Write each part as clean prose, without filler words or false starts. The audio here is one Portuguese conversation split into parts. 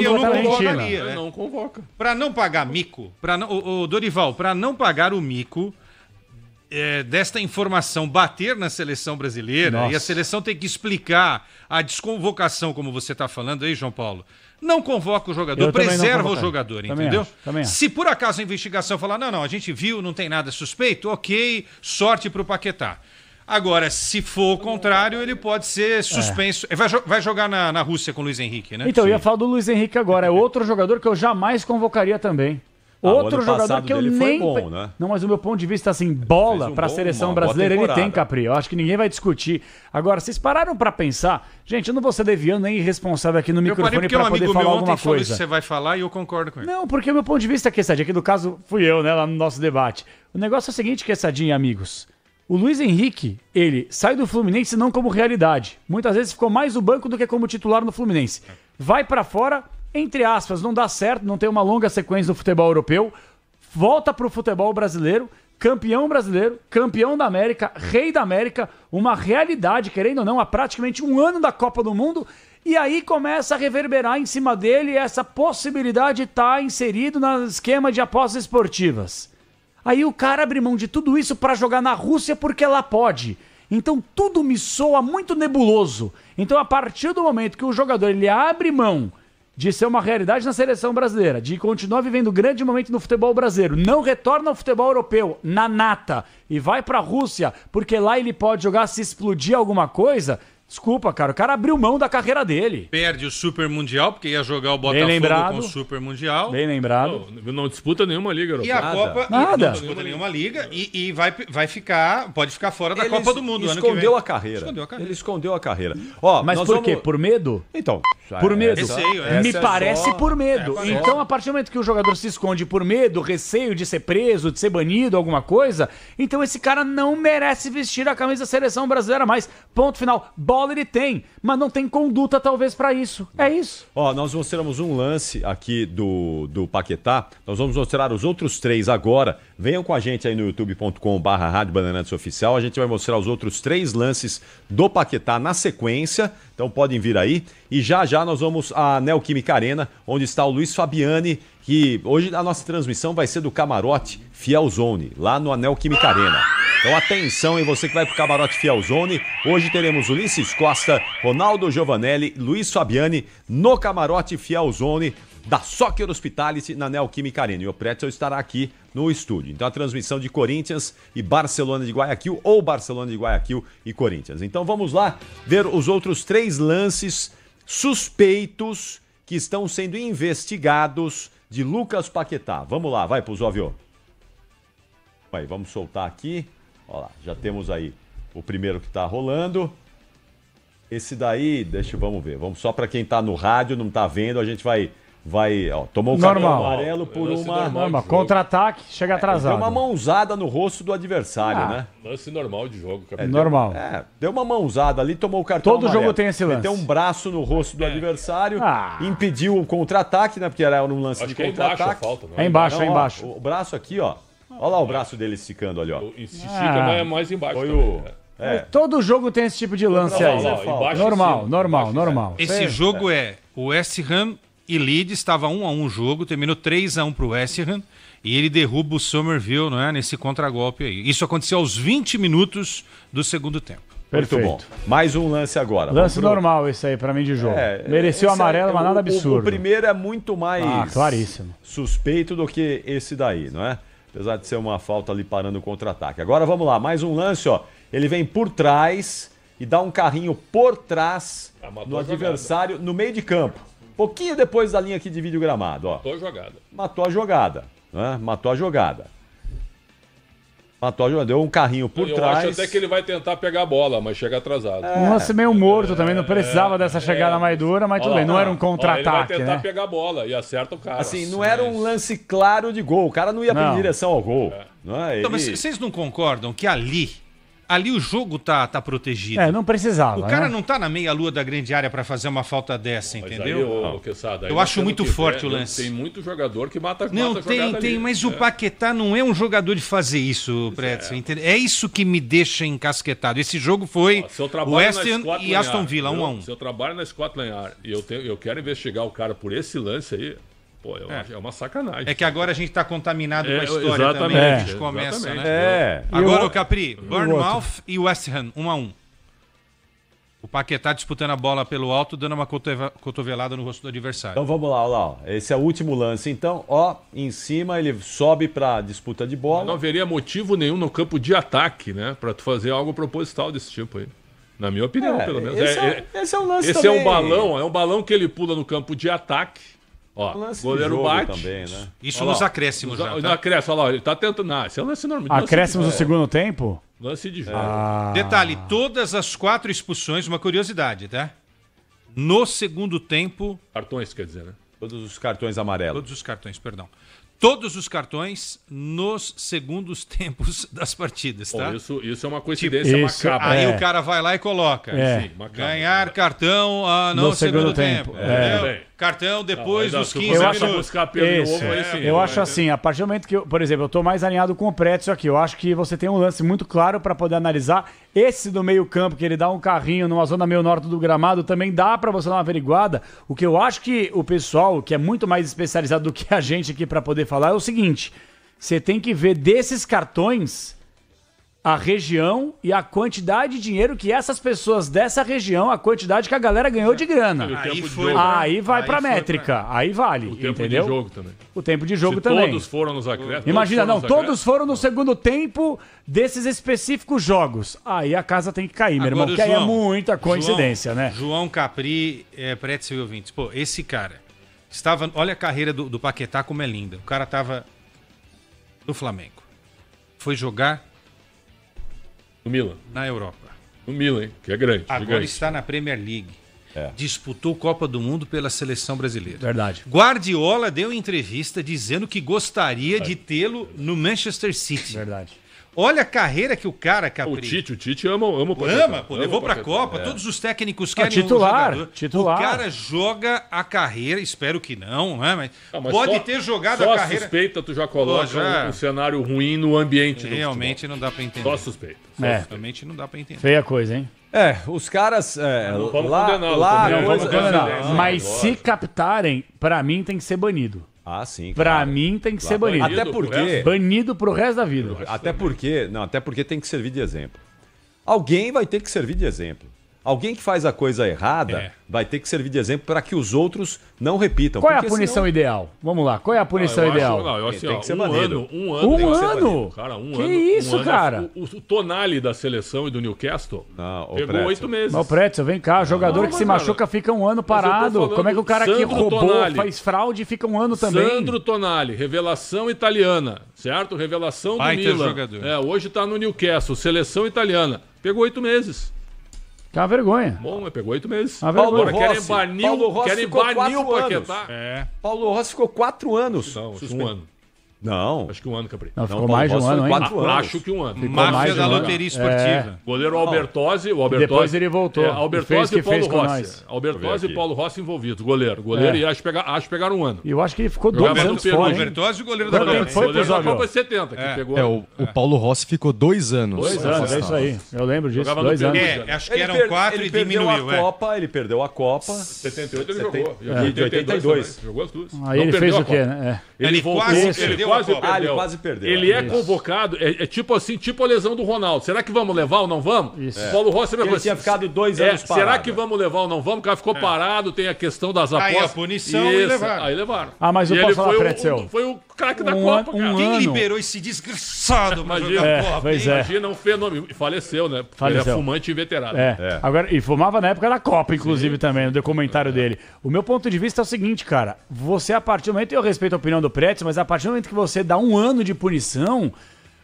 que eu não Argentina. convocaria. Né? Não convoca. Para não pagar mico, o Dorival, para não pagar o mico desta informação bater na seleção brasileira. Nossa. E a seleção tem que explicar a desconvocação, como você está falando aí, João Paulo. Não convoca o jogador, Eu também não preserva o convocaria. jogador, Também entendeu? também acho. Se por acaso a investigação falar, não, a gente viu, não tem nada suspeito, ok, sorte pro Paquetá. Agora, se for o contrário, ele pode ser suspenso. Vai jogar na Rússia com o Luiz Henrique, né? Então, eu ia falar do Luiz Henrique agora. É outro jogador que eu jamais convocaria também. Outro jogador que eu nem... bom, né? Não, mas o meu ponto de vista, assim, bola Fez para a seleção uma boa brasileira, ele temporada. tem, Capri. Eu acho que ninguém vai discutir. Agora, vocês pararam para pensar... Gente, eu não vou ser deviando nem irresponsável aqui no Eu parei microfone porque um para poder amigo falar meu ontem alguma falou isso coisa. que você vai falar e eu concordo com ele. Não, porque o meu ponto de vista, Quessadinha, aqui no caso fui eu, né, lá no nosso debate. O negócio é o seguinte, Quessadinha, amigos. O Luiz Henrique, ele sai do Fluminense não como realidade. Muitas vezes ficou mais no banco do que como titular no Fluminense. Vai pra fora, entre aspas, não dá certo, não tem uma longa sequência no futebol europeu. Volta pro futebol brasileiro, campeão brasileiro, campeão da América, rei da América, uma realidade, querendo ou não, há praticamente um ano da Copa do Mundo. E aí começa a reverberar em cima dele essa possibilidade de estar inserido no esquema de apostas esportivas. Aí o cara abre mão de tudo isso para jogar na Rússia porque lá pode. Então tudo me soa muito nebuloso. Então a partir do momento que o jogador ele abre mão de ser uma realidade na seleção brasileira, de continuar vivendo um grande momento no futebol brasileiro, não retorna ao futebol europeu, na nata, e vai pra Rússia, porque lá ele pode jogar se explodir alguma coisa... Desculpa, cara, o cara abriu mão da carreira dele. Perde o Super Mundial, porque ia jogar o Bem Botafogo lembrado. com o Super Mundial. Bem lembrado. Não disputa nenhuma liga E europeia. a Copa Nada. não disputa nenhuma liga e vai ficar, pode ficar fora da Copa do Mundo ano que Escondeu vem. a carreira. Escondeu a carreira. Ele escondeu a carreira. Ó, Mas nós por vamos- quê? Por medo? Então. Por medo. Receio, Me essa é parece só- por medo. Então, a partir do momento que o jogador se esconde por medo, receio de ser preso, de ser banido, alguma coisa, então esse cara não merece vestir a camisa da seleção brasileira mais. Ponto final. Bola ele tem, mas não tem conduta talvez pra isso. É isso. Ó, nós mostramos um lance aqui do Paquetá. Nós vamos mostrar os outros 3 agora. Venham com a gente aí no youtube.com/Rádio Bandeirantes Oficial. A gente vai mostrar os outros 3 lances do Paquetá na sequência. Então podem vir aí. E já nós vamos à Neoquímica Arena, onde está o Luiz Fabiani, que hoje a nossa transmissão vai ser do Camarote Fielzone, lá no Neoquímica Arena. Então atenção, hein, você que vai pro Camarote Fielzone. Hoje teremos Ulisses Costa, Ronaldo Giovanelli, Luiz Fabiani no Camarote Fielzone da Soccer Hospitality na Neoquímica Arena. E o Pretzel estará aqui no estúdio. Então a transmissão de Corinthians e Barcelona de Guayaquil ou Barcelona de Guayaquil e Corinthians. Então vamos lá ver os outros 3 lances suspeitos que estão sendo investigados de Lucas Paquetá. Vamos lá, vai pro Zóvio. Vai, vamos soltar aqui. Olha lá, já temos aí o primeiro que tá rolando. Esse daí, vamos ver. Vamos só para quem tá no rádio, não tá vendo, a gente vai, ó, tomou o cartão Normal. amarelo por Lance uma normal. Contra-ataque, chega deu atrasado. uma mãozada no rosto do adversário, né? Lance normal de jogo, capitão. Normal. Deu uma mãozada ali, tomou o cartão Todo amarelo. jogo tem esse lance. Meteu um braço no rosto do adversário, Ah. impediu o contra-ataque, né? Porque era um lance Acho de que é embaixo a contra-ataque. falta, não É embaixo, Não, é ó, embaixo. o braço aqui, ó. Olha lá o braço dele esticando ali, ó. E se estica, mas é mais embaixo Foi também, o... né? Todo jogo tem esse tipo de lance aí. Não, embaixo e Normal, cima, normal, embaixo e normal. Esse jogo o West Ham e Leeds estava 1-1 o jogo, terminou 3-1 pro West Ham e ele derruba o Somerville, não é, nesse contragolpe aí. Isso aconteceu aos 20 minutos do segundo tempo. Muito bom. Mais um lance agora. Lance Vamos pro- normal esse aí pra mim de jogo. Mereceu esse amarelo, mas nada o absurdo. primeiro é muito mais claríssimo. suspeito do que esse daí, não é? Apesar de ser uma falta ali parando o contra-ataque. Agora vamos lá, mais um lance, ó. Ele vem por trás e dá um carrinho por trás matou no a adversário no meio de campo. Pouquinho depois da linha que divide o gramado, ó. Tô a jogada. Matou a jogada, né? Matou a jogada. Matou a jogada, deu um carrinho por Eu trás. acho até que ele vai tentar pegar a bola, mas chega atrasado. Um lance meio morto também, não precisava dessa chegada mais dura, mas tudo bem, não era um Ele vai contra-ataque, tentar né? pegar a bola e acerta o cara. Assim, não era um lance claro de gol. O cara não ia Não. em direção ao gol. Não é? Então, mas Ele- vocês não concordam que ali ali o jogo tá protegido. Não precisava. O cara né? não tá na meia-lua da grande área pra fazer uma falta dessa, Mas entendeu? aí, Quesada, aí Eu nós acho temos muito que forte ver, o lance. Tem muito jogador que mata Não, mata a jogada tem, ali. mas o Paquetá não é um jogador de fazer isso, Pretzel, entendeu? É isso que me deixa encasquetado. Esse jogo foi Ó, se eu trabalho West na Ham Scotland e Aston Yard, Villa, 1 a entendeu? 1. Se eu trabalho na Scotland Yard e eu quero investigar o cara por esse lance aí, pô, é uma sacanagem. É que agora a gente tá contaminado com a história exatamente, também. A gente começa, exatamente. né? E Agora, o- o Capri, outro? Bournemouth e West Ham, 1 a 1. O Paquetá disputando a bola pelo alto, dando uma cotovelada no rosto do adversário. Então vamos lá, olha lá. Ó. Esse é o último lance. Então, ó, em cima ele sobe pra disputa de Não bola. haveria motivo nenhum no campo de ataque, né? Pra tu fazer algo proposital desse tipo aí. Na minha opinião, pelo menos. Esse é um lance Esse também. é um balão que ele pula no campo de ataque. Ó, Um lance de goleiro jogo bate. também, né? Isso Olha nos lá, acréscimos já. No Tá? acréscimo, olha lá, ele tá tentando. Não, esse é um lance normal. Acréscimos no segundo tempo? Lance de jogo. Detalhe, todas as 4 expulsões, uma curiosidade, tá? No segundo tempo, Cartões, quer dizer, né? Todos os cartões amarelos. todos os cartões, perdão. Todos os cartões nos segundos tempos das partidas, tá? Pô, isso é uma coincidência Isso, macabra. Aí É. o cara vai lá e coloca. É. Sim, macabra. Ganhar cartão no segundo tempo. Entendeu? É. Cartão depois Não, dos se tu 15 começa minutos. a buscar pelo Isso. ovo, aí sim. Eu acho assim, a partir do momento que, por exemplo, eu tô mais alinhado com o Pretzel aqui, eu acho que você tem um lance muito claro para poder analisar. Esse do meio campo, que ele dá um carrinho numa zona meio norte do gramado, também dá para você dar uma averiguada. O que eu acho que o pessoal, que é muito mais especializado do que a gente aqui para poder falar, é o seguinte, você tem que ver desses cartões a região e a quantidade de dinheiro que essas pessoas dessa região, a quantidade que a galera ganhou de grana. O tempo Aí de foi, jogo. Aí vai Aí pra foi métrica, aí vale, O tempo entendeu? de jogo também. O tempo de jogo Se também. todos foram nos acréscimos. Imagina, não, todos foram nos todos foram no segundo tempo desses específicos jogos. Aí a casa tem que cair, meu irmão, Agora, porque aí é João, muita coincidência, né? João Capri, Pretzel e ouvintes. Pô, esse cara estava... Olha a carreira do Paquetá como é linda. O cara tava no Flamengo. Foi jogar No Milan. na Europa. No Milan, hein? Que é grande. Agora gigante. está na Premier League. Disputou Copa do Mundo pela seleção brasileira. Verdade. Guardiola deu entrevista dizendo que gostaria de tê-lo no Manchester City. Verdade. Olha a carreira que o cara, Capri. O Tite ama o Paquetá. Ama, pô, levou pra Paquetá. Copa, todos os técnicos querem titular, um jogador. titular. O cara joga a carreira, espero que não, né? Mas, Mas pode só- ter jogado só a carreira. suspeita, tu já coloca Pô, já. Um cenário ruim no ambiente do Realmente não dá pra entender. futebol. Só suspeita. É, Realmente não dá pra entender. feia coisa, hein? Os caras. Não vamos lá, condená-lo lá também, a não coisa- vamos condenar. Não, Mas lógico. se captarem, pra mim tem que ser banido. Ah, sim. Pra claro. mim tem que ser banido. banido. Até pro porque. resto. Banido pro resto da vida. Até porque tem que servir de exemplo. Alguém vai ter que servir de exemplo. Alguém que faz a coisa errada vai ter que servir de exemplo para que os outros não repitam. Qual é a porque punição senão- ideal? Vamos lá, qual é a punição ideal? Eu acho, Tem ó, que ser um banido. ano. Um tem que ser ano? banido. Cara, Que ano. isso, ano. cara? O Tonali da seleção e do Newcastle Não, ô, pegou Pretzel. 8 meses. Mas, Pretzel, vem cá, jogador que se cara. machuca fica um ano Mas eu tô parado. falando Como é que o cara que Sandro roubou, Tonali. faz fraude, fica um ano também? Sandro Tonali, revelação italiana, certo? Revelação do Baita Milan. jogador. Hoje tá no Newcastle, seleção italiana. Pegou 8 meses. Que é uma vergonha. Bom, mas pegou 8 meses. Uma vergonha. Agora querem Rossi. banir, Paulo Rossi querem ficou banir 4 o Paquetá. Paulo Rossi ficou 4 anos. Não, acho que um ano. Não. Acho que um ano, Capri. Não, ficou Paulo mais de um Rossi ano, foi hein? 4 anos. Acho que um ano. Máfia mais da um ano. loteria esportiva. Goleiro Albertozzi, o Albertozzi. Depois ele voltou. E fez Albertozzi que e Paulo fez com Rossi. nós. Albertozzi e aqui. Paulo Rossi envolvidos. Goleiro. E acho que pegaram um ano. E eu acho que ele ficou Jogava 2 no anos Peru, fora, hein? Bertozzi e o goleiro da Quanto Copa. tempo foi, Goleiro da Zóio? Copa 70, que pegou. O Paulo Rossi ficou 2 anos. 2 anos, É isso aí. Eu lembro disso, Jogava no 2 Peru. anos. Acho que eram 4 e diminuiu. Ele perdeu a Copa. 78 ele Seten- jogou. E de 82. também. Jogou as duas. Aí Não ele perdeu fez a o quê, Copa. né? Ele voltou, quase ele perdeu quase a Copa. perdeu. Ele quase perdeu. Ele é convocado, é tipo assim, tipo a lesão do Ronaldo. Será que vamos levar ou não vamos? Isso. Paulo Rossi é a mesma Ele coisa. tinha ficado 2 anos Será parado. que vamos levar ou não vamos? O cara ficou parado, tem a questão das Aí apostas. a punição e levaram. Aí levaram. Ah, mas eu E posso ele falar, foi Pretzel? foi o craque da Um Copa, ano- cara. Quem ano. liberou esse desgraçado pra Imagina. jogar É, Copa? pois hein? é. Imagina um fenômeno. E faleceu, né? Porque Faleceu. ele é fumante inveterado. É. Agora, e fumava na época da Copa, inclusive, também, no documentário dele. O meu ponto de vista é o seguinte, cara. Você, a partir do momento, eu respeito a opinião do Pretzel, mas a partir do momento que você dá um ano de punição,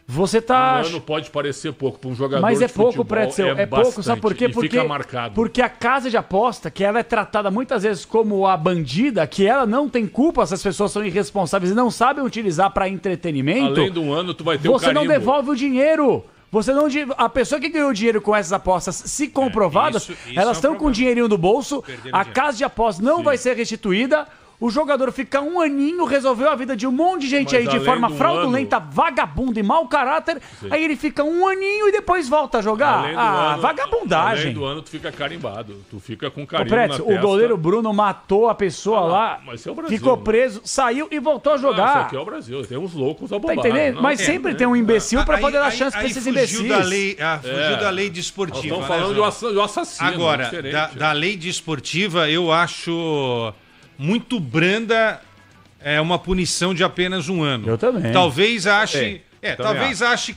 você tá. Um ano pode parecer pouco para um jogador Mas é de pouco, futebol, Pretzel. É pouco, sabe por quê? E fica marcado. Porque a casa de aposta, que ela é tratada muitas vezes como a bandida, que ela não tem culpa se as pessoas são irresponsáveis e não sabem utilizar para entretenimento, Além de um ano, tu vai ter você um não carimbo. devolve o dinheiro. Você não, a pessoa que ganhou dinheiro com essas apostas, se comprovadas, isso elas é um estão com problema. dinheirinho no bolso, Perderam a dinheiro. casa de apostas não vai ser restituída, o jogador fica um aninho, resolveu a vida de um monte de gente Mas aí de além forma do fraudulenta, vagabundo e mau caráter, aí ele fica um aninho e depois volta a jogar. Além do Vagabundagem. Além do ano, tu fica carimbado. Tu fica com Ô, carimbo Pretz, na o testa. goleiro Bruno matou a pessoa lá, mas esse é o Brasil, ficou né? preso, saiu e voltou a Isso jogar. aqui é o Brasil. Tem uns loucos Tá abobados. entendendo? Mas sempre tem um imbecil pra Aí- poder dar aí- chance pra aí esses fugiu imbecis. da lei, fugiu da lei desportiva. Nós estamos né, falando João? de um assassino. Agora, diferente. da lei desportiva, eu acho muito branda uma punição de apenas um ano. Eu também. Talvez ache. também talvez ache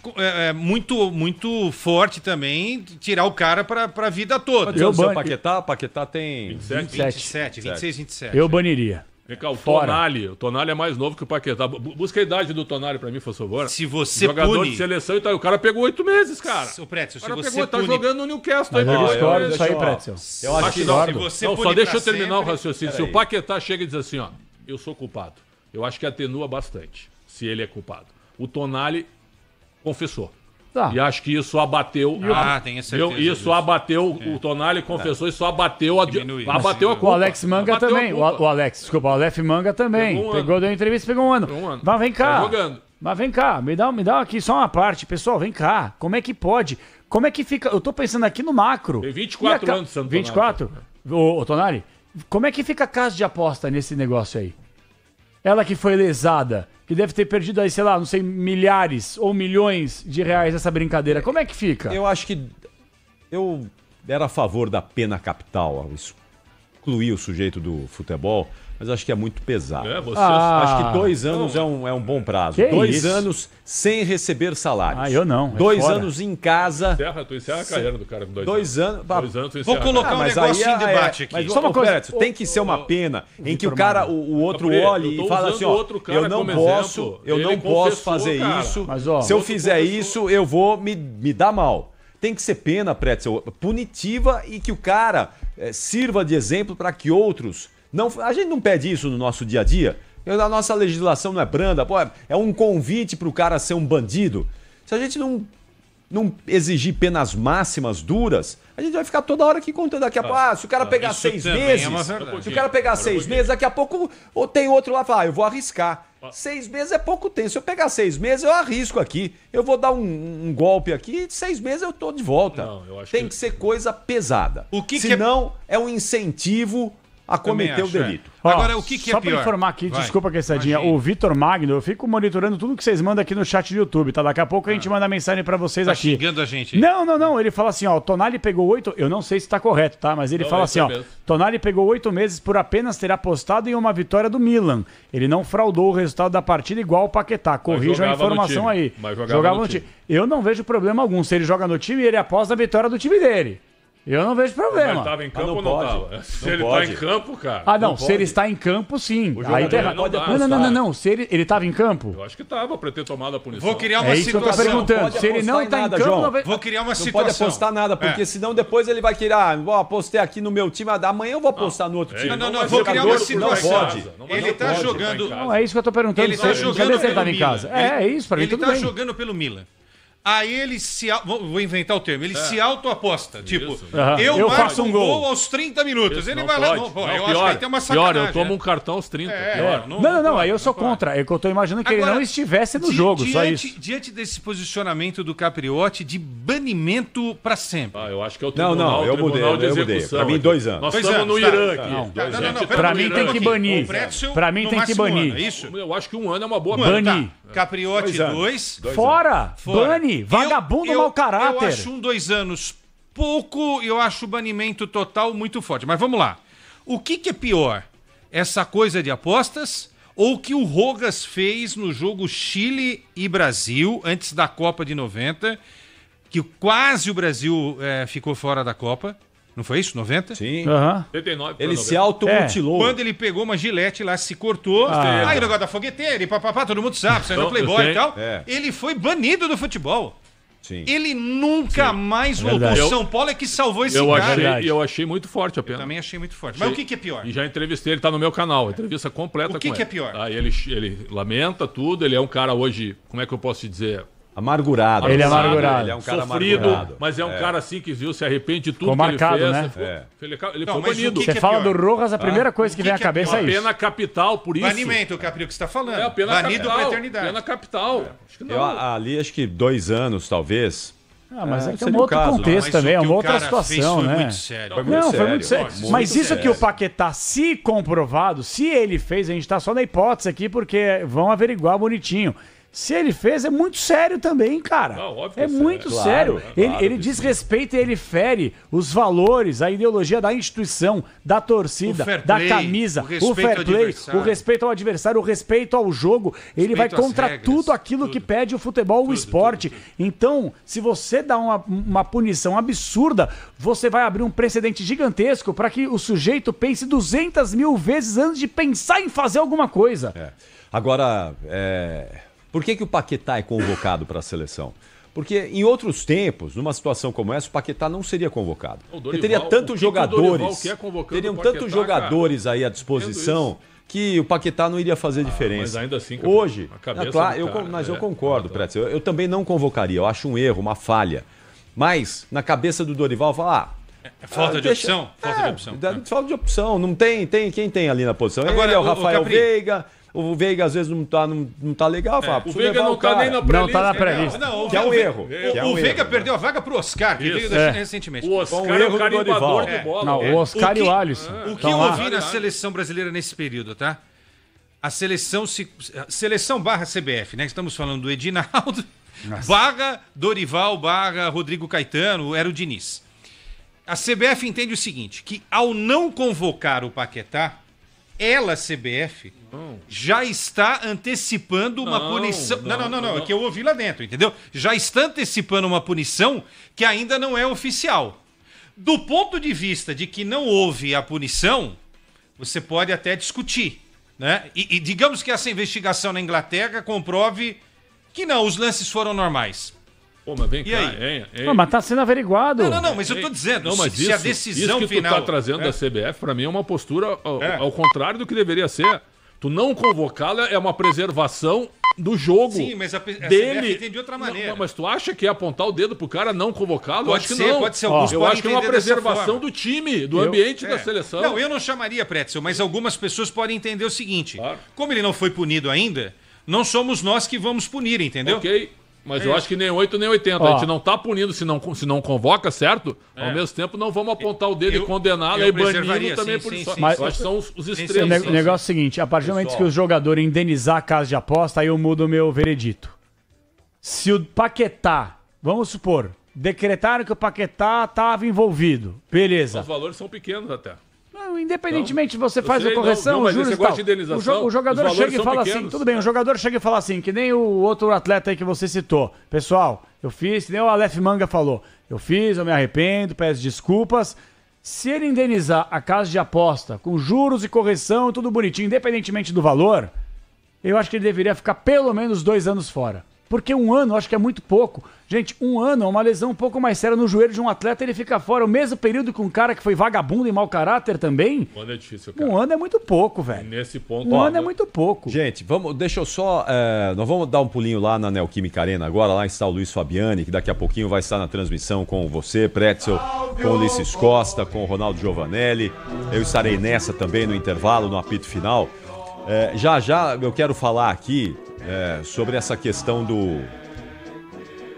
muito forte também tirar o cara para a vida toda. Quantos anos Eu tem o ban- Paquetá? Paquetá tem... 27, 26, 27. Eu baniria. Vem cá, o Fora. Tonali. O Tonali é mais novo que o Paquetá. Busca a idade do Tonali pra mim, por favor. Se você Jogador pune. de seleção e tal. O cara pegou 8 meses, cara. Ô, Pretzel, O se cara você pegou, tá pune. jogando no Newcastle. Mas eu aí, pegou discordo oito disso aí, meses. Pretzel. Eu acho que Não, Se você não, pune só deixa pra eu terminar o sempre- raciocínio. Se o Paquetá chega e diz assim, ó, eu sou culpado. Eu acho que atenua bastante, se ele é culpado. O Tonali confessou. Tá. E acho que isso abateu. Tenho certeza Isso disso. abateu. O Tonali confessou, isso abateu Diminuiu. abateu a O culpa. Alex Manga Abateu a também. culpa. O Alex, desculpa, o Aleph Manga também. Pegou um Pegou, ano. deu entrevista, pegou um ano. Pegou um ano. Mas vem cá. Tá jogando. Mas vem cá, me dá aqui só uma parte. Pessoal, vem cá. Como é que pode? Como é que fica? Eu tô pensando aqui no macro. Tem 24 E a anos, Santo 24? Ô, Tonali, como é que fica a casa de aposta nesse negócio aí? Ela que foi lesada, que deve ter perdido aí, sei lá, não sei, milhares ou milhões de reais nessa brincadeira. Como é que fica? Eu acho que eu era a favor da pena capital, ao excluir o sujeito do futebol, mas acho que é muito pesado. É, você. Acho que 2 anos é um bom prazo. Que 2 isso? anos sem receber salários. Ah, eu não, é 2 fora. anos em casa. Tu encerra a carreira do cara com 2 2 anos. 2 anos, tu Vou encerra a colocar carreira. um negócio em debate aqui. Mas Só uma coisa, Pérez, tem que ser uma pena em que o cara, o outro Gabriel, olhe eu tô e fala usando assim, o ó, outro cara eu não como posso, exemplo. eu Ele não posso confessou, fazer cara. isso. Mas, ó, se eu outro fizer confessou. isso, eu vou me dar mal. Tem que ser pena, Pretzel, punitiva e que o cara sirva de exemplo para que outros não. A gente não pede isso no nosso dia a dia. A nossa legislação não é branda, pô, é um convite para o cara ser um bandido. Se a gente não exigir penas máximas duras, a gente vai ficar toda hora aqui contando daqui a pouco. Se o cara pegar Isso 6 também meses, é uma verdade. se o cara pegar 6 meses, daqui a pouco ou tem outro lá e fala, eu vou arriscar. 6 meses é pouco tempo. Se eu pegar 6 meses, eu arrisco aqui. Eu vou dar um golpe aqui, 6 meses eu tô de volta. Não, eu acho tem que- que ser coisa pesada. O que que Senão é um incentivo a cometer o acho, é. delito. Ó, Agora, o que é Só pra pior? informar aqui, Vai, desculpa, Quessadinha, imagina. o Vitor Magno, eu fico monitorando tudo que vocês mandam aqui no chat do YouTube, tá? Daqui a pouco a gente manda mensagem pra vocês Tá aqui. xingando a gente aí. Não. Ele fala assim, ó, Tonali pegou 8, eu não sei se tá correto, tá? Mas ele Não, fala é assim, isso ó, mesmo. Tonali pegou 8 meses por apenas ter apostado em uma vitória do Milan. Ele não fraudou o resultado da partida igual o Paquetá. Corrijam a jogava no informação time. aí. Mas jogava no time. Eu não vejo problema algum. Se ele joga no time, ele aposta a vitória do time dele. Eu não vejo Ele problema. tava em campo não ou não pode. tava? Se Não ele pode. tá em campo, cara. Ah, não, Não se pode. ele está em campo, sim. O Aí jogador tá errado. não dá. Não. Se ele tava em campo, Eu acho que tava pra ter tomado a punição. Vou criar uma é isso que eu tô situação. perguntando. Pode Se ele não apostar em tá em nada, campo, João. não vai... Vou criar uma Não situação. pode apostar nada, porque senão depois ele vai querer, apostei aqui no meu time, amanhã eu vou apostar no outro time. Não, vai vou ser criar jogador uma que não situação. pode. Não vai Ele ser tá pode, jogando. tá em casa. Não, é isso que eu tô perguntando. Ele tá Se- jogando cadê se ele tava pelo em casa? Milan. É isso, pra mim Ele tudo tá bem. jogando pelo Milan. Aí ele vou inventar o termo, ele se auto-aposta. Tipo, Aham. eu Eu marco faço um um gol. gol aos 30 minutos. Isso Ele não vai lá. pode. Pô, Não, eu pior, acho que aí tem uma sacanagem. Pior, eu tomo né? um cartão aos 30. É, pior. Não, pode, aí eu sou pode. contra. É que eu tô imaginando que ele Agora, não estivesse no jogo, só diante, isso. Diante desse posicionamento do Capriotti de banimento pra sempre. Ah, eu acho que é o Não, tribunal, eu mudei, tribunal de eu mudei. execução. Pra mim, aqui. 2 anos. Nós 2 estamos anos, no tá. Irã Tá. aqui. Não, Dois não, não, anos. não, Pra mim pelo tem que aqui. banir. O Pretzel, Pra mim no tem que máximo banir. ano, é isso? Eu acho que um ano é uma boa Banir. Tá. Capriotti 2 anos. 2. Fora! Fora. Bane! Vagabundo mau caráter! Eu acho 2 anos pouco, eu acho o banimento total muito forte. Mas vamos lá. O que é pior? Essa coisa de apostas ou o que o Rogas fez no jogo Chile e Brasil, antes da Copa de 90, que quase o Brasil ficou fora da Copa. Não foi isso? 90? Sim. Aham. 79 pra Ele 90. se automutilou. Quando ele pegou uma gilete lá, se cortou, aí o negócio da fogueteira e papapá, todo mundo sabe, saiu no Então, Playboy eu e tal. É. Ele foi banido do futebol. Sim. Ele nunca mais voltou. verdade. O São Paulo é que salvou esse Eu cara. Verdade. eu achei muito forte a pena. Também achei muito forte. Mas o que é pior? E já entrevistei, ele tá no meu canal, entrevista completa O que com que é ele. pior? Aí ele lamenta tudo, ele é um cara hoje, como é que eu posso te dizer? Amargurado. Ele é sabe? amargurado. Ele é um cara Sofrido, amargurado. mas é um cara assim que viu, se arrepende de tudo Ficou marcado, que ele né? fez. Ele Não, foi mas banido. o que Você que é fala pior? do Rojas, a primeira coisa que O vem à que é cabeça Uma é isso. pena capital, por isso. Banimento, Caprio, que você está falando. É, a pena Banido capital. pra eternidade. Pena capital. Acho que não. Eu, ali, acho que 2 anos, talvez. Ah, mas é que é seria um o outro caso. contexto Mas também, é o que uma o outra cara fez situação, foi né? muito sério. Foi muito Não, foi muito sério. muito Mas isso sério. que o Paquetá, se comprovado, se ele fez, a gente tá só na hipótese aqui, porque vão averiguar bonitinho. Se ele fez, é muito sério também, cara. Não, óbvio que é é muito sério. sério. Claro, Ele, claro ele que desrespeita e ele fere os valores, a ideologia da instituição, da torcida, O fair da play, camisa, o respeito o fair ao play, adversário. o respeito ao adversário, o respeito ao jogo. Ele vai Respeito às contra regras, tudo aquilo que tudo. pede o futebol, o esporte. Então, se você dá uma punição absurda, você vai abrir um precedente gigantesco para que o sujeito pense 200 mil vezes antes de pensar em fazer alguma coisa. Agora, por que o Paquetá é convocado para a seleção? Porque em outros tempos, numa situação como essa, o Paquetá não seria convocado. O Porque Dorival- teria o que tantos que o Dorival jogadores, quer convocando teriam o Paquetá, tantos jogadores aí à disposição que o Paquetá não iria fazer diferença. mas ainda assim, Hoje, a cabeça claro, do cara, mas eu é. concordo, Pretzel. Eu também não convocaria, eu acho um erro, uma falha. Mas, na cabeça do Dorival, falar... Falta de opção? Falta de opção. Falta de opção. Não tem, quem tem ali na posição? Agora, Ele é o o Rafael Capri. Veiga. O Veiga às vezes não tá legal. Fala, O preciso Veiga levar não o tá cara. nem na Não tá na pré-lista. pré-lista. Não, Que é um erro. O Veiga perdeu a vaga pro Oscar, que veio da É. China recentemente. O Oscar Com o é erro o do carimbador Dorival. de bola. Não, É. o Oscar e o Alisson. O que Então, eu lá- ouvi na seleção brasileira nesse período, tá? A seleção barra CBF, né? Estamos falando do Edinaldo, barra Dorival, barra Rodrigo Caetano, era o Diniz. A CBF entende o seguinte, que ao não convocar o Paquetá, ela, CBF, já está antecipando uma punição... Não, é que eu ouvi lá dentro, entendeu? Já está antecipando uma punição que ainda não é oficial. Do ponto de vista de que não houve a punição, você pode até discutir, né? E digamos que essa investigação na Inglaterra comprove que não, os lances foram normais. Pô, mas vem E cá, aí? hein? Não, mas tá sendo averiguado. Não, mas eu tô dizendo, Não, mas se a decisão isso que final... tu tá trazendo da CBF, pra mim, é uma postura ao contrário do que deveria ser. Tu não convocá-la é uma preservação do jogo. Sim, mas a dele. CBF tem de outra maneira. Não, mas tu acha que é apontar o dedo pro cara não convocá-lo? Pode Acho que ser, não. pode ser. Alguns Eu podem acho que é uma entender dessa preservação forma. do time, do ambiente da seleção. Não, eu não chamaria Pretzel, mas algumas pessoas podem entender o seguinte. Claro. Como ele não foi punido ainda, não somos nós que vamos punir, entendeu? Ok. Mas eu acho que nem 8 nem 80. Ó. A gente não tá punindo se não convoca, certo? Ao mesmo tempo, não vamos apontar o dedo e condená-lo eu e preservaria, bani-lo também sim, por sim, isso. sim, Mas sim. eu acho que são os O extremos. negócio é o seguinte, a partir do momento que o jogador indenizar a casa de aposta, aí eu mudo o meu veredito. Se o Paquetá, vamos supor, decretaram que o Paquetá estava envolvido, beleza. Os valores são pequenos até. Não, independentemente Não, você eu faz sei, a correção, não, mas juros esse e tal. negócio de indenização, O jogador os valores chega e são fala pequenos. assim, tudo bem, o jogador chega e fala assim, que nem o outro atleta aí que você citou. Pessoal, eu fiz, que nem o Aleph Manga falou, eu me arrependo, peço desculpas. Se ele indenizar a casa de aposta com juros e correção, tudo bonitinho, independentemente do valor, eu acho que ele deveria ficar pelo menos 2 anos fora. Porque 1 ano eu acho que é muito pouco. Gente, 1 ano é uma lesão um pouco mais séria no joelho de um atleta, ele fica fora. O mesmo período que um cara que foi vagabundo e mau caráter também. Um ano é difícil, cara. 1 ano é muito pouco, velho. Nesse ponto... 1 ano é muito pouco. Gente, deixa eu só. Nós vamos dar um pulinho lá na Neoquímica Arena agora. Lá está o Luiz Fabiani, que daqui a pouquinho vai estar na transmissão com você, Pretzel, com o Ulisses Costa, com o Ronaldo Giovanelli. Eu estarei nessa também no intervalo, no apito final. Já eu quero falar aqui sobre essa questão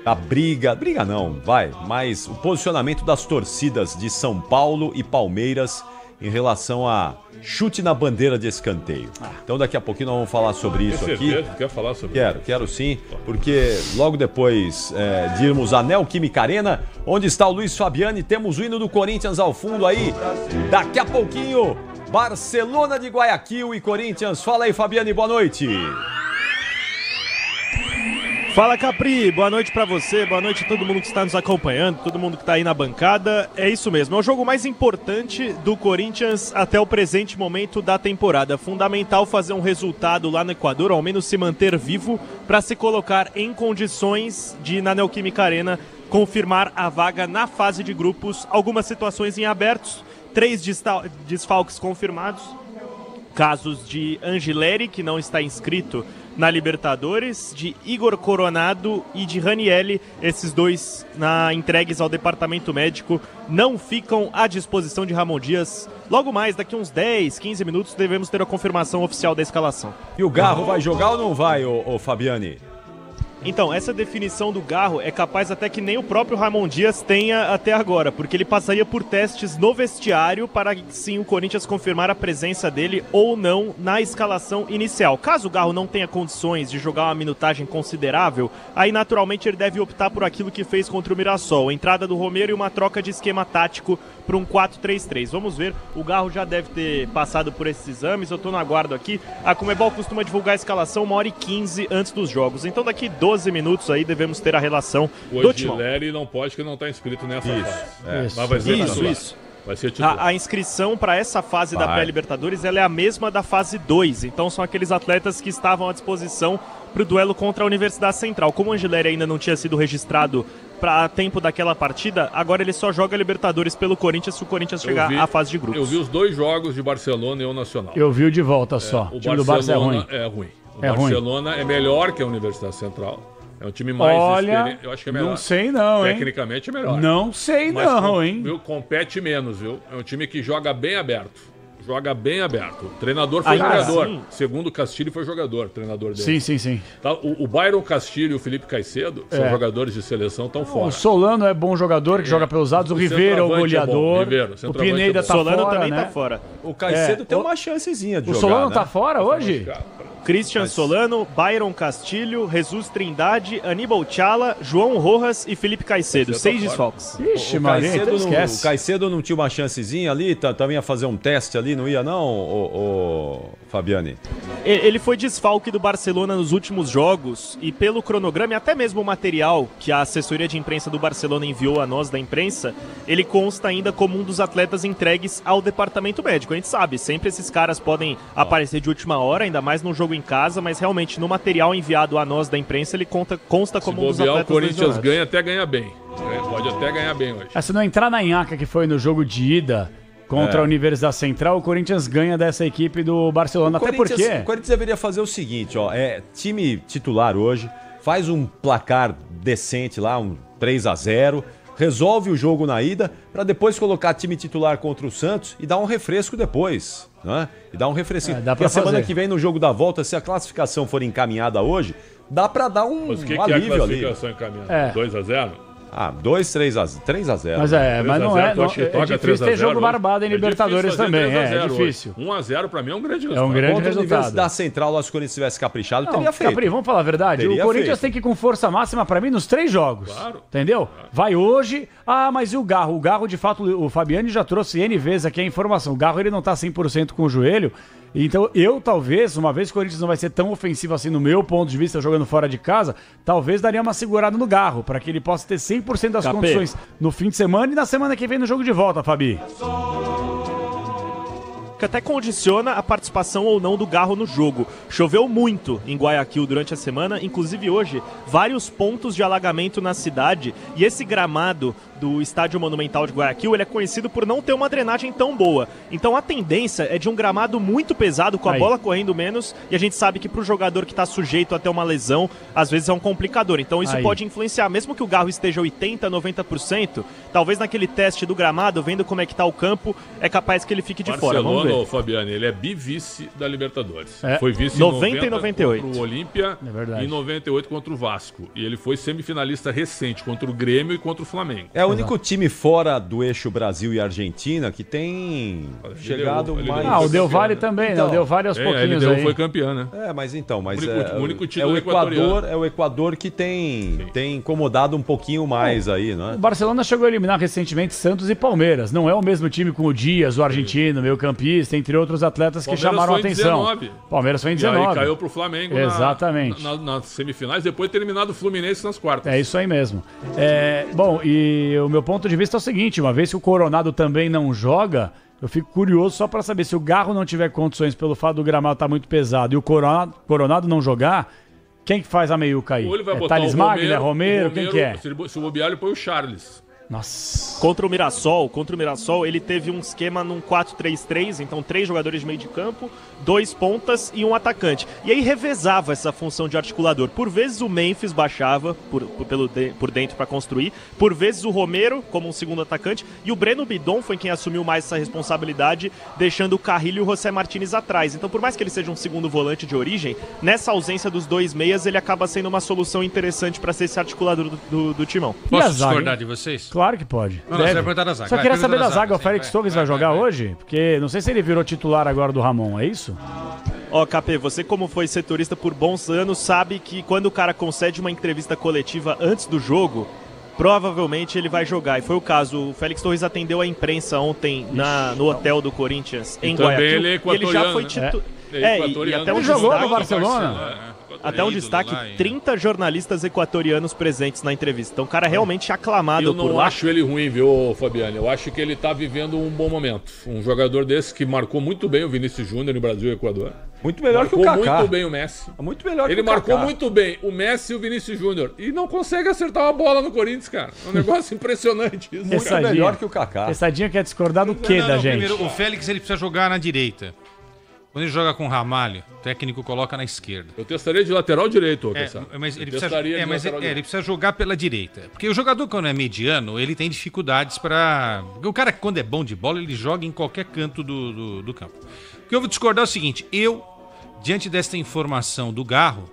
da briga não, mas o posicionamento das torcidas de São Paulo e Palmeiras em relação a chute na bandeira de escanteio. Então daqui a pouquinho nós vamos falar sobre isso Tem aqui. certeza? Quer falar sobre isso? Quero sim, porque logo depois de irmos à Neoquímica Arena, onde está o Luiz Fabiani, temos o hino do Corinthians ao fundo aí. Daqui a pouquinho, Barcelona de Guayaquil e Corinthians. Fala aí, Fabiani, boa noite. Fala, Capri, boa noite pra você, boa noite a todo mundo que está nos acompanhando, todo mundo que tá aí na bancada. É isso mesmo, é o jogo mais importante do Corinthians até o presente momento da temporada. Fundamental fazer um resultado lá no Equador, ao menos se manter vivo, para se colocar em condições de, na Neoquímica Arena, confirmar a vaga na fase de grupos. Algumas situações em abertos, 3 desfalques confirmados. Casos de Angileri, que não está inscrito na Libertadores, de Igor Coronado e de Ranielli. Esses dois, entregues ao departamento médico, não ficam à disposição de Ramon Dias. Logo mais, daqui uns 10, 15 minutos, devemos ter a confirmação oficial da escalação. E o Garro vai jogar ou não vai, ô Fabiani? Então, essa definição do Garro é capaz até que nem o próprio Ramon Dias tenha até agora, porque ele passaria por testes no vestiário para sim o Corinthians confirmar a presença dele ou não na escalação inicial. Caso o Garro não tenha condições de jogar uma minutagem considerável, aí naturalmente ele deve optar por aquilo que fez contra o Mirassol, a entrada do Romero e uma troca de esquema tático para um 4-3-3. Vamos ver, o Garro já deve ter passado por esses exames, eu estou no aguardo aqui. A Conmebol costuma divulgar a escalação 1h15 antes dos jogos, então daqui 12 minutos aí devemos ter a relação do Timão. O Gileri não pode, que não está inscrito nessa fase. Mas vai ser isso. Vai ser titular. A inscrição para essa fase da pré-Libertadores ela é a mesma da fase 2, então são aqueles atletas que estavam à disposição para o duelo contra a Universidade Central. Como o Angileri ainda não tinha sido registrado para tempo daquela partida, agora ele só joga Libertadores pelo Corinthians se o Corinthians chegar à fase de grupos. Eu vi os 2 jogos de Barcelona e o Nacional. Eu vi o de volta só. O time do Barça é ruim. É ruim. O Barcelona é melhor que a Universidade Central. É um time mais experiente. Eu acho que é melhor. Não sei não, hein? Tecnicamente é melhor. Não sei não, hein? Compete menos, viu? É um time que joga bem aberto. Joga bem aberto. O treinador foi jogador. Sim. Segundo o Castilho foi jogador, treinador dele. Sim. Tá, o Byron Castilho e o Felipe Caicedo são jogadores de seleção, estão fora. O Solano é bom jogador, que joga pelos lados. O Ribeiro é o goleador. O Pineda tá Solano fora, também né? tá fora. O Caicedo tem uma chancezinha de jogar, O Solano né? tá fora hoje? Christian Solano, Byron Castilho, Jesus Trindade, Aníbal Chala, João Rojas e Felipe Caicedo. 6 desfalques. Ixi, Maria, então esquece. O Caicedo não tinha uma chancezinha ali? Também ia fazer um teste ali? Não ia não, o Fabiani? Ele foi desfalque do Barcelona nos últimos jogos e pelo cronograma e até mesmo o material que a assessoria de imprensa do Barcelona enviou a nós da imprensa, ele consta ainda como um dos atletas entregues ao departamento médico. A gente sabe, sempre esses caras podem aparecer de última hora, ainda mais num jogo em casa, mas realmente no material enviado a nós da imprensa ele consta como um dos atletas. O Corinthians ganha, até ganha bem. Pode até ganhar bem hoje. Se não entrar na nhaca que foi no jogo de ida contra a Universidade Central, o Corinthians ganha dessa equipe do Barcelona. Até porque o Corinthians deveria fazer o seguinte, time titular hoje, faz um placar decente lá, um 3-0, resolve o jogo na ida, para depois colocar time titular contra o Santos e dar um refresco depois, né? E dar um refresco. Porque a semana que vem no jogo da volta, se a classificação for encaminhada hoje, dá para dar um Mas que alívio é a classificação encaminhada? 2-0? 3-0. Mas não é difícil ter jogo barbado em Libertadores também. É difícil. 1-0 pra mim é um grande resultado. É um grande Contra a resultado. Universidade Central, lá se o Corinthians tivesse caprichado, teria feito. Capri, vamos falar a verdade? Teria o Corinthians feito. tem que ir com força máxima pra mim nos 3 jogos. Claro. Entendeu? Vai hoje. Mas e o Garro? O Garro, de fato, o Fabiani já trouxe N vezes aqui a informação. O Garro, ele não tá 100% com o joelho. Então, talvez, uma vez que o Corinthians não vai ser tão ofensivo assim no meu ponto de vista, jogando fora de casa, talvez daria uma segurada no Garro, para que ele possa ter 100% das condições no fim de semana e na semana que vem no jogo de volta, Fabi. Que até condiciona a participação ou não do Garro no jogo. Choveu muito em Guayaquil durante a semana, inclusive hoje, vários pontos de alagamento na cidade, e esse gramado do Estádio Monumental de Guayaquil, ele é conhecido por não ter uma drenagem tão boa. Então a tendência é de um gramado muito pesado, com a bola correndo menos, e a gente sabe que pro jogador que está sujeito a ter uma lesão, às vezes é um complicador. Então isso pode influenciar, mesmo que o Garro esteja 80%, 90%, talvez naquele teste do gramado, vendo como é que tá o campo, é capaz que ele fique de fora. Vamos ver. Fabiani, ele é bivice da Libertadores. Foi vice em 90 e 98 contra o Olímpia e em 98 contra o Vasco. E ele foi semifinalista recente contra o Grêmio e contra o Flamengo. É o único time fora do eixo Brasil e Argentina que tem chegado mais... o Del Valle também, né? O Del Valle aos pouquinhos aí. Foi campeão, né? O único título é o Equador que tem incomodado um pouquinho mais aí, não é? O Barcelona chegou a eliminar recentemente Santos e Palmeiras. Não é o mesmo time com o Dias, o argentino, meio campista, entre outros atletas que chamaram a atenção. Palmeiras foi em 19. E aí caiu pro Flamengo nas semifinais, depois de ter eliminado o Fluminense nas quartas. É isso aí mesmo. Bom, e o meu ponto de vista é o seguinte, uma vez que o Coronado também não joga, eu fico curioso só para saber se o Garro não tiver condições pelo fato do gramado estar muito pesado e o Coronado não jogar, quem que faz a meiuca aí? Ou ele vai botar Thales Magno, Romero, quem que é? Se o bobear, ele põe o Charles. Nossa. Contra o Mirassol, ele teve um esquema num 4-3-3, então 3 jogadores de meio de campo, 2 pontas e um atacante. E aí revezava essa função de articulador. Por vezes o Memphis baixava por dentro para construir, por vezes o Romero como um segundo atacante, e o Breno Bidon foi quem assumiu mais essa responsabilidade, deixando o Carrilho e o José Martínez atrás. Então, por mais que ele seja um segundo volante de origem, nessa ausência dos 2 meias, ele acaba sendo uma solução interessante para ser esse articulador do timão. Posso discordar de vocês? Claro que pode. Não, você vai perguntar da zaga. Só queria saber da pergunta zaga. O sim, Félix Torres vai jogar vai. hoje? Porque não sei se ele virou titular agora do Ramon, é isso? Ó, KP, você como foi setorista por bons anos, sabe que quando o cara concede uma entrevista coletiva antes do jogo, provavelmente ele vai jogar. E foi o caso. O Félix Torres atendeu a imprensa ontem no hotel do Corinthians em Guayaquil. Ele é e ele já foi equatoriano, e até um Ele jogou no destaque, Barcelona. até um destaque, 30 jornalistas equatorianos presentes na entrevista. Então o cara é realmente aclamado Eu por não lá. acho ele ruim, viu, Fabiano? Eu acho que ele tá vivendo um bom momento. Um jogador desse que marcou muito bem o Vinícius Júnior no Brasil e Equador. Muito melhor Marcou que o Kaká. muito bem o Messi. Muito melhor que Ele o Kaká. marcou muito bem o Messi e o Vinícius Júnior. E não consegue acertar uma bola no Corinthians, cara. É um negócio impressionante isso. Muito Essa- melhor que o Kaká. Pesadinha quer discordar do quê da gente? Primeiro, o Félix ele precisa jogar na direita. Quando ele joga com o Ramalho, o técnico coloca na esquerda. Eu testaria de lateral direito, Mas ele Eu precisa, testaria de mas lateral ele precisa jogar pela direita. Porque o jogador, quando é mediano, ele tem dificuldades para. O cara, quando é bom de bola, ele joga em qualquer canto do campo. O que eu vou discordar é o seguinte: diante desta informação do Garro,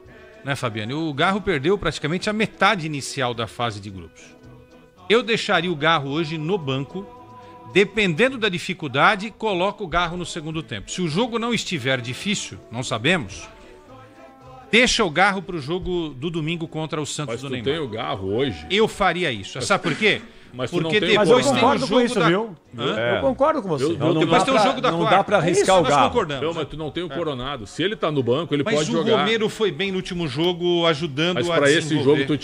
né, Fabiano? O Garro perdeu praticamente a metade inicial da fase de grupos. Eu deixaria o Garro hoje no banco. Dependendo da dificuldade, coloca o Garro no segundo tempo. Se o jogo não estiver difícil, não sabemos, deixa o Garro pro jogo do domingo contra o Santos Mas do tu Neymar. tem o Garro hoje. Eu faria isso. Sabe por quê? Mas tu Porque não tem o Mas eu depois tem o concordo com jogo isso, da... viu? Eu concordo com você. Eu- Não, Mas tem o dá jogo da não quarta. dá pra arriscar Isso o nós Garro. concordamos. Não, mas tu não tem o Coronado. Se ele tá no banco, ele Mas pode o jogar. Romero foi bem no último jogo, ajudando Mas a pra esse desenvolver. jogo,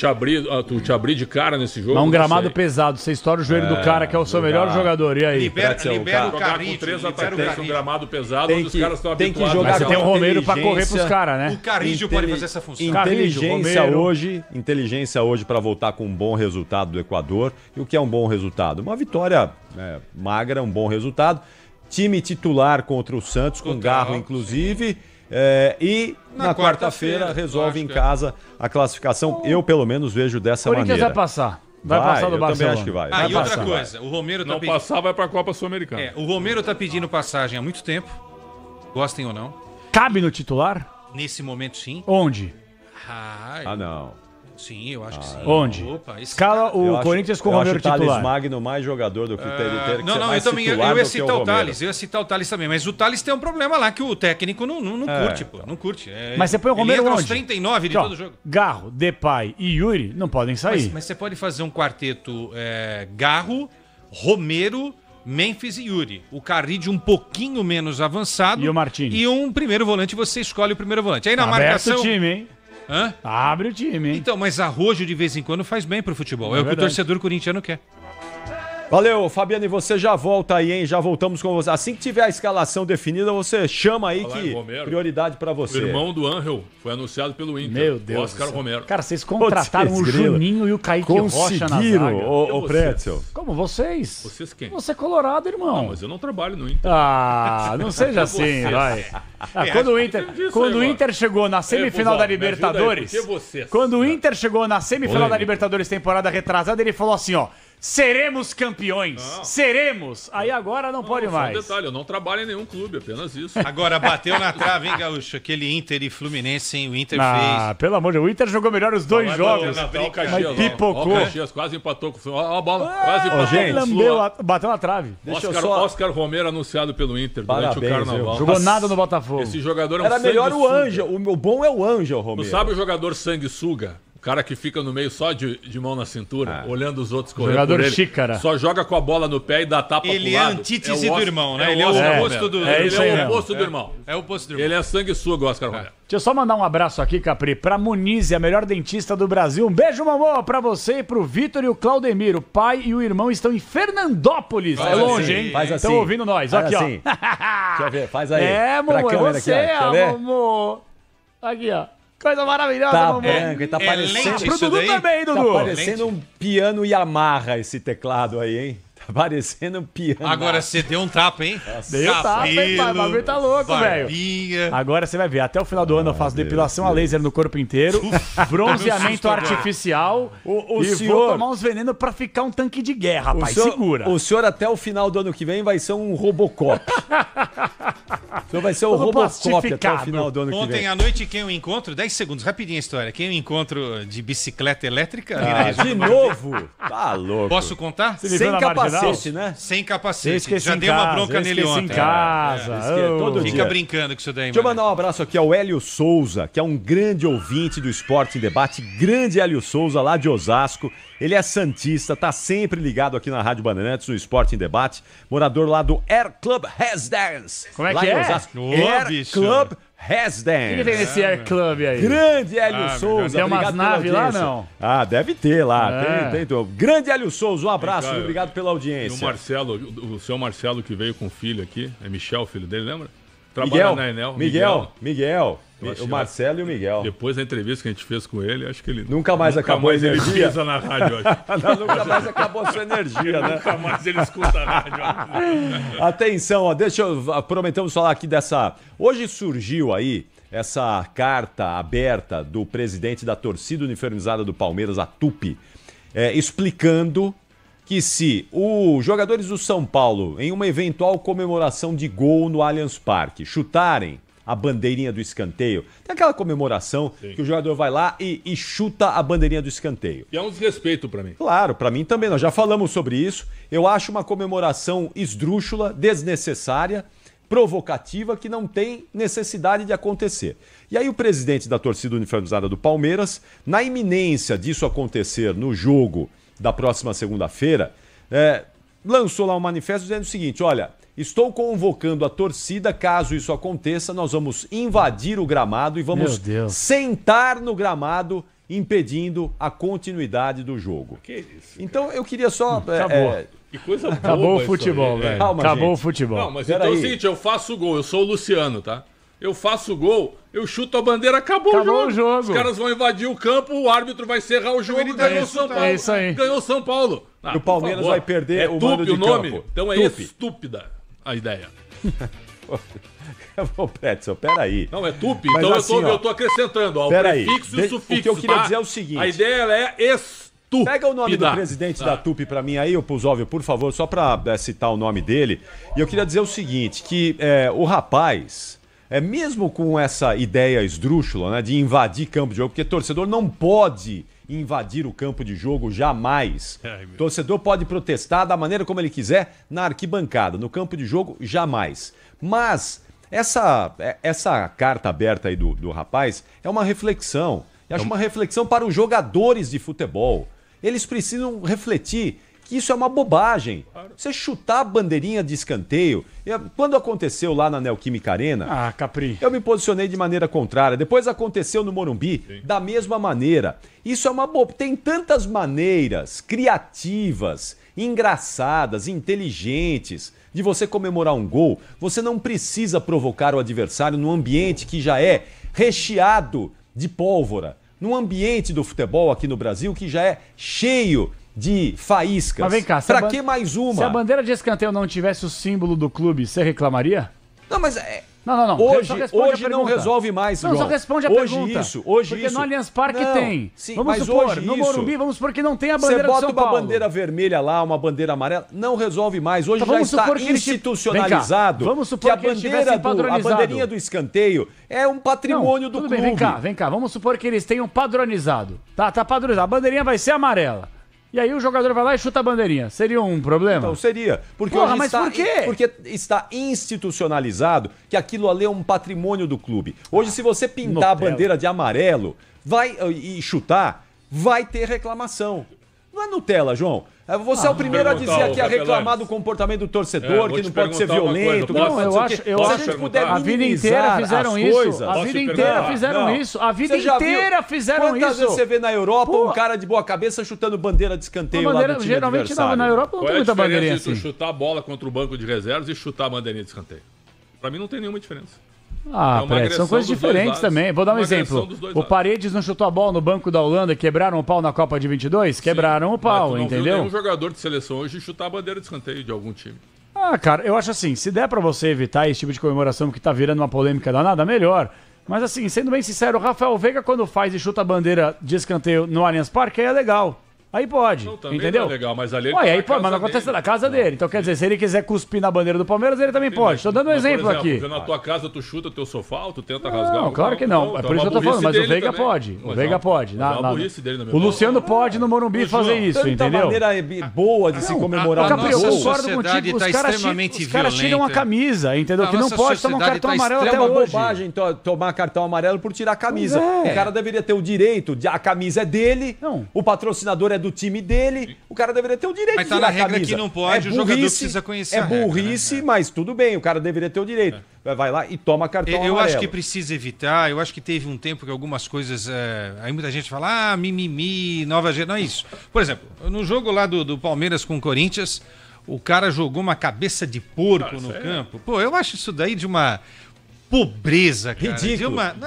tu te abrir de cara nesse jogo. Mas um não gramado sei. pesado, você estoura o joelho do cara, que é o seu melhor jogador. E aí? Libera Pretzel, o cara. Jogar com Carrilho. 3 libera o atacantes, um Carrilho. gramado pesado, Tem onde os que- caras estão tem que habituados. jogar Mas você tem um com Romero pra correr inteligência. pros caras, né? O Carrilho pode fazer essa função. Carrilho, Romero. Inteligência hoje para voltar com um bom resultado do Equador. E o que é um bom resultado? Uma vitória magra, um bom resultado. Time titular contra o Santos, com Total, Garro inclusive. E Na na quarta-feira, quarta-feira resolve em lógico, casa a classificação. Eu, pelo menos, vejo dessa O Corinthians maneira. vai passar. Vai passar do eu Barcelona. também acho que vai. Ah, Vai e outra passar. coisa, o Romero tá Não pedindo... passar, vai pra Copa Sul-Americana. O Romero tá pedindo passagem há muito tempo. Gostem ou não. Cabe no titular? Nesse momento, sim. Onde? Ah, não. Sim, eu acho que sim. Onde? Opa, esse Escala cara- o Eu acho- Corinthians com o eu Romero acho o Thales titular. Magno mais jogador do que ele teria que Não, ser não, eu mais também titular eu ia do que citar o Romero. Thales, eu ia citar o Thales também, mas o Thales tem um problema lá que o técnico não curte, pô, não curte. Mas você põe o Romero ele entra aos onde? 39 de Aqui, ó, todo jogo. Garro, Depay e Yuri não podem sair. Mas você pode fazer um quarteto Garro, Romero, Memphis e Yuri. O Carrilho um pouquinho menos avançado. E o Martínez. E um primeiro volante, você escolhe o primeiro volante. Aí na Aberto marcação... o time, hein? Hã? Abre o time, hein? Então, mas arrojo de vez em quando faz bem pro futebol. É o que o verdade. torcedor corintiano quer. Valeu, Fabiano, e você já volta aí, hein? Já voltamos com você. Assim que tiver a escalação definida, você chama aí Falar que em Romero. prioridade pra O você. irmão do Angel foi anunciado pelo Inter. Meu Deus Oscar do céu. Romero. Cara, vocês contrataram Putz, o grila. Juninho e o Kaique Rocha na Conseguiram, zaga. ô E Pretzel. vocês? Como vocês? Vocês quem? Você é colorado, irmão. Não, mas eu não trabalho no Inter. Ah, não seja assim, vai. Ah, quando o Inter, entendi isso quando o aí, Inter chegou na semifinal Fusão, da me ajuda aí, Libertadores, por que vocês? quando o Inter chegou na semifinal da Polêmica. Libertadores temporada retrasada, ele falou assim, ó, seremos campeões, seremos. Aí agora não pode Só um mais. detalhe, eu não trabalho em nenhum clube, apenas isso. Agora bateu na trave, hein, Gaúcho? Aquele Inter e Fluminense, hein? O Inter Ah, fez. pelo amor de Deus, o Inter jogou melhor os dois Vai jogos. bater na Caxias, Mas ó. pipocou. Ó, o Caxias quase empatou com o Ó a bola, quase empatou. gente, com o Lambeu, Flu. bateu na trave. Deixa eu Oscar, só- Oscar Romero anunciado pelo Inter durante Parabéns, o Carnaval. Jogou nada no Botafogo. Esse jogador é um Era melhor o sanguessuga. Ângel. O meu bom é o Ângel, Tu Romero. sabe o jogador sanguessuga? O cara que fica no meio só de mão na cintura, olhando os outros correr Jogador por ele. xícara. Só joga com a bola no pé e dá tapa Ele pro é a lado. antítese o do Oscar- irmão, né? Ele é o Oscar oposto Romero. do- É isso aí Ele é o mesmo. oposto do irmão. É o oposto do irmão. Ele é sanguessuga, Oscar Romero. Deixa eu só mandar um abraço aqui, Capri, pra Munize, a melhor dentista do Brasil. Um beijo, mamô, pra você e pro Vitor e o Claudemir. O pai e o irmão estão em Fernandópolis. Faz é longe, assim, hein? faz assim. Estão ouvindo nós. Faz Aqui, assim. ó. Deixa eu ver, faz aí. É, Pra mamô, é câmera você, aqui, ó. Quer ver? mamô. Aqui, ó. Coisa maravilhosa, Tá mamãe. branco, ele tá parecendo... lente Pro isso Dudu daí? também, Tá Dudu. parecendo um piano Yamaha esse teclado aí, hein? Tá parecendo um piano. Agora você deu um tapa, hein? Deu tapa, hein, pai? O bagulho tá louco, velho. barbinha. Agora você vai ver, até o final do ano eu faço depilação a laser no corpo inteiro, bronzeamento artificial O e senhor- vou tomar uns venenos pra ficar um tanque de guerra, rapaz. Segura. O senhor até o final do ano que vem vai ser um Robocop. O senhor vai ser o Todo Robocop até o plastificado. final do ano que Ontem vem. à noite, quem eu encontro, 10 segundos, rapidinho a história. Quem eu encontro de bicicleta elétrica, De novo? Tá louco. posso contar? Você me viu Sem na marginal? capacete, né? Sem Eu capacete. esqueci Já em dei uma casa, bronca eu nele esqueci ontem. em casa. todo Oh. dia. Fica brincando com isso daí, Deixa eu mano. mandar um abraço aqui ao Hélio Souza, que é um grande ouvinte do Esporte em Debate. Grande Hélio Souza, lá de Osasco. Ele é santista, tá sempre ligado aqui na Rádio Bandeirantes, no Esporte em Debate. Morador lá do Air Club Residence. Como é lá que em é? Osasco. Ô, Air bicho. Club O Residence. que tem nesse Air Club aí? Grande Hélio Souza. Tem umas obrigado pela naves lá, audiência. não? Ah, deve ter lá. É. Tem. Grande Hélio Souza, um abraço. Cara, Obrigado pela E o audiência. Marcelo, o seu Marcelo que veio com o filho aqui, é Michel, o filho dele, lembra? Trabalha na Enel. Miguel. Eu acho O que Marcelo e o Miguel. Depois da entrevista que a gente fez com ele, acho que ele... Nunca mais acabou a mais ele energia. pisa na rádio, acho. Nunca mais acabou a sua energia, né? Nunca mais ele escuta a rádio. Atenção, ó, prometemos falar aqui dessa... Hoje surgiu aí essa carta aberta do presidente da torcida uniformizada do Palmeiras, a Tupi, explicando que se os jogadores do São Paulo, em uma eventual comemoração de gol no Allianz Parque, chutarem a bandeirinha do escanteio, tem aquela comemoração que o jogador vai lá e chuta a bandeirinha do escanteio. E é um desrespeito pra mim. Claro, pra mim também, nós já falamos sobre isso. Eu acho uma comemoração esdrúxula, desnecessária, provocativa, que não tem necessidade de acontecer. E aí o presidente da torcida uniformizada do Palmeiras, na iminência disso acontecer no jogo da próxima segunda-feira, lançou lá um manifesto dizendo o seguinte: olha, estou convocando a torcida, caso isso aconteça, nós vamos invadir o gramado e vamos Meu Deus. sentar no gramado, impedindo a continuidade do jogo. Que isso? Então eu queria só... Acabou. Que coisa boa. Acabou o futebol, velho. Calma, Acabou gente. o futebol. Não, mas Pera então é o aí. seguinte, eu faço o gol, eu sou o Luciano, tá? Eu faço o gol, eu chuto a bandeira, acabou, Acabou o jogo. Os caras vão invadir o campo, o árbitro vai encerrar o jogo e ganhou o São Paulo. É isso aí. Ganhou o São Paulo. Ah, E o Palmeiras por favor. vai perder o mando Tupi de o nome? campo. Então é Tupi. estúpida a ideia. Ô, Pretzel, peraí. Não, é Tupi, Mas então assim, ó, eu tô acrescentando ó, o pera aí. prefixo e o sufixo. O que eu queria tá? dizer é o seguinte. A ideia ela é estúpida. Pega o nome do presidente da Tupi pra mim aí, ô Puzóvio, por favor, só pra citar o nome dele. E eu queria dizer o seguinte, que o rapaz, mesmo com essa ideia esdrúxula, né, de invadir campo de jogo, porque torcedor não pode invadir o campo de jogo jamais. Torcedor pode protestar da maneira como ele quiser na arquibancada, no campo de jogo jamais. Mas essa carta aberta aí do rapaz é uma reflexão. Eu acho uma reflexão para os jogadores de futebol. Eles precisam refletir que isso é uma bobagem. Você chutar a bandeirinha de escanteio. Quando aconteceu lá na Neoquímica Arena, Ah, Capri. eu me posicionei de maneira contrária. Depois aconteceu no Morumbi, da mesma maneira. Isso é uma boba. Tem tantas maneiras criativas, engraçadas, inteligentes de você comemorar um gol. Você não precisa provocar o adversário num ambiente que já é recheado de pólvora. Num ambiente do futebol aqui no Brasil que já é cheio de faíscas. Mas vem cá, pra que mais uma? Se a bandeira de escanteio não tivesse o símbolo do clube, você reclamaria? Não, mas Não. Hoje, Só responde a hoje não pergunta. resolve mais, Não, João. só responde a hoje pergunta. Isso, hoje Porque isso. no Allianz Parque Não, tem. Sim, Vamos mas supor, hoje no isso. Morumbi, vamos supor que não tem a Você bandeira do bota São uma Paulo. bandeira vermelha lá, uma bandeira amarela, não resolve mais. Hoje Então já vamos está supor que ele institucionalizado. Vem cá, vamos supor que a que eles bandeira tivessem a padronizado. bandeirinha do escanteio é um patrimônio do tudo clube. bem, vem cá. Vamos supor que eles tenham padronizado. Tá padronizado. A bandeirinha vai ser amarela. E aí o jogador vai lá e chuta a bandeirinha. Seria um problema? Então seria. Porque Porra, hoje mas está, por quê? Porque está institucionalizado que aquilo ali é um patrimônio do clube. Hoje, se você pintar a Nutella. bandeira de amarelo e chutar, vai ter reclamação. Não é Nutella, João. Você é o primeiro a dizer aqui a reclamar do comportamento do torcedor, vou que te não pode ser perguntar uma violento. coisa. que Não, pode eu ser o acho- quê. eu Se acho- a gente puder a vida minimizar inteira fizeram as isso. coisas- A Posso vida te inteira perguntar? fizeram Não. isso. A vida Você já viu inteira fizeram quantas isso. vezes você vê na Europa Pô. um cara de boa cabeça chutando bandeira de escanteio Uma lá bandeira, do time geralmente adversário? na Europa não Qual tem é a muita diferença bandeirinha de tu assim. chutar a bola contra o banco de reservas e chutar a bandeirinha de escanteio? Pra mim não tem nenhuma diferença. Ah, Prédio, são coisas diferentes também. Vou dar um exemplo. O Paredes não chutou a bola no banco da Holanda, quebraram o pau na Copa de 22? Quebraram o pau, entendeu? Tem um jogador de seleção hoje chutar a bandeira de escanteio de algum time. Ah, cara, eu acho assim, se der pra você evitar esse tipo de comemoração que tá virando uma polêmica danada, melhor. Mas assim, sendo bem sincero, o Rafael Veiga quando faz e chuta a bandeira de escanteio no Allianz Parque, aí é legal. Aí pode, entendeu? Não é legal, mas ali aí pode, mas não acontece na casa dele. Então quer dizer, se ele quiser cuspir na bandeira do Palmeiras, ele também pode. Estou dando um exemplo aqui. Na tua casa tu chuta teu sofá, tu tenta rasgar. Não, claro que não. É por isso que eu tô falando, mas o Veiga pode. O Veiga pode. O Luciano pode no Morumbi fazer isso, entendeu? Maneira boa de se comemorar o gol. Eu concordo contigo. Os caras tiram a camisa, entendeu? Que não pode tomar um cartão amarelo até hoje. É uma bobagem tomar cartão amarelo por tirar a camisa. O cara deveria ter o direito, a camisa é dele, o patrocinador é do time dele. O cara deveria ter o direito de tirar a camisa. Mas tá na regra que não pode, o jogador precisa conhecer a regra. É burrice, mas tudo bem, o cara deveria ter o direito. Vai lá e toma cartão amarelo. Eu acho que precisa evitar, eu acho que teve um tempo que algumas coisas... aí muita gente fala, mimimi, nova geração, não é isso. Por exemplo, no jogo lá do Palmeiras com o Corinthians, o cara jogou uma cabeça de porco no campo. Pô, eu acho isso daí de uma... pobreza, cara.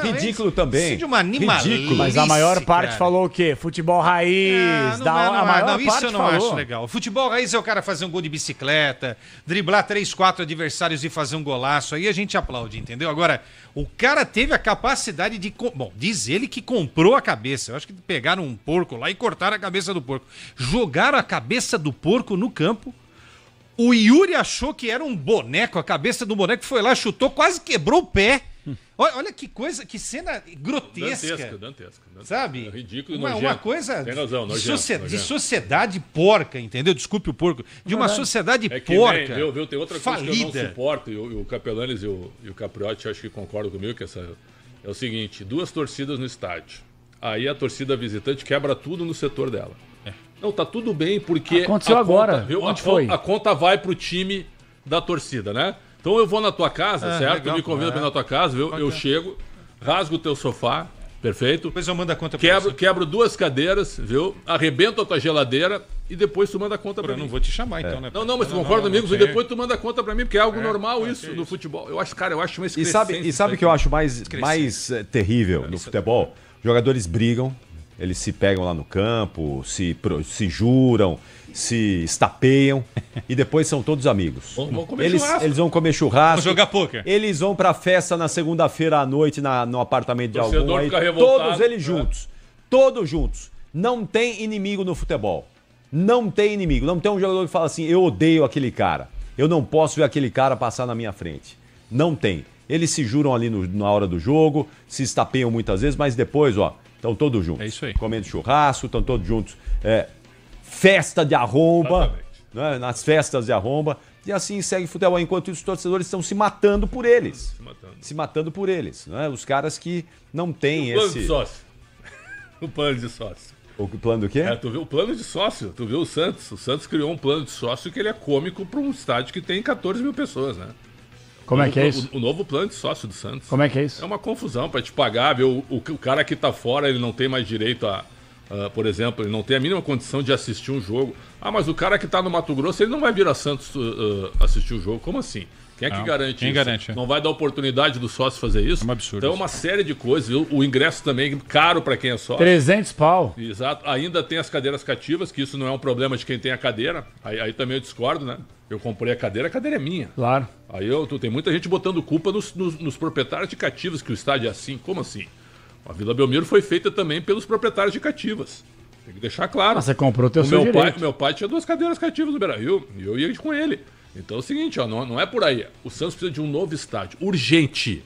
Ridículo também. De uma animalice, mas a maior parte falou o quê? Futebol raiz. Isso eu não acho legal. O futebol raiz é o cara fazer um gol de bicicleta, driblar 3, 4 adversários e fazer um golaço. Aí a gente aplaude, entendeu? Agora, o cara teve a capacidade de... Bom, diz ele que comprou a cabeça. Eu acho que pegaram um porco lá e cortaram a cabeça do porco. Jogaram a cabeça do porco no campo. O Yuri achou que era um boneco, a cabeça do boneco foi lá, chutou, quase quebrou o pé. Olha que coisa, que cena grotesca. Dantesca. Sabe? É ridículo e uma coisa tem razão, de sociedade porca, entendeu? Desculpe o porco. De uma sociedade porca. Tem outra coisa que eu não suporto, e o Capelanes e o Capriotti acho que concordam comigo, que é o seguinte, 2 torcidas no estádio. Aí a torcida visitante quebra tudo no setor dela. Não, tá tudo bem, porque... Aconteceu agora. Onde foi? A conta vai pro time da torcida, né? Então eu vou na tua casa, certo? Legal, tu me convida pra ir na tua casa, eu chego, rasgo o teu sofá, perfeito? Depois eu mando a conta pra você. Quebro 2 cadeiras, viu? Arrebento a tua geladeira e depois tu manda a conta pra mim. Eu não vou te chamar então, né? Não, mas tu concorda comigo? E depois tu manda a conta pra mim, porque é algo normal isso no futebol. Eu acho uma excrescência. E sabe o que eu acho mais terrível no futebol? Jogadores brigam. Eles se pegam lá no campo, se juram, se estapeiam e depois são todos amigos. Eles vão comer churrasco. Vão jogar poker. Eles vão pra festa na segunda-feira à noite no apartamento de algum. Aí, todos eles juntos. Todos juntos. Não tem inimigo no futebol. Não tem inimigo. Não tem um jogador que fala assim, eu odeio aquele cara. Eu não posso ver aquele cara passar na minha frente. Não tem. Eles se juram ali na hora do jogo, se estapeiam muitas vezes, mas depois, estão todos juntos. É isso aí. Comendo churrasco, estão todos juntos. Festa de arromba. Né? Nas festas de arromba. E assim segue o futebol. Enquanto os torcedores estão se matando por eles. Se matando por eles. Né? Os caras que não têm esse... Plano de sócio. O plano de sócio. O plano do quê? Tu viu o plano de sócio. Tu viu o Santos. O Santos criou um plano de sócio que ele é cômico para um estádio que tem 14 mil pessoas, né? Como é que é isso? O novo plano de sócio do Santos. Como é que é isso? É uma confusão para te pagar, viu? O cara que tá fora, ele não tem mais direito por exemplo, ele não tem a mínima condição de assistir um jogo. Mas o cara que tá no Mato Grosso, ele não vai vir a Santos assistir o jogo. Como assim? Quem é que garante quem isso? Garante? Não vai dar oportunidade do sócio fazer isso? É um absurdo. Então é uma série de coisas, viu? O ingresso também caro para quem é sócio. 300 pau. Exato. Ainda tem as cadeiras cativas, que isso não é um problema de quem tem a cadeira. Aí também eu discordo, né? Eu comprei a cadeira é minha. Claro. Aí tem muita gente botando culpa nos proprietários de cativas, que o estádio é assim. Como assim? A Vila Belmiro foi feita também pelos proprietários de cativas. Tem que deixar claro. Você comprou o teu seu direito. Meu pai tinha 2 cadeiras cativas no Beira-Rio e eu ia com ele. Então é o seguinte, não é por aí. O Santos precisa de um novo estádio. Urgente.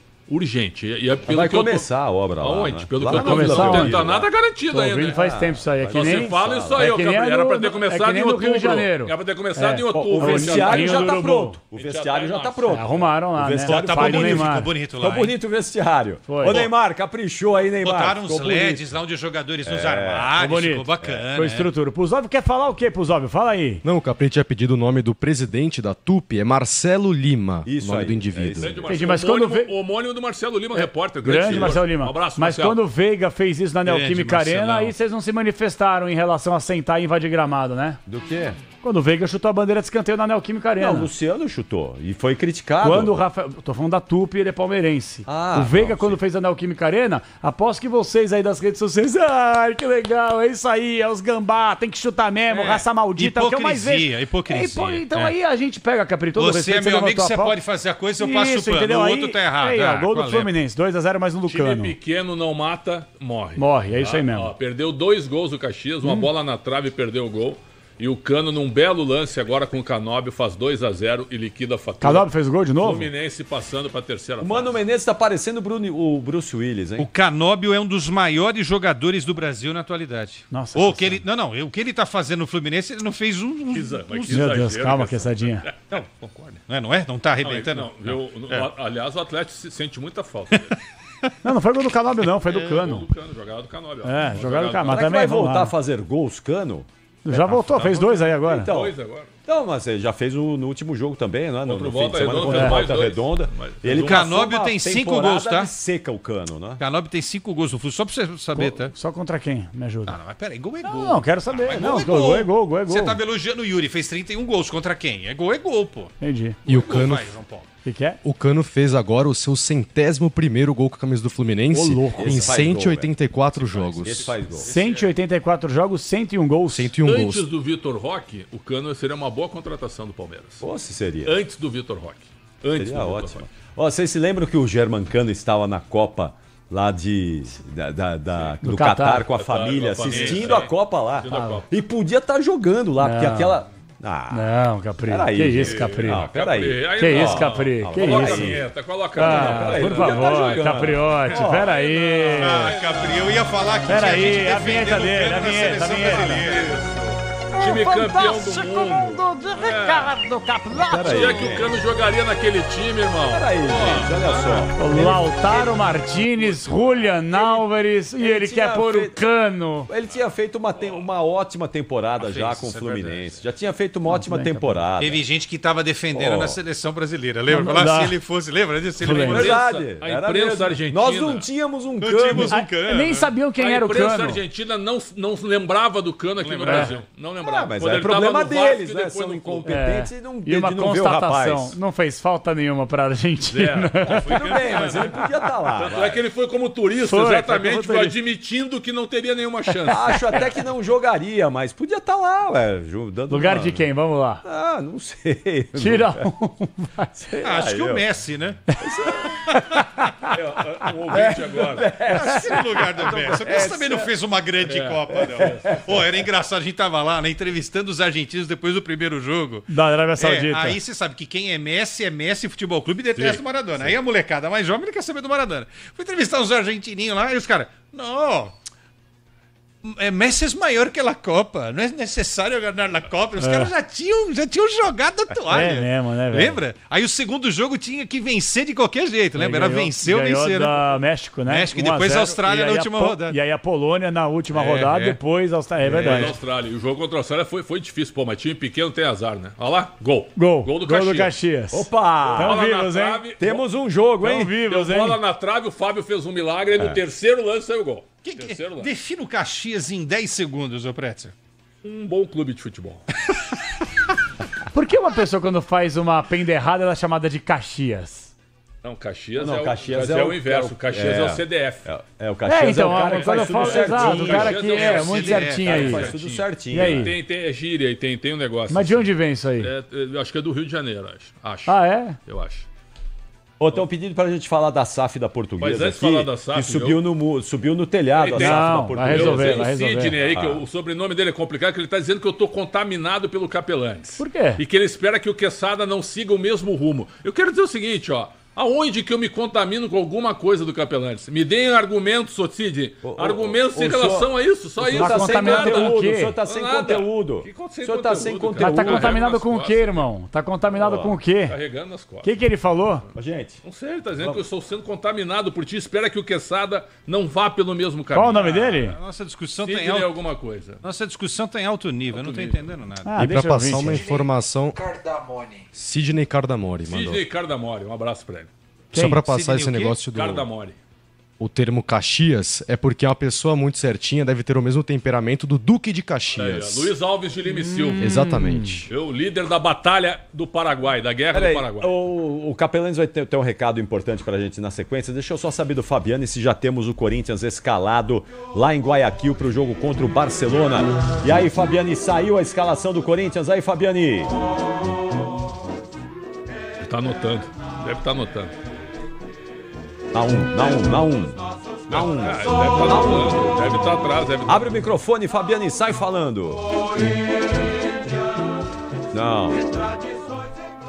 Vai começar a obra lá. Aonde? Né? Pelo lá que eu tô vendo, não tá nada garantido ainda. Não faz tempo isso aí. Você fala isso aí, era pra ter começado em outubro. Rio de Janeiro. Era pra ter começado em outubro. O vestiário já tá pronto. O vestiário já tá pronto. Arrumaram lá, né? Ficou bonito lá. Ficou bonito o vestiário. Ô, Neymar, caprichou aí, Neymar. Botaram uns LEDs lá onde os jogadores nos armários. Ficou bacana. Foi estrutura. Puzóvio quer falar o quê, Puzóvio? Fala aí. Não, o Capri tinha pedido o nome do presidente da TUP, é Marcelo Lima, isso o nome aí, do indivíduo. Entendi, mas quando vê... O homônimo do do Marcelo Lima, repórter. Grande Marcelo Lima. Um abraço, Mas Marcelo. quando o Veiga fez isso na Neoquímica Marcelão. Arena, aí vocês não se manifestaram em relação a sentar e invadir gramado, né? Do quê? Quando o Veiga chutou a bandeira de escanteio na Neoquímica Arena. Não, o Luciano chutou. E foi criticado. Quando o Rafael. Tô falando da Tupi, ele é palmeirense. O Veiga, quando fez a Neoquímica Arena, aposto que vocês aí das redes sociais. Ai, que legal, é isso aí, é os gambá, tem que chutar mesmo, raça maldita, é o que eu mais vejo. Hipocrisia. Então aí a gente pega, Capri, todo Você é meu amigo, você pode fazer a coisa, eu passo o pano. entendeu? O Aí, outro tá errado. Aí, ó, gol do qual é? Fluminense, 2-0 mais um do Time Cano. pequeno não mata, morre. Morre, é isso aí mesmo. Ó, perdeu 2 gols do Caxias, uma bola na trave e perdeu o gol. E o Cano, num belo lance agora com o Canóbio, faz 2-0 e liquida a fatura. Canóbio fez o gol de novo? Fluminense passando para a terceira O Mano Menezes tá parecendo o Bruce Willis, hein? O Canóbio é um dos maiores jogadores do Brasil na atualidade. Nossa, Ou que ele, não, o que ele tá fazendo no Fluminense, ele não fez um. Meu Deus, calma, quesadinha. Não, concorda. Não é? Não tá arrebentando? Aliás, o Atlético sente muita falta dele. Não foi gol do Canóbio, não, foi do Gol Cano. do Cano, jogada do Canóbio. Jogada do Cano. Mas Será que também vai vamos voltar lá. a fazer gols, Cano? Já voltou, fez 2 aí agora. Então, 2 agora. Então, mas ele já fez no último jogo também, não é? No Contra o fim de Volta semana Redonda, contra o fez Volta mais Redonda. dois. Ele O Canóbio passou uma tem 5 temporada gols, tá? de seca o Cano, né? Canóbio tem 5 gols no Flu, só pra você saber, tá? Só contra quem? Me ajuda. Não, mas peraí, gol é gol. Não, quero saber. Mas Não, gol é gol. Você tava elogiando o Yuri, fez 31 gols contra quem? É gol, pô. Entendi. E o Gol, Cano, vai, João Paulo. O que é? o Cano fez agora o seu 101º gol com a camisa do Fluminense Ô, louco. em Esse faz gol, 184 Esse jogos. faz gol. 184 jogos, 101 gols. 101 Antes gols. do Vitor Roque, o Cano seria uma boa contratação do Palmeiras. Pô, se seria. Antes do Vitor Roque. Antes Seria do Vitor ótimo. Roque. Ó, vocês se lembram que o Germancano estava na Copa lá do Catar. Catar com a Catar, família, com a família, assistindo sim. a Copa lá. Assistindo a Copa. E podia estar jogando lá, porque Não. aquela... Não, Capri. Peraí, Que gente. isso, Capri. Não, peraí. Aí Que não. isso, Capri? Que Coloca a isso? vinheta, coloca a vinheta. peraí, Por podia tá favor, jogando. Capriote, peraí. Capri, eu ia falar que Peraí, a vinheta dele, a vinheta. Time campeão do mundo. de Ricardo Capriote. Dia que o Cano jogaria naquele time, irmão. Peraí, gente, olha só. Lautaro Martinez, Julian Álvares e ele tinha quer pôr o feito- Cano. Ele tinha feito uma ótima temporada já com o Fluminense. Já tinha feito uma ótima temporada. Teve gente que tava defendendo Ó. na seleção brasileira, lembra? Não Falar dá. se ele fosse, lembra disso? Se ele Lembro. fosse- Verdade. A era imprensa mesmo. argentina- Nós não tínhamos um Cano. tínhamos um Cano. Nem sabiam quem A era o imprensa Cano. argentina não lembrava do Cano aqui no Brasil. Não lembrava. Mas Quando é ele tava problema no Vasco deles, e né? depois São no clube. incompetentes e não, E uma de não ver o constatação, rapaz. não fez falta nenhuma pra Argentina. Tudo bem, mas ele podia estar lá. Tanto é que ele foi como turista, Foi exatamente, como foi turista. admitindo que não teria nenhuma chance. Acho até que não jogaria, mas podia estar lá, ué. Dando Lugar uma- de quem? Vamos lá. Ah, não sei. Tira um. vai. Acho que o Messi, né? Um ouvinte agora. Acho que no lugar do Messi. O Messi também não fez uma grande Copa, não. Pô, era engraçado, a gente tava lá, né, entrevistando os argentinos depois do primeiro jogo. Da Arábia Saudita. Aí você sabe que quem é Messi Futebol Clube e detesta o Maradona. Aí a molecada mais jovem não quer saber do Maradona. Fui entrevistar uns argentininhos lá e os caras, não, Messi é maior que a Copa, não é necessário ganhar a Copa. Os caras já tinham jogado a toalha. É mesmo, né, velho? Lembra? Aí o segundo jogo tinha que vencer de qualquer jeito, lembra? Era vencer ou ganhou vencer. né? da México, né? México e 1 a depois 0, a Austrália e na aí última a rodada. E aí a Polônia na última rodada, depois a Austrália. É Da verdade. Austrália. E o jogo contra a Austrália foi difícil, pô, mas time pequeno tem azar, né? Olha lá, gol. Gol. Gol do Gol Caxias. do Caxias. Opa! Tão Bola vivos, na hein? trave, Temos um jogo, Tão hein? deu vivos, hein? bola na trave, o Fábio fez um milagre, e no terceiro lance saiu o gol. Terceiro lance. Defina o Caxias em 10 segundos, ô Pretzel. Um bom clube de futebol. Por que uma pessoa, quando faz uma penda errada, ela é chamada de Caxias? Não, Caxias, Não, é, Caxias o, é o- inverso. O Caxias é o CDF. O Caxias então, é o cara que quando eu faz tudo falo exato, certinho. o cara Caxias que é o é muito CDF, certinho cara, aí. Faz tudo certinho. E aí? Tem gíria e tem um negócio. Mas de assim. onde vem isso aí? Eu acho que é do Rio de Janeiro, acho. Ah, é? Eu acho. Estão pedindo pra gente falar da SAF da Portuguesa Mas antes de aqui, falar da SAF, que subiu no telhado a Ele SAF tem- da Não, vai Portuguesa. resolver, Tem vai o resolver. Sidney aí, que o sobrenome dele é complicado, que ele tá dizendo que eu tô contaminado pelo Capelães. Por quê? E que ele espera que o Quesada não siga o mesmo rumo. Eu quero dizer o seguinte, ó. Aonde que eu me contamino com alguma coisa do Capelães? Me deem argumentos, Sidney. Argumentos em relação a isso, só O isso. senhor tá sem contaminado com o conteúdo, quê? o senhor tá sem Nada. conteúdo. Que O sem senhor tá sem conteúdo, cara? Mas tá conteúdo. contaminado nas com o costas. quê, irmão? Tá contaminado com o quê? Carregando nas O costas. que ele falou? Gente, Não sei, ele tá dizendo que eu estou sendo contaminado por ti. Espera que o Quesada não vá pelo mesmo caminho. Qual o nome dele? A nossa discussão Sidney tem alto, alguma coisa. nossa discussão tem alto nível, eu não tô entendendo nada. Ah, E pra deixa eu passar ouvir, uma gente. informação, Cardamone. Sidney Cardamore mandou. Sidney Cardamore, um abraço pra ele. Só pra passar Sidney esse o quê? negócio do... Cardamore. O termo Caxias é porque é uma pessoa muito certinha, deve ter o mesmo temperamento do Duque de Aí, Caxias. ó, Luiz Alves de Lima e Silva. Exatamente. O líder da batalha do Paraguai, da guerra Peraí, do Paraguai. o Capelanes vai ter um recado importante pra gente na sequência. Deixa eu só saber do Fabiano se já temos o Corinthians escalado lá em Guayaquil pro jogo contra o Barcelona. E aí, Fabiani, saiu a escalação do Corinthians? Aí, Fabiani. Tá anotando. Deve estar anotando. Na um. Deve estar atrás. Abre o microfone, Fabiani, sai falando. Não.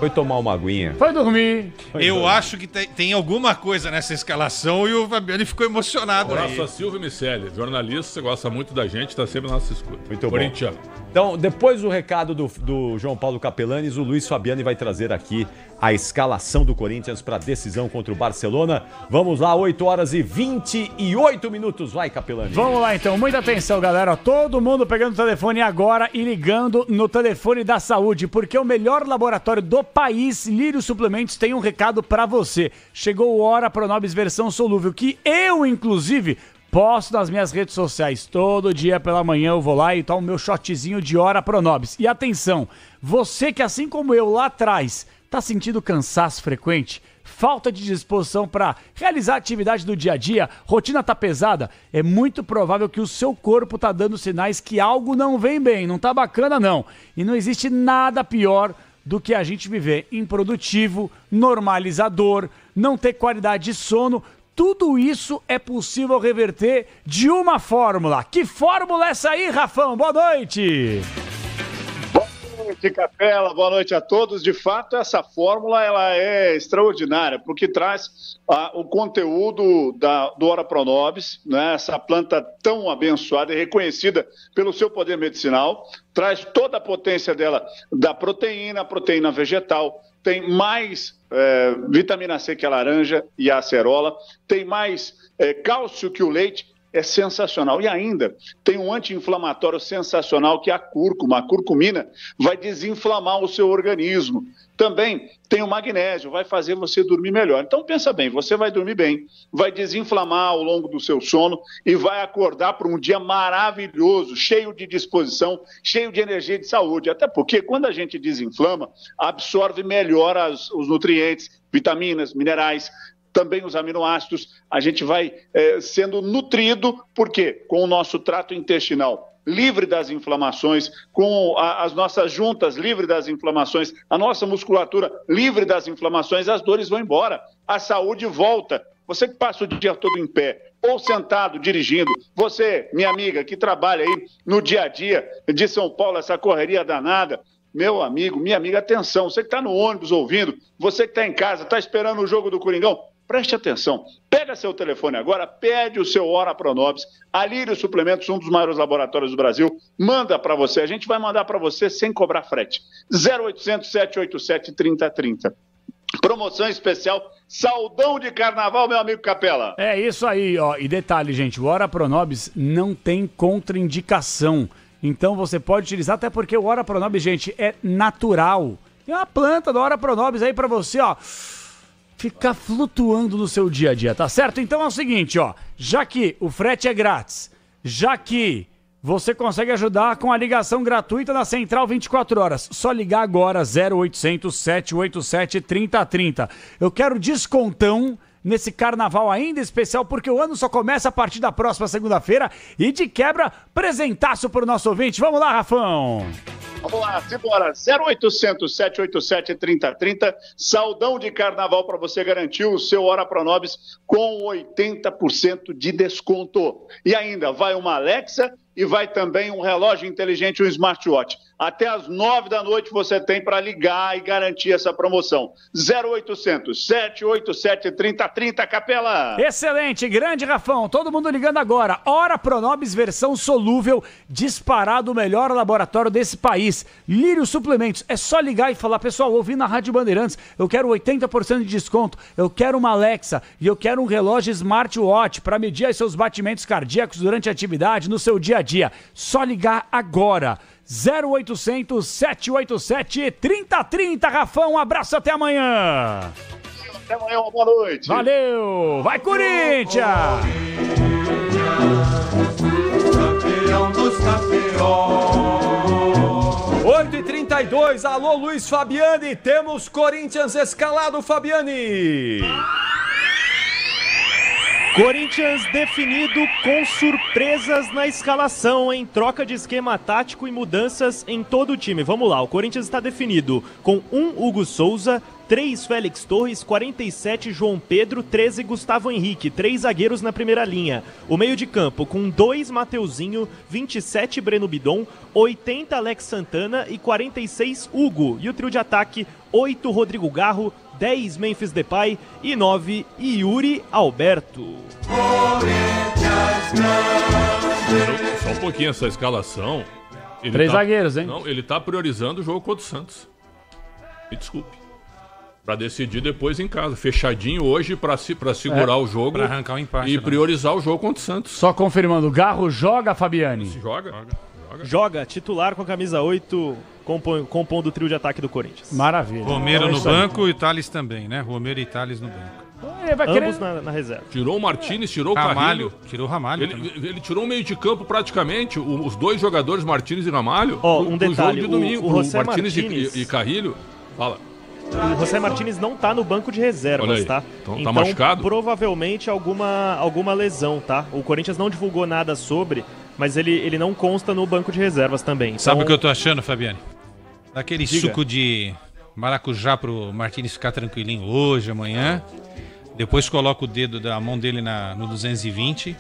Foi tomar uma aguinha. Foi dormir. Eu acho que tem alguma coisa nessa escalação e o Fabiano ficou emocionado aí. Abraço a Silvio Miceli, jornalista, você gosta muito da gente, tá sempre na nossa escuta. Muito bom. Corintiano. Então, depois do recado do João Paulo Capelanes, o Luiz Fabiani vai trazer aqui a escalação do Corinthians para a decisão contra o Barcelona. Vamos lá, 8 horas e 28 minutos. Vai, Capelanes. Vamos lá então, muita atenção, galera. Todo mundo pegando o telefone agora e ligando no telefone da saúde, porque o melhor laboratório do país, Lírio Suplementos, tem um recado para você. Chegou o Ora Pronobis versão solúvel, que eu, inclusive, posto nas minhas redes sociais. Todo dia pela manhã eu vou lá e tomo meu shotzinho de Ora Pronobis. E atenção, você que assim como eu lá atrás tá sentindo cansaço frequente, falta de disposição para realizar a atividade do dia a dia, rotina tá pesada, é muito provável que o seu corpo tá dando sinais que algo não vem bem, não tá bacana não. E não existe nada pior do que a gente viver improdutivo, normalizador, não ter qualidade de sono. Tudo isso é possível reverter de uma fórmula. Que fórmula é essa aí, Rafão? Boa noite! Boa noite, Capela. Boa noite a todos. De fato, essa fórmula ela é extraordinária, porque traz o conteúdo do Ora Pronobis, né? Essa planta tão abençoada e reconhecida pelo seu poder medicinal, traz toda a potência dela, da proteína vegetal, tem mais vitamina C que a laranja e a acerola, tem mais cálcio que o leite, é sensacional. E ainda tem um anti-inflamatório sensacional que é a cúrcuma. A curcumina vai desinflamar o seu organismo. Também tem o magnésio, vai fazer você dormir melhor. Então pensa bem, você vai dormir bem, vai desinflamar ao longo do seu sono e vai acordar para um dia maravilhoso, cheio de disposição, cheio de energia e de saúde. Até porque quando a gente desinflama, absorve melhor os nutrientes, vitaminas, minerais, também os aminoácidos, a gente vai sendo nutrido, por quê? Com o nosso trato intestinal livre das inflamações, com as nossas juntas livre das inflamações, a nossa musculatura livre das inflamações, as dores vão embora, a saúde volta. Você que passa o dia todo em pé, ou sentado, dirigindo, você, minha amiga, que trabalha aí no dia a dia de São Paulo, essa correria danada, meu amigo, minha amiga, atenção, você que está no ônibus ouvindo, você que está em casa, está esperando o jogo do Coringão, preste atenção, pega seu telefone agora, pede o seu Ora Pronobis, a Lírio Suplementos, um dos maiores laboratórios do Brasil, manda para você, a gente vai mandar para você sem cobrar frete, 0800 787 3030. Promoção especial, saldão de carnaval, meu amigo Capela. É isso aí, ó, e detalhe, gente, o Ora Pronobis não tem contraindicação, então você pode utilizar, até porque o Ora Pronobis, gente, é natural. Tem uma planta do Ora Pronobis aí para você, ó, ficar flutuando no seu dia a dia, tá certo? Então é o seguinte, ó, já que o frete é grátis, já que você consegue ajudar com a ligação gratuita na Central 24 horas, só ligar agora 0800 787 3030. Eu quero descontão nesse carnaval ainda especial, porque o ano só começa a partir da próxima segunda-feira e de quebra, presentaço pro nosso ouvinte. Vamos lá, Rafão! Vamos lá, simbora, 0800 787 3030, saldão de carnaval para você garantir o seu Ora Pronobis com 80% de desconto. E ainda vai uma Alexa e vai também um relógio inteligente, um smartwatch. Até às 9 da noite você tem para ligar e garantir essa promoção. 0800 787 3030, Capela. Excelente, grande Rafão, todo mundo ligando agora. Ora Pronobis versão solúvel, disparado o melhor laboratório desse país. Lírio Suplementos, é só ligar e falar, pessoal, ouvi na Rádio Bandeirantes, eu quero 80% de desconto, eu quero uma Alexa e eu quero um relógio smartwatch para medir os seus batimentos cardíacos durante a atividade, no seu dia a dia. Só ligar agora. 0800 787 3030, Rafão, um abraço, até amanhã. Até amanhã, uma boa noite. Valeu! Vai, Corinthians! Campeão dos campeões. 8h32, alô Luiz Fabiani, temos Corinthians escalado, Fabiani. Corinthians definido com surpresas na escalação, em troca de esquema tático e mudanças em todo o time. Vamos lá, o Corinthians está definido com 1 Hugo Souza, 3 Félix Torres, 47 João Pedro, 13 Gustavo Henrique, 3 zagueiros na primeira linha. O meio de campo com 2 Mateuzinho, 27 Breno Bidon, 80 Alex Santana e 46 Hugo. E o trio de ataque, 8 Rodrigo Garro, 10 Memphis Depay e 9 Yuri Alberto. Só um pouquinho essa escalação. 3 zagueiros, hein? Não, ele tá priorizando o jogo contra o Santos. Me desculpe. Pra decidir depois em casa. Fechadinho hoje pra segurar o jogo. Pra arrancar o empate. E né? priorizar o jogo contra o Santos. Só confirmando, o Garro joga, Fabiani? Joga. Joga, titular com a camisa 8, compondo o trio de ataque do Corinthians. Maravilha. Romero Então é no isso aí. banco e Thales também, né? Romero e Thales no banco. Ele vai Ambos querer... na reserva. Tirou o Martínez, tirou o Ramalho. Carrilho. Tirou o Ramalho também. Ele tirou o meio de campo praticamente, os dois jogadores, Martínez e Ramalho, Ó, pro detalhe, jogo de domingo. o José Martínez Martínez- e Carrilho. Fala. O José Martínez não tá no banco de reservas, Olha aí. tá? Então tá machucado? Provavelmente alguma lesão, tá? O Corinthians não divulgou nada sobre, mas ele não consta no banco de reservas também. Então, Sabe o que eu tô achando, Fabiane? Daquele Diga. suco de maracujá pro Martínez ficar tranquilinho hoje, amanhã. Depois coloca o dedo da mão dele no 220,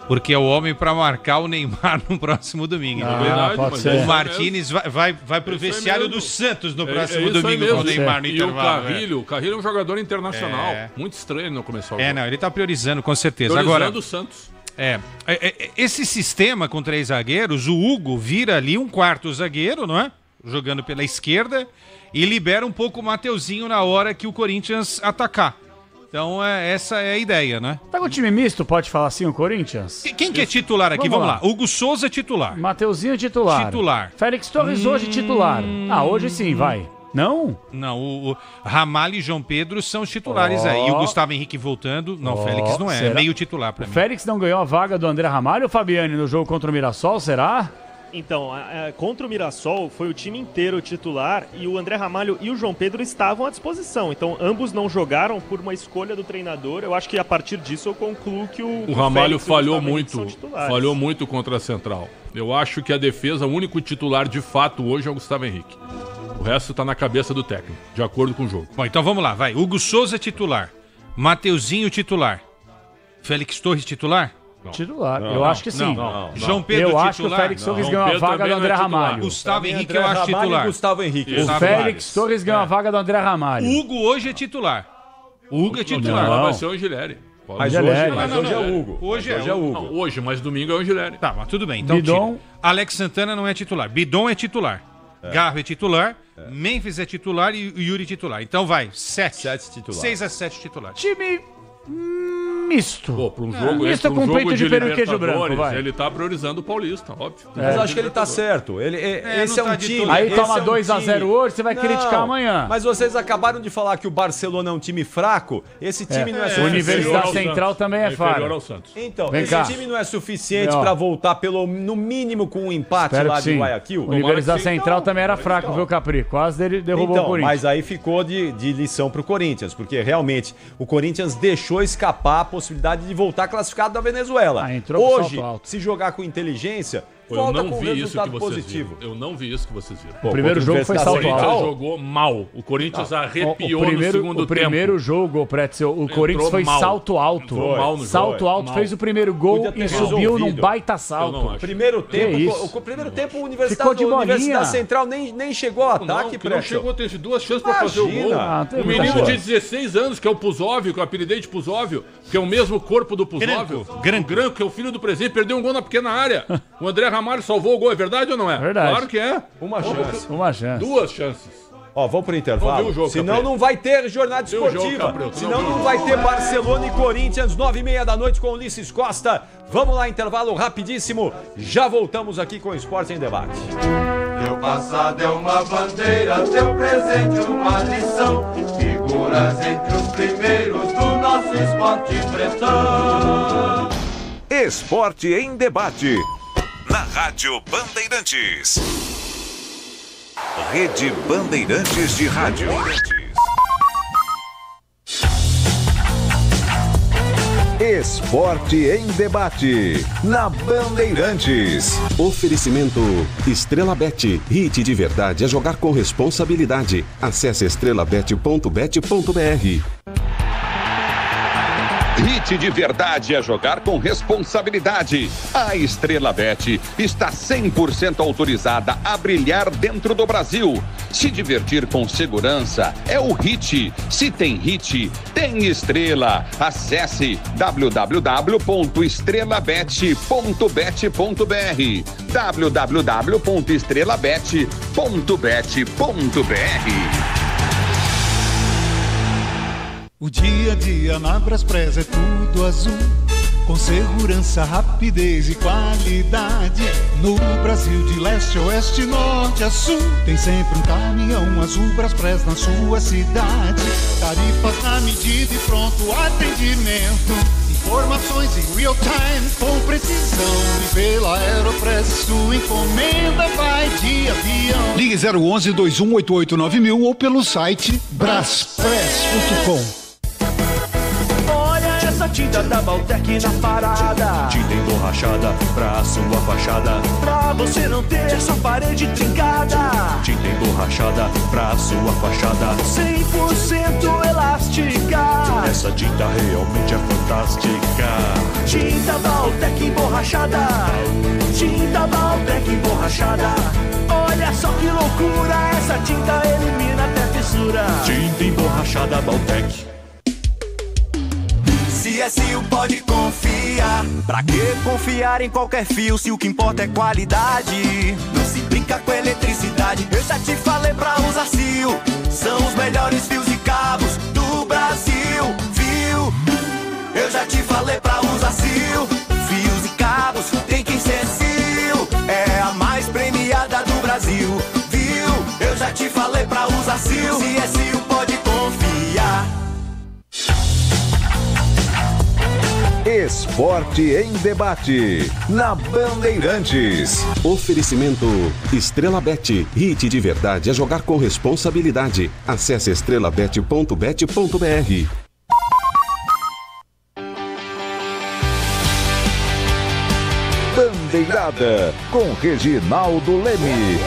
porque é o homem pra marcar o Neymar no próximo domingo. Ah, entendeu? pode mas ser. é O isso Martínez vai pro É isso aí vestiário mesmo. do Santos no É próximo isso aí domingo mesmo. com o Neymar no E o intervalo. Carrilho é um jogador internacional. É. Muito estranho não começar o É, jogo. não, ele tá priorizando, com certeza. Priorizando Agora, o Santos. esse sistema com 3 zagueiros, o Hugo vira ali um quarto zagueiro, não é? Jogando pela esquerda e libera um pouco o Mateuzinho na hora que o Corinthians atacar. Então, essa é a ideia, né? Tá com o time misto, pode falar assim, o Corinthians? Quem que é titular aqui? Vamos Vamos lá. lá. Hugo Souza é titular. Mateuzinho titular. Titular. Félix Torres hoje titular. Ah, hoje sim, vai. Não? Não, o Ramalho e João Pedro são os titulares aí. E o Gustavo Henrique voltando. Não, o Félix não é. será? É meio titular pra O mim. Félix não ganhou a vaga do André Ramalho, Fabiani, no jogo contra o Mirassol, será? Então, contra o Mirassol foi o time inteiro titular e o André Ramalho e o João Pedro estavam à disposição. Então, ambos não jogaram por uma escolha do treinador. Eu acho que a partir disso eu concluo que O Ramalho Félix e o falhou Gustavo Henrique são muito. titulares. Falhou muito contra a Central. Eu acho que a defesa, o único titular de fato hoje é o Gustavo Henrique. O resto tá na cabeça do técnico, de acordo com o jogo. Bom, então vamos lá, vai. Hugo Souza titular. Mateuzinho titular. Félix Torres titular? Titular, eu acho que sim. João Pedro Eu acho que o titular? Félix Torres Não, ganhou a Pedro vaga do também não é André titular. Ramalho. Gustavo Henrique André eu acho Ramalho titular. e Gustavo Henrique. O Exato. Félix Torres ganhou a vaga do André Ramalho. Hugo hoje é titular. Hugo é titular. Titular vai ser o Angileri. Mas Ele hoje, é, mas não, hoje não, é o Hugo. hoje Mas é o o- Hugo. Não, hoje, mas domingo é o Angileri. Tá, mas tudo bem. Então Bidon. tira. Alex Santana não é titular. Bidon é titular. Garro é titular. Memphis é titular e o Yuri titular. Então vai, 7. 7 titulares. 6-7 titulares. Time misto. Pô, pra um jogo, Misto pra um com jogo peito de peru e queijo Libertadores, branco, vai. ele tá priorizando o Paulista, óbvio. Mas eu acho que ele tá certo. Esse é não tá um de time. todo. Aí esse toma é um 2-0 time- hoje, você vai criticar amanhã. Mas vocês acabaram de falar que o Barcelona é um time fraco. Esse time não é O suficiente. Universidade Inferior ao Central Santos. também é Inferior falha. ao Santos. Então, Vem esse cá. time não é suficiente Não. pra voltar no mínimo com um empate Espero lá que de sim. Guayaquil. Universidade que sim. Central Então, também era fraco, então. viu, Capri? Quase ele derrubou o Então, Corinthians. mas aí ficou de lição pro Corinthians, porque realmente o Corinthians deixou escapar a possibilidade de voltar classificado da Venezuela. Ah, entrou com Hoje, salto alto. se jogar com inteligência, Eu volta não com um vi isso que resultado vocês positivo. viram. Eu não vi isso que vocês viram. Pô, O primeiro contra jogo foi Universidade salto O Corinthians alto. jogou mal. O Corinthians arrepiou primeiro, no segundo o primeiro tempo. jogo, Pretzel, o Corinthians foi mal. salto alto. Entrou mal no jogo. Salto alto, Mal. fez o primeiro gol Podia ter e subiu num resolvido. baita Eu não salto. acho. Primeiro tempo, isso? o primeiro tempo o Ficou de bolinha. Universidade Central nem chegou ao ataque, que não Pretzel. chegou, teve 2 chances pra fazer o gol. Imagina. Ah, teve Um muita menino de chance. 16 anos, que é o Puzóvio, que eu apelidei de Puzóvio, que é o mesmo corpo do Puzóvio. Granco, que é o filho do presidente, perdeu um gol na pequena área. O André Ramalho salvou o gol, é verdade ou não é? Verdade. Claro que é. Uma chance. Uma chance. 2 chances. Ó, vamos pro Vamos ver intervalo. o jogo, Senão Capri. não vai ter jornada Vê o jogo, esportiva. Capri. Senão não vai ter Barcelona e Corinthians, 9h30 da noite com Ulisses Costa. Vamos lá, intervalo rapidíssimo. Já voltamos aqui com o Esporte em Debate. Teu passado é uma bandeira, teu presente uma lição. Figura figuras entre os primeiros do nosso esporte pretão. Esporte em Debate. Na Rádio Bandeirantes. Rede Bandeirantes de Rádio. Esporte em Debate, na Bandeirantes. Oferecimento Estrela Bet. Hit de verdade é jogar com responsabilidade. Acesse estrelabet.bet.br. Hit de verdade é jogar com responsabilidade. A Estrela Bet está 100% autorizada a brilhar dentro do Brasil. Se divertir com segurança é o Hit. Se tem Hit, tem estrela. Acesse www.estrelabet.bet.br www.estrelabet.bet.br. O dia a dia na Braspress é tudo azul, com segurança, rapidez e qualidade. No Brasil de leste a oeste, norte a sul, tem sempre um caminhão azul Braspress na sua cidade. Tarifas na medida e pronto atendimento, informações em real time com precisão. E pela Aeropress sua encomenda vai de avião. Ligue 011 2188 9000 ou pelo site braspress.com. Essa tinta da Baltec na parada, tinta emborrachada pra sua fachada, pra você não ter essa parede trincada. Tinta emborrachada pra sua fachada, 100% elástica. Essa tinta realmente é fantástica. Tinta Baltec emborrachada, tinta Baltec emborrachada. Olha só que loucura, essa tinta elimina até fissura. Tinta emborrachada Baltec. CSU pode confiar. Pra que confiar em qualquer fio se o que importa é qualidade? Não se brinca com eletricidade. Eu já te falei pra usar CIO. São os melhores fios e cabos do Brasil, viu? Eu já te falei pra usar CIO. Fios e cabos tem que ser CIO. É a mais premiada do Brasil, viu? Eu já te falei pra usar CIO. CSU pode confiar. Esporte em Debate, na Bandeirantes. Oferecimento Estrela Bet. Hit de verdade é jogar com responsabilidade. Acesse estrelabet.bet.br. Bandeirada, com Reginaldo Leme.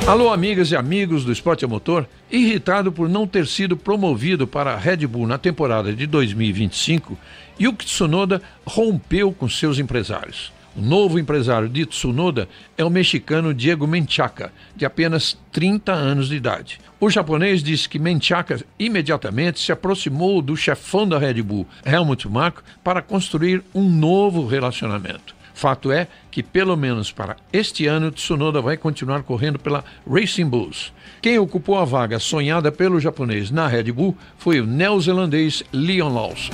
Alô, amigas e amigos do Esporte a Motor, irritado por não ter sido promovido para a Red Bull na temporada de 2025, Yuki Tsunoda rompeu com seus empresários. O novo empresário de Tsunoda é o mexicano Diego Menchaca, de apenas 30 anos de idade. O japonês disse que Menchaca imediatamente se aproximou do chefão da Red Bull, Helmut Marko, para construir um novo relacionamento. Fato é que, pelo menos para este ano, Tsunoda vai continuar correndo pela Racing Bulls. Quem ocupou a vaga sonhada pelo japonês na Red Bull foi o neozelandês Leon Lawson.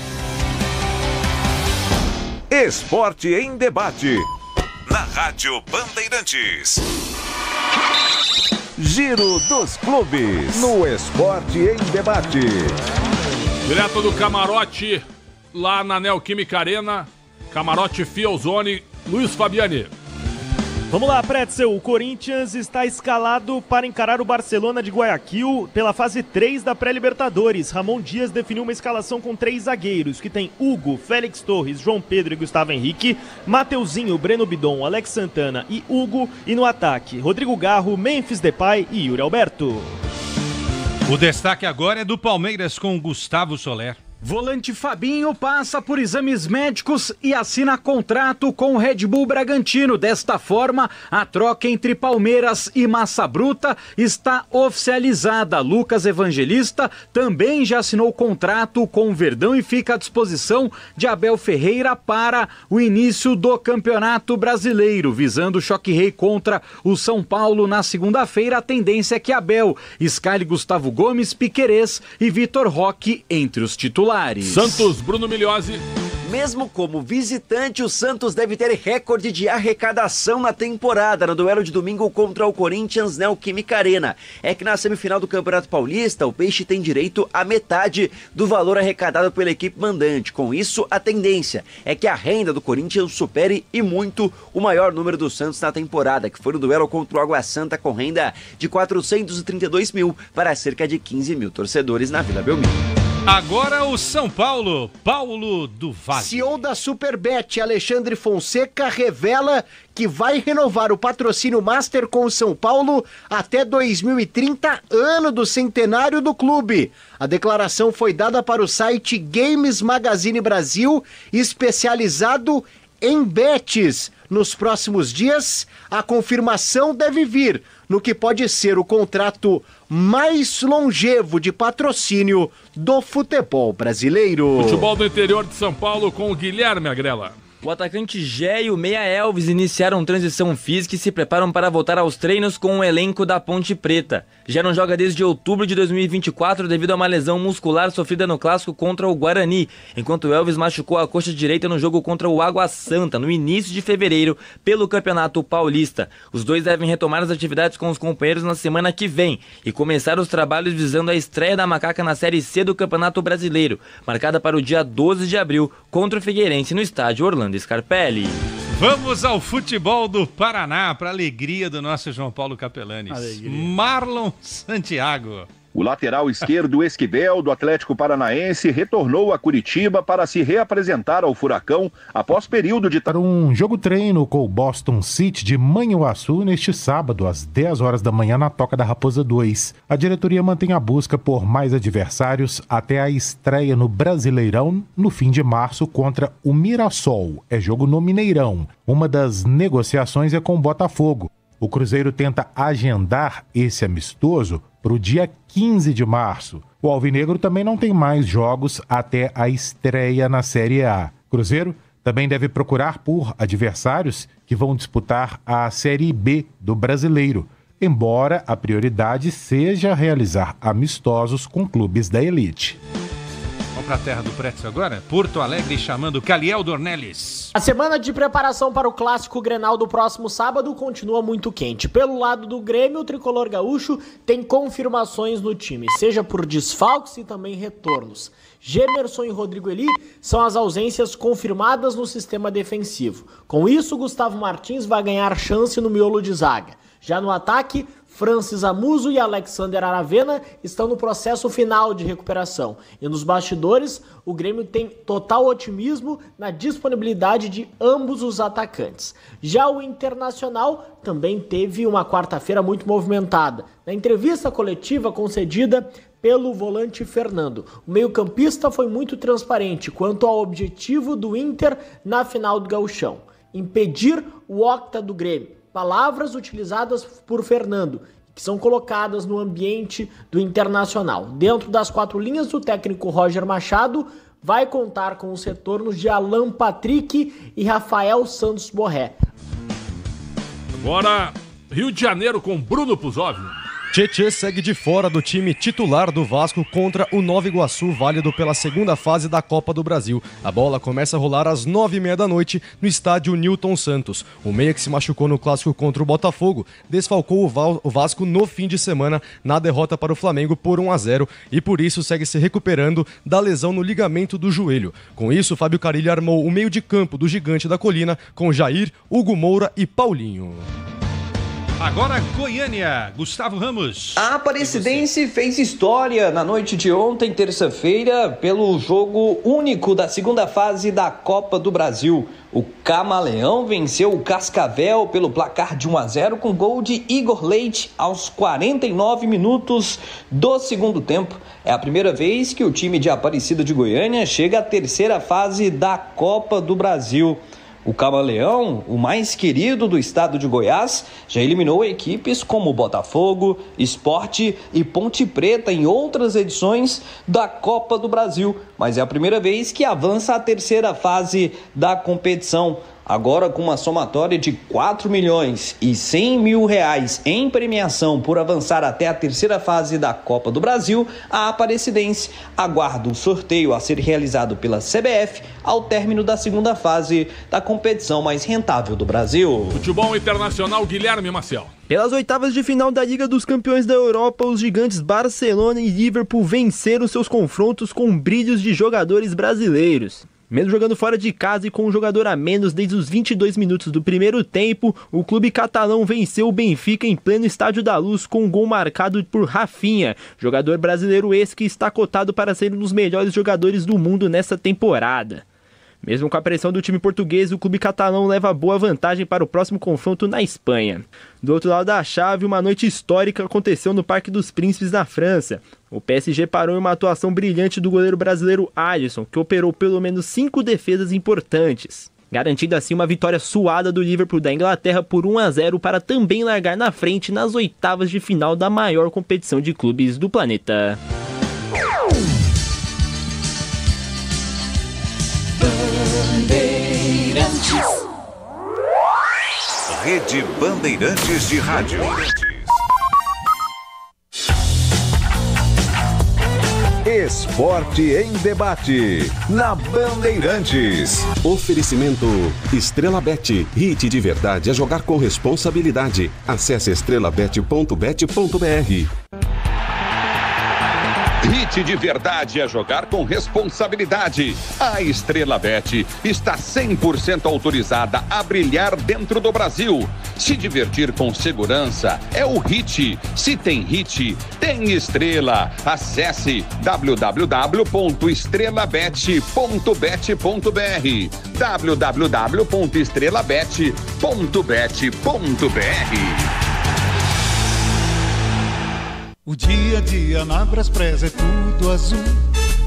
Esporte em Debate, na Rádio Bandeirantes. Giro dos Clubes, no Esporte em Debate. Direto do camarote, lá na Neoquímica Arena, camarote Fielzone, Luiz Fabiani. Vamos lá, Pretzel. O Corinthians está escalado para encarar o Barcelona de Guayaquil pela fase 3 da pré-Libertadores. Ramon Dias definiu uma escalação com 3 zagueiros, que tem Hugo, Félix Torres, João Pedro e Gustavo Henrique, Mateuzinho, Breno Bidon, Alex Santana e Hugo, e no ataque, Rodrigo Garro, Memphis Depay e Yuri Alberto. O destaque agora é do Palmeiras com Gustavo Soler. Volante Fabinho passa por exames médicos e assina contrato com o Red Bull Bragantino. Desta forma, a troca entre Palmeiras e Massa Bruta está oficializada. Lucas Evangelista também já assinou contrato com o Verdão e fica à disposição de Abel Ferreira para o início do Campeonato Brasileiro. Visando o choque rei contra o São Paulo na segunda-feira, a tendência é que Abel escale Gustavo Gomes, Piquerez e Vitor Roque entre os titulares. Santos, Bruno Migliozzi. Mesmo como visitante, o Santos deve ter recorde de arrecadação na temporada, no duelo de domingo contra o Corinthians Neoquímica Arena. É que na semifinal do Campeonato Paulista, o Peixe tem direito a metade do valor arrecadado pela equipe mandante. Com isso, a tendência é que a renda do Corinthians supere e muito o maior número do Santos na temporada, que foi no duelo contra o Água Santa, com renda de 432 mil para cerca de 15 mil torcedores na Vila Belmiro. Agora o São Paulo, Paulo do Vale. CEO da Superbet, Alexandre Fonseca, revela que vai renovar o patrocínio Master com o São Paulo até 2030, ano do centenário do clube. A declaração foi dada para o site Games Magazine Brasil, especializado em bets. Nos próximos dias, a confirmação deve vir no que pode ser o contrato mais longevo de patrocínio do futebol brasileiro. Futebol do interior de São Paulo com o Guilherme Agrela. O atacante Gé e o meia Elvis iniciaram transição física e se preparam para voltar aos treinos com o elenco da Ponte Preta. Gé não joga desde outubro de 2024 devido a uma lesão muscular sofrida no clássico contra o Guarani, enquanto Elvis machucou a coxa direita no jogo contra o Água Santa, no início de fevereiro, pelo Campeonato Paulista. Os dois devem retomar as atividades com os companheiros na semana que vem e começar os trabalhos visando a estreia da Macaca na Série C do Campeonato Brasileiro, marcada para o dia 12 de abril contra o Figueirense no estádio Orlando Scarpelli. Vamos ao futebol do Paraná, para a alegria do nosso João Paulo Capelanes. Alegria. Marlon Santiago. O lateral esquerdo Esquivel, do Atlético Paranaense, retornou a Curitiba para se reapresentar ao Furacão após período de... Para um jogo-treino com o Boston City de Manhuaçu neste sábado, às 10 horas da manhã, na Toca da Raposa 2. A diretoria mantém a busca por mais adversários até a estreia no Brasileirão no fim de março contra o Mirassol. É jogo no Mineirão. Uma das negociações é com o Botafogo. O Cruzeiro tenta agendar esse amistoso para o dia 15 de março. O Alvinegro também não tem mais jogos até a estreia na Série A. Cruzeiro também deve procurar por adversários que vão disputar a Série B do Brasileiro, embora a prioridade seja realizar amistosos com clubes da elite. Vamos para a terra do Pretzel agora? Porto Alegre chamando Caliel Dornelles. A semana de preparação para o clássico Grenal do próximo sábado continua muito quente. Pelo lado do Grêmio, o tricolor gaúcho tem confirmações no time, seja por desfalques e também retornos. Gemerson e Rodrigo Eli são as ausências confirmadas no sistema defensivo. Com isso, Gustavo Martins vai ganhar chance no miolo de zaga. Já no ataque, Francis Amuso e Alexander Aravena estão no processo final de recuperação. E nos bastidores, o Grêmio tem total otimismo na disponibilidade de ambos os atacantes. Já o Internacional também teve uma quarta-feira muito movimentada. Na entrevista coletiva concedida pelo volante Fernando, o meio-campista foi muito transparente quanto ao objetivo do Inter na final do Gauchão: impedir o octa do Grêmio. Palavras utilizadas por Fernando, que são colocadas no ambiente do Internacional. Dentro das quatro linhas, o técnico Roger Machado vai contar com os retornos de Alan Patrick e Rafael Santos Borré. Agora, Rio de Janeiro com Bruno Puzov. Tietê segue de fora do time titular do Vasco contra o Nova Iguaçu, válido pela segunda fase da Copa do Brasil. A bola começa a rolar às 9h30 da noite no estádio Newton Santos. O meia que se machucou no clássico contra o Botafogo desfalcou o Vasco no fim de semana na derrota para o Flamengo por 1-0 e por isso segue se recuperando da lesão no ligamento do joelho. Com isso, Fábio Carille armou o meio de campo do Gigante da Colina com Jair, Hugo Moura e Paulinho. Agora Goiânia, Gustavo Ramos. A Aparecidense fez história na noite de ontem, terça-feira, pelo jogo único da segunda fase da Copa do Brasil. O Camaleão venceu o Cascavel pelo placar de 1-0 com gol de Igor Leite aos 49 minutos do segundo tempo. É a primeira vez que o time de Aparecida de Goiânia chega à terceira fase da Copa do Brasil. O Camaleão, o mais querido do estado de Goiás, já eliminou equipes como Botafogo, Sport e Ponte Preta em outras edições da Copa do Brasil. mas é a primeira vez que avança à terceira fase da competição. Agora com uma somatória de R$4 milhões e R$100 mil em premiação por avançar até a terceira fase da Copa do Brasil, a Aparecidense aguarda o sorteio a ser realizado pela CBF ao término da segunda fase da competição mais rentável do Brasil. Futebol internacional, Guilherme Maciel. Pelas oitavas de final da Liga dos Campeões da Europa, os gigantes Barcelona e Liverpool venceram seus confrontos com brilhos de jogadores brasileiros. Mesmo jogando fora de casa e com um jogador a menos desde os 22 minutos do primeiro tempo, o clube catalão venceu o Benfica em pleno Estádio da Luz com um gol marcado por Rafinha, jogador brasileiro esse que está cotado para ser um dos melhores jogadores do mundo nessa temporada. Mesmo com a pressão do time português, o clube catalão leva boa vantagem para o próximo confronto na Espanha. Do outro lado da chave, uma noite histórica aconteceu no Parque dos Príncipes, na França. O PSG parou em uma atuação brilhante do goleiro brasileiro Alisson, que operou pelo menos 5 defesas importantes, garantindo assim uma vitória suada do Liverpool da Inglaterra por 1-0 para também largar na frente nas oitavas de final da maior competição de clubes do planeta. Bandeirantes. Rede Bandeirantes de Rádio. Esporte em debate, na Bandeirantes. Oferecimento Estrelabet, hit de verdade a jogar com responsabilidade. Acesse estrelabet.bet.br. Hit de verdade é jogar com responsabilidade. A Estrelabet está 100% autorizada a brilhar dentro do Brasil. Se divertir com segurança é o Hit. Se tem Hit, tem estrela. Acesse www.estrelabet.bet.br www.estrelabet.bet.br. O dia a dia na Braspress é tudo azul,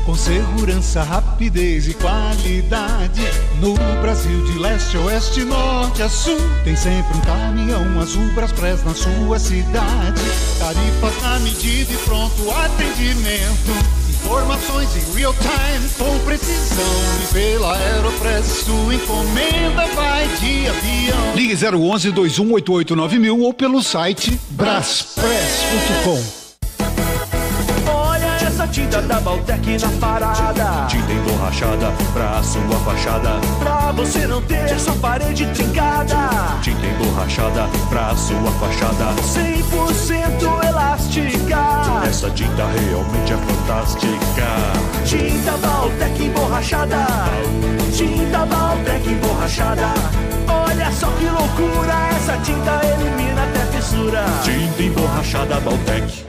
com segurança, rapidez e qualidade. No Brasil de leste a oeste, norte a sul, tem sempre um caminhão azul Braspress na sua cidade. Tarifas na medida e pronto atendimento, informações em real time com precisão. E pela Aeropress sua encomenda vai de avião. Ligue 011 2188 9000 ou pelo site braspress.com. Essa tinta da Baltec na parada, tinta emborrachada pra sua fachada, pra você não ter essa parede trincada. Tinta emborrachada pra sua fachada, 100% elástica. Essa tinta realmente é fantástica. Tinta Baltec emborrachada, tinta Baltec emborrachada. Olha só que loucura, essa tinta elimina até fissura. Tinta emborrachada Baltec.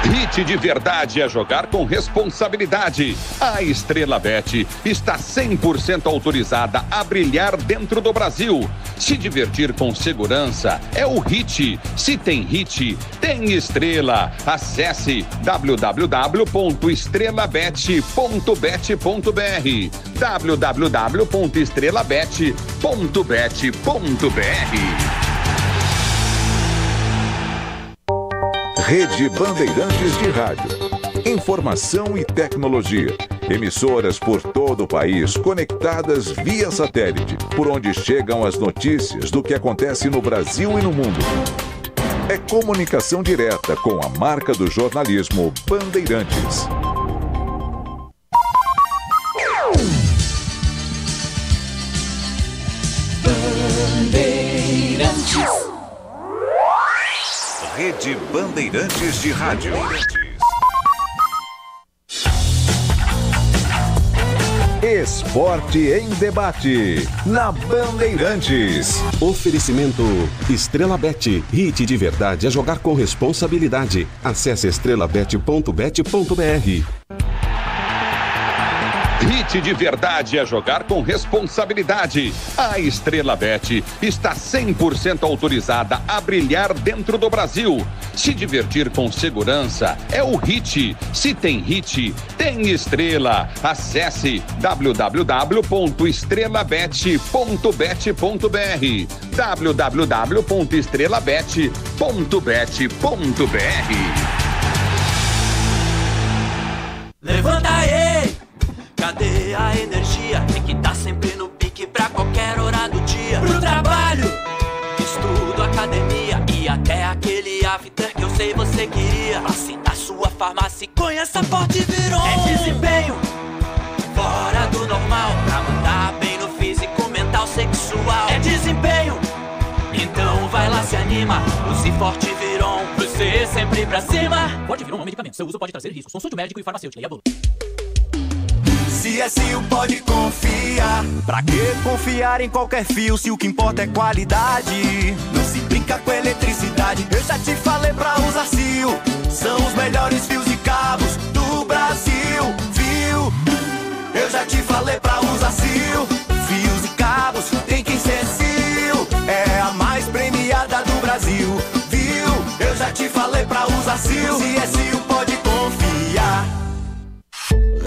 Hit de verdade é jogar com responsabilidade. A Estrelabet está 100% autorizada a brilhar dentro do Brasil. Se divertir com segurança é o Hit. Se tem Hit, tem estrela. Acesse www.estrelabet.bet.br www.estrelabet.bet.br. Rede Bandeirantes de Rádio. Informação e tecnologia. Emissoras por todo o país conectadas via satélite, por onde chegam as notícias do que acontece no Brasil e no mundo. É comunicação direta com a marca do jornalismo Bandeirantes. Bandeirantes. Rede Bandeirantes de Rádio. Esporte em debate, na Bandeirantes. Oferecimento Estrelabet, hit de verdade a jogar com responsabilidade. Acesse estrelabet.bet.br. Hit de verdade é jogar com responsabilidade. A Estrelabet está 100% autorizada a brilhar dentro do Brasil. Se divertir com segurança é o Hit. Se tem Hit, tem estrela. Acesse www.estrelabet.bet.br www.estrelabet.bet.br. que tá sempre no pique pra qualquer hora do dia. Pro trabalho, estudo, academia e até aquele after que eu sei você queria. Assina sua farmácia e conheça a Forte Viron. É desempenho fora do normal pra mandar bem no físico, mental, sexual. É desempenho, então vai lá, se anima. Use Forte Viron, você sempre pra cima. Forte Viron é um medicamento, seu uso pode trazer riscos. Consulte o médico e farmacêutico. Leia a bula. CSU pode confiar. Pra que confiar em qualquer fio se o que importa é qualidade? Não se brinca com eletricidade. Eu já te falei pra usar CIO. São os melhores fios e cabos do Brasil, viu? Eu já te falei pra usar CIO. Fios e cabos, tem quem ser CIO. É a mais premiada do Brasil, viu? Eu já te falei pra usar CIO. CSU pode confiar.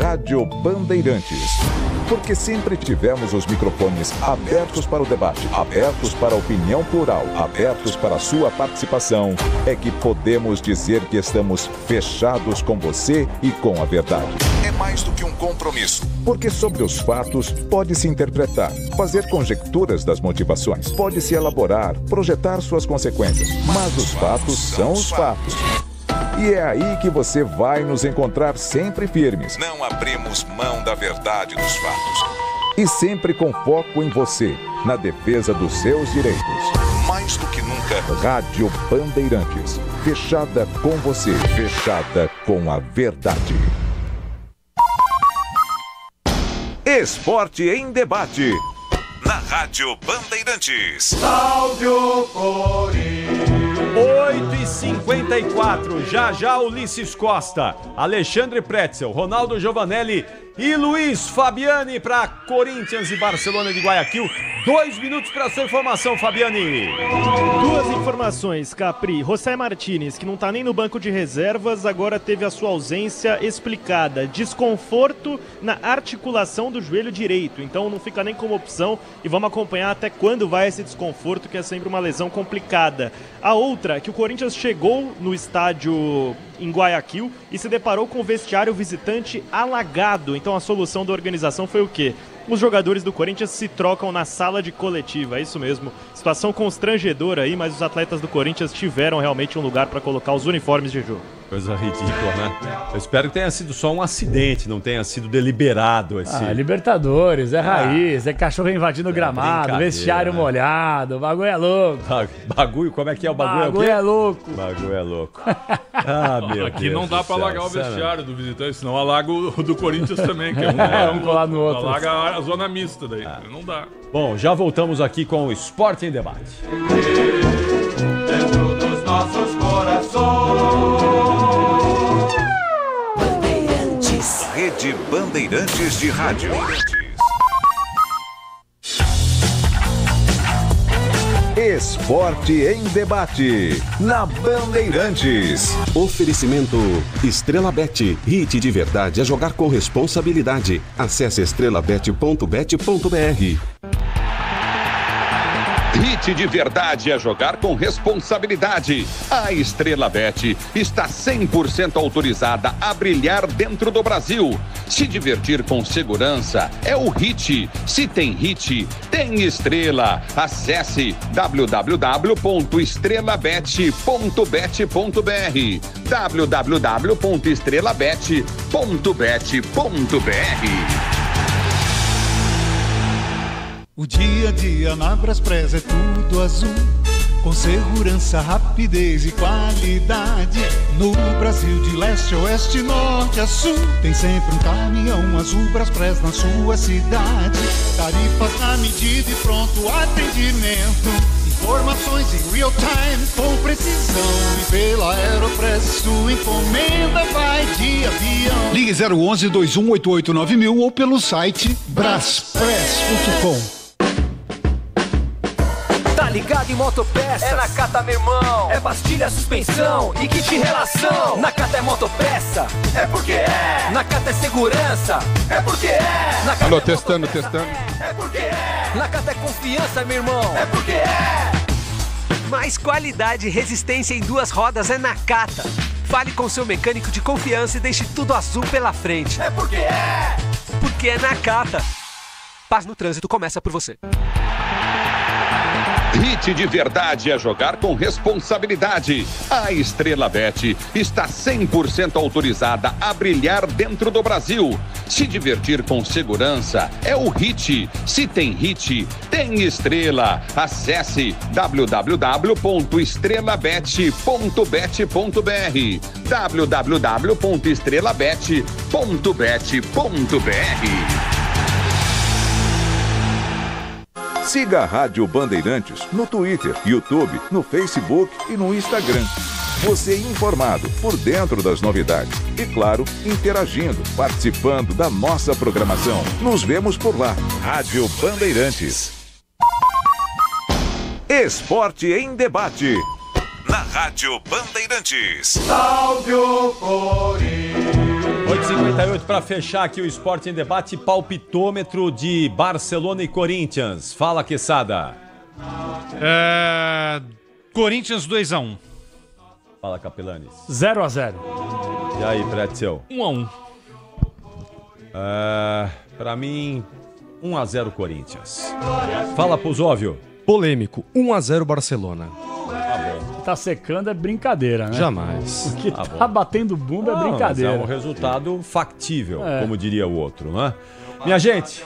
Rádio Bandeirantes. Porque sempre tivemos os microfones abertos para o debate, abertos para a opinião plural, abertos para a sua participação, é que podemos dizer que estamos fechados com você e com a verdade. É mais do que um compromisso. Porque sobre os fatos pode-se interpretar, fazer conjecturas das motivações, pode-se elaborar, projetar suas consequências. Mas os fatos são os fatos. E é aí que você vai nos encontrar sempre firmes. Não abrimos mão da verdade dos fatos. E sempre com foco em você, na defesa dos seus direitos. Mais do que nunca, Rádio Bandeirantes. Fechada com você, fechada com a verdade. Esporte em debate. Na Rádio Bandeirantes. Salve Corinthians! 8h54, já Ulisses Costa, Alexandre Pretzel, Ronaldo Giovanelli e Luiz Fabiani para Corinthians e Barcelona de Guayaquil. 2 minutos para sua informação, Fabiani. 2 informações, Capri. José Martínez, que não tá nem no banco de reservas, agora teve a sua ausência explicada. Desconforto na articulação do joelho direito, então não fica nem como opção e vamos acompanhar até quando vai esse desconforto, que é sempre uma lesão complicada. A outra é que o Corinthians chegou no estádio em Guayaquil e se deparou com o vestiário visitante alagado. Então a solução da organização foi o quê? Os jogadores do Corinthians se trocam na sala de coletiva, é isso mesmo. Situação constrangedora aí, mas os atletas do Corinthians tiveram realmente um lugar para colocar os uniformes de jogo. Coisa ridícula, né? Eu espero que tenha sido só um acidente, não tenha sido deliberado esse... Libertadores, é raiz, é cachorro invadindo o gramado, vestiário molhado, o bagulho é louco. Bagulho, como é que é o bagulho? Bagulho é louco. Bagulho é louco. Meu aqui Deus não dá pra alagar o vestiário do visitante, senão alaga o do Corinthians também, que é um colado no outro. Alaga a zona mista daí, não dá. Bom, já voltamos aqui com o Esporte em Debate. Dentro dos nossos corações. Rede Bandeirantes de Rádio. Esporte em Debate, na Bandeirantes. Oferecimento Estrela Bet. Hit de verdade a jogar com responsabilidade. Acesse estrelabet.bet.br. Hit de verdade é jogar com responsabilidade. A Estrela Bet está 100% autorizada a brilhar dentro do Brasil. Se divertir com segurança é o Hit. Se tem Hit, tem Estrela. Acesse www.estrelabet.bet.br www.estrelabet.bet.br. O dia a dia na Braspress é tudo azul, com segurança, rapidez e qualidade. No Brasil de leste a oeste, norte a sul, tem sempre um caminhão azul Braspress na sua cidade. Tarifas na medida e pronto atendimento, informações em real time com precisão. E pela Aeropress sua encomenda vai de avião. Ligue 011 2188 9000 ou pelo site braspress.com. Tá ligado em motopeças? É na Cata, meu irmão. É pastilha, suspensão e kit relação. Na Cata é motopeça, é porque é. Na Cata é segurança, é porque é. Na Cata alô, testando. É porque é. Na Cata é confiança, meu irmão, é porque é. Mais qualidade e resistência em 2 rodas é na Cata. Fale com seu mecânico de confiança e deixe tudo azul pela frente. É porque é. Porque é na Cata. Paz no trânsito começa por você. Hit de verdade é jogar com responsabilidade. A Estrela Bet está 100% autorizada a brilhar dentro do Brasil. Se divertir com segurança é o Hit. Se tem Hit, tem Estrela. Acesse www.estrelabet.bet.br www.estrelabet.bet.br. Siga a Rádio Bandeirantes no Twitter, YouTube, no Facebook e no Instagram. Você informado, por dentro das novidades. E claro, interagindo, participando da nossa programação. Nos vemos por lá. Rádio Bandeirantes. Esporte em debate. Na Rádio Bandeirantes. Salve Corinthians! 8h58 para fechar aqui o Esporte em Debate, palpitômetro de Barcelona e Corinthians. Fala, Quesada. Corinthians 2-1. Fala, Capelanes. 0-0. E aí, Pretzel? 1-1. Para mim, 1-0 Corinthians. Fala, Puzóvio. Polêmico, 1-0 Barcelona. Tá secando é brincadeira, né? Jamais. O que tá batendo bumbo é brincadeira. É um resultado factível, como diria o outro, né? Minha gente,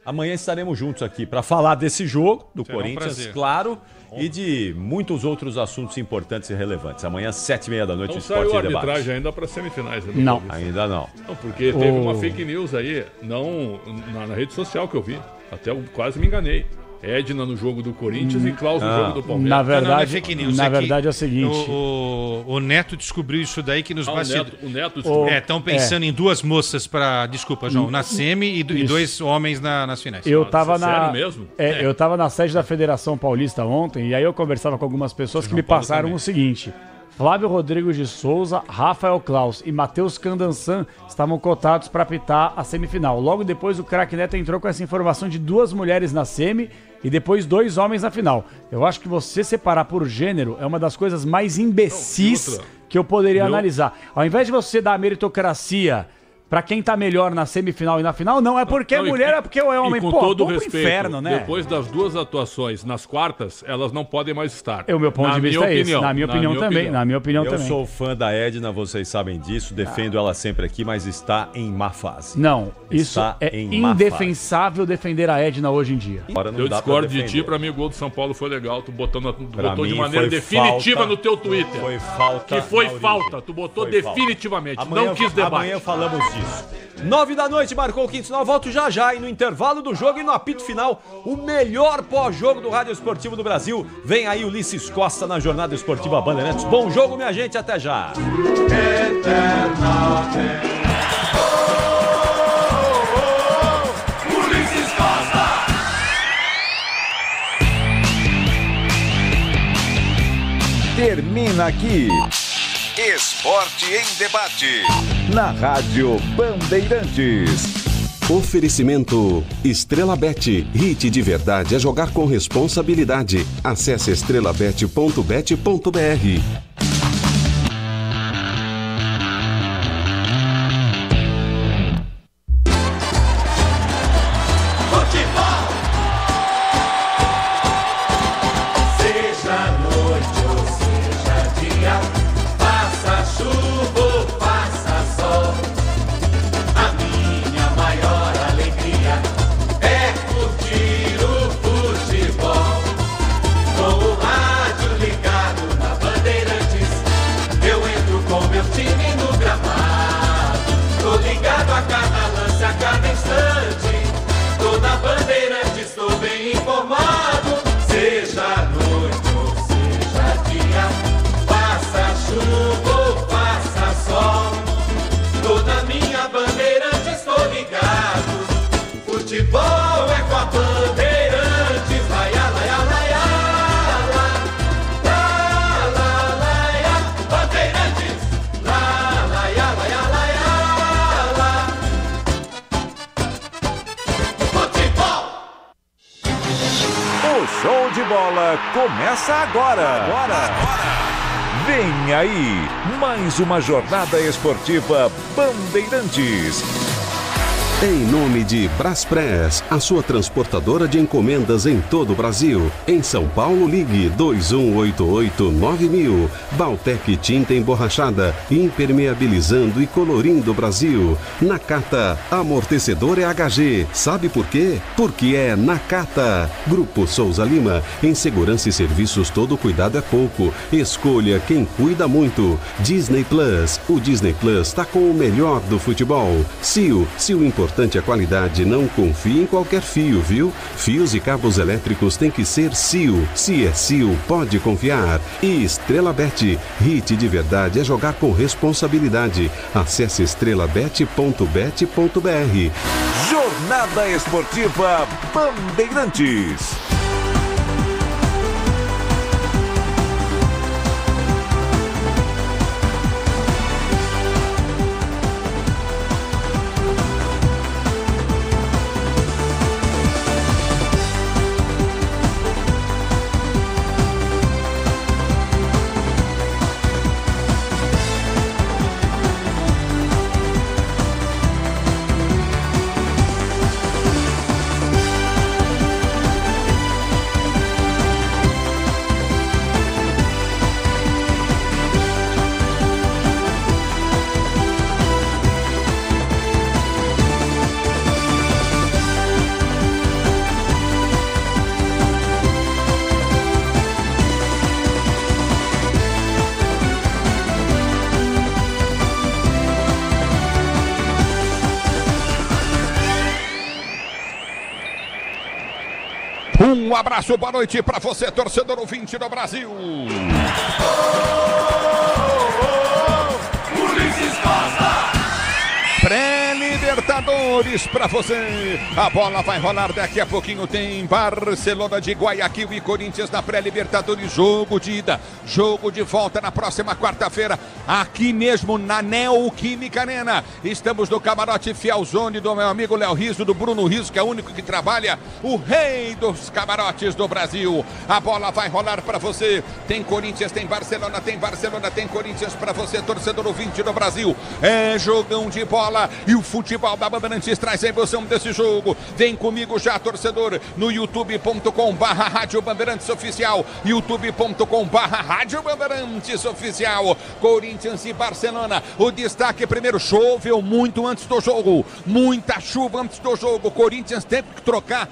amanhã estaremos juntos aqui para falar desse jogo, do Corinthians, claro, e de muitos outros assuntos importantes e relevantes. Amanhã, 7h30 da noite, não o Esporte saiu a em Debate. arbitragem ainda para semifinais. Não. Ainda não. Não, porque teve uma fake news aí, não na rede social que eu vi. Até eu quase me enganei. Edna no jogo do Corinthians e Klaus no jogo do Palmeiras. Na verdade, é fake news. na verdade é o seguinte. O Neto descobriu isso daí que nos bastidores. O Neto descobriu. Estão pensando em duas moças para, desculpa, João, na semi e dois homens nas finais. Eu tava sério mesmo? Eu tava na sede da Federação Paulista ontem e aí eu conversava com algumas pessoas que me passaram o seguinte: Flávio Rodrigo de Souza, Rafael Klaus e Matheus Candansan estavam cotados para apitar a semifinal. Logo depois o craque Neto entrou com essa informação de 2 mulheres na semi e depois 2 homens na final. Eu acho que você separar por gênero é uma das coisas mais imbecis que eu poderia analisar. Ao invés de você dar a meritocracia pra quem tá melhor na semifinal e na final, não, é porque é mulher, é porque é homem. Com todo respeito, inferno, né? Depois das 2 atuações nas quartas, elas não podem mais estar. O meu ponto de vista é esse. Na minha opinião também. Na minha opinião também. Eu sou fã da Edna, vocês sabem disso, defendo ela sempre aqui, mas está em má fase. Não, isso é indefensável defender a Edna hoje em dia. Eu discordo de ti, pra mim o gol do São Paulo foi legal, tu botou de maneira definitiva no teu Twitter. Foi falta. Que foi falta, tu botou definitivamente, não quis debate. Amanhã falamos disso. 9 da noite, marcou o quinto sinal, volto já e no intervalo do jogo e no apito final, o melhor pós-jogo do Rádio Esportivo do Brasil. Vem aí Ulisses Costa na Jornada Esportiva Bandeirantes. Bom jogo, minha gente, até já. Ulisses Costa! Termina aqui Esporte em Debate, na Rádio Bandeirantes. Oferecimento Estrela Bet, hit de verdade é jogar com responsabilidade. Acesse estrelabet.bet.br. Começa agora. Vem aí, mais uma jornada esportiva Bandeirantes. Em nome de Braspress, a sua transportadora de encomendas em todo o Brasil. Em São Paulo, ligue 2188-9000. Baltec Tinta Emborrachada, impermeabilizando e colorindo o Brasil. Nakata, amortecedor é HG. Sabe por quê? Porque é Nakata. Grupo Souza Lima, em segurança e serviços todo cuidado é pouco. Escolha quem cuida muito. Disney Plus, o Disney Plus está com o melhor do futebol. Sil, se o importante é a qualidade, não confie em qualquer fio, viu? Fios e cabos elétricos tem que ser Sil. Se é Sil, pode confiar. E Estrela Bet, hit de verdade é jogar com responsabilidade. Acesse estrelabet.bet.br. Jornada Esportiva Bandeirantes. Um abraço, boa noite para você, torcedor ouvinte do Brasil. Ulisses Costa! Pré-Libertadores para você. A bola vai rolar daqui a pouquinho. Tem Barcelona de Guayaquil e Corinthians na pré-Libertadores. Jogo de ida, jogo de volta na próxima quarta-feira, aqui mesmo na Neoquímica Arena. Estamos no camarote Fielzone do meu amigo Léo Rizzo, do Bruno Rizzo, que é o único que trabalha, o rei dos camarotes do Brasil. A bola vai rolar para você. Tem Corinthians, tem Barcelona, tem Corinthians para você, torcedor ouvinte do Brasil. É jogão de bola e o futebol da Bandeirantes traz a emoção desse jogo. Vem comigo já, torcedor, no youtube.com/Rádio Bandeirantes Oficial, youtube.com/Rádio Bandeirantes Oficial. Corinthians e Barcelona, o destaque primeiro, choveu muito antes do jogo, muita chuva antes do jogo. Corinthians teve que trocar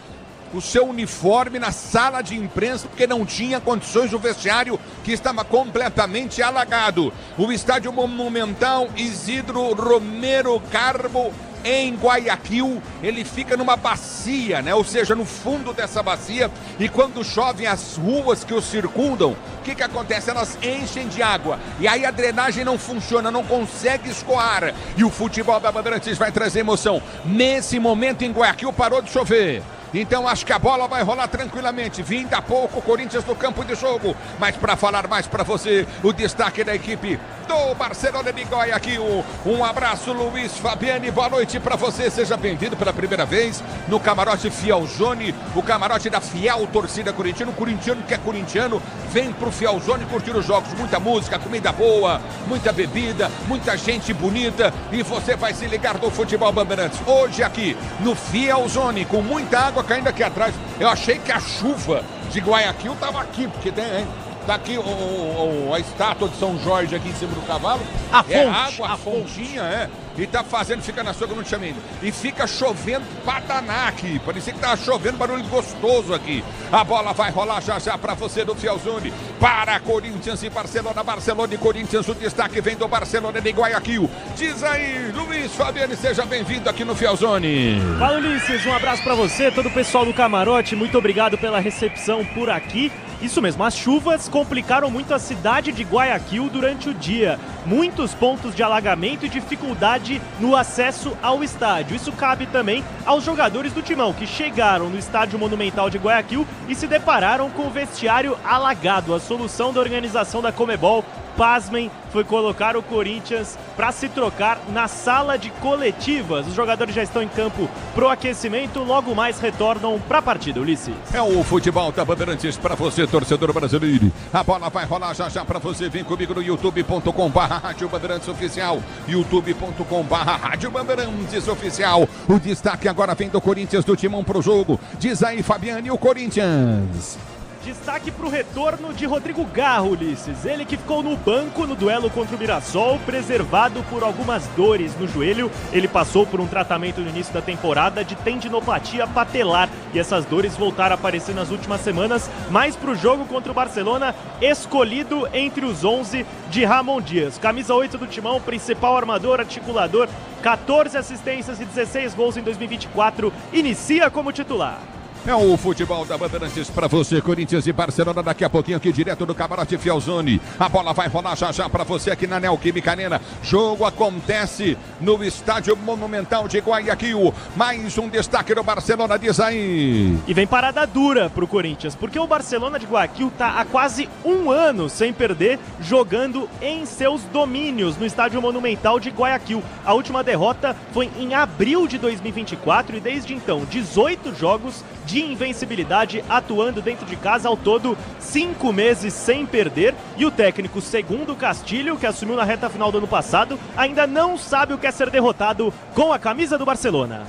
o seu uniforme na sala de imprensa porque não tinha condições, o vestiário que estava completamente alagado. O estádio Monumental Isidro Romero Carbo em Guayaquil, ele fica numa bacia, né? Ou seja, no fundo dessa bacia, e quando chovem as ruas que o circundam, o que acontece? Elas enchem de água e aí a drenagem não funciona, não consegue escoar, e o futebol da Bandeirantes vai trazer emoção. Nesse momento em Guayaquil parou de chover, então acho que a bola vai rolar tranquilamente. Vinda a pouco o Corinthians no campo de jogo, mas para falar mais para você, o destaque da equipe do Barcelona de Guayaquil. Um abraço, Luiz Fabiani, boa noite para você, seja bem-vindo pela primeira vez no camarote Fielzone, o camarote da fiel torcida corintiana. O corintiano que é corintiano vem pro Fielzone curtir os jogos, muita música, comida boa, muita bebida, muita gente bonita, e você vai se ligar no futebol Bandeirantes hoje aqui no Fielzone, com muita água caindo aqui atrás. Eu achei que a chuva de Guayaquil tava aqui, porque tem, hein? Tá aqui a estátua de São Jorge aqui em cima do cavalo. A fonte, água, a fontinha, e tá fazendo, fica na sogra, não te chamei. E fica chovendo pataná aqui. Parecia que tava chovendo, barulho gostoso aqui. A bola vai rolar já já pra você do Fielzone. Para Corinthians e Barcelona. Barcelona e Corinthians, o destaque vem do Barcelona de Guayaquil. Diz aí, Luiz Fabiani, seja bem-vindo aqui no Fielzone. Fala, Ulisses, um abraço pra você, todo o pessoal do camarote. Muito obrigado pela recepção por aqui. Isso mesmo, as chuvas complicaram muito a cidade de Guayaquil durante o dia. Muitos pontos de alagamento e dificuldade no acesso ao estádio. Isso cabe também aos jogadores do Timão, que chegaram no estádio Monumental de Guayaquil e se depararam com o vestiário alagado. A solução da organização da Conmebol pasmem, foi colocar o Corinthians para se trocar na sala de coletivas. Os jogadores já estão em campo pro aquecimento, logo mais retornam para a partida, Ulisses. É o futebol da Bandeirantes para você, torcedor brasileiro. A bola vai rolar já já para você. Vem comigo no youtube.com/Rádio Bandeirantes Oficial. youtube.com/Rádio Bandeirantes Oficial. O destaque agora vem do Corinthians, do Timão pro jogo. Diz aí, Fabiane, o Corinthians. Destaque para o retorno de Rodrigo Garro, Ulisses. Ele que ficou no banco no duelo contra o Mirassol, preservado por algumas dores no joelho. Ele passou por um tratamento no início da temporada de tendinopatia patelar. E essas dores voltaram a aparecer nas últimas semanas. Mas para o jogo contra o Barcelona, escolhido entre os 11 de Ramon Dias. Camisa 8 do Timão, principal armador, articulador, 14 assistências e 16 gols em 2024. Inicia como titular. É o futebol da Bandeirantes para você, Corinthians e Barcelona, daqui a pouquinho aqui direto do Camarote Fielzone. A bola vai rolar já já para você aqui na Neoquímica Arena. Jogo acontece no Estádio Monumental de Guayaquil. Mais um destaque do Barcelona, diz aí. E vem parada dura pro Corinthians, porque o Barcelona de Guayaquil tá há quase um ano sem perder, jogando em seus domínios no Estádio Monumental de Guayaquil. A última derrota foi em abril de 2024 e desde então 18 jogos de invencibilidade, atuando dentro de casa, ao todo 5 meses sem perder. E o técnico Segundo Castilho, que assumiu na reta final do ano passado, ainda não sabe o que é ser derrotado com a camisa do Barcelona.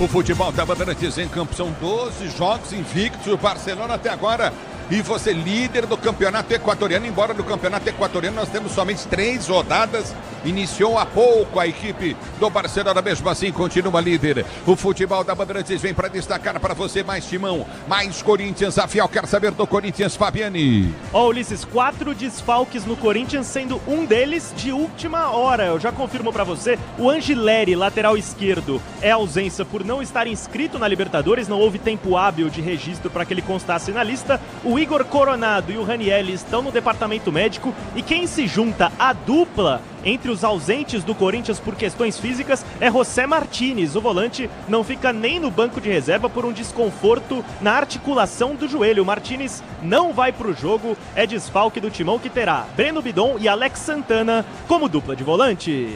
O futebol da Bandeirantes em campo, são 12 jogos invictos, o Barcelona até agora. E você líder do campeonato equatoriano, embora no campeonato equatoriano nós temos somente 3 rodadas. Iniciou há pouco a equipe do Barcelona, mesmo assim continua líder. O futebol da Bandeirantes vem para destacar para você mais Timão, mais Corinthians. A Fiel quer saber do Corinthians, Fabiane. Ulisses, 4 desfalques no Corinthians, sendo um deles de última hora. Eu já confirmo para você, o Angileri, lateral esquerdo, é ausência por não estar inscrito na Libertadores, não houve tempo hábil de registro para que ele constasse na lista. O Igor Coronado e o Ranielli estão no departamento médico e quem se junta à dupla entre os ausentes do Corinthians por questões físicas é José Martínez. O volante não fica nem no banco de reserva por um desconforto na articulação do joelho. O Martínez não vai para o jogo, é desfalque do Timão, que terá Breno Bidon e Alex Santana como dupla de volante.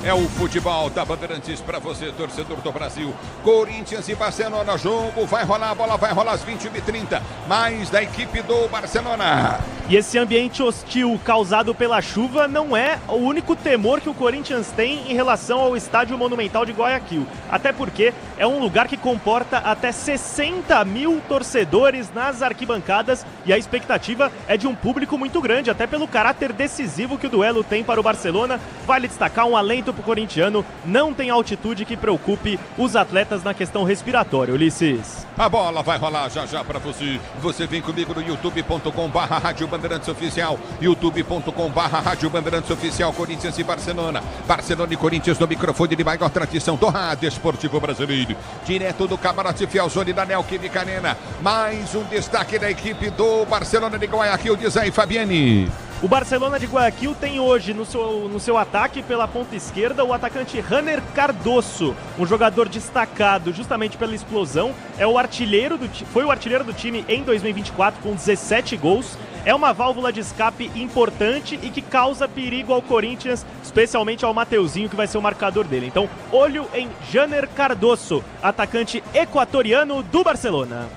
É o futebol da Bandeirantes para você, torcedor do Brasil. Corinthians e Barcelona, jogo vai rolar, a bola vai rolar às 21h30. Mais da equipe do Barcelona. E esse ambiente hostil causado pela chuva não é o único temor que o Corinthians tem em relação ao Estádio Monumental de Guayaquil. Até porque é um lugar que comporta até 60 mil torcedores nas arquibancadas e a expectativa é de um público muito grande, até pelo caráter decisivo que o duelo tem para o Barcelona. Vale destacar um alento para o corintiano, não tem altitude que preocupe os atletas na questão respiratória, Ulisses. A bola vai rolar já já para você. Você vem comigo no youtube.com/Rádio Bandeirantes Oficial. youtube.com/Rádio Bandeirantes Oficial. Corinthians e Barcelona. Barcelona e Corinthians no microfone de maior tradição do rádio esportivo brasileiro. Direto do Camarote Fielzone da Neoquímica Arena. Mais um destaque da equipe do Barcelona de Guayaquil. Diz aí, Fabiane. O Barcelona de Guayaquil tem hoje no seu ataque pela ponta esquerda o atacante Hanner Cardoso, um jogador destacado justamente pela explosão, foi o artilheiro do time em 2024 com 17 gols. É uma válvula de escape importante e que causa perigo ao Corinthians, especialmente ao Mateuzinho, que vai ser o marcador dele. Então, olho em Hanner Cardoso, atacante equatoriano do Barcelona.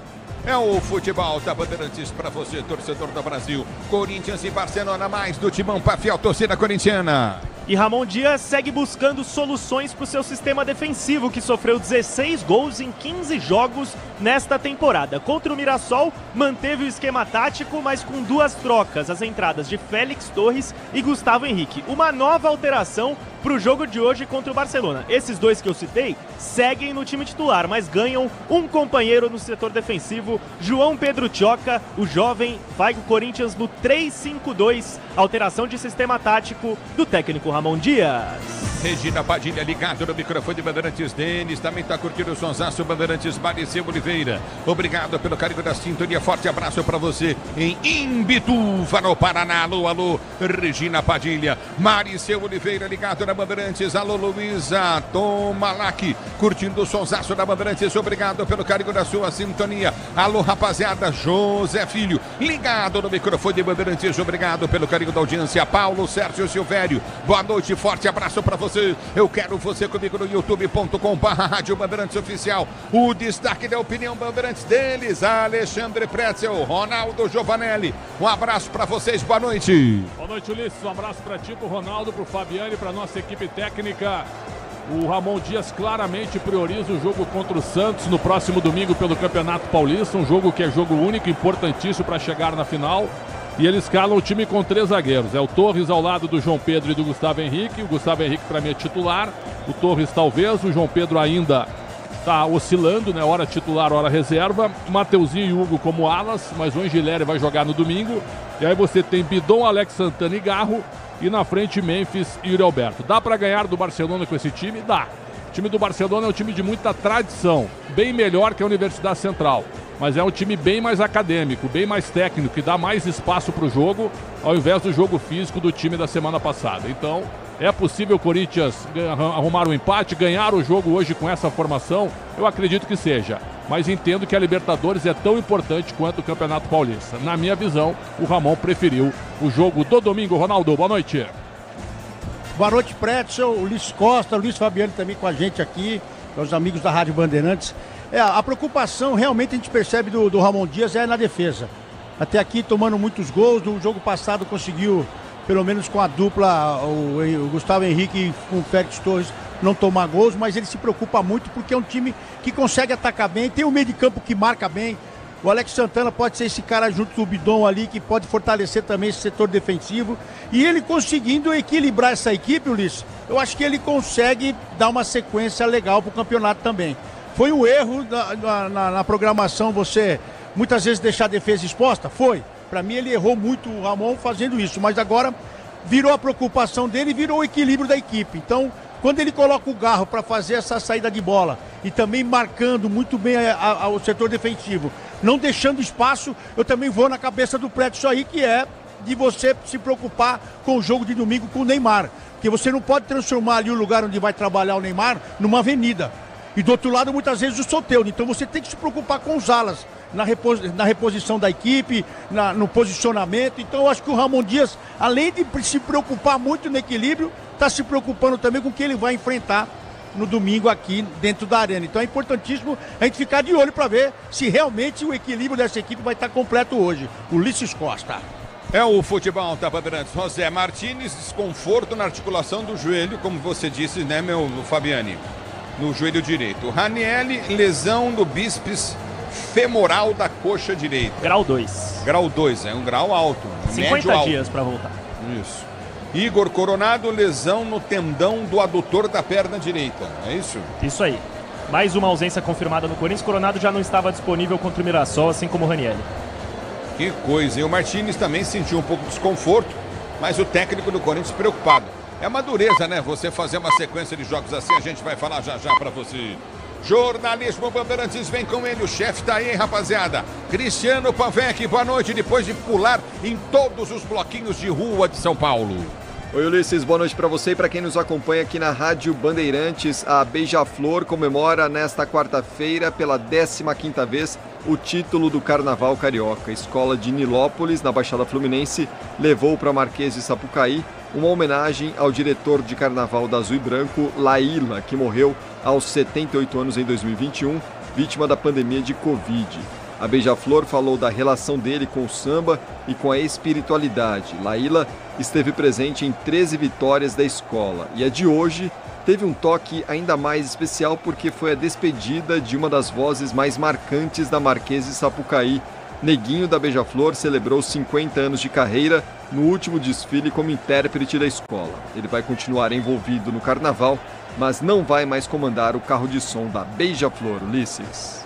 É o futebol da Bandeirantes para você, torcedor do Brasil. Corinthians e Barcelona, mais do Timão para a fiel torcida corintiana. E Ramon Dias segue buscando soluções para o seu sistema defensivo, que sofreu 16 gols em 15 jogos nesta temporada. Contra o Mirassol, manteve o esquema tático, mas com 2 trocas, as entradas de Félix Torres e Gustavo Henrique. Uma nova alteração para o jogo de hoje contra o Barcelona. Esses 2 que eu citei seguem no time titular, mas ganham um companheiro no setor defensivo, João Pedro Tioca. O jovem vai com o Corinthians no 3-5-2, alteração de sistema tático do técnico Ramon Dias. Regina Padilha ligado no microfone de Bandeirantes Denis, também está curtindo o sonsaço Bandeirantes Mariceu Oliveira. Obrigado pelo carinho da sintonia, forte abraço para você em Imbituva, no Paraná. Alô, alô, Regina Padilha, Mariceu Oliveira ligado na Bandeirantes. Alô, Luísa Tomalaki, curtindo o sonsaço da Bandeirantes. Obrigado pelo carinho da sua sintonia. Alô, rapaziada, José Filho ligado no microfone de Bandeirantes. Obrigado pelo carinho da audiência. Paulo Sérgio Silvério, boa noite, forte abraço para você. Eu quero você comigo no youtube.com/Rádio Bandeirantes Oficial. O destaque da opinião Bandeirantes deles, Alexandre Pretzel, Ronaldo Giovanelli. Um abraço para vocês, boa noite. Boa noite, Ulisses. Um abraço para ti, pro Ronaldo, pro Fabiane, para nossa equipe técnica. O Ramon Dias claramente prioriza o jogo contra o Santos no próximo domingo pelo Campeonato Paulista, um jogo que é jogo único, importantíssimo para chegar na final. E ele escala o time com 3 zagueiros. É o Torres ao lado do João Pedro e do Gustavo Henrique. O Gustavo Henrique para mim é titular. O Torres talvez. O João Pedro ainda está oscilando, né? Hora titular, hora reserva. Mateuzinho e Hugo como alas, mas o Angileri vai jogar no domingo. E aí você tem Bidon, Alex Santana e Garro. E na frente Memphis e Yuri Alberto. Dá para ganhar do Barcelona com esse time? Dá. O time do Barcelona é um time de muita tradição. Bem melhor que a Universidade Central. Mas é um time bem mais acadêmico, bem mais técnico, que dá mais espaço para o jogo, ao invés do jogo físico do time da semana passada. Então, é possível o Corinthians arrumar um empate, ganhar o jogo hoje com essa formação? Eu acredito que seja. Mas entendo que a Libertadores é tão importante quanto o Campeonato Paulista. Na minha visão, o Ramon preferiu o jogo do domingo. Ronaldo, boa noite. Boa noite, Pretzel, o Luiz Costa, o Luiz Fabiano também com a gente aqui, os amigos da Rádio Bandeirantes. A preocupação realmente a gente percebe do Ramon Dias é na defesa. Até aqui tomando muitos gols, no jogo passado conseguiu, pelo menos com a dupla, o Gustavo Henrique com o Félix Torres, não tomar gols, mas ele se preocupa muito porque é um time que consegue atacar bem, tem um meio de campo que marca bem. O Alex Santana pode ser esse cara junto do Bidon ali, que pode fortalecer também esse setor defensivo. E ele conseguindo equilibrar essa equipe, Ulisses, eu acho que ele consegue dar uma sequência legal para o campeonato também. Foi um erro na programação você muitas vezes deixar a defesa exposta? Foi. Para mim ele errou muito, o Ramon, fazendo isso. Mas agora virou a preocupação dele e virou o equilíbrio da equipe. Então, quando ele coloca o Garro para fazer essa saída de bola e também marcando muito bem o setor defensivo, não deixando espaço, eu também vou na cabeça do Preto isso aí, que é de você se preocupar com o jogo de domingo com o Neymar. Porque você não pode transformar ali o lugar onde vai trabalhar o Neymar numa avenida. E do outro lado, muitas vezes, o Soteldo. Então você tem que se preocupar com os alas, na reposição da equipe, no posicionamento. Então eu acho que o Ramon Dias, além de se preocupar muito no equilíbrio, está se preocupando também com o que ele vai enfrentar no domingo aqui dentro da arena. Então é importantíssimo a gente ficar de olho para ver se realmente o equilíbrio dessa equipe vai estar completo hoje. Ulisses Costa. É o futebol da Bandeirantes. José Martins, desconforto na articulação do joelho, como você disse, né, meu Fabiane? No joelho direito. Ranielli, lesão no bíceps femoral da coxa direita. Grau 2. Grau 2, é um grau alto. 50 dias para voltar. Isso. Igor Coronado, lesão no tendão do adutor da perna direita. É isso? Isso aí. Mais uma ausência confirmada no Corinthians. Coronado já não estava disponível contra o Mirassol, assim como o Ranielli. Que coisa. E o Martínez também sentiu um pouco de desconforto, mas o técnico do Corinthians preocupado. É uma dureza, né? Você fazer uma sequência de jogos assim, a gente vai falar já já pra você. Jornalismo Bandeirantes, vem com ele, o chefe tá aí, hein, rapaziada? Cristiano Pavec, boa noite, depois de pular em todos os bloquinhos de rua de São Paulo. Oi, Ulisses, boa noite para você e para quem nos acompanha aqui na Rádio Bandeirantes. A Beija-Flor comemora nesta quarta-feira, pela 15ª vez, o título do Carnaval Carioca. A escola de Nilópolis, na Baixada Fluminense, levou para Marquês de Sapucaí uma homenagem ao diretor de Carnaval da Azul e Branco, Laíla, que morreu aos 78 anos em 2021, vítima da pandemia de Covid. A Beija-Flor falou da relação dele com o samba e com a espiritualidade. Laíla esteve presente em 13 vitórias da escola e a de hoje teve um toque ainda mais especial porque foi a despedida de uma das vozes mais marcantes da Marquês de Sapucaí. Neguinho da Beija-Flor celebrou 50 anos de carreira no último desfile como intérprete da escola. Ele vai continuar envolvido no carnaval, mas não vai mais comandar o carro de som da Beija-Flor, Ulisses.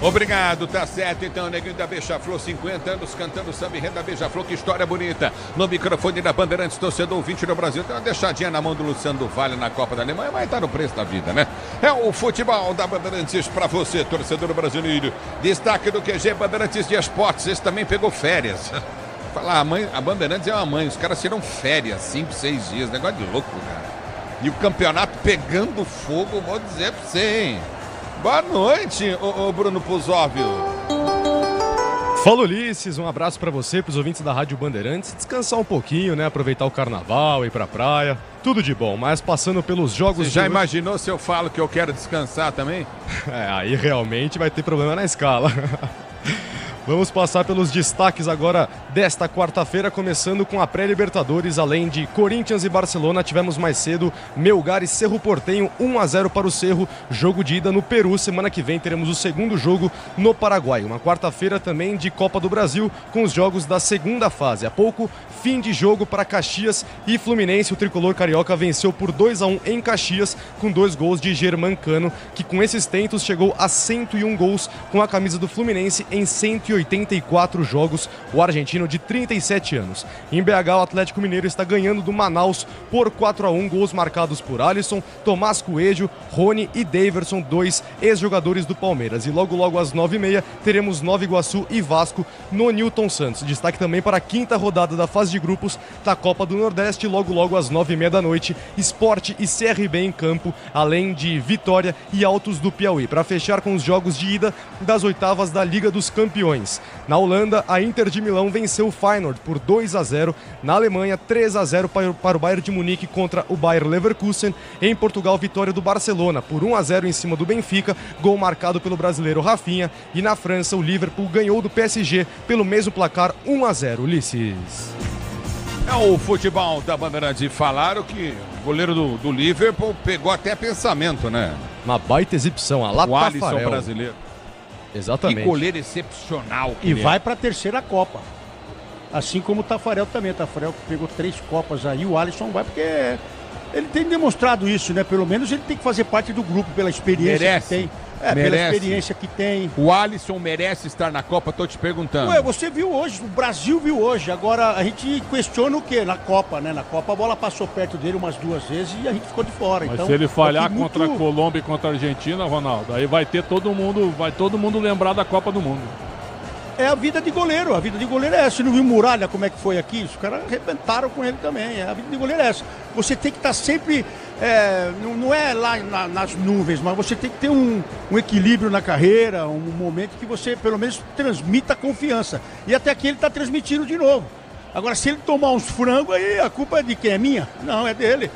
Obrigado, tá certo. Então, neguinho da Beija-Flor, 50 anos cantando samba e renda Beija-Flor, que história bonita. No microfone da Bandeirantes, torcedor ouvinte do Brasil. Tem uma deixadinha na mão do Luciano do Vale na Copa da Alemanha, mas tá no preço da vida, né? É o futebol da Bandeirantes pra você, torcedor brasileiro. Destaque do QG Bandeirantes de Esportes. Esse também pegou férias. Falar, a Bandeirantes é uma mãe. Os caras tiram férias, 5, 6 dias. Negócio de louco, cara. E o campeonato pegando fogo, vou dizer pra você, hein? Boa noite, ô Bruno Puzóvio. Fala, Ulisses, um abraço pra você, pros ouvintes da Rádio Bandeirantes. Descansar um pouquinho, né? Aproveitar o carnaval, ir pra praia. Tudo de bom, mas passando pelos jogos... Você já imaginou se eu falo que eu quero descansar também? Aí realmente vai ter problema na escala. Vamos passar pelos destaques agora desta quarta-feira, começando com a pré-Libertadores. Além de Corinthians e Barcelona, tivemos mais cedo Melgar e Cerro Porteño, 1-0 para o Cerro, jogo de ida no Peru. Semana que vem teremos o segundo jogo no Paraguai. Uma quarta-feira também de Copa do Brasil, com os jogos da segunda fase. Há pouco, fim de jogo para Caxias e Fluminense. O tricolor carioca venceu por 2-1 em Caxias, com 2 gols de Germancano, que com esses tentos chegou a 101 gols com a camisa do Fluminense em 184 jogos, o argentino de 37 anos. Em BH, o Atlético Mineiro está ganhando do Manaus por 4-1, gols marcados por Alisson, Tomás Coelho, Rony e Daverson, 2 ex-jogadores do Palmeiras. E logo às 9h30 teremos Nova Iguaçu e Vasco no Newton Santos. Destaque também para a quinta rodada da fase de grupos da Copa do Nordeste, logo às 9h30 da noite, Sport e CRB em campo, além de Vitória e Altos do Piauí. Para fechar com os jogos de ida das oitavas da Liga dos Campeões. Na Holanda, a Inter de Milão venceu o Feyenoord por 2-0. Na Alemanha, 3-0 para o Bayern de Munique contra o Bayer Leverkusen. Em Portugal, vitória do Barcelona por 1-0 em cima do Benfica, gol marcado pelo brasileiro Rafinha. E na França, o Liverpool ganhou do PSG pelo mesmo placar, 1-0. Ulisses. É o futebol da Bandeirantes. Falaram que o goleiro do Liverpool pegou até pensamento, né? Uma baita exibição, o Alisson brasileiro. Exatamente. Que goleiro excepcional. E vai para a terceira Copa. Assim como o Tafarel também. O Tafarel pegou 3 Copas aí. O Alisson vai porque ele tem demonstrado isso, né? Pelo menos ele tem que fazer parte do grupo pela experiência que tem. Pela experiência que tem. O Alisson merece estar na Copa, tô te perguntando. Você viu hoje, o Brasil viu hoje. Agora a gente questiona o quê? Na Copa, né? Na Copa a bola passou perto dele umas 2 vezes e a gente ficou de fora. Mas então, se ele falhar contra a Colômbia e contra a Argentina, Ronaldo, aí vai todo mundo lembrar da Copa do Mundo. É a vida de goleiro, a vida de goleiro é essa. Você não viu Muralha como é que foi aqui? Os caras arrebentaram com ele também. A vida de goleiro é essa. Você tem que estar sempre, não é lá nas nuvens, mas você tem que ter um equilíbrio na carreira, um momento que você pelo menos transmita confiança. E até aqui ele está transmitindo de novo. Agora, se ele tomar uns frangos, aí a culpa é de quem? É minha? Não, é dele.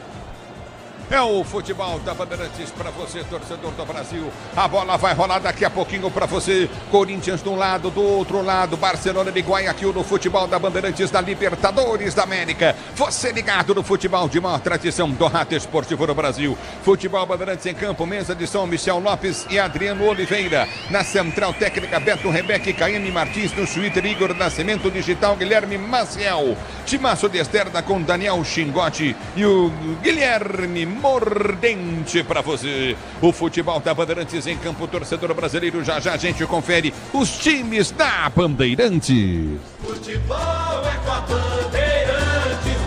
É o futebol da Bandeirantes para você, torcedor do Brasil. A bola vai rolar daqui a pouquinho para você. Corinthians de um lado, do outro lado. Barcelona de Guayaquil no futebol da Bandeirantes da Libertadores da América. Você ligado no futebol de maior tradição do Rato Esportivo do Brasil. Futebol Bandeirantes em campo, mesa de São Michel Lopes e Adriano Oliveira. Na central técnica, Beto Rebeque, Caíme Martins. No Twitter, Igor Nascimento, digital, Guilherme Maciel. Timaço de externa com Daniel Xingote e o Guilherme Mordente para você. O futebol da Bandeirantes em campo, torcedor brasileiro. Já a gente confere os times da Bandeirantes. Futebol é com a Bandeirantes.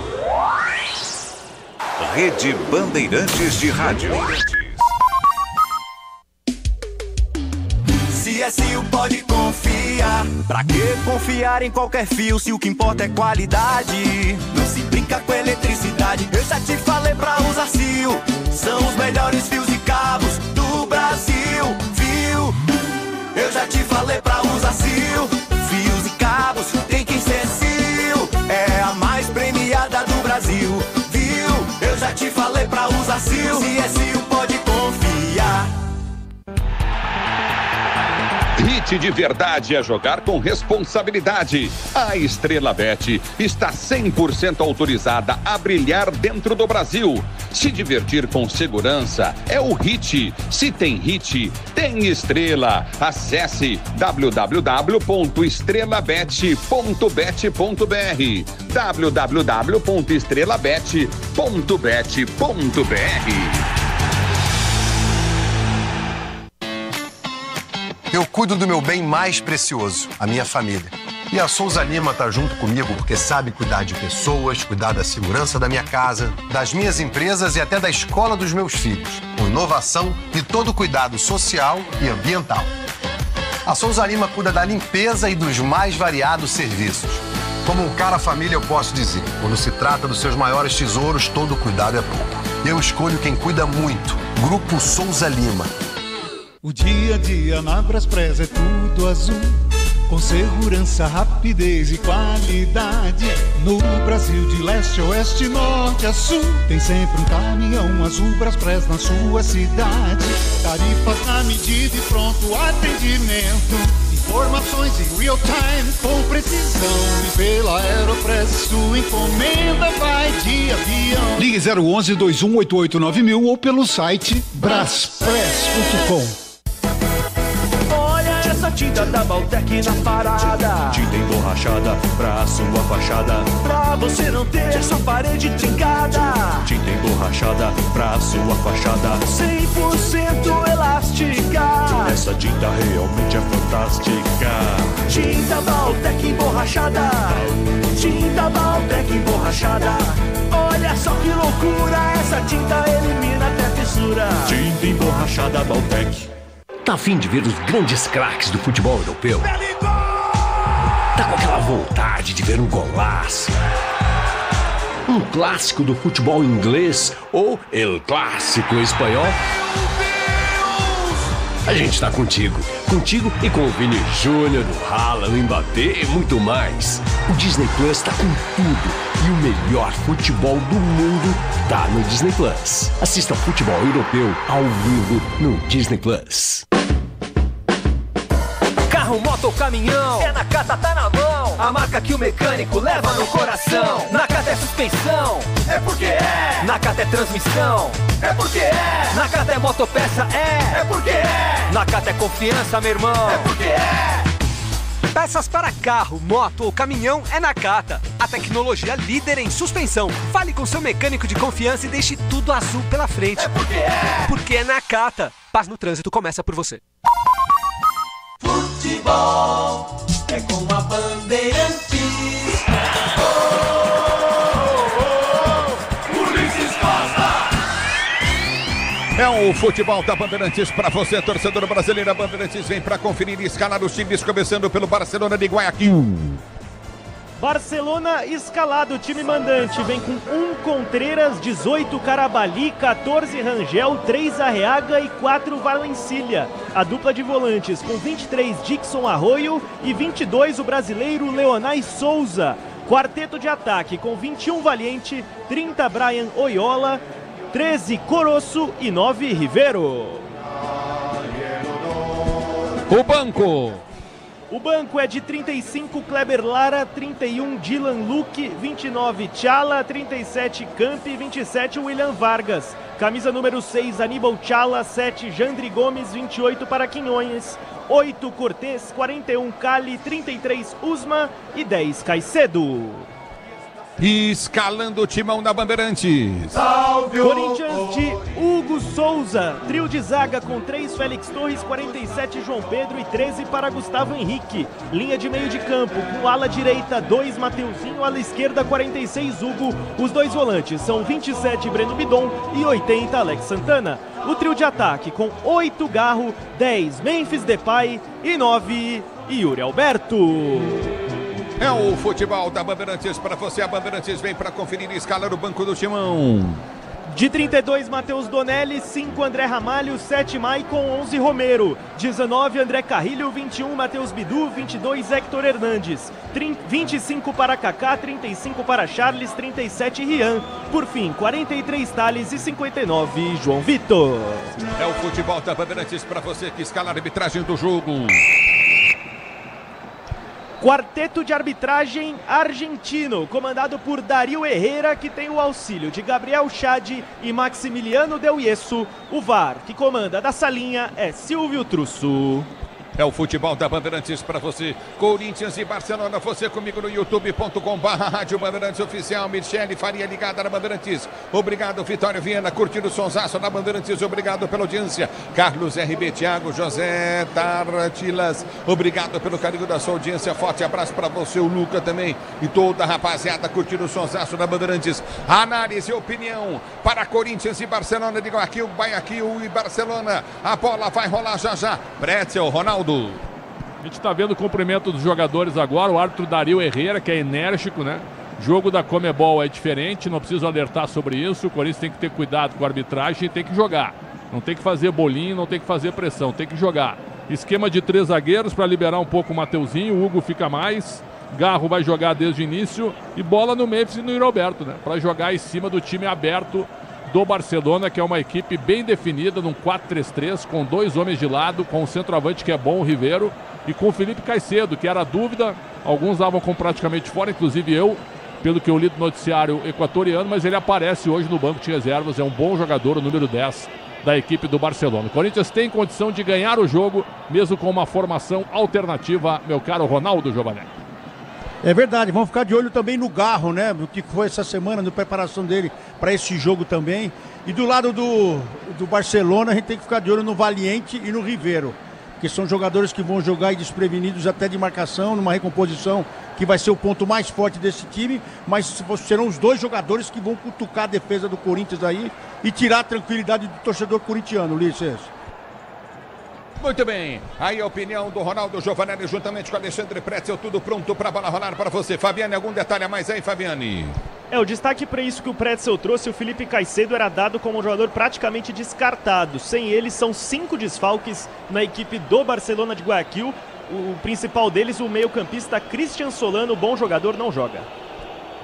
Rede Bandeirantes de Rádio. CSU pode confiar. Pra que confiar em qualquer fio se o que importa é qualidade? Não se brinca com eletricidade. Eu já te falei pra usar CIO. São os melhores fios e cabos do Brasil, viu? Eu já te falei pra usar CIO. Fios e cabos tem que ser CIO. É a mais premiada do Brasil, viu? Eu já te falei pra usar CIO. CSU pode confiar. Hit de verdade é jogar com responsabilidade. A Estrela Bet está 100% autorizada a brilhar dentro do Brasil. Se divertir com segurança é o Hit. Se tem Hit, tem Estrela. Acesse www.estrelabet.bet.br www.estrelabet.bet.br Eu cuido do meu bem mais precioso, a minha família. E a Souza Lima tá junto comigo porque sabe cuidar de pessoas, cuidar da segurança da minha casa, das minhas empresas e até da escola dos meus filhos, com inovação e todo cuidado social e ambiental. A Souza Lima cuida da limpeza e dos mais variados serviços. Como um cara família, eu posso dizer, quando se trata dos seus maiores tesouros, todo cuidado é pouco. Eu escolho quem cuida muito. Grupo Souza Lima. O dia a dia na Braspress é tudo azul, com segurança, rapidez e qualidade. No Brasil de leste a oeste, norte a sul, tem sempre um caminhão azul Braspress na sua cidade. Tarifas na medida e pronto atendimento. Informações em real time com precisão. E pela Aeropress sua encomenda vai de avião. Ligue 011 2188 9000 ou pelo site braspress.com. Essa tinta da Baltec na parada, tinta emborrachada pra sua fachada, pra você não ter sua parede trincada. Tinta emborrachada pra sua fachada, 100% elástica. Essa tinta realmente é fantástica. Tinta Baltec emborrachada, tinta Baltec emborrachada. Olha só que loucura, essa tinta elimina até fissura. Tinta emborrachada Baltec. Tá a fim de ver os grandes craques do futebol europeu? Tá com aquela vontade de ver um golaço? Um clássico do futebol inglês ou El Clássico espanhol? A gente tá contigo. Contigo e com o Vini Júnior, o Haaland, o Mbappé e muito mais. O Disney Plus tá com tudo. E o melhor futebol do mundo tá no Disney Plus. Assista ao futebol europeu ao vivo no Disney Plus. Carro, moto ou caminhão, é Nakata, tá na mão. A marca que o mecânico leva no coração. Nakata é suspensão, é porque é. Nakata é transmissão, é porque é. Nakata é motopeça, é porque é. Nakata é confiança, meu irmão, é porque é. Peças para carro, moto ou caminhão é Nakata. A tecnologia líder em suspensão. Fale com seu mecânico de confiança e deixe tudo azul pela frente. É porque é. Porque é Nakata. Paz no trânsito começa por você. Futebol é com a Bandeirantes. Ulisses Costa. É o futebol da Bandeirantes para você, torcedor brasileiro. A Bandeirantes vem para conferir e escalar os times, começando pelo Barcelona de Guayaquil. Barcelona escalado, time mandante, vem com 1 Contreras, 18 Carabalí, 14 Rangel, 3 Arreaga e 4 Valencilha. A dupla de volantes com 23 Dixon Arroio e 22 o brasileiro Leonai Souza. Quarteto de ataque com 21 Valiente, 30 Brian Oyola, 13 Coroço e 9 Rivero. O banco. O banco é de 35 Kleber Lara, 31 Dylan Luque, 29 Tchala, 37 Campi, 27 William Vargas. Camisa número 6 Aníbal Tchala, 7 Jandri Gomes, 28 para Quinhões, 8 Cortez, 41 Cali, 33 Usma e 10 Caicedo. Escalando o timão da Bandeirantes. Salve! Corinthians de Hugo Souza. Trio de zaga com 3 Félix Torres, 47 João Pedro e 13 para Gustavo Henrique. Linha de meio de campo com ala direita 2 Mateuzinho, ala esquerda 46 Hugo. Os dois volantes são 27 Breno Bidon e 80 Alex Santana. O trio de ataque com 8 Garro, 10 Memphis Depay e 9 Yuri Alberto. É o futebol da Bandeirantes para você. A Bandeirantes vem para conferir e escalar o banco do timão. De 32, Matheus Donelli, 5, André Ramalho, 7, Maicon, 11, Romero, 19, André Carrilho, 21, Matheus Bidu, 22, Héctor Hernandes, 25 para Kaká, 35 para Charles, 37, Rian, por fim, 43, Thales e 59, João Vitor. É o futebol da Bandeirantes para você que escala a arbitragem do jogo. Quarteto de arbitragem argentino, comandado por Dario Herrera, que tem o auxílio de Gabriel Chade e Maximiliano Del Ieso. O VAR, que comanda da salinha, é Silvio Trusso. É o futebol da Bandeirantes para você. Corinthians e Barcelona, você comigo no youtube.com/Rádio Bandeirantes Oficial. Michele Faria ligada na Bandeirantes. Obrigado, Vitório Viana, curtindo o sonsaço na Bandeirantes. Obrigado pela audiência. Carlos RB, Thiago, José Tartilas. Obrigado pelo carinho da sua audiência. Forte abraço para você, o Luca também. E toda a rapaziada curtindo o sonsaço na Bandeirantes. Análise e opinião para Corinthians e Barcelona de Guayaquil e Barcelona. A bola vai rolar já. Pretzel, Ronaldo. A gente está vendo o cumprimento dos jogadores agora. O árbitro Dario Herrera, que é enérgico, né? Jogo da Comebol é diferente, não preciso alertar sobre isso. O Corinthians tem que ter cuidado com a arbitragem e tem que jogar. Não tem que fazer bolinho, não tem que fazer pressão, tem que jogar. Esquema de 3 zagueiros para liberar um pouco o Mateuzinho. O Hugo fica mais. Garro vai jogar desde o início. E bola no Memphis e no Roberto, né? Para jogar em cima do time aberto do Barcelona, que é uma equipe bem definida, num 4-3-3, com 2 homens de lado, com o centroavante que é bom, o Ribeiro, e com o Felipe Caicedo, que era dúvida. Alguns davam com praticamente fora, inclusive eu, pelo que eu li do noticiário equatoriano, mas ele aparece hoje no banco de reservas. É um bom jogador, o número 10 da equipe do Barcelona. O Corinthians tem condição de ganhar o jogo, mesmo com uma formação alternativa, meu caro Ronaldo Giovanelli. É verdade, vamos ficar de olho também no Garro, né? O que foi essa semana, na preparação dele para esse jogo também. E do lado do Barcelona, a gente tem que ficar de olho no Valiente e no Ribeiro, que são jogadores que vão jogar desprevenidos até de marcação, numa recomposição que vai ser o ponto mais forte desse time, mas serão os 2 jogadores que vão cutucar a defesa do Corinthians aí e tirar a tranquilidade do torcedor corintiano, Ulisses. Muito bem, aí a opinião do Ronaldo Giovanelli juntamente com Alexandre Pretzel, tudo pronto para a bola rolar para você. Fabiane, algum detalhe a mais aí, Fabiane? O destaque para isso que o Pretzel trouxe, o Felipe Caicedo era dado como um jogador praticamente descartado. Sem ele, são 5 desfalques na equipe do Barcelona de Guayaquil. O principal deles, o meio-campista Christian Solano, bom jogador, não joga.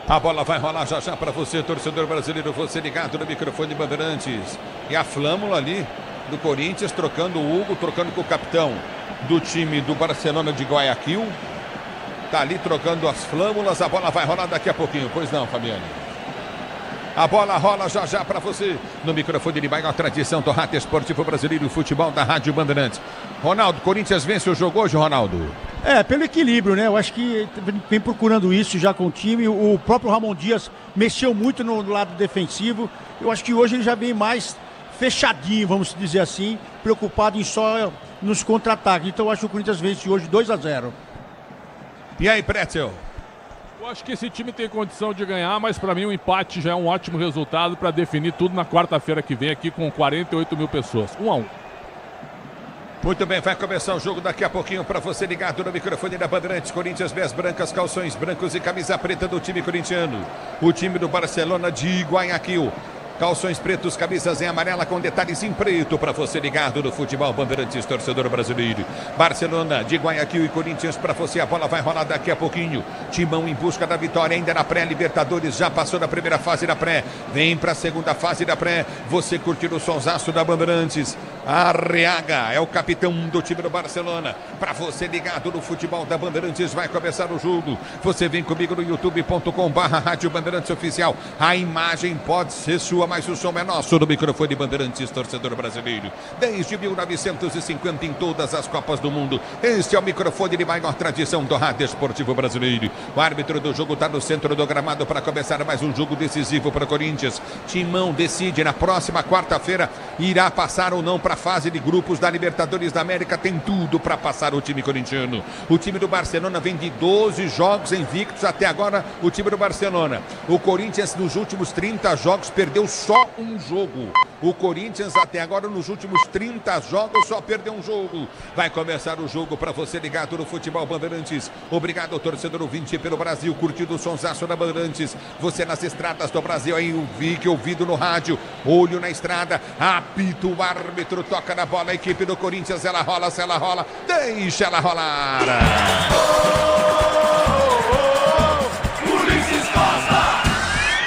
A bola vai rolar já para você, torcedor brasileiro, você ligado no microfone de Bandeirantes. E a flâmula ali do Corinthians, trocando o Hugo, trocando com o capitão do time do Barcelona de Guayaquil. Tá ali trocando as flâmulas, a bola vai rolar daqui a pouquinho, pois não, Fabiane? A bola rola já para você no microfone de maior tradição do Rádio Esportivo Brasileiro e Futebol da Rádio Bandeirantes. Ronaldo, Corinthians vence o jogo hoje, Ronaldo? Pelo equilíbrio, né? Eu acho que vem procurando isso já com o time. O próprio Ramon Dias mexeu muito no lado defensivo. Eu acho que hoje ele já vem mais fechadinho, vamos dizer assim, preocupado em só nos contra-ataques. Então eu acho que o Corinthians vence hoje 2-0. E aí, Pretzel? Eu acho que esse time tem condição de ganhar, mas para mim o empate já é um ótimo resultado para definir tudo na quarta-feira que vem aqui com 48 mil pessoas. 1-1. Muito bem, vai começar o jogo daqui a pouquinho para você ligado no microfone da Bandeirantes. Corinthians, meias brancas, calções brancos e camisa preta do time corintiano. O time do Barcelona de Guayaquil. Calções pretos, camisas em amarela com detalhes em preto para você ligado no futebol Bandeirantes, torcedor brasileiro. Barcelona de Guayaquil e Corinthians para você. A bola vai rolar daqui a pouquinho. Timão em busca da vitória ainda na pré-Libertadores. Já passou da primeira fase da pré. Vem para a segunda fase da pré. Você curtir o sonsaço da Bandeirantes. Arriaga é o capitão do time do Barcelona. Para você ligado no futebol da Bandeirantes, vai começar o jogo. Você vem comigo no youtube.com/Rádio Bandeirantes Oficial. A imagem pode ser sua, mas o som é nosso no microfone Bandeirantes, torcedor brasileiro. Desde 1950 em todas as Copas do Mundo. Este é o microfone de maior tradição do Rádio Esportivo Brasileiro. O árbitro do jogo está no centro do gramado para começar mais um jogo decisivo para o Corinthians. Timão decide na próxima quarta-feira irá passar ou não para a fase de grupos da Libertadores da América. Tem tudo para passar o time corintiano. O time do Barcelona vem de 12 jogos invictos até agora. O time do Barcelona. O Corinthians nos últimos 30 jogos perdeu só um jogo. O Corinthians até agora nos últimos 30 jogos só perdeu um jogo. Vai começar o jogo para você ligado no futebol Bandeirantes. Obrigado, torcedor ouvinte pelo Brasil, curtindo o sonsaço da Bandeirantes. Você nas estradas do Brasil aí, ouvido no rádio, olho na estrada, apita o árbitro, toca na bola, a equipe do Corinthians, ela rola, deixa ela rolar. Ulisses Costa!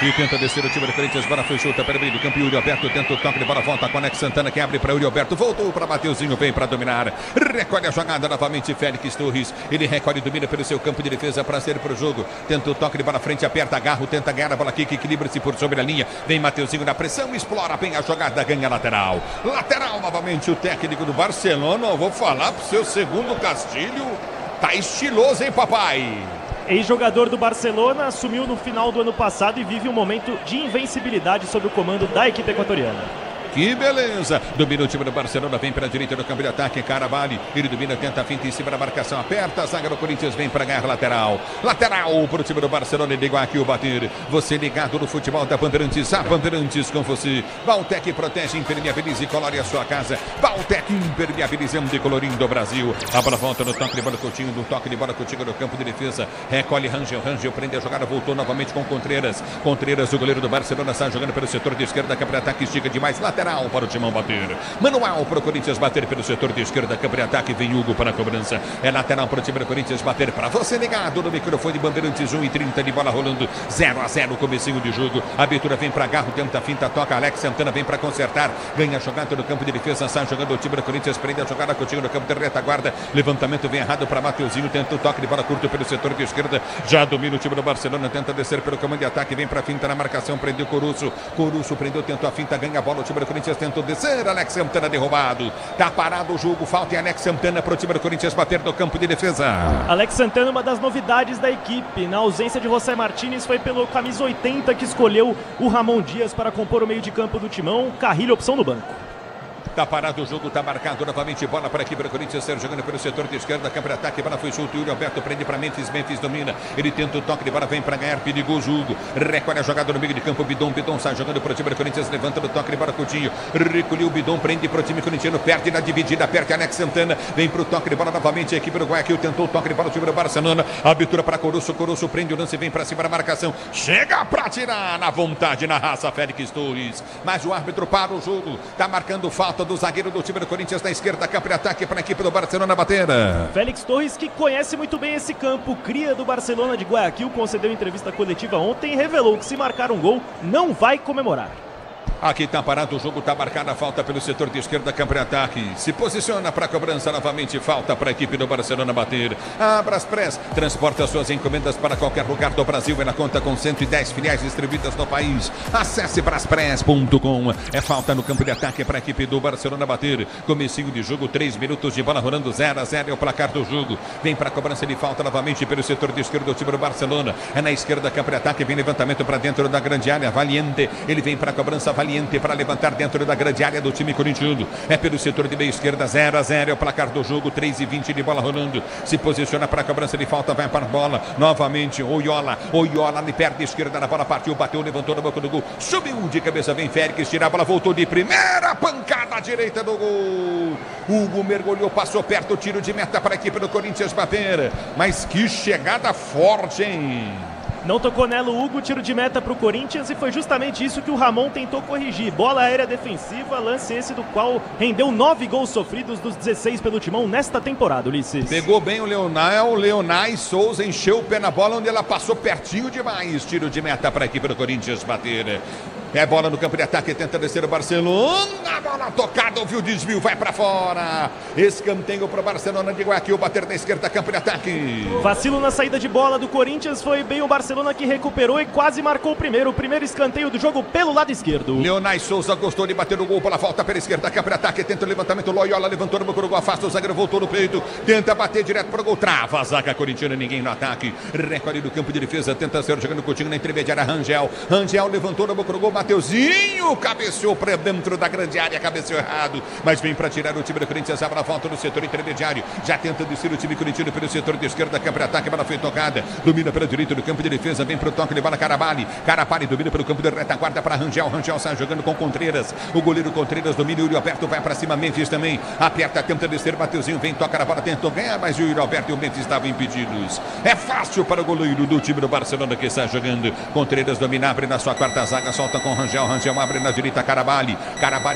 E tenta descer o time do Corinthians. Bola foi chuta para o meio do campo. Yuri Alberto tenta o toque de bola. Volta com Alex Santana que abre para Yuri Alberto. Voltou para Mateuzinho. Vem para dominar. Recolhe a jogada novamente. Félix Torres. Ele recolhe e domina pelo seu campo de defesa para ser para o jogo. Tenta o toque de bola frente. Aperta, agarra. Tenta ganhar a bola aqui que equilibra-se por sobre a linha. Vem Mateuzinho na pressão. Explora bem a jogada. Ganha lateral. Lateral novamente o técnico do Barcelona. Eu vou falar pro seu segundo Castilho. Tá estiloso, hein, papai? Ex-jogador do Barcelona, assumiu no final do ano passado e vive um momento de invencibilidade sob o comando da equipe equatoriana. Que beleza! Domina o time do Barcelona, vem para a direita do campo de ataque, Carabalho. Ele domina, tenta a finta em cima da marcação, aperta a zaga do Corinthians, vem para ganhar lateral. Lateral para o time do Barcelona, ele aqui o bater. Você ligado no futebol da Bandeirantes, a Bandeirantes com você. Valtec protege, impermeabiliza e colore a sua casa. Valtec impermeabilizando e colorindo o Brasil. A bola volta no toque de bola Coutinho, no toque de bola Coutinho no campo de defesa. Recolhe Rangel, Rangel prende a jogada, voltou novamente com Contreras. Contreras, o goleiro do Barcelona, está jogando pelo setor de esquerda, campo de ataque, estica demais, lateral para o Timão bater. Manual para o Corinthians bater pelo setor de esquerda, campo de ataque, vem Hugo para a cobrança. É lateral para o time do Corinthians bater para você ligado no microfone Bandeirantes 1:30 de bola rolando 0-0 comecinho de jogo. A abertura vem para Garro, tenta a finta, toca Alex Santana, vem para consertar, ganha a jogada no campo de defesa, sai jogando o time do Corinthians, prende a jogada Coutinho no campo de retaguarda, levantamento vem errado para Mateuzinho, tenta o toque de bola curto pelo setor de esquerda, já domina o time do Barcelona, tenta descer pelo comando de ataque, vem para a finta na marcação, prendeu Corusso, Corusso prendeu, tentou a finta, ganha a bola, o time do Corinthians tentou descer, Alex Santana derrubado, tá parado o jogo, falta em Alex Santana para o time do Corinthians bater no campo de defesa. Alex Santana, uma das novidades da equipe, na ausência de José Martínez, foi pelo camisa 80 que escolheu o Ramon Dias para compor o meio de campo do Timão, Carrilho, opção no banco. Tá parado o jogo, tá marcado novamente, bola para a equipe do Corinthians, jogando pelo setor de esquerda, campo de ataque, bola foi solto, Yuri Alberto prende para Memphis, Memphis domina, ele tenta o toque de bola, vem para ganhar, perigoso Hugo, recolhe a jogada no meio de campo, Bidon sai jogando para o time do Corinthians, levanta no toque de bola, Coutinho, recolheu o Bidon, prende para o time corintiano, perde na dividida, perde Alex Santana, vem para o toque de bola novamente, a equipe do Guayaquil tentou o toque de bola, o time do Barcelona, abertura para Corusso, Corusso prende o lance, vem para cima da marcação, chega para tirar na vontade, na raça, Félix Torres, mas o árbitro para o jogo, tá marcando falta do zagueiro do time do Corinthians na esquerda, campo de ataque para a equipe do Barcelona bater. Félix Torres, que conhece muito bem esse campo, cria do Barcelona de Guayaquil, concedeu entrevista coletiva ontem e revelou que se marcar um gol, não vai comemorar. Aqui está parado o jogo, está marcada a falta pelo setor de esquerda, campo de ataque. Se posiciona para a cobrança novamente, falta para a equipe do Barcelona bater. A Braspress transporta suas encomendas para qualquer lugar do Brasil e na conta com 110 filiais distribuídas no país. Acesse braspress.com. É falta no campo de ataque para a equipe do Barcelona bater. Comecinho de jogo, 3 minutos de bola rolando 0-0 é o placar do jogo. Vem para a cobrança de falta novamente pelo setor de esquerda do time do Barcelona. É na esquerda, campo de ataque, vem levantamento para dentro da grande área. Valiente, ele vem para a cobrança, Valiente para levantar dentro da grande área do time corintiano. É pelo setor de meio esquerda, 0-0 é o placar do jogo, 3:20 de bola rolando. Se posiciona para a cobrança de falta, vai para a bola. Novamente, Oyola de perna esquerda na bola, partiu, bateu, levantou na boca do gol. Subiu de cabeça, vem Félix, tira a bola, voltou de primeira, pancada à direita do gol. Hugo mergulhou, passou perto, tiro de meta para a equipe do Corinthians bater. Mas que chegada forte, hein? Não tocou nela o Hugo, tiro de meta para o Corinthians e foi justamente isso que o Ramon tentou corrigir. Bola aérea defensiva, lance esse do qual rendeu 9 gols sofridos dos 16 pelo Timão nesta temporada, Ulisses. Pegou bem o Leonai Souza encheu o pé na bola onde ela passou pertinho demais. Tiro de meta para a equipe do Corinthians bater. É bola no campo de ataque, tenta descer o Barcelona. A bola tocada, ouviu o desvio, vai para fora. Escanteio para o Barcelona de Guayaquil, bater na esquerda, campo de ataque. Vacilo na saída de bola do Corinthians, foi bem o Barcelona que recuperou e quase marcou o primeiro escanteio do jogo pelo lado esquerdo. Leonai Souza gostou de bater o gol pela volta pela esquerda, campo de ataque, tenta o levantamento, Loyola levantou no gol, afasta o zagueiro, voltou no peito, tenta bater direto para o gol, trava a zaga corintiana, ninguém no ataque. Recolhe do campo de defesa, tenta ser jogando o Coutinho na intermediária, Rangel levantou no gol, Mateuzinho cabeceou para dentro da grande área, cabeceou errado, mas vem para tirar o time do Corinthians, abre a volta no setor intermediário, já tenta descer o time corintiano pelo setor de esquerda, campo de ataque, a bola foi tocada, domina pela direita do campo de defesa, vem para o toque de bola, Carabalho domina pelo campo de retaguarda para Rangel sai jogando com Contreras, o goleiro Contreras domina, o Yuri Alberto vai para cima, Memphis também, aperta, tenta descer, Mateuzinho vem, toca na bola, tentou ganhar, mas o Yuri Alberto e o Memphis estavam impedidos. É fácil para o goleiro do time do Barcelona que está jogando, Contreras domina, abre na sua quarta zaga, solta com com Rangel. Rangel abre na direita, Carabali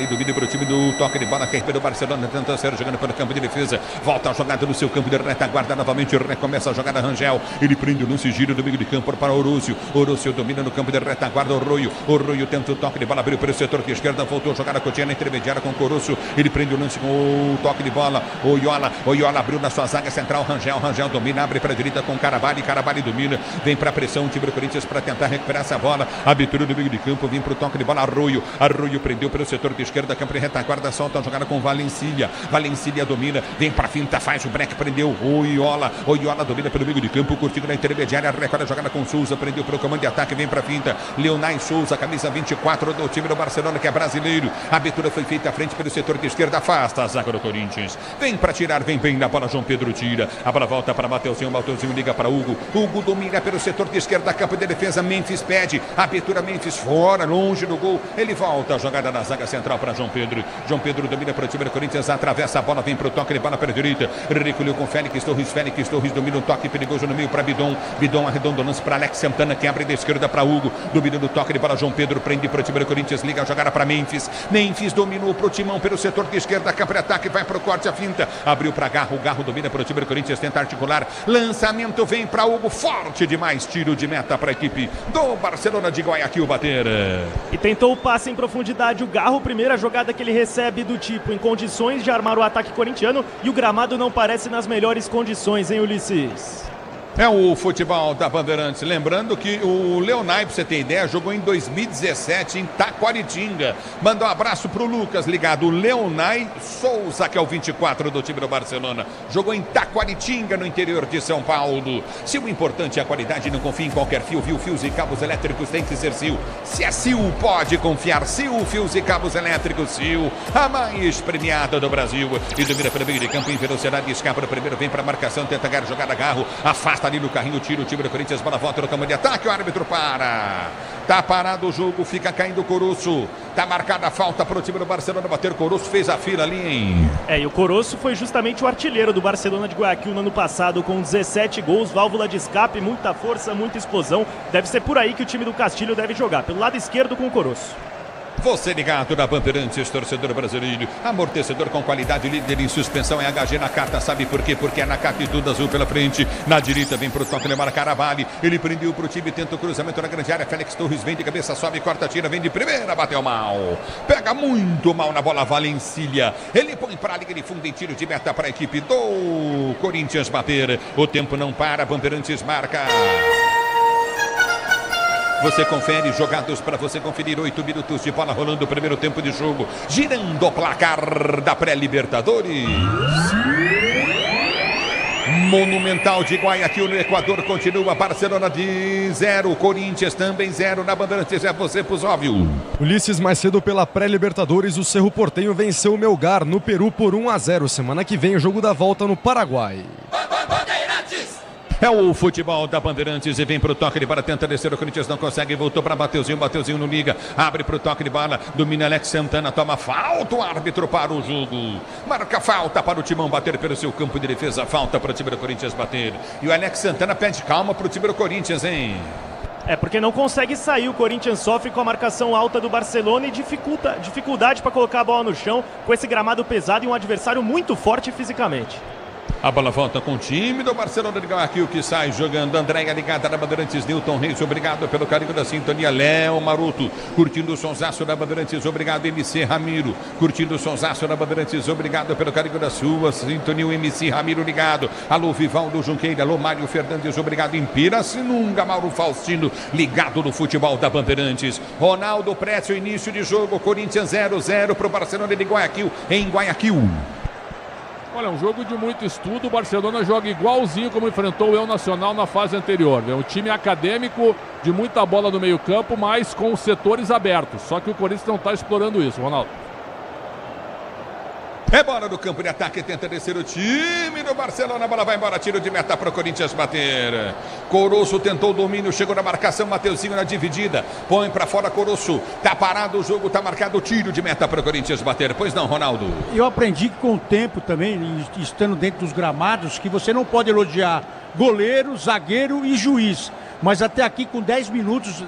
domina para o time do toque de bola. Quem pelo Barcelona tenta ser jogando pelo campo de defesa. Volta a jogada no seu campo de retaguarda. Novamente recomeça a jogada Rangel. Ele prende o lance, giro do meio de campo para Orúcio. Orúcio domina no campo de retaguarda. Orroio tenta o toque de bola. Abriu para o setor de esquerda. Voltou a jogar a cotinha na intermediária com Corúcio. Ele prende o lance com o toque de bola. Oiola abriu na sua zaga central. Rangel domina, abre para a direita com Carabali domina. Vem para a pressão o time do Corinthians para tentar recuperar essa bola. Abertura do meio de campo. Vem para o toque de bola. Arroio prendeu pelo setor de esquerda. Campo de retaguarda. Solta a jogada com Valencia domina. Vem para a finta. Faz o break. Prendeu Oiola domina pelo meio de campo. Curtindo na intermediária. Recolhe a jogada com Souza. Prendeu pelo comando de ataque. Vem para a finta. Leonai Souza, camisa 24 do time do Barcelona, que é brasileiro. A abertura foi feita à frente pelo setor de esquerda. Afasta a zaga do Corinthians. Vem para tirar. Vem bem na bola. João Pedro tira. A bola volta para Mateuzinho. Mateuzinho liga para Hugo. Hugo domina pelo setor de esquerda. Campo de defesa. Memphis pede. Abertura Memphis fora. Longe do gol. Ele volta a jogada na zaga central para João Pedro. João Pedro domina para o time do Corinthians. Atravessa a bola. Vem para o toque de bola para a direita. Recolheu com Félix Torres. Félix Torres domina um toque perigoso no meio para Bidon. Bidon arredonda o lance para Alex Santana, que abre da esquerda para Hugo. Domina do toque de bola. João Pedro prende para o time do Corinthians. Liga a jogada para Memphis. Memphis dominou para o Timão pelo setor de esquerda. Campo de ataque. Vai para o corte. A finta. Abriu para Garro. Garro domina para o time do Corinthians. Tenta articular. Lançamento vem para Hugo. Forte demais. Tiro de meta para a equipe do Barcelona de Guayaquil bater. E tentou o passe em profundidade. O Garro, primeira jogada que ele recebe do tipo em condições de armar o ataque corintiano. E o gramado não parece nas melhores condições, hein, Ulisses? É o futebol da Bandeirantes. Lembrando que o Leonai, pra você ter ideia, jogou em 2017 em Taquaritinga. Manda um abraço pro Lucas, ligado. O Leonai Souza, que é o 24 do time do Barcelona. Jogou em Taquaritinga, no interior de São Paulo. Se o importante é a qualidade, não confie em qualquer fio. Viu? Fios e cabos elétricos tem que ser Sil. Se é Sil, pode confiar. Sil, fios e cabos elétricos. Sil, a mais premiada do Brasil. E domina pelo meio de campo em velocidade. Escapa no primeiro, vem pra marcação, tenta ganhar jogada, Garro. Afasta ali no carrinho, tira o time do Corinthians, bola volta no campo de ataque, o árbitro para. Tá parado o jogo, fica caindo o Coroço. Tá marcada a falta para o time do Barcelona bater. O Coroço fez a fila ali, hein? E o Coroço foi justamente o artilheiro do Barcelona de Guayaquil no ano passado, com 17 gols, válvula de escape, muita força, muita explosão. Deve ser por aí que o time do Castilho deve jogar, pelo lado esquerdo com o Coroço. Você ligado na Bandeirantes, torcedor brasileiro. Amortecedor com qualidade, líder em suspensão é HG Nakata. Sabe por quê? Porque é Nakata e tudo azul pela frente. Na direita vem pro toque, Lemar Carabali. Ele prendeu pro time, tenta o cruzamento na grande área. Félix Torres vem de cabeça, sobe, corta, tira, vem de primeira, bateu mal. Pega muito mal na bola, Valencia. Ele põe pra liga de fundo em tiro de meta para a equipe do Corinthians bater. O tempo não para, Bandeirantes marca. Você confere, jogados para você conferir. 8 minutos de bola rolando o primeiro tempo de jogo. Girando o placar da pré-Libertadores. Monumental de Guayaquil no Equador continua. Barcelona de 0, Corinthians também 0 na Bandeirantes. É você, Pusóvio. Ulisses, mais cedo pela pré-Libertadores, o Cerro Porteño venceu o Melgar no Peru por 1-0. Semana que vem o jogo da volta no Paraguai. É o futebol da Bandeirantes e vem pro toque de bola, tenta descer, o Corinthians não consegue, voltou para Mateuzinho, Mateuzinho não liga, abre pro toque de bola, domina Alex Santana, toma falta, o árbitro para o jogo, marca falta para o Timão bater pelo seu campo de defesa, falta para o time do Corinthians bater, e o Alex Santana pede calma pro time do Corinthians, hein? Porque não consegue sair, o Corinthians sofre com a marcação alta do Barcelona e dificuldade para colocar a bola no chão, com esse gramado pesado e um adversário muito forte fisicamente. A bola volta com o time do Barcelona de Guayaquil, que sai jogando. Andréia ligada na Bandeirantes, Newton Reis, obrigado pelo carinho da sintonia. Léo Maroto, curtindo o sonsaço da Bandeirantes, obrigado. MC Ramiro, curtindo o sonsaço da Bandeirantes, obrigado pelo carinho da sua sintonia. O MC Ramiro ligado. Alô, Vivaldo Junqueira, alô, Mário Fernandes, obrigado. Em Pirassununga, Mauro Faustino, ligado no futebol da Bandeirantes. Ronaldo Précio, início de jogo, Corinthians 0-0 para o Barcelona de Guayaquil, em Guayaquil. Olha, um jogo de muito estudo. O Barcelona joga igualzinho como enfrentou o El Nacional na fase anterior. É um time acadêmico, de muita bola no meio campo, mas com os setores abertos. Só que o Corinthians não está explorando isso, Ronaldo. É bola do campo de ataque, tenta descer o time do Barcelona, a bola vai embora, tiro de meta para o Corinthians bater. Coroço tentou o domínio, chegou na marcação, Mateuzinho na dividida, põe para fora Coroço, tá parado o jogo, tá marcado o tiro de meta para o Corinthians bater. Pois não, Ronaldo? Eu aprendi com o tempo também, estando dentro dos gramados, que você não pode elogiar goleiro, zagueiro e juiz, mas até aqui com 10 minutos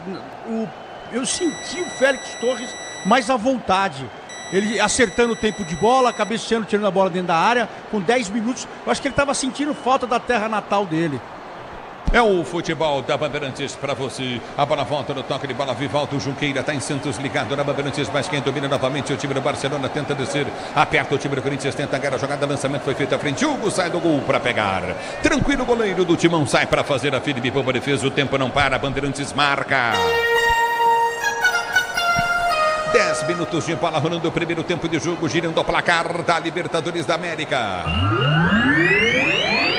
eu senti o Félix Torres mais à vontade. Ele acertando o tempo de bola, cabeceando, tirando a bola dentro da área, com 10 minutos. Eu acho que ele estava sentindo falta da terra natal dele. É o futebol da Bandeirantes para você. A bola volta no toque de bola. Vivaldo Junqueira está em Santos ligado na Bandeirantes, mas quem domina novamente o time do Barcelona tenta descer. Aperta o time do Corinthians, tenta ganhar a jogada. Lançamento foi feito à frente. Hugo sai do gol para pegar. Tranquilo, o goleiro do Timão sai para fazer a Felipe Pomba defesa. O tempo não para. A Bandeirantes marca. 10 minutos de bola rolando o primeiro tempo de jogo, girando o placar da Libertadores da América.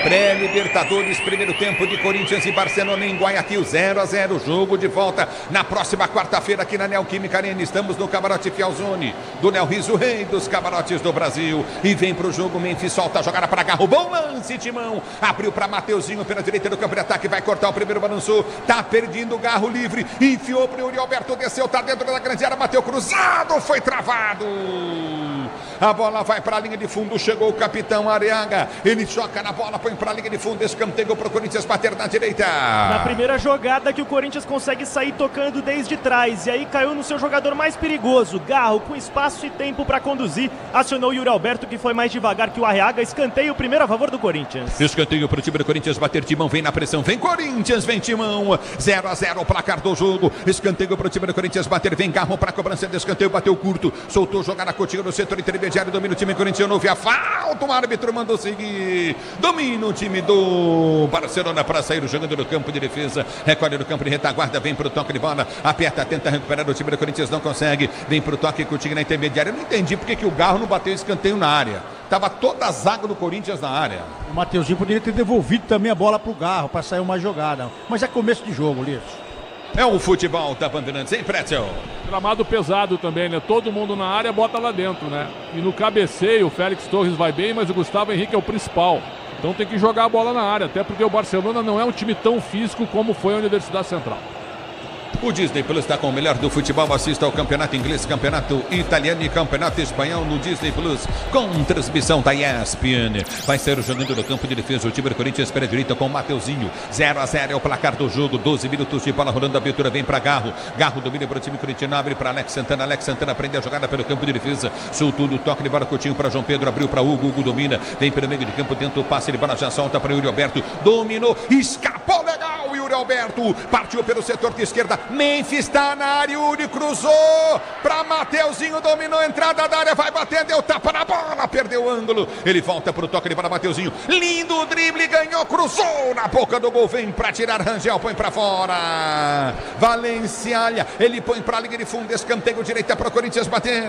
Pré-Libertadores, primeiro tempo de Corinthians e Barcelona em Guayaquil, 0-0, jogo de volta na próxima quarta-feira aqui na Neoquímica Arena. Estamos no camarote Fialzone, do Nel Riso, rei dos camarotes do Brasil. E vem pro jogo, Memphis solta a jogada para Garro, bom lance, Timão. Abriu para Mateuzinho pela direita do campo de ataque, vai cortar o primeiro, balançou, tá perdendo o Garro livre, enfiou pro Yuri Alberto, desceu, tá dentro da grande área, bateu cruzado, foi travado. A bola vai para a linha de fundo, chegou o capitão Arriaga, ele choca na bola, põe para a linha de fundo, escanteio para o Corinthians bater na direita. Na primeira jogada que o Corinthians consegue sair tocando desde trás, e aí caiu no seu jogador mais perigoso, Garro, com espaço e tempo para conduzir, acionou o Yuri Alberto, que foi mais devagar que o Arriaga, escanteio primeiro a favor do Corinthians. Escanteio para o time do Corinthians bater, Timão vem na pressão, vem Corinthians, vem Timão, 0-0 o placar do jogo, escanteio para o time do Corinthians bater, vem Garro para a cobrança de escanteio, bateu curto, soltou jogada Coutinho no setor intermediário, domina o time corintiano, houve a falta, o árbitro mandou seguir, domina o time do Barcelona para sair jogando no campo de defesa, recolhe no campo de retaguarda, vem para o toque de bola, aperta, tenta recuperar o time do Corinthians, não consegue, vem para o toque Coutinho na intermediária. Eu não entendi porque que o Garro não bateu escanteio na área, tava toda a zaga do Corinthians na área. O Mateuzinho poderia ter devolvido também a bola pro Garro para sair uma jogada, mas é começo de jogo, Liz. É o futebol da Bandeirantes, hein, Pretzel? Gramado pesado também, né? Todo mundo na área bota lá dentro, né? E no cabeceio o Félix Torres vai bem, mas o Gustavo Henrique é o principal. Então tem que jogar a bola na área, até porque o Barcelona não é um time tão físico como foi a Universidade Central. O Disney Plus está com o melhor do futebol. Assista ao campeonato inglês, campeonato italiano e campeonato espanhol no Disney Plus, com transmissão da ESPN. Vai ser jogando no campo de defesa o time do Corinthians pela direita com o Mateuzinho. 0-0 é o placar do jogo. 12 minutos de bola rolando, a abertura vem para Garro. Garro domina para o time corintiano, abre para Alex Santana. Alex Santana prende a jogada pelo campo de defesa. Soltou no toque de bola, Coutinho para João Pedro, abriu para Hugo. Hugo domina, vem pelo meio de campo, dentro o passe de bola, já solta para Yuri Alberto. Dominou, escapou legal. Yuri Alberto partiu pelo setor de esquerda. Memphis está na área, Yuri cruzou para Mateuzinho, dominou a entrada da área, vai bater, deu tapa na bola, perdeu o ângulo, ele volta para o toque de bola, Mateuzinho, lindo drible, ganhou, cruzou na boca do gol, vem para tirar, Rangel põe para fora, Valencialha, ele põe para a linha de fundo, escanteio direita para o Corinthians bater.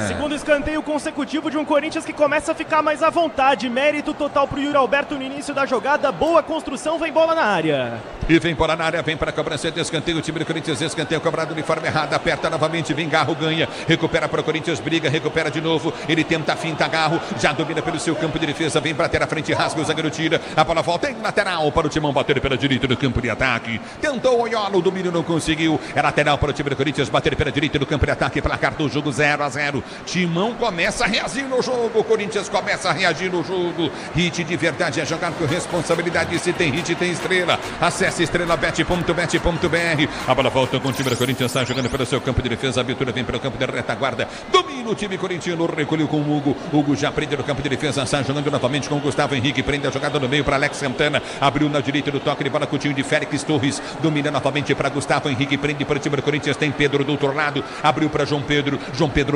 Segundo escanteio consecutivo de um Corinthians que começa a ficar mais à vontade, mérito total para o Yuri Alberto no início da jogada, boa construção, vem bola na área. E vem bola na área, vem para a cobrança de escanteio, o time do Corinthians, escanteio cobrado de forma errada, aperta novamente, vem Garro, ganha, recupera para o Corinthians, briga, recupera de novo, ele tenta a finta, Garro, já domina pelo seu campo de defesa, vem para ter a frente, rasga, o zagueiro tira, a bola volta em lateral para o Timão bater pela direita do campo de ataque, tentou o Oiola, o domínio não conseguiu, é lateral para o time do Corinthians, bater pela direita do campo de ataque, placar do jogo 0-0, Timão começa a reagir no jogo, o Corinthians começa a reagir no jogo, hit de verdade é jogar com responsabilidade, se tem hit tem estrela, acesse estrelabet.bet.br, a bola volta com o time do Corinthians, está jogando pelo seu campo de defesa, a abertura vem para o campo da retaguarda, domina o time corintiano, recolheu com o Hugo, Hugo já prende no campo de defesa, está jogando novamente com o Gustavo Henrique, prende a jogada no meio para Alex Santana, abriu na direita do toque de bola, Coutinho de Félix Torres, domina novamente para Gustavo Henrique, prende para o time do Corinthians, tem Pedro do outro lado, abriu para João Pedro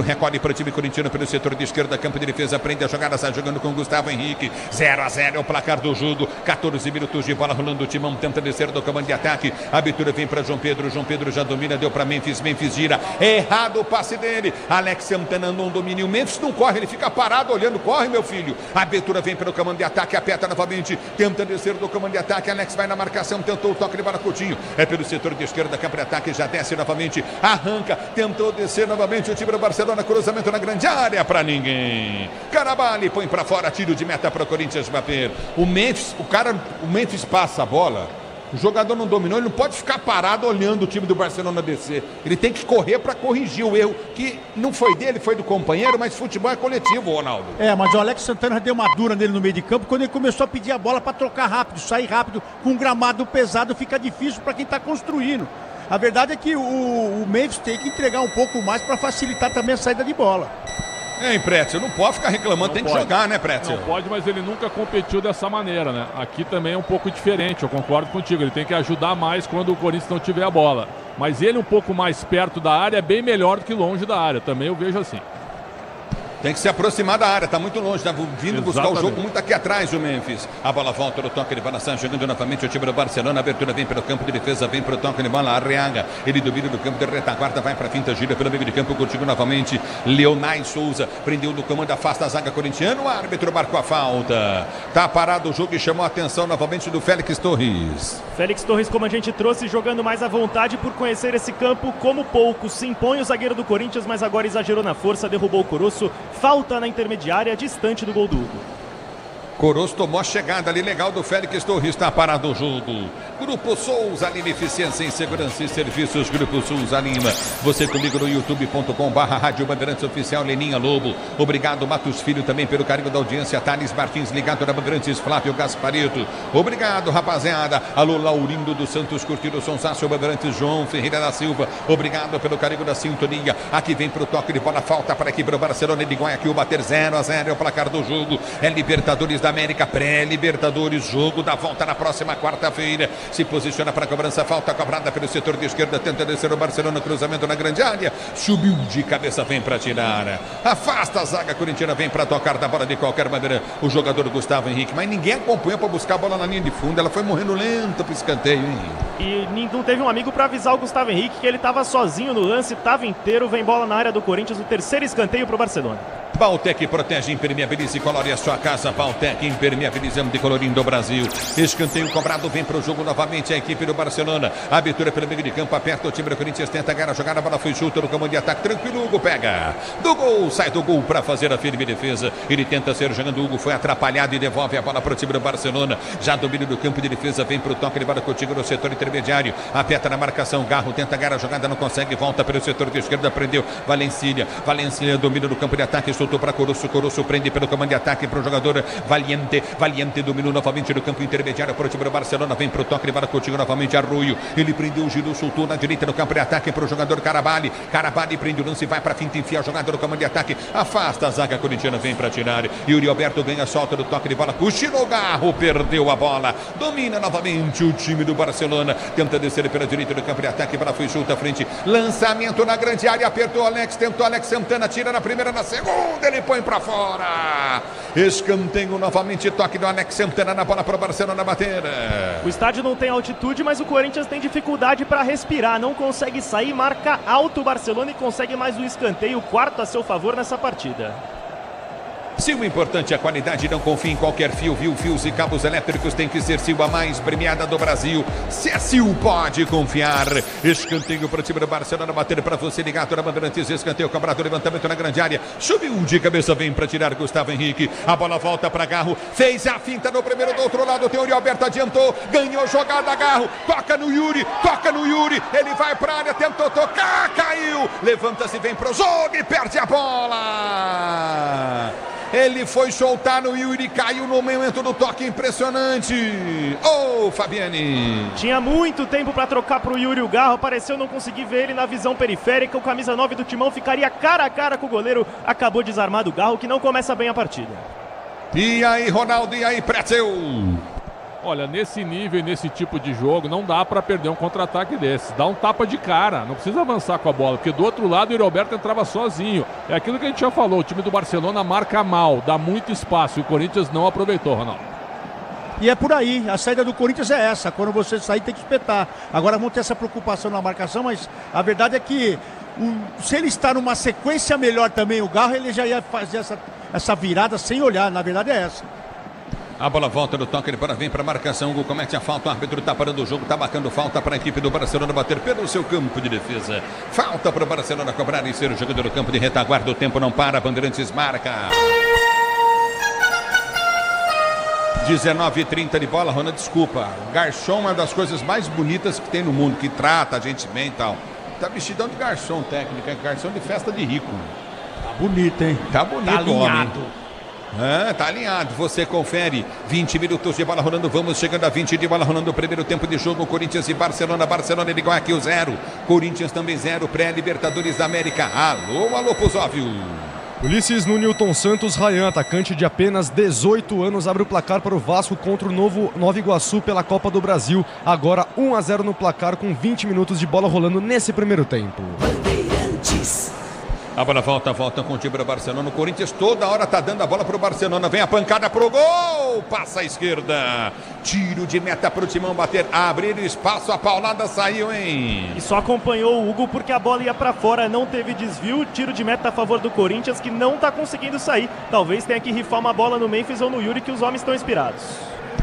recolhe para o time corintiano pelo setor de esquerda, campo de defesa, prende a jogada, está jogando com o Gustavo Henrique, 0-0 é o placar do jogo, 14 minutos de bola rolando, o Timão tenta descer do comando de ataque, a abertura vem para João Pedro já domina, deu para Memphis gira, errado o passe dele, Alex Santana não domina, o Memphis não corre, ele fica parado olhando, corre meu filho, a abertura vem pelo comando de ataque, aperta novamente, tenta descer do comando de ataque, Alex vai na marcação, tentou o toque de bola, Coutinho, é pelo setor de esquerda, campo de ataque, já desce novamente, arranca, tentou descer novamente, o time do Barcelona, cruzamento na grande área, para ninguém, Carabali põe para fora, tiro de meta para o Corinthians bater, o Memphis passa a bola, o jogador não dominou, ele não pode ficar parado olhando o time do Barcelona descer. Ele tem que correr para corrigir o erro, que não foi dele, foi do companheiro, mas futebol é coletivo, Ronaldo. Mas o Alex Santana deu uma dura nele no meio de campo, quando ele começou a pedir a bola para trocar rápido, sair rápido, com um gramado pesado fica difícil para quem está construindo. A verdade é que o Memphis tem que entregar um pouco mais para facilitar também a saída de bola. Pretzel, não pode ficar reclamando, tem que jogar, né, Pretzel? Não pode, mas ele nunca competiu dessa maneira, né? Aqui também é um pouco diferente, eu concordo contigo. Ele tem que ajudar mais quando o Corinthians não tiver a bola. Mas ele um pouco mais perto da área é bem melhor do que longe da área, também eu vejo assim. Tem que se aproximar da área, tá muito longe, tá vindo buscar o jogo muito aqui atrás o Memphis. A bola volta no toque de bola, jogando novamente o time do Barcelona, a abertura vem pelo campo de defesa, vem pro toque de bola, Arriaga, ele domina do campo de retaguarda, vai pra finta, gira pelo meio de campo, contigo novamente, Leonai Souza, prendeu no comando, afasta a zaga corintiana, o árbitro marcou a falta. Tá parado o jogo e chamou a atenção novamente do Félix Torres. Félix Torres, como a gente trouxe, jogando mais à vontade por conhecer esse campo como pouco. Se impõe o zagueiro do Corinthians, mas agora exagerou na força, derrubou o Coroço. Falta na intermediária, distante do gol do Hugo. Coroço tomou a chegada ali legal do Félix Torres, está parado o jogo. Grupo Souza Lima, eficiência em segurança e serviços. Grupo Souza Lima. Você comigo no youtube.com/Rádio Bandeirantes Oficial, Leninha Lobo. Obrigado, Matos Filho, também pelo carinho da audiência. Thales Martins ligado na Bandeirantes, Flávio Gasparito. Obrigado, rapaziada. Alô, Laurindo dos Santos, curtindo o Sonsácio Bandeirantes, João Ferreira da Silva. Obrigado pelo carinho da sintonia. Aqui vem pro toque de bola, falta para a equipe do Barcelona de Guayaquil bater 0-0. É o placar do jogo. É Libertadores da América, pré-Libertadores, jogo da volta na próxima quarta-feira. Se posiciona para a cobrança, falta cobrada pelo setor de esquerda, tenta descer o Barcelona, cruzamento na grande área, subiu de cabeça, vem para tirar, afasta a zaga corintiana, vem para tocar da bola de qualquer maneira, o jogador Gustavo Henrique, mas ninguém acompanha para buscar a bola na linha de fundo, ela foi morrendo lento pro escanteio, hein? E não teve um amigo para avisar o Gustavo Henrique que ele estava sozinho no lance, estava inteiro, vem bola na área do Corinthians, o terceiro escanteio para o Barcelona. Bautec protege, impermeabiliza e colore a sua casa. Bautec impermeabilizando e colorindo o Brasil. Escanteio cobrado, vem para o jogo novamente a equipe do Barcelona. Abertura pelo meio de campo, aperta o time do Corinthians, tenta ganhar a jogada, a bola foi chuta no comando de ataque, tranquilo, Hugo pega. Do gol, sai do gol para fazer a firme defesa. Ele tenta ser jogando, Hugo foi atrapalhado e devolve a bola para o time do Barcelona. Já domina do campo de defesa, vem para o toque de bola contigo no setor intermediário. Aperta na marcação, Garro tenta ganhar a jogada, não consegue, volta pelo setor de esquerda, prendeu Valencia domina do campo de ataque, soltou para Coroço, Coroço prende pelo comando de ataque para o jogador Valiente dominou novamente no campo intermediário para o time do Barcelona, vem para o toque de bola contigo novamente, Arroio, ele prendeu, girou, soltou na direita no campo de ataque para o jogador Carabali prende o lance, vai para a finta, enfia a jogada no comando de ataque, afasta a zaga corintiana, vem para tirar, Yuri Alberto ganha, solta do toque de bola, cochilou, Garro, perdeu a bola, domina novamente o time do Barcelona, tenta descer pela direita do campo de ataque, bola foi solta à frente, lançamento na grande área, apertou Alex, tentou Alex Santana, tira na primeira, na segunda, ele põe para fora. Escanteio novamente, toque do Alex Santana na bola para o Barcelona bater. O estádio não tem altitude, mas o Corinthians tem dificuldade para respirar, não consegue sair, marca alto o Barcelona e consegue mais um escanteio, quarto a seu favor nessa partida. Se o importante é a qualidade, não confie em qualquer fio, viu? Fios e cabos elétricos tem que ser Sil, a mais premiada do Brasil. Se é Sil, pode confiar. Escanteio para o time do Barcelona bater para você, ligado na Bandeirantes, escanteio cobrado, levantamento na grande área, subiu de cabeça, vem para tirar Gustavo Henrique, a bola volta para Garro, fez a finta no primeiro, do outro lado tem o Yuri Alberto, adiantou, ganhou jogada, Garro, toca no Yuri, ele vai para a área, tentou tocar, caiu, levanta-se, vem para o jogo e perde a bola. Ele foi soltar no Yuri, caiu no momento do toque, impressionante. Fabiane. Tinha muito tempo para trocar para o Yuri, o Garro apareceu, não consegui ver ele na visão periférica. O camisa 9 do Timão ficaria cara a cara com o goleiro. Acabou desarmado o Garro, que não começa bem a partida. E aí, Ronaldo, e aí, Pretzel? Olha, nesse nível e nesse tipo de jogo, não dá para perder um contra-ataque desses. Dá um tapa de cara, não precisa avançar com a bola, porque do outro lado o Yuri Alberto entrava sozinho. É aquilo que a gente já falou, o time do Barcelona marca mal, dá muito espaço, e o Corinthians não aproveitou, Ronaldo. E é por aí, a saída do Corinthians é essa, quando você sair tem que espetar. Agora vão ter essa preocupação na marcação, mas a verdade é que se ele está numa sequência melhor também, o Garro, ele já ia fazer essa virada sem olhar, na verdade é essa. A bola volta do toque, ele vem para a marcação, o comete a falta, o árbitro está parando o jogo, está marcando falta para a equipe do Barcelona bater pelo seu campo de defesa. Falta para o Barcelona cobrar e ser o jogador do campo de retaguarda, o tempo não para, Bandeirantes marca. 19h30 de bola, Rona, desculpa. Garçom é uma das coisas mais bonitas que tem no mundo, que trata a gente bem e tal. Tá vestidão de garçom técnico, garçom de festa de rico. Tá bonito, hein? Tá bonito, tá alinhado. Homem. Tá alinhado, você confere. 20 minutos de bola rolando, vamos chegando a 20 de bola rolando. O primeiro tempo de jogo, Corinthians e Barcelona. Barcelona igual aqui o 0. Corinthians também 0, pré-Libertadores da América. Alô, Pusóvio. Ulisses no Newton Santos, Rayan, atacante de apenas 18 anos, abre o placar para o Vasco contra o Nova Iguaçu pela Copa do Brasil. Agora 1-0 no placar com 20 minutos de bola rolando nesse primeiro tempo. A bola volta com o time do Barcelona. O Corinthians toda hora tá dando a bola pro Barcelona. Vem a pancada pro gol. Passa à esquerda. Tiro de meta pro Timão bater. Abrir espaço. A paulada saiu, hein? E só acompanhou o Hugo porque a bola ia pra fora. Não teve desvio. Tiro de meta a favor do Corinthians que não tá conseguindo sair. Talvez tenha que rifar uma bola no Memphis ou no Yuri que os homens estão inspirados.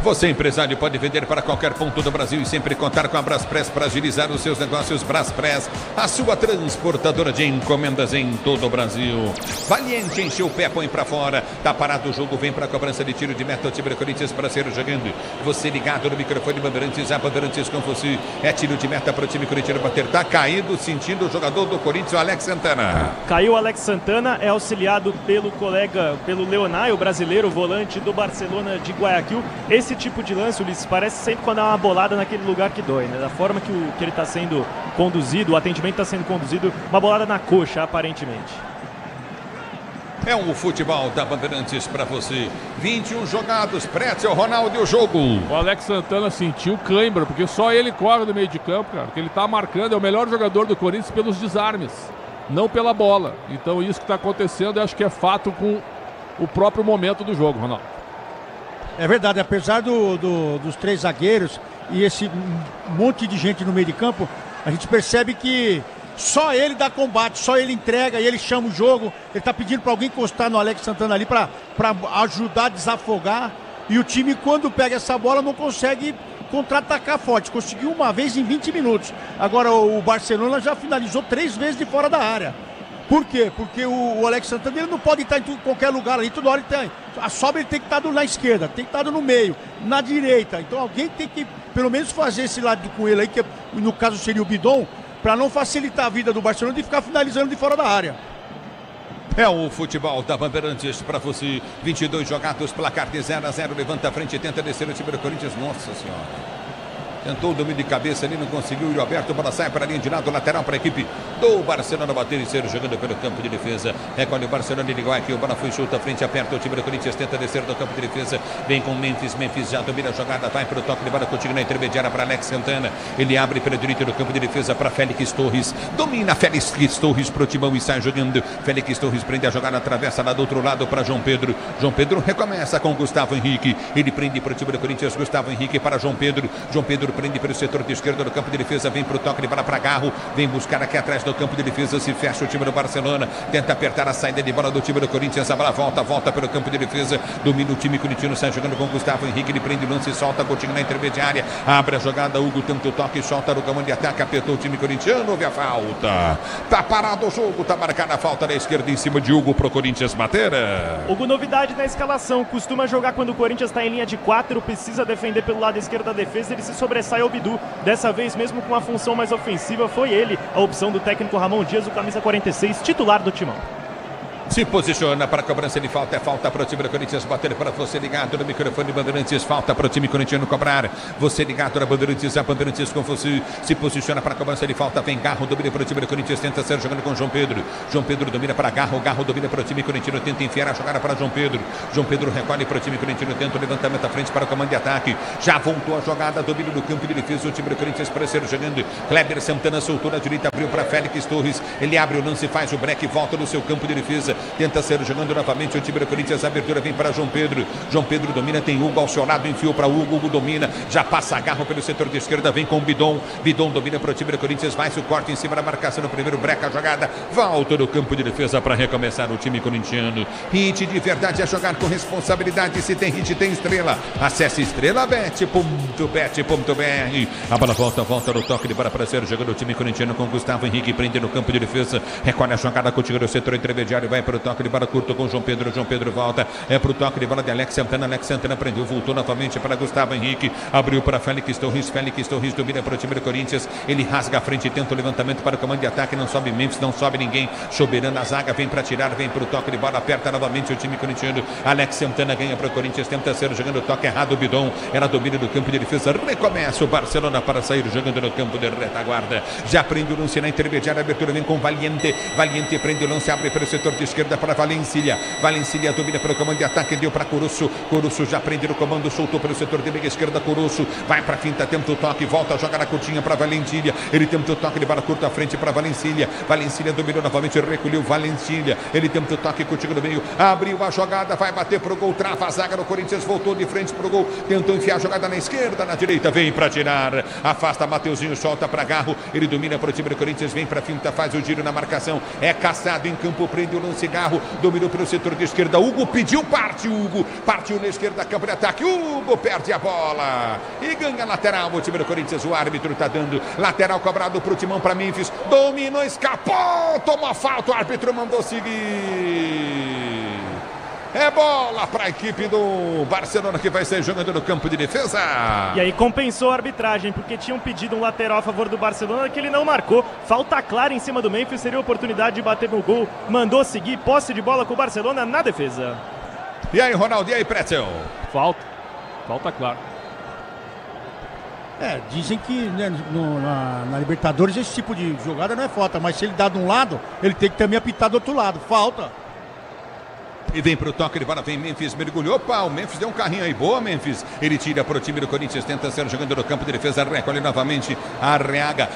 Você, empresário, pode vender para qualquer ponto do Brasil e sempre contar com a Braspress para agilizar os seus negócios. Braspress, a sua transportadora de encomendas em todo o Brasil. Valiente, encheu o pé, põe para fora. Tá parado o jogo, vem para a cobrança de tiro de meta. O time do Corinthians para ser jogando. Você ligado no microfone Bandeirantes, a Bandeirantes com você. É tiro de meta para o time corintiano bater. Tá caído, sentindo o jogador do Corinthians, o Alex Santana. Caiu o Alex Santana, é auxiliado pelo colega, pelo Leonay, o brasileiro, volante do Barcelona de Guayaquil. Esse tipo de lance, Ulisses, parece sempre quando há uma bolada naquele lugar que dói, né? Da forma que ele está sendo conduzido, o atendimento está sendo conduzido, uma bolada na coxa, aparentemente. É o futebol da Bandeirantes para você. 21 jogados, Pretzel, Ronaldo e o jogo. O Alex Santana sentiu cãibra, porque só ele corre do meio de campo, cara. Que ele está marcando, é o melhor jogador do Corinthians pelos desarmes, não pela bola. Então isso que está acontecendo, eu acho que é fato com o próprio momento do jogo, Ronaldo. É verdade, apesar dos três zagueiros e esse monte de gente no meio de campo, a gente percebe que só ele dá combate, só ele entrega e ele chama o jogo. Ele está pedindo para alguém encostar no Alex Santana ali para ajudar a desafogar. E o time, quando pega essa bola, não consegue contra-atacar forte. Conseguiu uma vez em 20 minutos. Agora o Barcelona já finalizou 3 vezes de fora da área. Por quê? Porque o Alex Santana ele não pode estar em qualquer lugar ali, toda hora ele tem. A sobra ele tem que estar na esquerda, tem que estar no meio, na direita. Então alguém tem que pelo menos fazer esse lado com ele aí, que no caso seria o Bidon, para não facilitar a vida do Barcelona de ficar finalizando de fora da área. É o futebol da Bandeirantes para você. 22 jogados, placar de 0-0, levanta a frente e tenta descer o time do Corinthians. Nossa Senhora. Tentou o domínio de cabeça ali, não conseguiu. E o Alberto, bola sai para a linha de lado, lateral para a equipe do Barcelona bater e ser jogando pelo campo de defesa. Recolhe o Barcelona, ele igual aqui, o bola foi chuta, frente aperta, o time do Corinthians tenta descer do campo de defesa. Vem com Memphis já domina a jogada, vai para o toque de bola contigo na intermediária para Alex Santana. Ele abre pela direita do campo de defesa para Félix Torres. Domina Félix Torres pro Timão e sai jogando. Félix Torres prende a jogada, atravessa lá do outro lado para João Pedro. João Pedro recomeça com Gustavo Henrique. Ele prende para o time do Corinthians, Gustavo Henrique para João Pedro. João Pedro prende pelo setor de esquerda do campo de defesa, vem para o toque de bola para Garro, vem buscar aqui atrás do campo de defesa, se fecha o time do Barcelona, tenta apertar a saída de bola do time do Corinthians, a bola volta pelo campo de defesa, domina o time corintiano, sai jogando com Gustavo Henrique, ele prende o lance e solta, Coutinho na intermediária, abre a jogada, Hugo tenta o toque, solta no comando de ataque, apertou o time corintiano, houve a falta, tá parado o jogo, tá marcada a falta da esquerda em cima de Hugo pro Corinthians bater. Hugo, novidade na escalação, costuma jogar quando o Corinthians está em linha de 4, precisa defender pelo lado esquerdo da defesa, ele se sobressai ao Bidu. Dessa vez, mesmo com uma função mais ofensiva, foi ele a opção do técnico Ramon Dias, o camisa 46, titular do Timão. Se posiciona para a cobrança de falta, é falta para o time do Corinthians bater, para você ligado no microfone Bandeirantes, falta para o time corintiano cobrar, você ligado na Bandeirantes, a Bandeirantes com você, se posiciona para a cobrança de falta, vem Garro, domina para o time do Corinthians, tenta ser jogando com João Pedro domina para Garro, Garro domina para o time corintiano, tenta enfiar a jogada para João Pedro recolhe para o time corintiano, tenta o levantamento à frente para o comando de ataque, já voltou a jogada, domínio do campo de defesa, o time do Corinthians para ser jogando, Kleber Santana soltou na direita, abriu para Félix Torres, ele abre o lance, faz o break, volta no seu campo de defesa, tenta ser jogando novamente o time do Corinthians, a abertura vem para João Pedro domina, tem Hugo ao seu lado, enfiou para Hugo domina, já passa Garro pelo setor de esquerda, vem com Bidon domina para o time do Corinthians, vai o corte em cima da marcação no primeiro, breca a jogada, volta no campo de defesa para recomeçar o time corintiano. Hit de verdade é jogar com responsabilidade, se tem hit tem estrela, acesse estrelabet.bet.br. A bola volta no toque de bola para ser jogando o time corintiano com Gustavo Henrique, prende no campo de defesa, recolhe a jogada, continua no setor intermediário, vai pro toque de bola curto com João Pedro volta, é pro toque de bola de Alex Santana prendeu, voltou novamente para Gustavo Henrique, abriu para Félix Torres domina para o time do Corinthians, ele rasga a frente, tenta o levantamento para o comando de ataque, não sobe Memphis, não sobe ninguém, Soberano a zaga, vem para tirar, vem pro toque de bola, aperta novamente o time corintiano, Alex Santana ganha para o Corinthians, tenta ser jogando o toque errado, o Bidon, ela domina do campo de defesa, recomeça o Barcelona para sair jogando no campo de retaguarda, já prende o lance na intermediária, a abertura vem com Valiente prende o lance, abre para o setor de esquerda para Valencia domina pelo comando de ataque, deu para Corusso já prende no comando, soltou pelo setor de meia esquerda, Corusso vai para a finta, tenta o toque, volta a jogar a curtinha para Valentília, ele tenta o toque de bola curta à frente para Valentília dominou novamente, recolheu Valentília, ele tenta o toque contigo no meio, abriu a jogada, vai bater pro gol, trava a zaga do Corinthians, voltou de frente pro gol, tentou enfiar a jogada na esquerda, na direita, vem para tirar, afasta Mateuzinho, solta para Garro, ele domina para o time do Corinthians, vem para a finta, faz o giro na marcação, é caçado em campo, prende o lance, Garro, dominou pelo setor de esquerda, Hugo pediu, partiu na esquerda, campo de ataque, Hugo perde a bola e ganha lateral, o time do Corinthians, o árbitro está dando lateral cobrado pro Timão, para Memphis, dominou, escapou, tomou falta, o árbitro mandou seguir. É bola para a equipe do Barcelona que vai sair jogando no campo de defesa. E aí compensou a arbitragem, porque tinham pedido um lateral a favor do Barcelona que ele não marcou. Falta clara em cima do Memphis, seria a oportunidade de bater no gol. Mandou seguir, posse de bola com o Barcelona na defesa. E aí, Ronaldo, e aí, Pretzel? Falta clara. Dizem que né, na Libertadores esse tipo de jogada não é falta, mas se ele dá de um lado, ele tem que também apitar do outro lado. Falta. E vem pro toque de bola, vem Memphis, mergulhou, o Memphis deu um carrinho aí, boa Memphis, ele tira pro time do Corinthians, tenta ser jogando no campo de defesa, recolhe novamente, Arreaga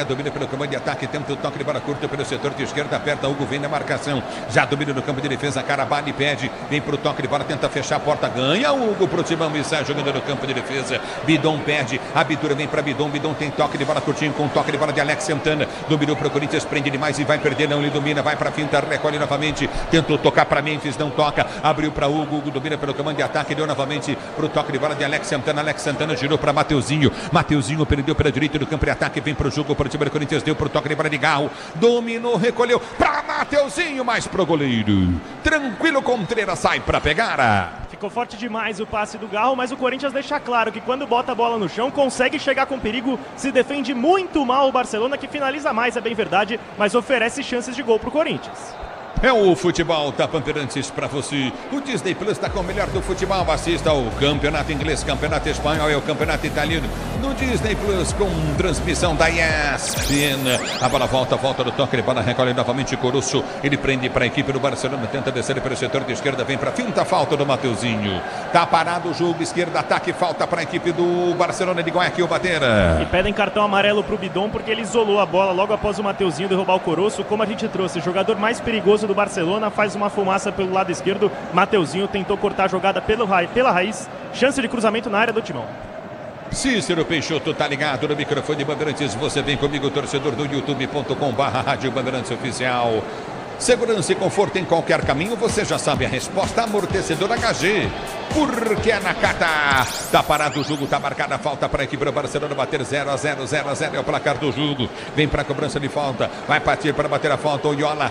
domina pelo comando de ataque, tenta o toque de bola curto pelo setor de esquerda, aperta, Hugo vem na marcação, já domina no campo de defesa, Carabali pede, vem pro toque de bola, tenta fechar a porta, ganha Hugo pro Timão e sai jogando no campo de defesa, Bidon pede, a abertura vem pra Bidon tem toque de bola curtinho com toque de bola de Alex Santana, dominou pro Corinthians, prende demais e vai perder, não, ele domina, vai pra finta, recolhe novamente, tentou tocar pra Memphis, não toca, abriu para Hugo domina pelo comando de ataque, deu novamente pro toque de bola de Alex Santana girou para Mateuzinho perdeu pela direita do campo de ataque, vem pro jogo para o time do Corinthians, deu pro toque de bola de Garro, dominou, recolheu para Mateuzinho, mais pro goleiro, tranquilo, Contreras sai para pegar. Ficou forte demais o passe do Garro, mas o Corinthians deixa claro que quando bota a bola no chão, consegue chegar com perigo, se defende muito mal o Barcelona, que finaliza mais, é bem verdade, mas oferece chances de gol pro Corinthians. É o futebol da Bandeirantes para você. O Disney Plus está com o melhor do futebol. Assista ao campeonato inglês, campeonato espanhol e o campeonato italiano no Disney Plus com transmissão da ESPN. A bola volta do toque de bola, recolhe novamente Corusso. Ele prende para a equipe do Barcelona, tenta descer pelo setor de esquerda, vem para a finta, falta do Mateuzinho. Tá parado o jogo, esquerda, ataque, falta para a equipe do Barcelona de Guayaquil bater. E pedem cartão amarelo pro Bidon porque ele isolou a bola logo após o Mateuzinho derrubar o Corusso. Como a gente trouxe, o jogador mais perigoso do Barcelona faz uma fumaça pelo lado esquerdo. Mateuzinho tentou cortar a jogada pela raiz. Chance de cruzamento na área do Timão. Cícero Peixoto tá ligado no microfone de Bandeirantes. Você vem comigo, torcedor do youtube.com/Rádio Bandeirantes Oficial. Segurança e conforto em qualquer caminho, você já sabe a resposta. Amortecedor HG, porque é na Cata. Tá parado o jogo, tá marcada a falta para a equipe do Barcelona bater 0-0 é o placar do jogo. Vem para a cobrança de falta, vai partir para bater a falta, Oyola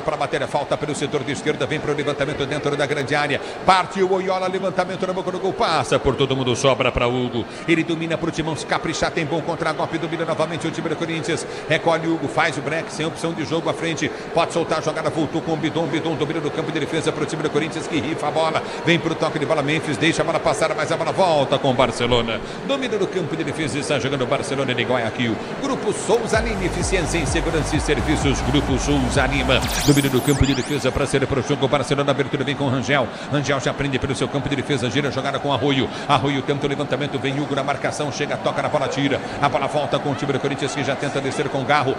para bater a falta pelo setor de esquerda, vem para o levantamento dentro da grande área, partiu Oyola, levantamento na boca do gol, passa por todo mundo, sobra para Hugo, ele domina para o Timão, se caprichar, tem bom contra-golpe, domina novamente o time do Corinthians, recolhe Hugo, faz o break, sem opção de jogo à frente, pode soltar a jogada, voltou com o Bidon domina no campo de defesa para o time do Corinthians, que rifa a bola, vem para o toque de bola, Memphis deixa a bola passar, mas a bola volta com o Barcelona, domina no campo de defesa e está jogando o Barcelona de Guayaquil. Grupo Souza Lima, eficiência em segurança e serviços, Grupo Souza Lima, domina no campo de defesa para ser para o jogo, o Barcelona, abertura vem com Rangel já prende pelo seu campo de defesa, gira a jogada com Arroio tenta o levantamento, vem Hugo na marcação, chega, toca na bola, tira, a bola volta com o time do Corinthians que já tenta descer com Garro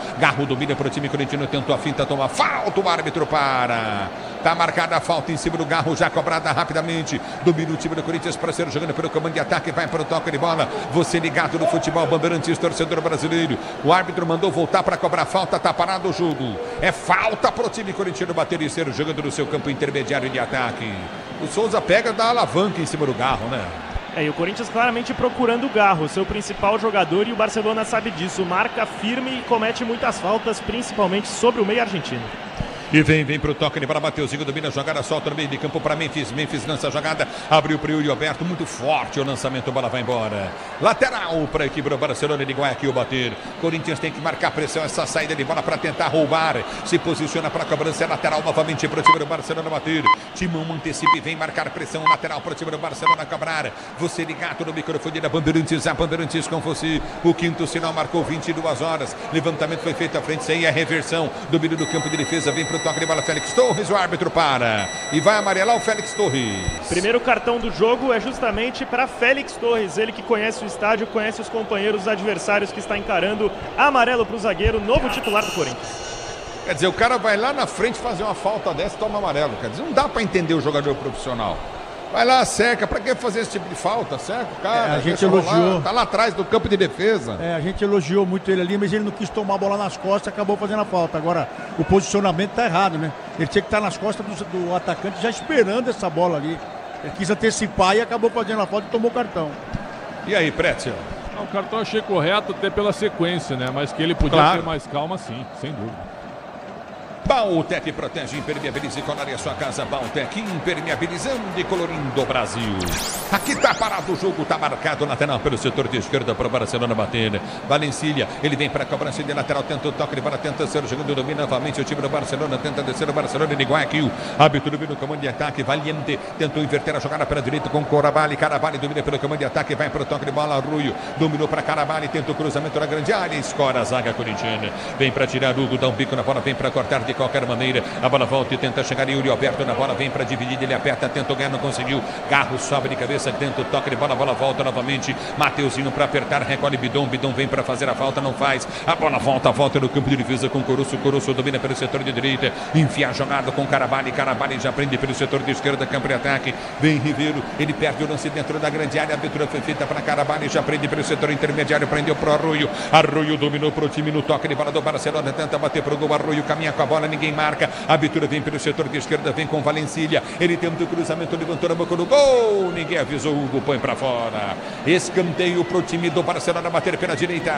domina para o time corintiano, tentou a finta, toma falta, o árbitro para. Tá marcada a falta em cima do Garro, já cobrada rapidamente. Domina o time do Corinthians para ser jogando pelo comando de ataque, vai para o toque de bola. Você ligado no futebol Bandeirantes, torcedor brasileiro. O árbitro mandou voltar para cobrar falta, tá parado o jogo. É falta para o time corintiano bater e ser jogando no seu campo intermediário de ataque. O Souza pega, dá alavanca em cima do Garro, né? E o Corinthians claramente procurando o Garro, seu principal jogador, e o Barcelona sabe disso. Marca firme e comete muitas faltas, principalmente sobre o meio argentino. E vem pro toque de bola, Mateuzinho domina a jogada, solta no meio de campo para Memphis. Memphis lança a jogada, abriu para o Yuri Alberto, muito forte o lançamento, a bola vai embora. Lateral para a equipe do Barcelona de Guayaquil bater. Corinthians tem que marcar pressão, essa saída de bola para tentar roubar. Se posiciona para a cobrança, é lateral novamente para o time do Barcelona bater. Timão antecipa e vem marcar pressão, lateral para o time do Barcelona cobrar. Você ligado no microfone da Bandeirantes, a Bandeirantes com você. O quinto sinal marcou 22 horas. Levantamento foi feito à frente, sem a reversão. Domínio do campo de defesa, vem pro toque de bola Félix Torres, o árbitro para. E vai amarelar o Félix Torres. Primeiro cartão do jogo é justamente para Félix Torres, ele que conhece o estádio, conhece os companheiros, os adversários que está encarando. Amarelo para o zagueiro, novo titular do Corinthians. Quer dizer, o cara vai lá na frente fazer uma falta dessa e toma amarelo. Quer dizer, não dá para entender o jogador profissional. Vai lá, cerca. Pra que fazer esse tipo de falta? Cerca o cara. A gente elogiou. Tá lá atrás do campo de defesa. A gente elogiou muito ele ali, mas ele não quis tomar a bola nas costas e acabou fazendo a falta. Agora, o posicionamento tá errado, né? Ele tinha que estar nas costas do atacante já esperando essa bola ali. Ele quis antecipar e acabou fazendo a falta e tomou o cartão. E aí, Pretzel? O cartão eu achei correto até pela sequência, né? Mas que ele podia ter mais calma, sim, sem dúvida. Bautec protege, impermeabiliza e colore a sua casa. Bautec impermeabilizando e colorindo o Brasil. Aqui tá parado o jogo, tá marcado lateral pelo setor de esquerda para o Barcelona bater. Valencilha, ele vem para a cobrança de lateral, tenta o toque de bola, tenta ser o segundo, domina novamente o time do Barcelona, tenta descer o Barcelona de Guayaquil. Hábito domina o comando de ataque, Valiente tentou inverter a jogada para a direita com Caraballi. Caraballi domina pelo comando de ataque, vai para o toque de bola, Arroio dominou para Caraballi, tenta o cruzamento na grande área, escora a zaga corintiana. Vem para tirar Hugo, dá um bico na bola, vem para cortar de qualquer maneira, a bola volta e tenta chegar Yuri Alberto na bola, vem para dividir, ele aperta, tenta ganhar, não conseguiu, Garro sobe de cabeça, tenta o toque de bola, a bola volta novamente, Mateuzinho para apertar, recolhe Bidon vem para fazer a falta, não faz, a bola volta no campo de defesa com Coroço domina pelo setor de direita, enfia a jogada com Caraballi já prende pelo setor de esquerda, campo de ataque, vem Ribeiro, ele perde o lance dentro da grande área, a abertura foi feita para Caraballi, já prende pelo setor intermediário, prendeu pro Arroio dominou pro time no toque de bola do Barcelona, tenta bater pro gol, Arroio caminha com a bola, ninguém marca, a abertura vem pelo setor de esquerda, vem com Valencilha, ele tenta o cruzamento, levantou na boca do gol, ninguém avisou, Hugo põe pra fora, escanteio pro time do Barcelona bater pela direita.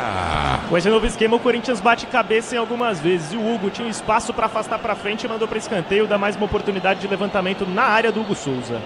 Com esse novo esquema, o Corinthians bate cabeça em algumas vezes, e o Hugo tinha espaço para afastar pra frente e mandou para escanteio, dá mais uma oportunidade de levantamento na área do Hugo Souza.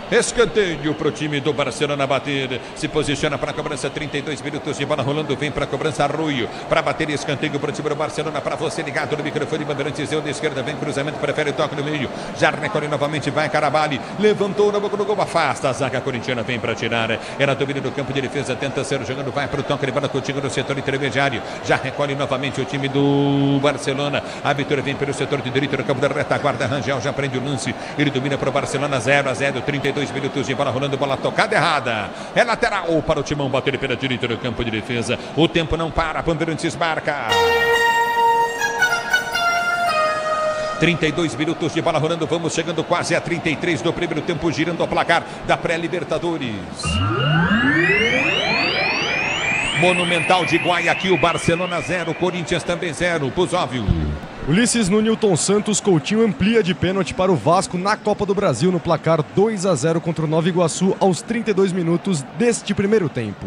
Escanteio pro time do Barcelona bater. Se posiciona para a cobrança, 32 minutos de bola rolando. Vem para a cobrança, Arroio. Para bater, escanteio pro time do Barcelona. Para você ligado no microfone, Bandeirantes, deu da esquerda. Vem cruzamento, prefere o toque no meio. Já recolhe novamente, vai Caraballi. Levantou na boca do gol, afasta. A zaga corintiana vem para tirar. Ela domina no campo de defesa, tenta ser jogando. Vai para o toque de bola contigo no setor intermediário. Já recolhe novamente o time do Barcelona. A vitória vem pelo setor de direito no campo da retaguarda. Rangel já prende o lance. Ele domina para o Barcelona, 0-0, 32 minutos de bola rolando, bola tocada errada. É lateral para o Timão bater pela direita no campo de defesa. O tempo não para, Bandeirantes marca. 32 minutos de bola rolando, vamos chegando quase a 33 do primeiro tempo, girando o placar da pré-Libertadores. Monumental de Guayaquil, Barcelona 0, Corinthians também 0, Pusóvio. Ulisses no Newton Santos, Coutinho amplia de pênalti para o Vasco na Copa do Brasil no placar 2-0 contra o Nova Iguaçu aos 32 minutos deste primeiro tempo.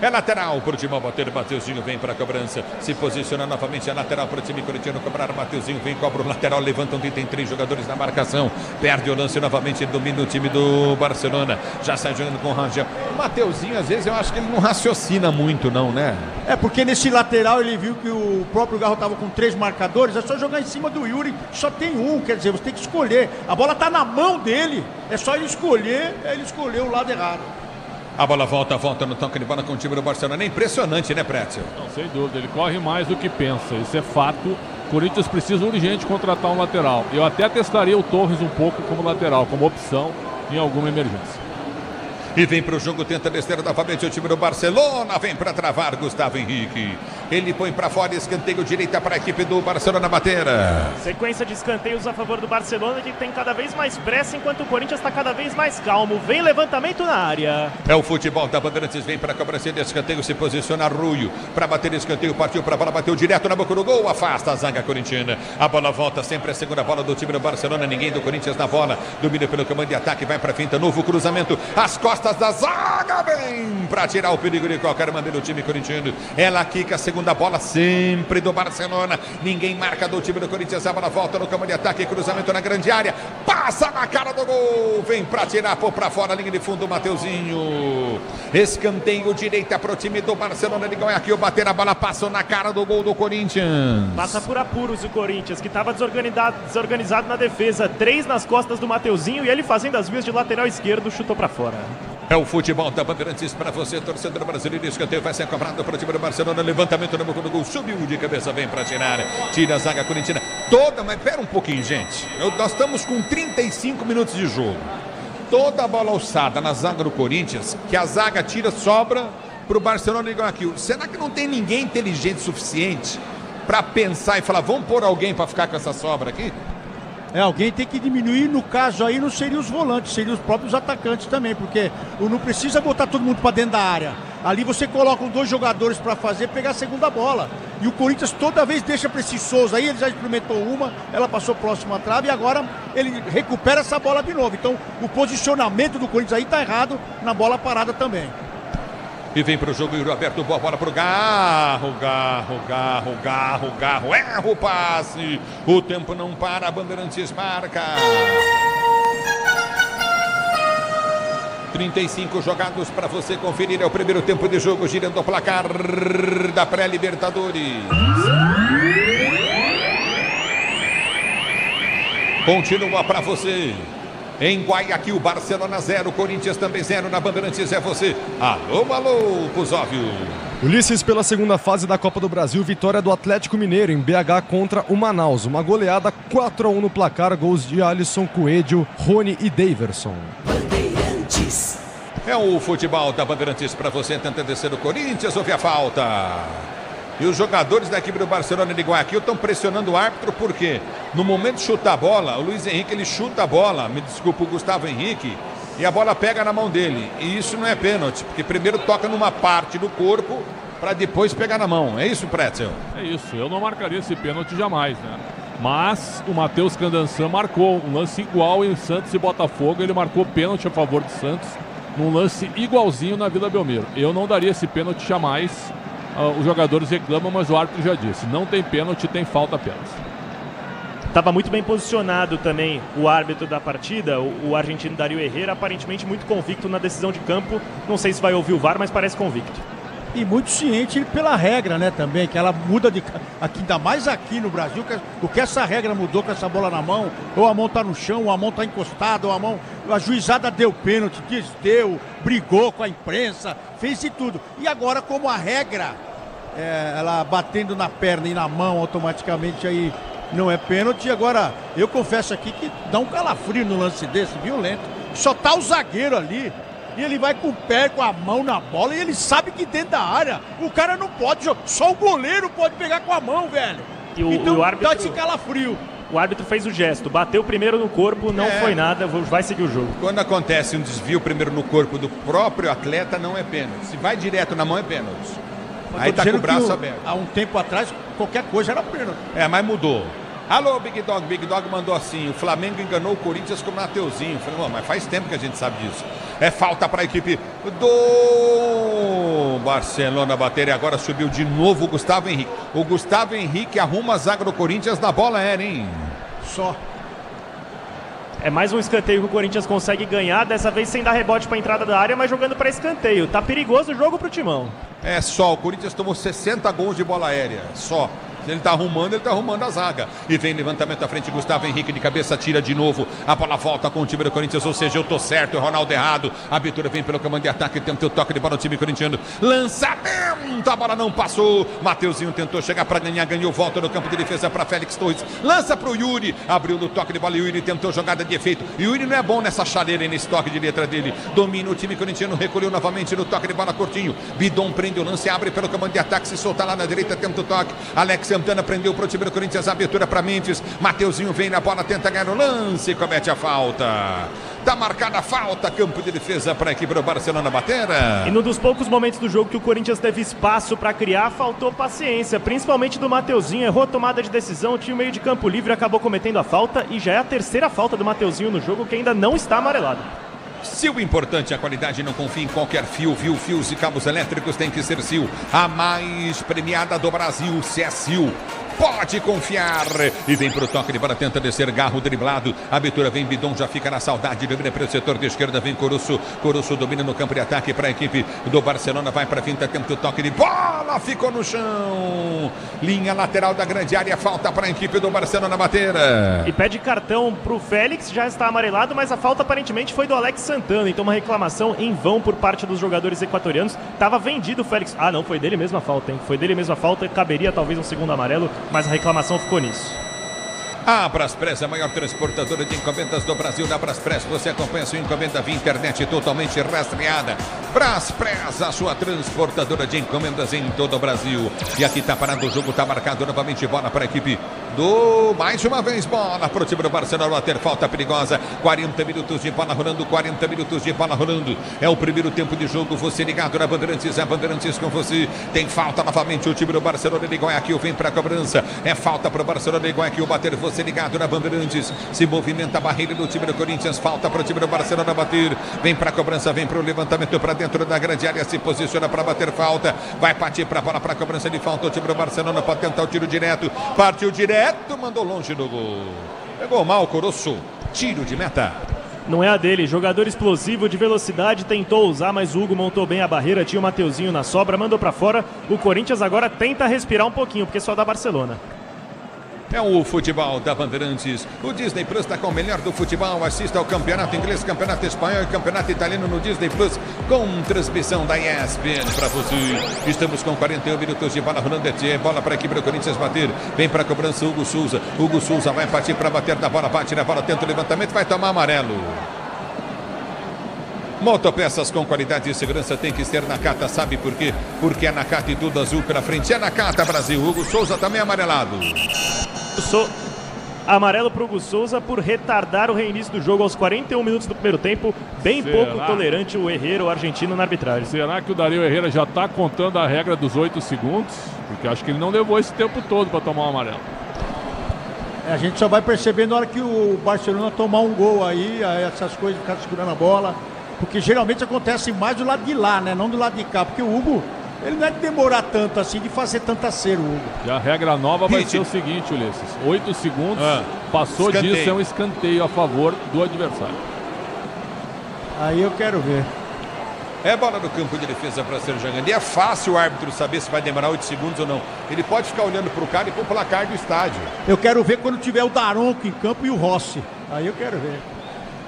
É lateral para o Timão bater, Mateuzinho vem para a cobrança, se posiciona novamente, é lateral para o time corintiano cobrar, Mateuzinho vem, cobra o lateral, levanta um, tem 3 jogadores na marcação, perde o lance novamente, ele domina o time do Barcelona, já sai jogando com o Rangel. O Mateuzinho, às vezes, eu acho que ele não raciocina muito não, né? É, porque nesse lateral ele viu que o próprio Garro estava com 3 marcadores, é só jogar em cima do Yuri, só tem um, quer dizer, você tem que escolher, a bola está na mão dele, é só ele escolheu o lado errado. A bola volta no toque de bola com o time do Barcelona. É impressionante, né, Pretzel? Não, sem dúvida, ele corre mais do que pensa. Isso é fato. O Corinthians precisa urgente contratar um lateral. Eu até testaria o Torres um pouco como lateral, como opção em alguma emergência. E vem para o jogo, tenta descer novamente o time do Barcelona. Vem para travar Gustavo Henrique. Ele põe para fora, escanteio direita para a equipe do Barcelona bater. Sequência de escanteios a favor do Barcelona, que tem cada vez mais pressa, enquanto o Corinthians está cada vez mais calmo. Vem levantamento na área. É o futebol da Bandeirantes, vem para a cobrança de escanteio, se posiciona Arroio. Para bater escanteio, partiu para a bola, bateu direto na boca do gol, afasta a zaga corintiana. A bola volta, sempre a segunda bola do time do Barcelona, ninguém do Corinthians na bola. Domina pelo comando de ataque, vai para a finta, novo cruzamento, as costas da zaga, vem para tirar o perigo de qualquer maneira o time corintiano. Ela quica, segunda segunda bola sempre do Barcelona. Ninguém marca do time do Corinthians. A bola volta no campo de ataque. Cruzamento na grande área. Passa na cara do gol. Vem pra tirar, pô pra fora. Linha de fundo, Mateuzinho. Escanteio direita pro time do Barcelona de Guayaquil. Bater a bola, passou na cara do gol do Corinthians. Passa por apuros o Corinthians, que estava desorganizado na defesa. 3 nas costas do Mateuzinho e ele fazendo as vias de lateral esquerdo, chutou pra fora. É o futebol da Bandeirantes para você, torcedor brasileiro. Escanteio vai ser cobrado para o time do Barcelona. Levantamento no boca do gol. Subiu de cabeça, vem para tirar. Tira a zaga corintiana toda. Mas pera um pouquinho, gente. Nós estamos com 35 minutos de jogo. Toda a bola alçada na zaga do Corinthians, que a zaga tira, sobra para o Barcelona ligar aqui. Será que não tem ninguém inteligente o suficiente para pensar e falar, vamos pôr alguém para ficar com essa sobra aqui? Alguém tem que diminuir, no caso aí não seriam os volantes, seriam os próprios atacantes também, porque não precisa botar todo mundo para dentro da área. Ali você coloca 2 jogadores para pegar a segunda bola. E o Corinthians toda vez deixa para esse Souza aí, ele já experimentou uma, ela passou próximo à trave e agora ele recupera essa bola de novo. Então o posicionamento do Corinthians aí tá errado na bola parada também. E vem pro jogo, Yuri aberto, boa bola pro Garro, erra o passe, o tempo não para, a Bandeirantes marca. 35 jogados para você conferir, é o primeiro tempo de jogo, girando o placar da pré-Libertadores. Continua para você. Em Guayaquil, Barcelona 0, Corinthians também 0, na Bandeirantes é você. Alô, Cusóvio. Ulisses, pela segunda fase da Copa do Brasil, vitória do Atlético Mineiro em BH contra o Manaus. Uma goleada 4-1 no placar, gols de Alisson, Coelho, Rony e Daverson. Bandeirantes. É o futebol da Bandeirantes para você, tentando descer o Corinthians, houve a falta. E os jogadores da equipe do Barcelona de Guayaquil estão pressionando o árbitro, porque no momento de chutar a bola, o Luiz Henrique ele chuta a bola, me desculpa, o Gustavo Henrique, e a bola pega na mão dele. E isso não é pênalti, porque primeiro toca numa parte do corpo para depois pegar na mão. É isso, Pretzel? É isso, eu não marcaria esse pênalti jamais, né? Mas o Matheus Candansan marcou um lance igual em Santos e Botafogo, ele marcou pênalti a favor do Santos, num lance igualzinho na Vila Belmiro. Eu não daria esse pênalti jamais. Os jogadores reclamam, mas o árbitro já disse, não tem pênalti, tem falta apenas. Estava muito bem posicionado também o árbitro da partida, o argentino Dario Herrera, aparentemente muito convicto na decisão de campo. Não sei se vai ouvir o VAR, mas parece convicto. E muito ciente pela regra, né, também, que ela muda aqui, ainda mais aqui no Brasil, o que essa regra mudou com essa bola na mão, ou a mão tá no chão, ou a mão tá encostada, ou a juizada deu pênalti, desdeu, brigou com a imprensa, fez de tudo. E agora, como a regra, ela batendo na perna e na mão automaticamente aí não é pênalti, agora eu confesso aqui que dá um calafrio no lance desse, violento. Só tá o zagueiro ali. E ele vai com o pé, com a mão na bola, e ele sabe que dentro da área o cara não pode jogar. Só o goleiro pode pegar com a mão, velho. Então o árbitro, dá esse calafrio. O árbitro fez o gesto, bateu primeiro no corpo, não foi nada, vai seguir o jogo. Quando acontece um desvio primeiro no corpo do próprio atleta, não é pênalti. Se vai direto na mão, é pênalti. Aí tá com o braço aberto. Há um tempo atrás, qualquer coisa era pênalti. Mas mudou. Alô, Big Dog. Big Dog mandou assim, o Flamengo enganou o Corinthians com o Mateuzinho. Falei, mas faz tempo que a gente sabe disso. É falta para a equipe do Barcelona bater e agora subiu de novo o Gustavo Henrique. O Gustavo Henrique arruma a zaga do Corinthians na bola aérea, hein? Só. É mais um escanteio que o Corinthians consegue ganhar, dessa vez sem dar rebote para a entrada da área, mas jogando para escanteio. Tá perigoso o jogo pro Timão. É só, o Corinthians tomou 60 gols de bola aérea, só. Se ele tá arrumando a zaga. E vem levantamento à frente, Gustavo Henrique de cabeça, tira de novo. A bola volta com o time do Corinthians, ou seja, eu tô certo, o Ronaldo errado. A abertura vem pelo comando de ataque, tenta o toque de bola no time corintiano. Lançamento, a bola não passou. Mateuzinho tentou chegar para ganhar, ganhou, volta no campo de defesa para Félix Torres. Lança pro Yuri, abriu no toque de bola, Yuri tentou jogada de efeito. Yuri não é bom nessa chaleira e nesse toque de letra dele. Domina o time corintiano, recolheu novamente no toque de bola curtinho. Bidon prende o lance, abre pelo comando de ataque, se solta lá na direita, tenta o toque. Alex Santana prendeu pro time do Corinthians, abertura para Memphis. Mateuzinho vem na bola, tenta ganhar o lance, comete a falta. Tá marcada a falta, campo de defesa para a equipe do Barcelona Batera. E num dos poucos momentos do jogo que o Corinthians teve espaço para criar, faltou paciência, principalmente do Mateuzinho. Errou a tomada de decisão, tinha o meio de campo livre, acabou cometendo a falta e já é a terceira falta do Mateuzinho no jogo, que ainda não está amarelado. Sil Importante, a qualidade, não confia em qualquer fio. Fios e cabos elétricos tem que ser Sil. A mais premiada do Brasil, se é Sil. Pode confiar. E vem pro toque de bola, tenta descer, Garro driblado. Abertura vem Bidon, já fica na saudade. Domina pelo setor de esquerda, vem Corusso. Corusso domina no campo de ataque para a equipe do Barcelona. Vai para a finta, tenta o toque de bola. Ficou no chão. Linha lateral da grande área. Falta para a equipe do Barcelona bater. E pede cartão pro Félix, já está amarelado, mas a falta aparentemente foi do Alex Santana. Então uma reclamação em vão por parte dos jogadores equatorianos. Tava vendido o Félix. Ah, não, foi dele mesmo a falta, hein? Foi dele mesmo a falta. Caberia talvez um segundo amarelo, mas a reclamação ficou nisso. A Braspress, a maior transportadora de encomendas do Brasil. Na Braspress você acompanha sua encomenda via internet totalmente rastreada. Braspress, a sua transportadora de encomendas em todo o Brasil. E aqui tá parado o jogo, tá marcado novamente, bola para a equipe do... Mais uma vez, bola para o time do Barcelona bater, falta perigosa. 40 minutos de bola rolando, 40 minutos de bola rolando. É o primeiro tempo de jogo, você ligado na Bandeirantes, a Bandeirantes com você. Tem falta novamente, o time do Barcelona de Guayaquil vem para a cobrança. É falta para o Barcelona de Guayaquil bater, você ligado na Bandeirantes. Se movimenta a barreira do time do Corinthians, falta para o time do Barcelona bater. Vem para a cobrança, vem para o levantamento para dentro da grande área, se posiciona para bater falta. Vai partir para a bola, para a cobrança de falta. O time do Barcelona pode tentar o tiro direto. Partiu direto, mandou longe do gol. Pegou mal, Corusso. Tiro de meta. Não é a dele, jogador explosivo de velocidade, tentou usar, mas o Hugo montou bem a barreira, tinha o Mateuzinho na sobra, mandou para fora. O Corinthians agora tenta respirar um pouquinho, porque só dá Barcelona. É o futebol da Bandeirantes. O Disney Plus está com o melhor do futebol. Assista ao campeonato inglês, campeonato espanhol e campeonato italiano no Disney Plus, com transmissão da ESPN para você. Estamos com 41 minutos de bola rolando. É bola para a equipe do Corinthians bater. Vem para a cobrança Hugo Souza. Hugo Souza vai partir para bater da bola. Bate na bola, tenta o levantamento, vai tomar amarelo. Motopeças com qualidade e segurança tem que ser Nakata, sabe por quê? Porque é Nakata e tudo azul pela frente. É Nakata, Brasil. Hugo Souza também amarelado. Amarelo para o Hugo Souza por retardar o reinício do jogo aos 41 minutos do primeiro tempo. Bem pouco tolerante o Herrera, o argentino, na arbitragem. Será que o Dario Herrera já está contando a regra dos 8 segundos? Porque acho que ele não levou esse tempo todo para tomar um amarelo. A gente só vai perceber na hora que o Barcelona tomar um gol aí, essas coisas, ficar segurando a bola. Porque geralmente acontece mais do lado de lá, né? Não do lado de cá. Porque o Hugo, ele não é de demorar tanto assim, de fazer tanta cera, o Hugo. E a regra nova vai ser o seguinte, Ulisses. 8 segundos, passou escanteio. Disso, é um escanteio a favor do adversário. Aí eu quero ver. É bola no campo de defesa para ser jogando. E é fácil o árbitro saber se vai demorar 8 segundos ou não. Ele pode ficar olhando para o cara e para o placar do estádio. Eu quero ver quando tiver o Daronco em campo e o Rossi. Aí eu quero ver.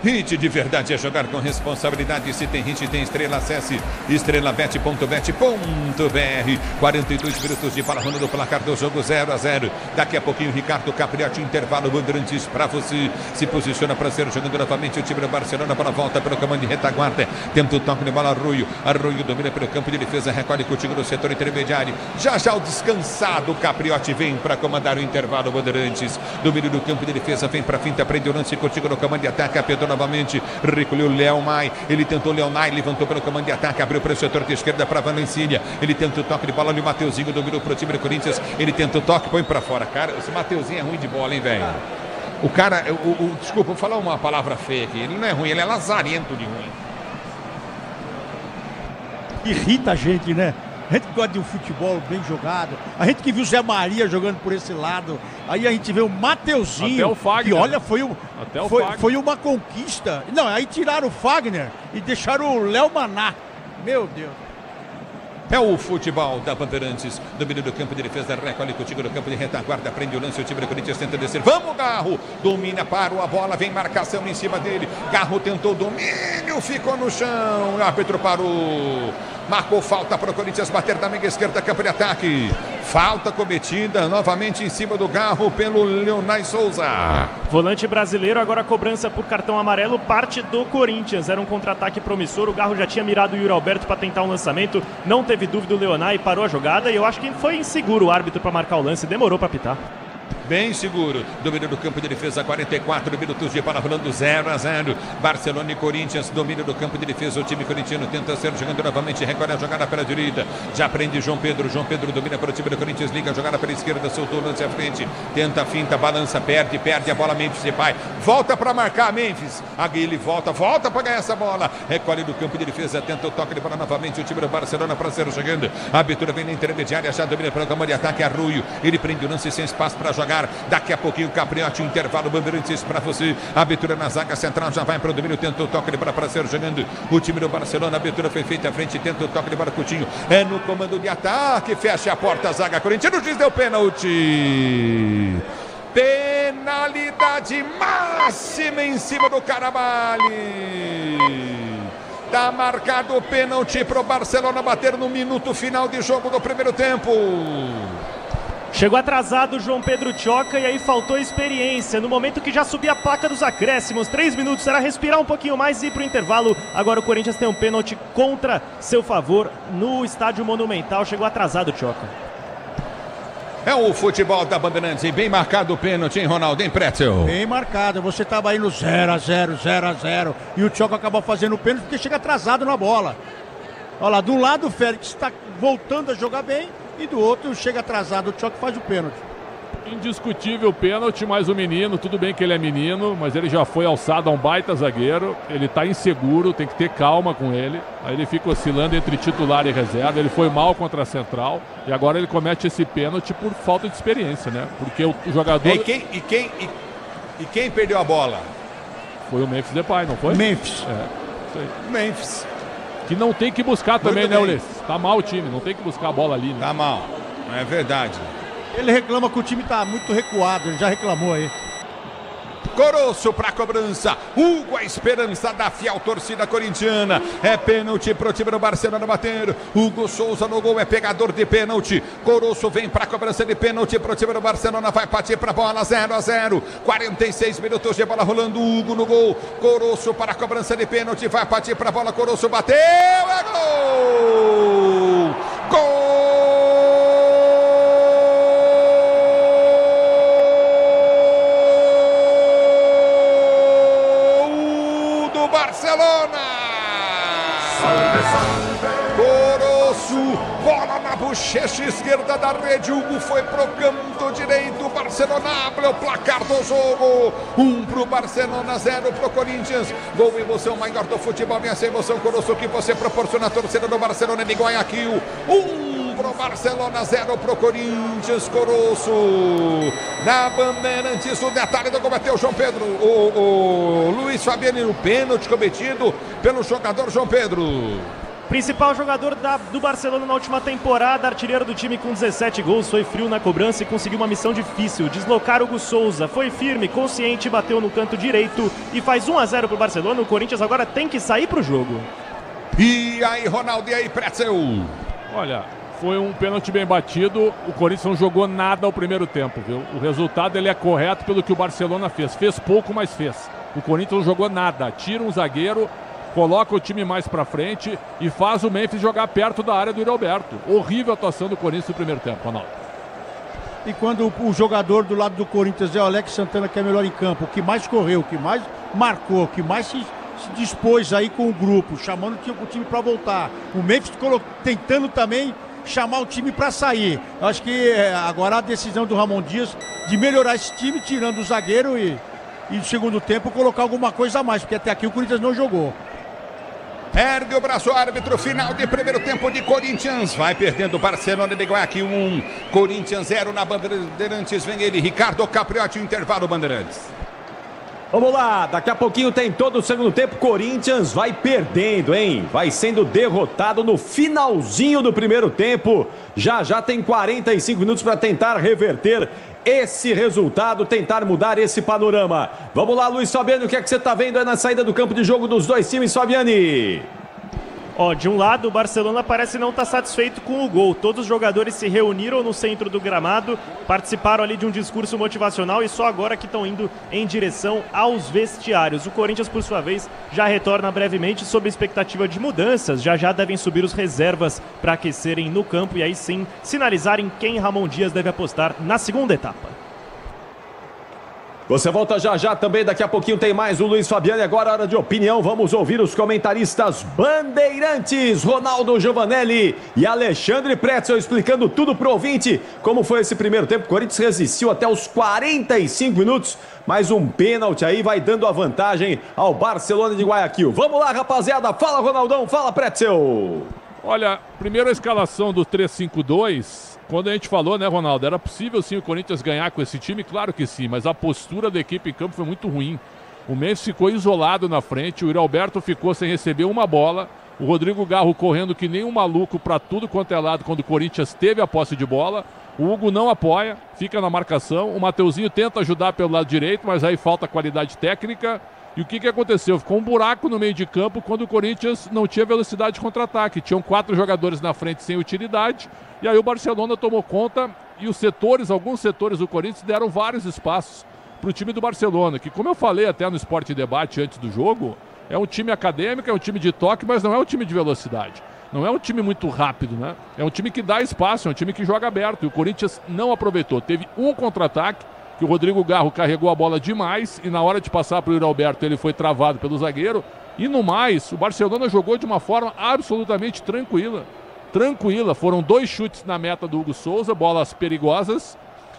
Hit de verdade é jogar com responsabilidade. Se tem hit, tem estrela. Acesse estrelabet.bet.br. 42 minutos de bola rolando, placar do jogo 0-0. Daqui a pouquinho Ricardo Capriotti, intervalo, Bandeirantes para você. Se posiciona para ser jogando novamente o time do Barcelona, para volta pelo comando de retaguarda. Tenta o toque de bola, Arroio domina pelo campo de defesa, recolhe contigo no setor intermediário. Já o descansado Capriotti vem para comandar o intervalo, Bandeirantes. Domínio do campo de defesa, vem para a finta, prende o lance contigo no comando de ataque, apertou novamente, recolheu o Léo Mai, ele tentou Leonai, levantou pelo comando de ataque, abriu para o setor de esquerda para Valencínia, ele tenta o toque de bola, olha o Mateuzinho, dominou para o time do Corinthians, ele tenta o toque, põe para fora, cara, esse Mateuzinho é ruim de bola, hein, velho? O cara, desculpa, vou falar uma palavra feia aqui, ele não é ruim, ele é lazarento de ruim. Irrita a gente, né? A gente gosta de um futebol bem jogado. A gente que viu o Zé Maria jogando por esse lado. Aí a gente vê o Mateuzinho. Até o Fagner. E olha, foi uma conquista. Não, aí tiraram o Fagner e deixaram o Léo Maná. Meu Deus. É o futebol da Bandeirantes. Domínio do campo de defesa, recolhe contigo no campo de retaguarda, prende o lance, o time do Corinthians tenta descer. Vamos, Garro! Domina, para a bola, vem marcação em cima dele. Garro tentou domínio, ficou no chão. O árbitro parou. Marcou falta para o Corinthians bater da meia esquerda, campo de ataque. Falta cometida novamente em cima do Garro pelo Leonai Souza. Volante brasileiro, agora cobrança por cartão amarelo, parte do Corinthians. Era um contra-ataque promissor, o Garro já tinha mirado o Yuri Alberto para tentar um lançamento. Não teve dúvida o Leonai, parou a jogada e eu acho que foi inseguro o árbitro para marcar o lance, demorou para pitar. bem seguro. Domínio do campo de defesa, 44 minutos de bola rolando, 0-0. Barcelona e Corinthians, domínio do campo de defesa. O time corintiano tenta ser jogando novamente, recolhe a jogada pela direita. Já prende João Pedro domina para o time do Corinthians, liga a jogada pela esquerda, soltou o lance à frente, tenta a finta, balança, perde a bola. Memphis Depay volta para marcar, Memphis. Ele volta para ganhar essa bola. Recolhe do campo de defesa, tenta o toque de bola novamente. O time do Barcelona para ser jogando. A abertura vem na intermediária, já domina pelo campo de ataque. Arroio, ele prende o lance sem espaço para jogar. Daqui a pouquinho o Capriotti, intervalo, Bandeirantes para você. A abertura na zaga central, já vai para o domínio, tenta o toque de bola para ser jogando. O time do Barcelona, a abertura foi feita à frente, tenta o toque de bola. Coutinho é no comando de ataque, fecha a porta, a zaga corintiana. O juiz deu pênalti. Penalidade máxima em cima do Caraballi. Está marcado o pênalti para o Barcelona bater no minuto final de jogo do primeiro tempo. Chegou atrasado o João Pedro Tchoca e aí faltou experiência. No momento que já subia a placa dos acréscimos, 3 minutos, será respirar um pouquinho mais e ir para o intervalo. Agora o Corinthians tem um pênalti contra seu favor no Estádio Monumental. Chegou atrasado o Tchoca. É o futebol da Bandeirantes, e bem marcado o pênalti, hein, Ronaldo, hein, Pretzel? Bem marcado, você estava aí no 0-0, e o Tchoca acabou fazendo o pênalti porque chega atrasado na bola. Olha lá, de um lado o Félix está voltando a jogar bem, e do outro chega atrasado, o Tchoca faz o pênalti. Indiscutível pênalti, mas o menino, tudo bem que ele é menino, mas ele já foi alçado a um baita zagueiro, ele tá inseguro, tem que ter calma com ele, aí ele fica oscilando entre titular e reserva, ele foi mal contra a central, e agora ele comete esse pênalti por falta de experiência, né? Porque o jogador... E quem perdeu a bola? Foi o Memphis Depay, não foi? Memphis. É, isso aí. Memphis. Que não tem que buscar também, né, Ulisses? Tá mal o time, não tem que buscar a bola ali, né? Tá mal, é verdade. Ele reclama que o time tá muito recuado, ele já reclamou aí. Coroço para cobrança. Hugo, a esperança da fiel torcida corintiana. É pênalti pro time do Barcelona bater. Hugo Souza no gol, é pegador de pênalti. Coroço vem para cobrança de pênalti pro time do Barcelona. Vai partir para bola, 0-0. 46 minutos de bola rolando. Hugo no gol. Coroço para cobrança de pênalti. Vai partir para bola. Coroço bateu. É gol! Gol! Barcelona! Coroço, bola na bochecha esquerda da rede. Hugo foi pro canto direito. Barcelona abre o placar do jogo. 1 pro Barcelona, 0 pro Corinthians. Gol, emoção maior do futebol. Essa emoção, Coroço, que você proporciona a torcida do Barcelona de Guayaquil. 1 pro Barcelona, 0 pro Corinthians. Coroço na Bandeirantes. O detalhe do gol bateu o João Pedro. O Luiz Fabiani no pênalti cometido pelo jogador João Pedro. Principal jogador do Barcelona na última temporada, artilheiro do time com 17 gols, foi frio na cobrança e conseguiu uma missão difícil, deslocar Hugo Souza. Foi firme, consciente, bateu no canto direito e faz 1-0 pro Barcelona. O Corinthians agora tem que sair pro jogo. E aí, Ronaldo, e aí, Pretzel? Olha, foi um pênalti bem batido, o Corinthians não jogou nada ao primeiro tempo, viu? O resultado ele é correto pelo que o Barcelona fez. Fez pouco, mas fez. O Corinthians não jogou nada, tira um zagueiro, coloca o time mais pra frente e faz o Memphis jogar perto da área do Roberto. Horrível a atuação do Corinthians no primeiro tempo, Ronaldo. E quando o jogador do lado do Corinthians é o Alex Santana, que é melhor em campo, o que mais correu, o que mais marcou, o que mais se dispôs aí com o grupo, chamando o time para voltar. O Memphis tentando também chamar o time para sair. Eu acho que agora a decisão do Ramon Dias de melhorar esse time, tirando o zagueiro e no segundo tempo colocar alguma coisa a mais, porque até aqui o Corinthians não jogou. Ergue o braço, árbitro, final de primeiro tempo de Corinthians. Vai perdendo o Barcelona de Guayaquil 1, Corinthians 0 na Bandeirantes. Vem ele, Ricardo Capriotti, intervalo Bandeirantes. Vamos lá, daqui a pouquinho tem todo o segundo tempo. Corinthians vai perdendo, hein? Vai sendo derrotado no finalzinho do primeiro tempo. Já tem 45 minutos para tentar reverter esse resultado, tentar mudar esse panorama. Vamos lá, Luiz Fabiani, o que é que você está vendo aí na saída do campo de jogo dos dois times, Fabiani? De um lado, o Barcelona parece não estar satisfeito com o gol. Todos os jogadores se reuniram no centro do gramado, participaram ali de um discurso motivacional e só agora que estão indo em direção aos vestiários. O Corinthians, por sua vez, já retorna brevemente sob expectativa de mudanças. Já devem subir os reservas para aquecerem no campo e aí sim sinalizarem quem Ramon Dias deve apostar na segunda etapa. Você volta já já também, daqui a pouquinho tem mais o Luiz Fabiani, agora hora de opinião, vamos ouvir os comentaristas bandeirantes, Ronaldo Giovanelli e Alexandre Pretzel explicando tudo pro ouvinte, como foi esse primeiro tempo. O Corinthians resistiu até os 45 minutos, mais um pênalti aí vai dando a vantagem ao Barcelona de Guayaquil. Vamos lá, rapaziada, fala Ronaldão, fala Pretzel. Olha, primeiro a escalação do 3-5-2... Quando a gente falou, né, Ronaldo, era possível sim o Corinthians ganhar com esse time? Claro que sim, mas a postura da equipe em campo foi muito ruim. O Memphis ficou isolado na frente, o Yuri Alberto ficou sem receber uma bola, o Rodrigo Garro correndo que nem um maluco para tudo quanto é lado quando o Corinthians teve a posse de bola. O Hugo não apoia, fica na marcação, o Mateuzinho tenta ajudar pelo lado direito, mas aí falta qualidade técnica. E o que aconteceu? Ficou um buraco no meio de campo quando o Corinthians não tinha velocidade de contra-ataque. Tinham 4 jogadores na frente sem utilidade. E aí o Barcelona tomou conta e os setores, alguns setores do Corinthians deram vários espaços para o time do Barcelona, que, como eu falei até no Esporte Debate antes do jogo, é um time acadêmico, é um time de toque, mas não é um time de velocidade. Não é um time muito rápido, né? É um time que dá espaço, é um time que joga aberto. E o Corinthians não aproveitou. Teve um contra-ataque, que o Rodrigo Garro carregou a bola demais e na hora de passar para o Yuri Alberto ele foi travado pelo zagueiro. E no mais, o Barcelona jogou de uma forma absolutamente tranquila. Foram 2 chutes na meta do Hugo Souza, bolas perigosas,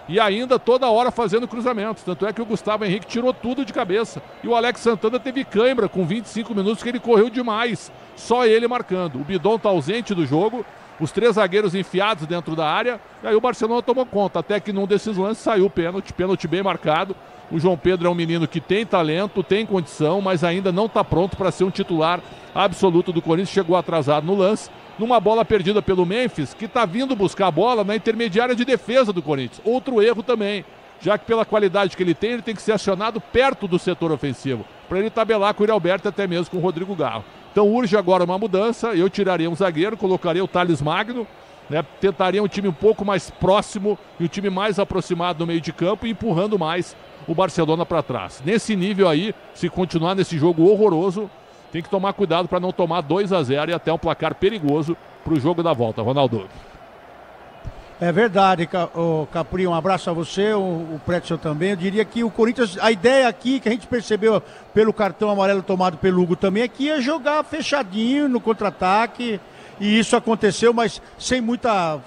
e ainda toda hora fazendo cruzamentos. Tanto é que o Gustavo Henrique tirou tudo de cabeça. E o Alex Santana teve cãibra com 25 minutos que ele correu demais. Só ele marcando. O Bidon está ausente do jogo. Os 3 zagueiros enfiados dentro da área, e aí o Barcelona tomou conta, até que num desses lances saiu o pênalti bem marcado. O João Pedro é um menino que tem talento, tem condição, mas ainda não está pronto para ser um titular absoluto do Corinthians. Chegou atrasado no lance, numa bola perdida pelo Memphis, que está vindo buscar a bola na intermediária de defesa do Corinthians. Outro erro também, já que pela qualidade que ele tem que ser acionado perto do setor ofensivo, para ele tabelar com o Yuri Alberto, até mesmo com o Rodrigo Garro. Então urge agora uma mudança, eu tiraria um zagueiro, colocaria o Thales Magno, né, tentaria um time um pouco mais próximo e um time mais aproximado no meio de campo e empurrando mais o Barcelona para trás. Nesse nível aí, se continuar nesse jogo horroroso, tem que tomar cuidado para não tomar 2-0 e até um placar perigoso para o jogo da volta. Ronaldo. É verdade, Capri, um abraço a você, o Pretzel também. Eu diria que o Corinthians, a ideia aqui que a gente percebeu pelo cartão amarelo tomado pelo Hugo também é que ia jogar fechadinho no contra-ataque, e isso aconteceu, mas sem muita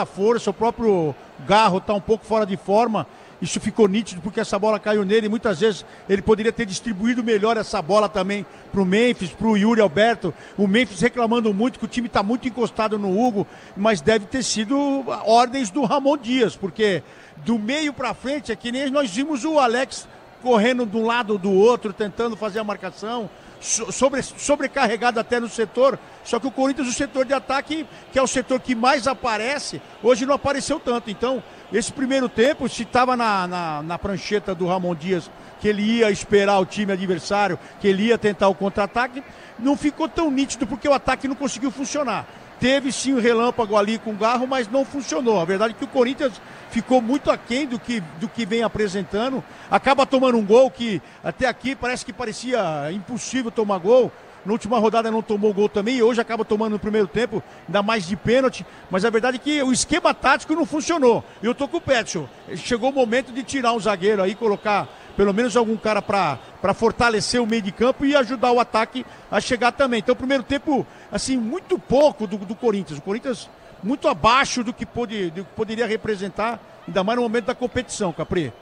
força. O próprio Garro está um pouco fora de forma. Isso ficou nítido porque essa bola caiu nele e muitas vezes ele poderia ter distribuído melhor essa bola também para o Memphis, para o Yuri Alberto. O Memphis reclamando muito que o time está muito encostado no Hugo, mas deve ter sido ordens do Ramon Dias, porque do meio para frente é que nem nós vimos o Alex correndo de um lado ou do outro, tentando fazer a marcação, sobrecarregado até no setor. Só que o Corinthians, o setor de ataque, que é o setor que mais aparece, hoje não apareceu tanto. Então, esse primeiro tempo, se estava na prancheta do Ramon Dias, que ele ia esperar o time adversário, que ele ia tentar o contra-ataque, não ficou tão nítido porque o ataque não conseguiu funcionar. Teve sim um relâmpago ali com o Garro, mas não funcionou. A verdade é que o Corinthians ficou muito aquém do que vem apresentando. Acaba tomando um gol que até aqui parecia impossível tomar gol. Na última rodada não tomou gol também e hoje acaba tomando no primeiro tempo, ainda mais de pênalti. Mas a verdade é que o esquema tático não funcionou. Eu tô com o Petson. Chegou o momento de tirar um zagueiro aí, colocar pelo menos algum cara para fortalecer o meio de campo e ajudar o ataque a chegar também. Então, primeiro tempo, assim, muito pouco do Corinthians. O Corinthians muito abaixo do que poderia representar, ainda mais no momento da competição, Capri.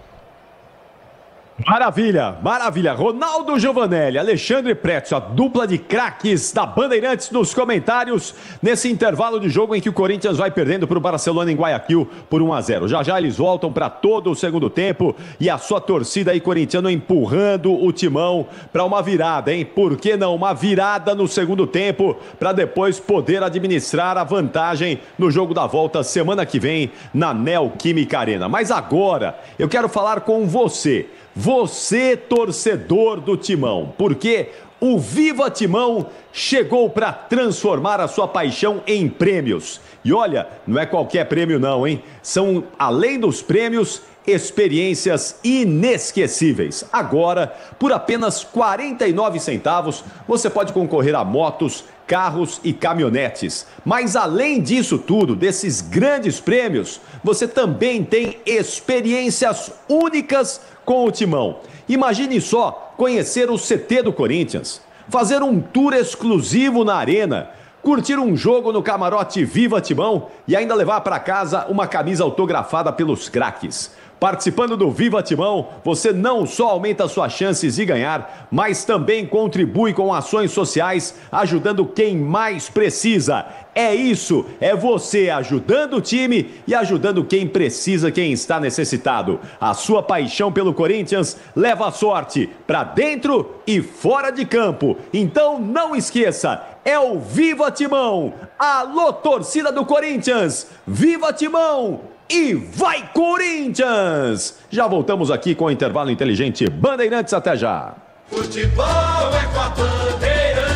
Maravilha, maravilha. Ronaldo Giovanelli, Alexandre Pretzel, a dupla de craques da Bandeirantes nos comentários nesse intervalo de jogo em que o Corinthians vai perdendo para o Barcelona em Guayaquil por 1-0. Já já eles voltam para todo o segundo tempo e a sua torcida aí corintiana empurrando o timão para uma virada, hein? Por que não? Uma virada no segundo tempo para depois poder administrar a vantagem no jogo da volta semana que vem na Neoquímica Arena. Mas agora eu quero falar com você. Você, torcedor do Timão, porque o Viva Timão chegou para transformar a sua paixão em prêmios. E olha, não é qualquer prêmio não, hein? São, além dos prêmios, experiências inesquecíveis. Agora, por apenas 49 centavos, você pode concorrer a motos, carros e caminhonetes. Mas além disso tudo, desses grandes prêmios, você também tem experiências únicas com o Timão. Imagine só conhecer o CT do Corinthians, fazer um tour exclusivo na arena, curtir um jogo no camarote Viva Timão e ainda levar para casa uma camisa autografada pelos craques. Participando do Viva Timão, você não só aumenta suas chances de ganhar, mas também contribui com ações sociais, ajudando quem mais precisa. É isso, é você ajudando o time e ajudando quem precisa, quem está necessitado. A sua paixão pelo Corinthians leva a sorte para dentro e fora de campo. Então não esqueça, é o Viva Timão. Alô, torcida do Corinthians, Viva Timão! E vai, Corinthians! Já voltamos aqui com o intervalo inteligente Bandeirantes, até já. Futebol é com a Bandeirantes.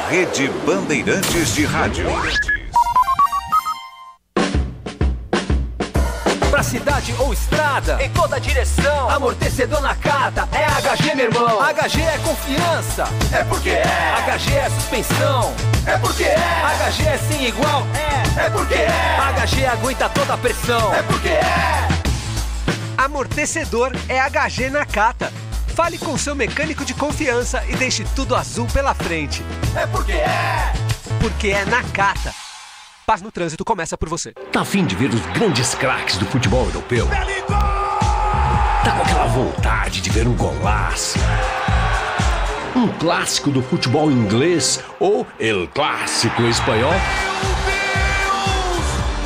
Rede Bandeirantes de Rádio. Pra cidade ou estrada, em toda direção, amortecedor na Nakata, é HG, meu irmão. HG é confiança, é porque é. HG é suspensão, é porque é. HG é sem igual, é porque é. HG aguenta toda a pressão, é porque é. Amortecedor é HG Nakata. Fale com seu mecânico de confiança e deixe tudo azul pela frente. É porque é. Porque é Nakata. Paz no trânsito começa por você. Tá a fim de ver os grandes craques do futebol europeu? Tá com aquela vontade de ver um golaço? Um clássico do futebol inglês ou El Clássico espanhol?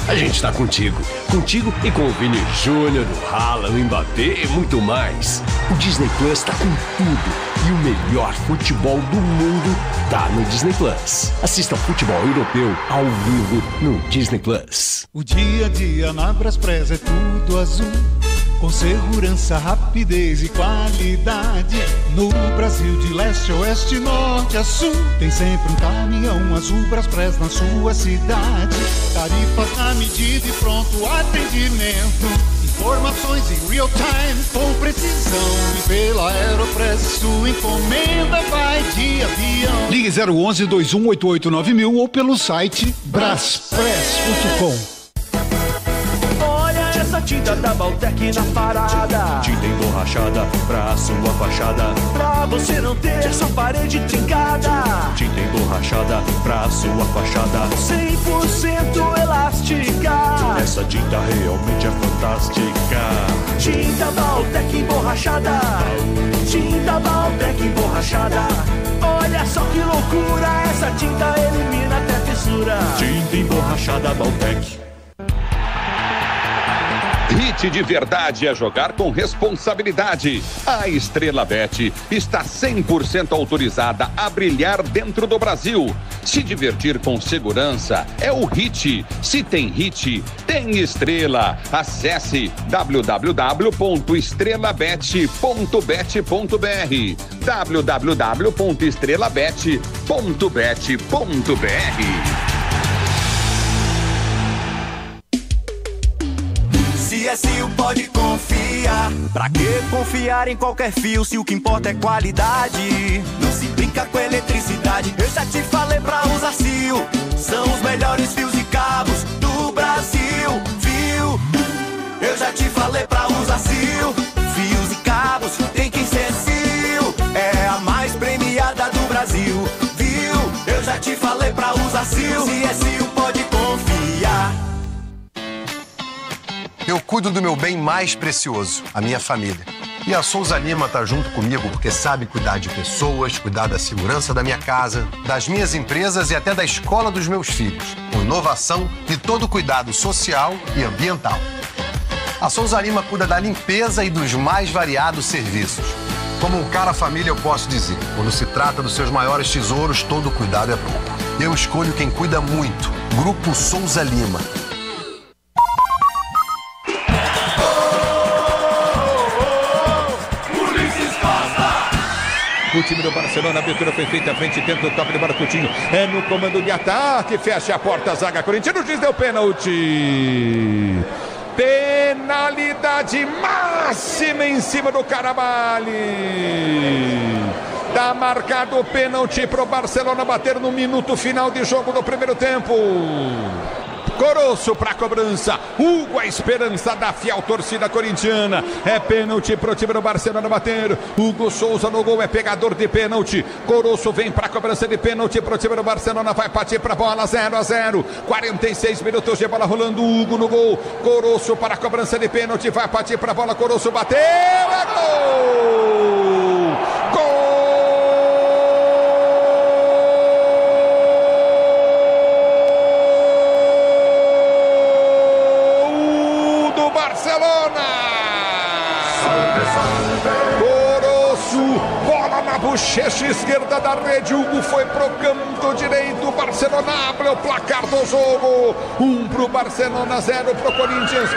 A gente tá contigo. Contigo e com o Vini Júnior, o Haaland, o Mbappé e muito mais. O Disney Plus tá com tudo. E o melhor futebol do mundo tá no Disney Plus. Assista ao futebol europeu ao vivo no Disney Plus. O dia a dia na Braspress é tudo azul, com segurança, rapidez e qualidade. No Brasil de leste a oeste, norte a sul, tem sempre um caminhão azul Braspress na sua cidade. Tarifas na medida e pronto atendimento. Informações em real time com precisão. E pela Aeropress sua encomenda vai de avião. Ligue 011-2188-9000 ou pelo site braspress.com. Essa tinta da Baltec na parada, tinta emborrachada pra sua fachada, pra você não ter essa parede trincada. Tinta emborrachada pra sua fachada, 100% elástica. Essa tinta realmente é fantástica. Tinta Baltec emborrachada, tinta Baltec emborrachada. Olha só que loucura, essa tinta elimina até fissura. Tinta emborrachada Baltec. Hit de verdade é jogar com responsabilidade. A Estrela Bet está 100% autorizada a brilhar dentro do Brasil. Se divertir com segurança é o Hit. Se tem Hit, tem Estrela. Acesse www.estrelabet.bet.br www.estrelabet.bet.br. CSU pode confiar. Pra que confiar em qualquer fio se o que importa é qualidade? Não se brinca com eletricidade. Eu já te falei pra usar Sil. São os melhores fios e cabos do Brasil, viu? Eu já te falei pra usar Sil. Fios e cabos tem que ser Sil. É a mais premiada do Brasil, viu? Eu já te falei pra usar Sil. CSU pode confiar. Eu cuido do meu bem mais precioso, a minha família. E a Souza Lima tá junto comigo porque sabe cuidar de pessoas, cuidar da segurança da minha casa, das minhas empresas e até da escola dos meus filhos, com inovação e todo cuidado social e ambiental. A Souza Lima cuida da limpeza e dos mais variados serviços. Como um cara família, eu posso dizer, quando se trata dos seus maiores tesouros, todo cuidado é pouco. Eu escolho quem cuida muito, Grupo Souza Lima. O time do Barcelona, a abertura foi feita à frente, dentro do toque do Baracutinho. É no comando de ataque, fecha a porta, a zaga corintiana, o juiz deu pênalti. Penalidade máxima em cima do Caraballi. Tá marcado o pênalti pro Barcelona bater no minuto final de jogo do primeiro tempo. Coroço para cobrança. Hugo, a esperança da fiel torcida corintiana. É pênalti pro time do Barcelona bater. Hugo Souza no gol, é pegador de pênalti. Coroço vem para cobrança de pênalti pro time do Barcelona. Vai partir para bola, 0-0. 46 minutos de bola rolando. Hugo no gol. Coroço para cobrança de pênalti. Vai partir para bola. Coroço bateu. É gol! Gol! Bola na bochecha esquerda da rede. Hugo foi pro canto direito. Barcelona abre o placar do jogo. 1 pro Barcelona, 0 pro Corinthians.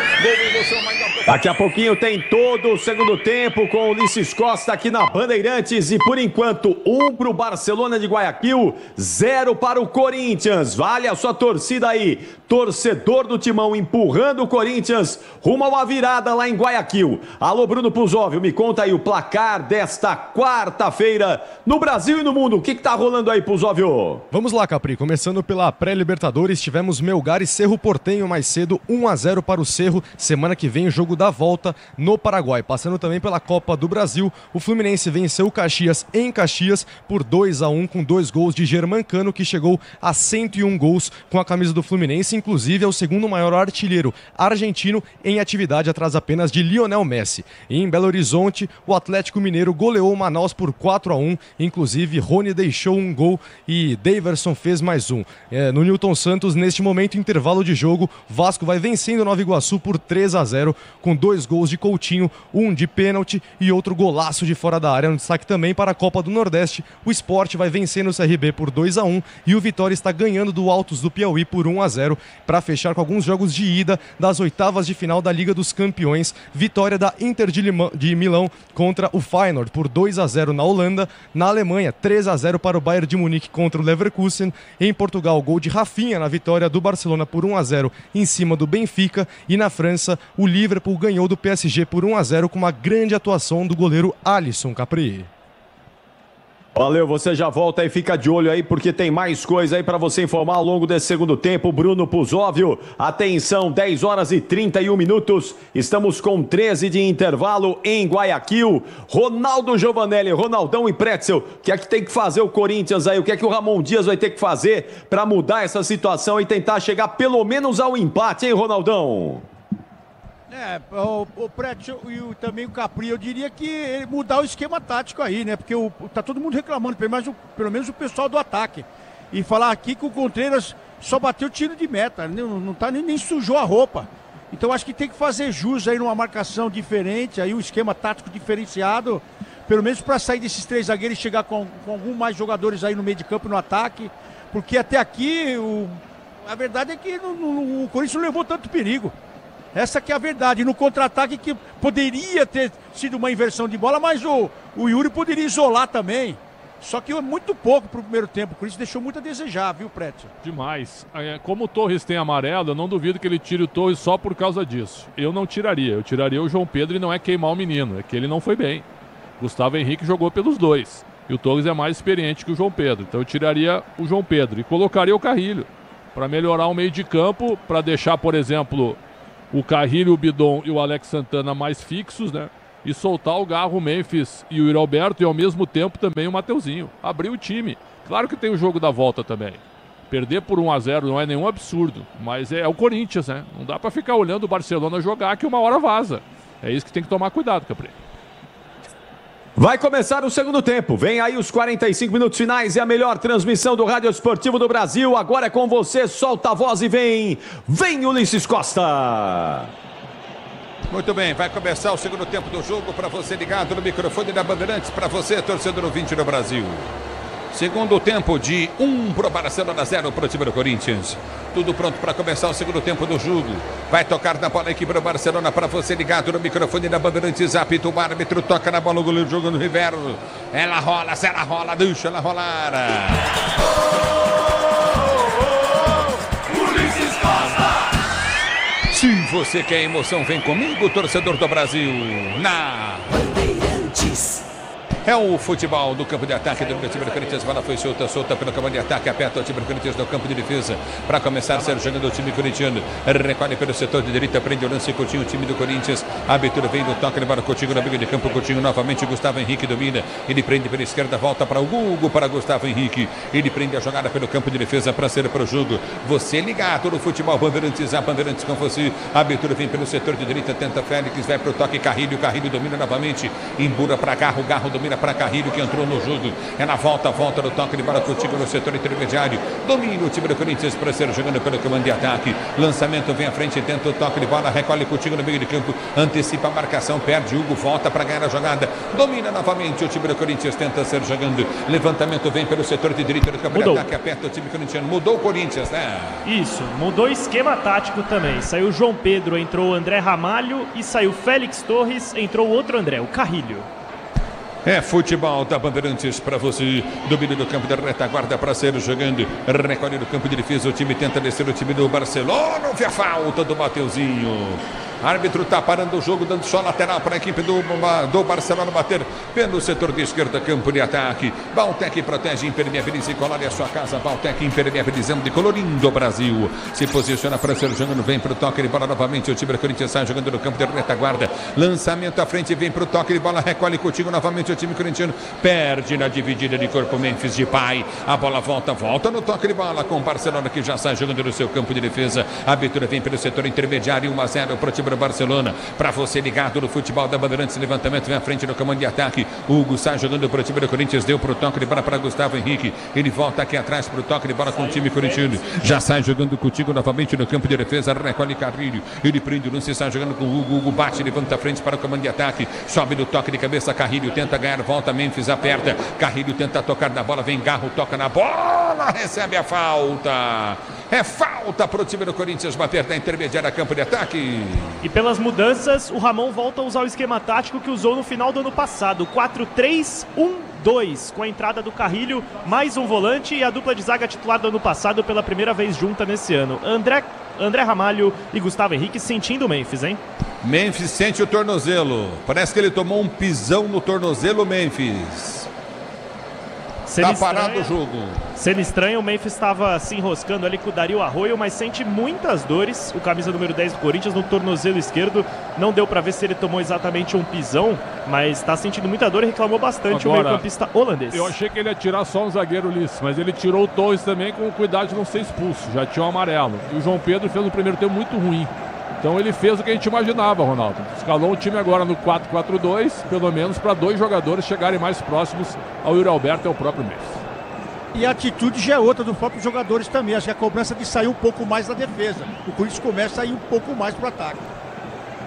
Daqui a pouquinho tem todo o segundo tempo com o Ulisses Costa aqui na Bandeirantes. E por enquanto, 1 pro Barcelona de Guayaquil, 0 para o Corinthians. Vale a sua torcida aí. Torcedor do Timão empurrando o Corinthians rumo a uma virada lá em Guayaquil. Alô, Bruno Puzóvio, me conta aí o placar desta quarta-feira no Brasil e no mundo. O que tá rolando aí, Puzóvio? Vamos lá, Capri. Começando pela pré-Libertadores, tivemos Melgar e Cerro Porteño mais cedo, 1-0 para o Cerro. Semana que vem o jogo da volta no Paraguai. Passando também pela Copa do Brasil, o Fluminense venceu o Caxias em Caxias por 2-1 com 2 gols de Germancano, que chegou a 101 gols com a camisa do Fluminense. Inclusive é o segundo maior artilheiro argentino em atividade, atrás apenas de Lionel Messi. E em Belo Horizonte, o Atlético Mineiro goleou o Manaus por 4-1. Inclusive, Rony deixou um gol e Daverson fez mais um. No Newton Santos, neste momento, intervalo de jogo, Vasco vai vencendo o Nova Iguaçu por 3-0, com 2 gols de Coutinho, um de pênalti e outro golaço de fora da área. Um destaque também para a Copa do Nordeste, o Sport vai vencendo o CRB por 2-1 e o Vitória está ganhando do Altos do Piauí por 1-0, para fechar com alguns jogos de ida das oitavas de final da Liga dos Campeões. Vitória da Inter de Milão contra o Feyenoord por 2-0 na Holanda. Na Alemanha, 3-0 para o Bayern de Munique contra o Leverkusen. Em Portugal, gol de Rafinha na vitória do Barcelona por 1-0 em cima do Benfica. E na França, o Liverpool ganhou do PSG por 1-0 com uma grande atuação do goleiro Alisson, Capri. Valeu, você já volta e fica de olho aí porque tem mais coisa aí para você informar ao longo desse segundo tempo. Bruno Puzóvio, atenção, 10 horas e 31 minutos, estamos com 13 de intervalo em Guayaquil. Ronaldo Giovanelli, Ronaldão e Pretzel, o que é que tem que fazer o Corinthians aí? O que é que o Ramon Dias vai ter que fazer para mudar essa situação e tentar chegar pelo menos ao empate, hein, Ronaldão? O Pretzel e também o Capri, eu diria que mudar o esquema tático aí, né? Porque tá todo mundo reclamando, pelo menos o pessoal do ataque. E falar aqui que o Contreiras só bateu tiro de meta, não tá nem sujou a roupa. Então acho que tem que fazer jus aí numa marcação diferente, aí um esquema tático diferenciado, pelo menos para sair desses 3 zagueiros e chegar com alguns mais jogadores aí no meio de campo, no ataque. Porque até aqui, a verdade é que o Corinthians não levou tanto perigo. Essa que é a verdade, no contra-ataque que poderia ter sido uma inversão de bola, mas o Yuri poderia isolar também. Só que muito pouco para o primeiro tempo, o Corinthians deixou muito a desejar, viu, Pretzel? Demais. Como o Torres tem amarelo, eu não duvido que ele tire o Torres só por causa disso. Eu não tiraria, eu tiraria o João Pedro e não é queimar o menino, é que ele não foi bem. Gustavo Henrique jogou pelos dois, e o Torres é mais experiente que o João Pedro, então eu tiraria o João Pedro e colocaria o Carrilho, para melhorar o meio de campo, para deixar, por exemplo, o Carrilho, o Bidon e o Alex Santana mais fixos, né? E soltar o Garro, o Memphis e o Yuri Alberto e ao mesmo tempo também o Mateuzinho. Abrir o time. Claro que tem o jogo da volta também. Perder por 1-0 não é nenhum absurdo, mas é o Corinthians, né? Não dá pra ficar olhando o Barcelona jogar que uma hora vaza. É isso que tem que tomar cuidado, Capri. Vai começar o segundo tempo, vem aí os 45 minutos finais e a melhor transmissão do Rádio Esportivo do Brasil. Agora é com você, solta a voz e vem Ulisses Costa. Muito bem, vai começar o segundo tempo do jogo para você ligado no microfone da Bandeirantes, para você, torcedor ouvinte do Brasil. Segundo tempo de 1 pro Barcelona, 0 pro time do Corinthians. Tudo pronto para começar o segundo tempo do jogo. Vai tocar na bola a equipe do Barcelona para você ligado no microfone da Bandeirantes. Apita o árbitro, toca na bola, o goleiro jogando no Riverro. Ela rola, deixa ela rolar. Ulisses Costa! Se Você quer emoção? Vem comigo, torcedor do Brasil. Na Bandeirantes. É o futebol do campo de ataque do time do Corinthians. Bola foi solta pelo campo de ataque. Aperta o time do Corinthians no campo de defesa. Para começar, Sérgio jogando o time corintiano. Recolhe pelo setor de direita. Prende o lance Coutinho, o time do Corinthians. A abertura vem no toque. Levando o Coutinho na briga de campo. Coutinho novamente. Gustavo Henrique domina. Ele prende pela esquerda. Volta para o Hugo. Para Gustavo Henrique. Ele prende a jogada pelo campo de defesa para ser para o jogo. Você ligado no futebol Bandeirantes. A Bandeirantes com você. A abertura vem pelo setor de direita. Tenta Félix. Vai para o toque. Carrilho domina novamente. Embura para Garro. Garro domina para Carrilho, que entrou no jogo. É na volta do toque de bola Coutinho no setor intermediário. Domina o time do Corinthians para ser jogando pelo comando de ataque. Lançamento vem à frente, tenta o toque de bola, recolhe Coutinho no meio de campo, antecipa a marcação, perde Hugo, volta para ganhar a jogada. Domina novamente o time do Corinthians, tenta ser jogando. Levantamento vem pelo setor de direita do campo de ataque, aperta o time corintiano. Mudou o Corinthians, né? Isso, mudou o esquema tático também. Saiu João Pedro, entrou o André Ramalho e saiu Félix Torres, entrou outro André, o Carrilho. É futebol da Bandeirantes para você. Domínio do campo da retaguarda para ser jogando. Recolhe no campo de defesa. O time tenta descer o time do Barcelona. Vê a falta do Mateuzinho. Árbitro está parando o jogo, dando só lateral para a equipe do Barcelona bater pelo setor de esquerda, campo de ataque. Valtec protege, impermeabiliza e colore a sua casa. Valtec impermeabilizando e colorindo o Brasil. Se posiciona para ser jogando, vem para o toque de bola novamente. O time do Corinthians sai jogando no campo de retaguarda. Lançamento à frente, vem para o toque de bola, recolhe contigo novamente o time corintiano. Perde na dividida de corpo Memphis Depay. A bola volta no toque de bola com o Barcelona, que já sai jogando no seu campo de defesa. A abertura vem pelo setor intermediário, 1-0 para o time do Barcelona. Para você ligado no futebol da Bandeirantes, levantamento vem à frente no comando de ataque. Hugo sai jogando para o time do Corinthians, deu para o toque de bola para Gustavo Henrique. Ele volta aqui atrás para o toque de bola com o time corintiano. Já sai jogando contigo novamente no campo de defesa, recolhe Carrilho. Ele prende o lance, sai jogando com o Hugo. Hugo bate, levanta a frente para o comando de ataque. Sobe no toque de cabeça, Carrilho tenta ganhar, volta Memphis, aperta. Carrilho tenta tocar na bola, vem Garro, toca na bola, recebe a falta. É falta para o time do Corinthians bater na intermediária, campo de ataque. E pelas mudanças, o Ramon volta a usar o esquema tático que usou no final do ano passado, 4-3-1-2, com a entrada do Carrilho, mais um volante e a dupla de zaga titular do ano passado pela primeira vez junta nesse ano. André Ramalho e Gustavo Henrique sentindo o Memphis, hein? Memphis sente o tornozelo. Parece que ele tomou um pisão no tornozelo, Memphis. Tá parado o jogo. Sendo estranho, o Memphis estava se enroscando ali com o Dario Arroyo, mas sente muitas dores. O camisa número 10 do Corinthians no tornozelo esquerdo. Não deu para ver se ele tomou exatamente um pisão, mas está sentindo muita dor e reclamou bastante. Agora, o meio-campista holandês. Eu achei que ele ia tirar só um zagueiro, Ulisses, mas ele tirou o Torres também com cuidado de não ser expulso. Já tinha um amarelo. E o João Pedro fez um primeiro tempo muito ruim. Então ele fez o que a gente imaginava, Ronaldo. Escalou o time agora no 4-4-2, pelo menos para dois jogadores chegarem mais próximos ao Yuri Alberto e ao próprio Memphis. E a atitude já é outra dos próprios jogadores também. Acho que a cobrança de sair um pouco mais da defesa. O Corinthians começa a ir um pouco mais para o ataque.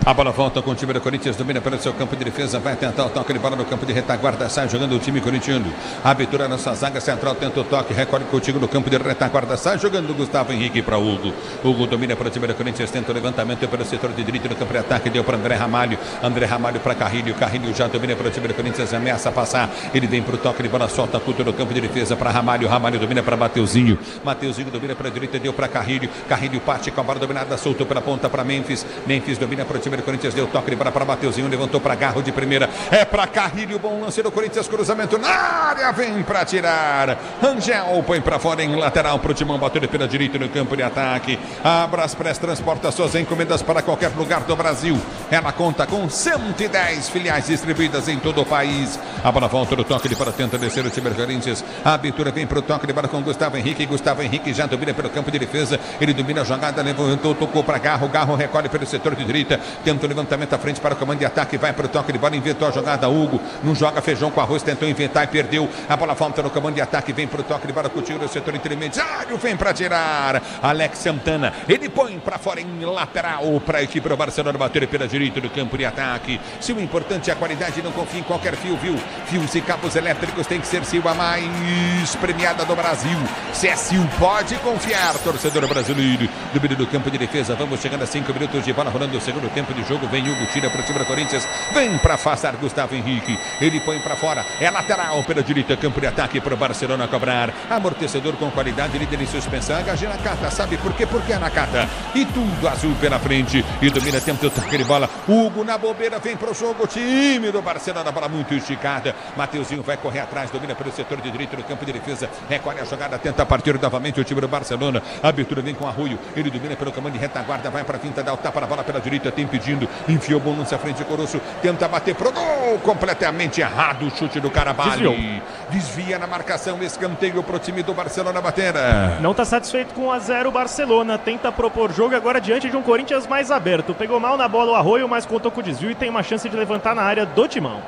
A bola volta com o time do Corinthians, domina pelo seu campo de defesa, vai tentar o toque de bola no campo de retaguarda, sai jogando o time corintiano. A abertura na sua zaga central, tenta o toque, recolhe contigo no campo de retaguarda, sai jogando o Gustavo Henrique para Hugo. Hugo domina para o time do Corinthians, tenta o levantamento pelo setor de direita no campo de ataque, deu para André Ramalho. André Ramalho para Carrilho, Carrilho já domina para o time do Corinthians, ameaça passar, ele vem para o toque de bola, solta tudo no campo de defesa para Ramalho, Ramalho domina para Mateuzinho, Mateuzinho domina para a direita, deu para Carrilho, Carrilho parte com a bola dominada, soltou pela ponta para Memphis, Memphis domina para o time do Corinthians, deu toque de bola para Mateuzinho, levantou para Garro de primeira, é para Carrilho, bom lance do Corinthians, cruzamento na área, vem para tirar, Angel põe para fora em lateral para o Timão, bateu pela direita no campo de ataque. A Braspress transporta suas encomendas para qualquer lugar do Brasil, ela conta com 110 filiais distribuídas em todo o país. A bola volta no toque de bola, tenta descer o time do Corinthians, a abertura vem para o toque de bola com Gustavo Henrique já domina pelo campo de defesa, ele domina a jogada, levantou, tocou para Garro, Garro recolhe pelo setor de direita, tenta o levantamento à frente para o comando de ataque, vai para o toque de bola, inventou a jogada, Hugo, não joga feijão com arroz, tentou inventar e perdeu, a bola volta no comando de ataque, vem para o toque de bola, contigo no setor intermediário, vem para tirar, Alex Santana, ele põe para fora em lateral para a equipe do Barcelona bater pela direita do campo de ataque. Se o importante é a qualidade, não confie em qualquer fio, viu? Fios e cabos elétricos tem que ser Sil, a mais premiada do Brasil. Se é Sil, pode confiar, torcedor brasileiro. Domínio do campo de defesa, vamos chegando a 5 minutos de bola rolando o segundo tempo. tempo de jogo. Vem Hugo, tira para o time do Corinthians. Vem para afastar Gustavo Henrique. Ele põe para fora. É lateral pela direita, campo de ataque para o Barcelona cobrar. Amortecedor com qualidade, líder em suspensão. HG Nakata, sabe por quê? Porque é Nakata. E tudo azul pela frente. E domina, tenta o toque de bola. Hugo na bobeira, vem para o jogo. Time do Barcelona, bola muito esticada. Mateuzinho vai correr atrás, domina pelo setor de direito no campo de defesa. Recolhe a jogada, tenta partir novamente o time do Barcelona. A abertura vem com Arroio. Ele domina pelo comando de retaguarda, vai para a finta, dá o tapa na bola pela direita, tem pedindo. Enfiou o bom lance à frente de Coroço. Tenta bater pro gol. Completamente errado o chute do Caraballi. Desvia na marcação, escanteio pro time do Barcelona bater. Não está satisfeito com 1-0 o Barcelona. Tenta propor jogo agora diante de um Corinthians mais aberto. Pegou mal na bola o Arroio, mas contou com o desvio e tem uma chance de levantar na área do Timão.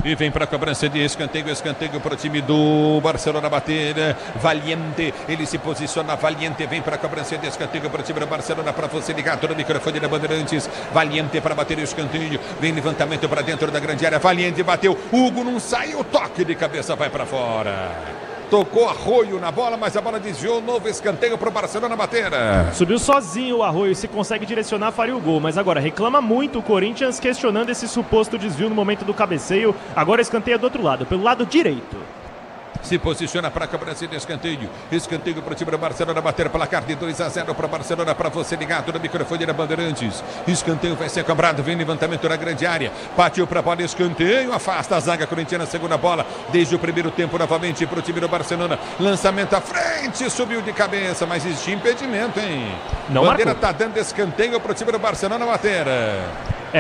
E vem para a cobrança de escanteio para o time do Barcelona bater. Valiente, ele se posiciona. Valiente vem para a cobrança de escanteio para o time do Barcelona. Para você ligar todo o microfone da Bandeirantes. Valiente para bater o escanteio. Vem levantamento para dentro da grande área. Valiente bateu. Hugo não sai. O toque de cabeça vai para fora. Tocou Arroio na bola, mas a bola desviou. Novo escanteio para o Barcelona bater. Subiu sozinho o Arroio, se consegue direcionar, faria o gol. Mas agora reclama muito o Corinthians, questionando esse suposto desvio no momento do cabeceio. Agora escanteia do outro lado, pelo lado direito. Se posiciona para a cobrança de escanteio. Escanteio para o time do Barcelona bater, placar de 2-0 para o Barcelona. Para você ligado no microfone da Bandeirantes. Escanteio vai ser cobrado. Vem levantamento na grande área. Partiu para a bola, escanteio. Afasta a zaga corintiana, segunda bola. Desde o primeiro tempo, novamente para o time do Barcelona. Lançamento à frente, subiu de cabeça, mas existe impedimento, hein? Não Bandeira marcou. está dando escanteio para o time do Barcelona bater.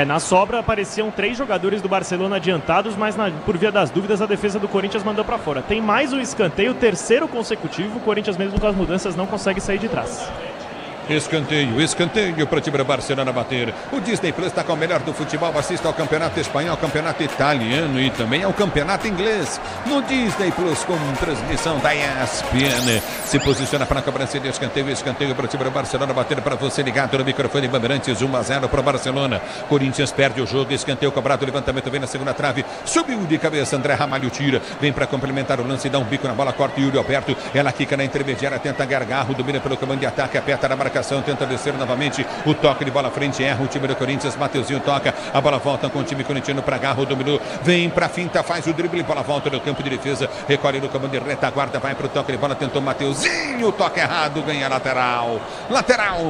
Na sobra apareciam 3 jogadores do Barcelona adiantados, mas por via das dúvidas a defesa do Corinthians mandou para fora. Tem mais um escanteio, terceiro consecutivo. O Corinthians, mesmo com as mudanças, não consegue sair de trás. Escanteio para o time do Barcelona bater. O Disney Plus está com o melhor do futebol. Assista ao campeonato espanhol, ao campeonato italiano e também ao campeonato inglês no Disney Plus com transmissão da ESPN. Se posiciona para a cobrança de escanteio para o time do Barcelona bater. Para você ligado no microfone Bandeirantes. 1-0 para o Barcelona. Corinthians perde o jogo, escanteio cobrado, levantamento vem na segunda trave, subiu de cabeça, André Ramalho tira, vem para complementar o lance, dá um bico na bola, corta Yuri Alberto, ela quica na intermediária, tenta Gargarro, domina pelo comando de ataque, aperta na marcação, tenta descer novamente, o toque de bola à frente, erra o time do Corinthians, Mateuzinho toca, a bola volta com o time corintiano para Garro, dominou, vem para finta, faz o drible, bola volta no campo de defesa, recolhe no comando de retaguarda, vai para o toque de bola, tentou Mateuzinho, toque errado, ganha lateral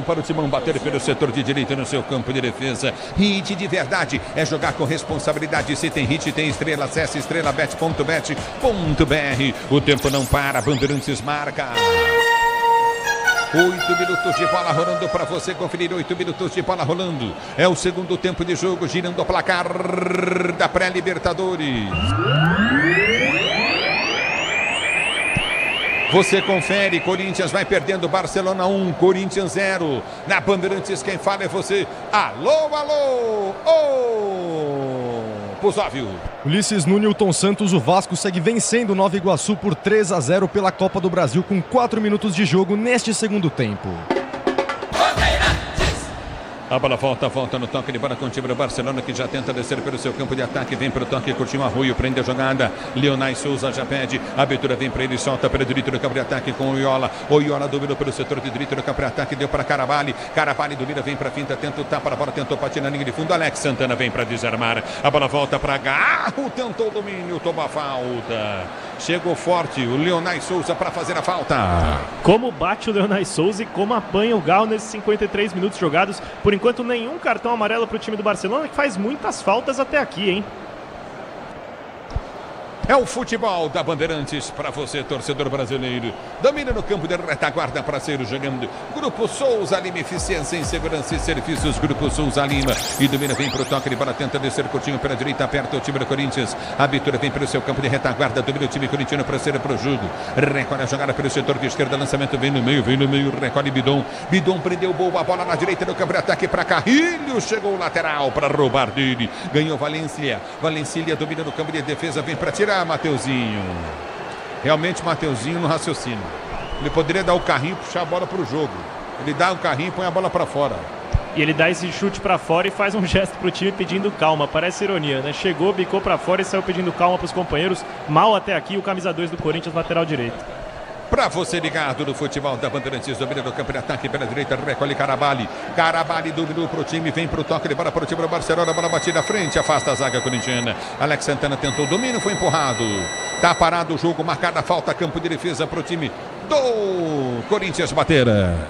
para o Timão bater pelo setor de direita no seu campo de defesa. Hit de verdade é jogar com responsabilidade, se tem hit, tem estrela, acesse estrelabet.bet.br. O tempo não para, Bandeirantes marca. 8 minutos de bola rolando para você conferir. 8 minutos de bola rolando. É o segundo tempo de jogo, girando o placar da pré-Libertadores. Você confere, Corinthians vai perdendo, Barcelona 1, Corinthians 0. Na Bandeirantes quem fala é você. Alô, alô, Pusóvio. Ulisses no Newton Santos, o Vasco segue vencendo o Nova Iguaçu por 3-0 pela Copa do Brasil com 4 minutos de jogo neste segundo tempo. A bola volta no toque de bola com o time do Barcelona, que já tenta descer pelo seu campo de ataque, vem para o toque, curtiu Arroio, prende a jogada, Leonai Souza já pede, a abertura vem para ele, solta pelo direito do campo de ataque com o Iola dominou pelo setor de direito do campo de ataque, deu para Caraballi domina, vem para a finta, tenta o tapa, a bola tentou patinar na linha de fundo, Alex Santana vem para desarmar, a bola volta para Garro, tentou o domínio, tomou a falta, chegou forte o Leonai Souza para fazer a falta. Como bate o Leonai Souza e como apanha o Garro nesses 53 minutos jogados, por enquanto nenhum cartão amarelo para o time do Barcelona, que faz muitas faltas até aqui, hein? É o futebol da Bandeirantes para você, torcedor brasileiro. Domina no campo de retaguarda para ser jogando. Grupo Souza Lima, eficiência em segurança e serviços. Grupo Souza Lima. E domina, vem para o toque de bola, tenta descer curtinho pela direita, aperta o time do Corinthians. A abertura vem pelo seu campo de retaguarda, domina o time corintiano para ser para o jogo. Recolhe a jogada pelo setor de esquerda, lançamento vem no meio, recolhe Bidon. Bidon prendeu boa a bola na direita do campo de ataque para Carrilho. Chegou o lateral para roubar dele. Ganhou Valência. Valência domina no campo de defesa, vem para tirar. Mateuzinho. Realmente Mateuzinho no raciocínio. Ele poderia dar o carrinho e puxar a bola para o jogo. Ele dá o carrinho e põe a bola para fora. E ele dá esse chute para fora e faz um gesto pro time pedindo calma. Parece ironia, né? Chegou, bicou para fora e saiu pedindo calma para os companheiros. Mal até aqui o camisa 2 do Corinthians, lateral direito. Pra você ligado no futebol da Bandeirantes, domina no campo de ataque pela direita, recolhe Carabali. Carabali dominou pro time, vem pro toque de bola pro time do Barcelona, bola batida à frente, afasta a zaga corintiana. Alex Santana tentou o domínio, foi empurrado. Tá parado o jogo, marcada a falta, campo de defesa pro time do Corinthians bater.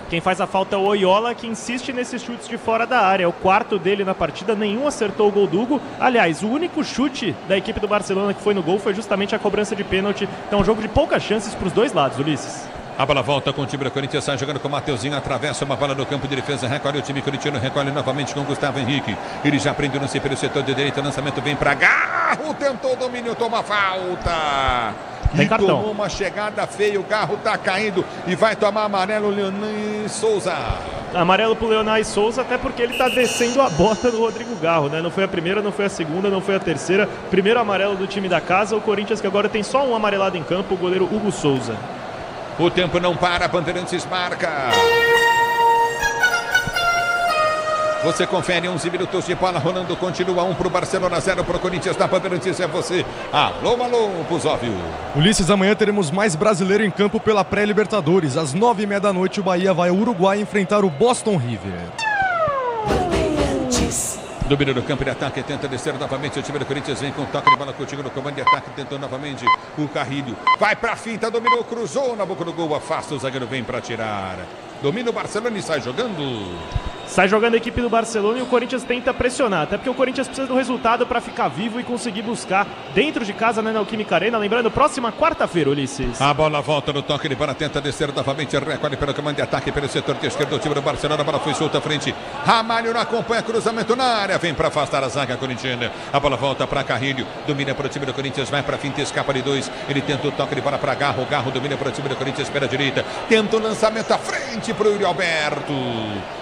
Quem faz a falta é o Oyola, que insiste nesses chutes de fora da área. É o quarto dele na partida, nenhum acertou o gol do Hugo. Aliás, o único chute da equipe do Barcelona que foi no gol foi justamente a cobrança de pênalti. Então, um jogo de poucas chances para os dois lados, Ulisses. A bola volta com o time do Corinthians, sai jogando com o Mateuzinho, atravessa uma bola no campo de defesa, recolhe o time corintiano, recolhe novamente com o Gustavo Henrique. Ele já prende no pelo setor de direita, lançamento vem para Garro, tentou o domínio, toma falta. Tem e cartão. Tomou uma chegada feia, o Garro tá caindo e vai tomar amarelo, Leonel Souza. Amarelo pro Leonel Souza, até porque ele tá descendo a bota do Rodrigo Garro, né? Não foi a primeira, não foi a segunda, não foi a terceira. Primeiro amarelo do time da casa, o Corinthians que agora tem só um amarelado em campo, o goleiro Hugo Souza. O tempo não para, Bandeirantes marca. Você confere 11 minutos de bola rolando, continua 1 pro Barcelona, 0 pro Corinthians, da Bandeirantes é você. Alô, Pusóvio. Ulisses, amanhã teremos mais brasileiro em campo pela pré-Libertadores. Às 9h30 da noite, o Bahia vai ao Uruguai enfrentar o Boston River. Domina no campo de ataque, tenta descer novamente o time do Corinthians, vem com toque de bola contigo no comando de ataque, tentou novamente o Carrilho. Vai pra finta, dominou, cruzou na boca do gol, afasta o zagueiro, vem pra tirar. Domina o Barcelona e sai jogando. Sai jogando a equipe do Barcelona e o Corinthians tenta pressionar, até porque o Corinthians precisa do resultado para ficar vivo e conseguir buscar dentro de casa na Neoquímica Arena. Lembrando, próxima quarta-feira, Ulisses. A bola volta no toque de bola, tenta descer novamente, recolhe pelo comando de ataque pelo setor de esquerda do time do Barcelona, a bola foi solta à frente. Ramalho não acompanha, cruzamento na área, vem para afastar a zaga corintiana. A bola volta para Carrilho, domina para o time do Corinthians, vai para finta, escapa de 2. Ele tenta o toque de bola para Garro, Garro domina para o time do Corinthians pela direita, tenta o lançamento à frente para o Yuri Alberto.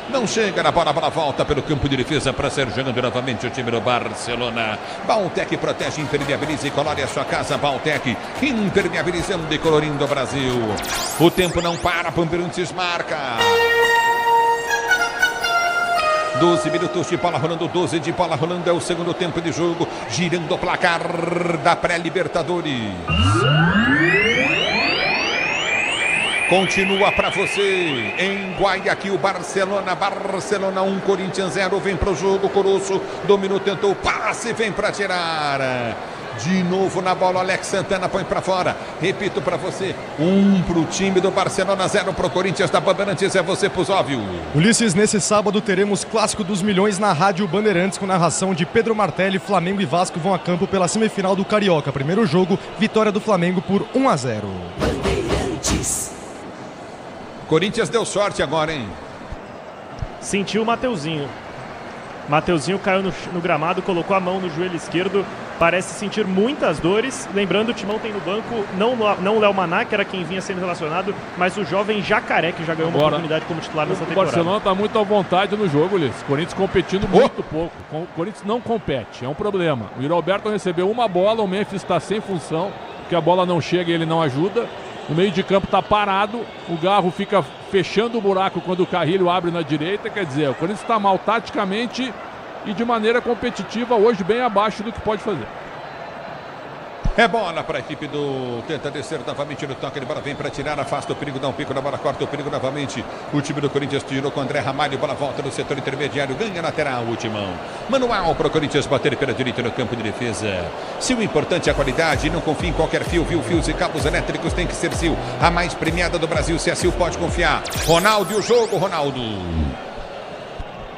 Não chega na bola, a bola volta pelo campo de defesa para ser jogando novamente o time do Barcelona. Baltec protege, impermeabiliza e colore a sua casa. Baltec, impermeabilizando e colorindo o Brasil. O tempo não para, Bandeirantes marca. 12 minutos de bola rolando, 12 de bola rolando, é o segundo tempo de jogo, girando o placar da pré-Libertadores. Continua para você em Guayaquil, Barcelona 1, Corinthians 0, vem para o jogo, Coroço dominou, tentou o passe, vem para tirar. De novo na bola, Alex Santana põe para fora. Repito para você, 1 para o time do Barcelona, 0 para o Corinthians da Bandeirantes, é você, Pusóvio. Ulisses, nesse sábado teremos Clássico dos Milhões na Rádio Bandeirantes com narração de Pedro Martelli. Flamengo e Vasco vão a campo pela semifinal do Carioca. Primeiro jogo, vitória do Flamengo por 1-0. Corinthians deu sorte agora, hein? Sentiu o Mateuzinho. Mateuzinho caiu no gramado, colocou a mão no joelho esquerdo, parece sentir muitas dores. Lembrando, o Timão tem no banco não o Léo Maná, que era quem vinha sendo relacionado, mas o jovem Jacaré, que já ganhou uma oportunidade como titular nessa temporada. O Barcelona está muito à vontade no jogo, Ulisses. Corinthians competindo muito pouco. O Corinthians não compete, é um problema. O Yuri Alberto recebeu uma bola, o Memphis está sem função, porque a bola não chega e ele não ajuda. No meio de campo está parado, o Garro fica fechando o buraco quando o Carrilho abre na direita. Quer dizer, o Corinthians está mal taticamente e de maneira competitiva, hoje bem abaixo do que pode fazer. É bola para a equipe do... Tenta descer novamente no toque de bola, vem para tirar, afasta o perigo, dá um pico na bola, corta o perigo novamente. O time do Corinthians tirou com o André Ramalho, bola volta no setor intermediário, ganha lateral o Timão. Manual para o Corinthians bater pela direita no campo de defesa. Se o importante é a qualidade, não confie em qualquer fio, viu? Fios e cabos elétricos tem que ser Sil. A mais premiada do Brasil, se é Sil, pode confiar. Ronaldo e o jogo, Ronaldo.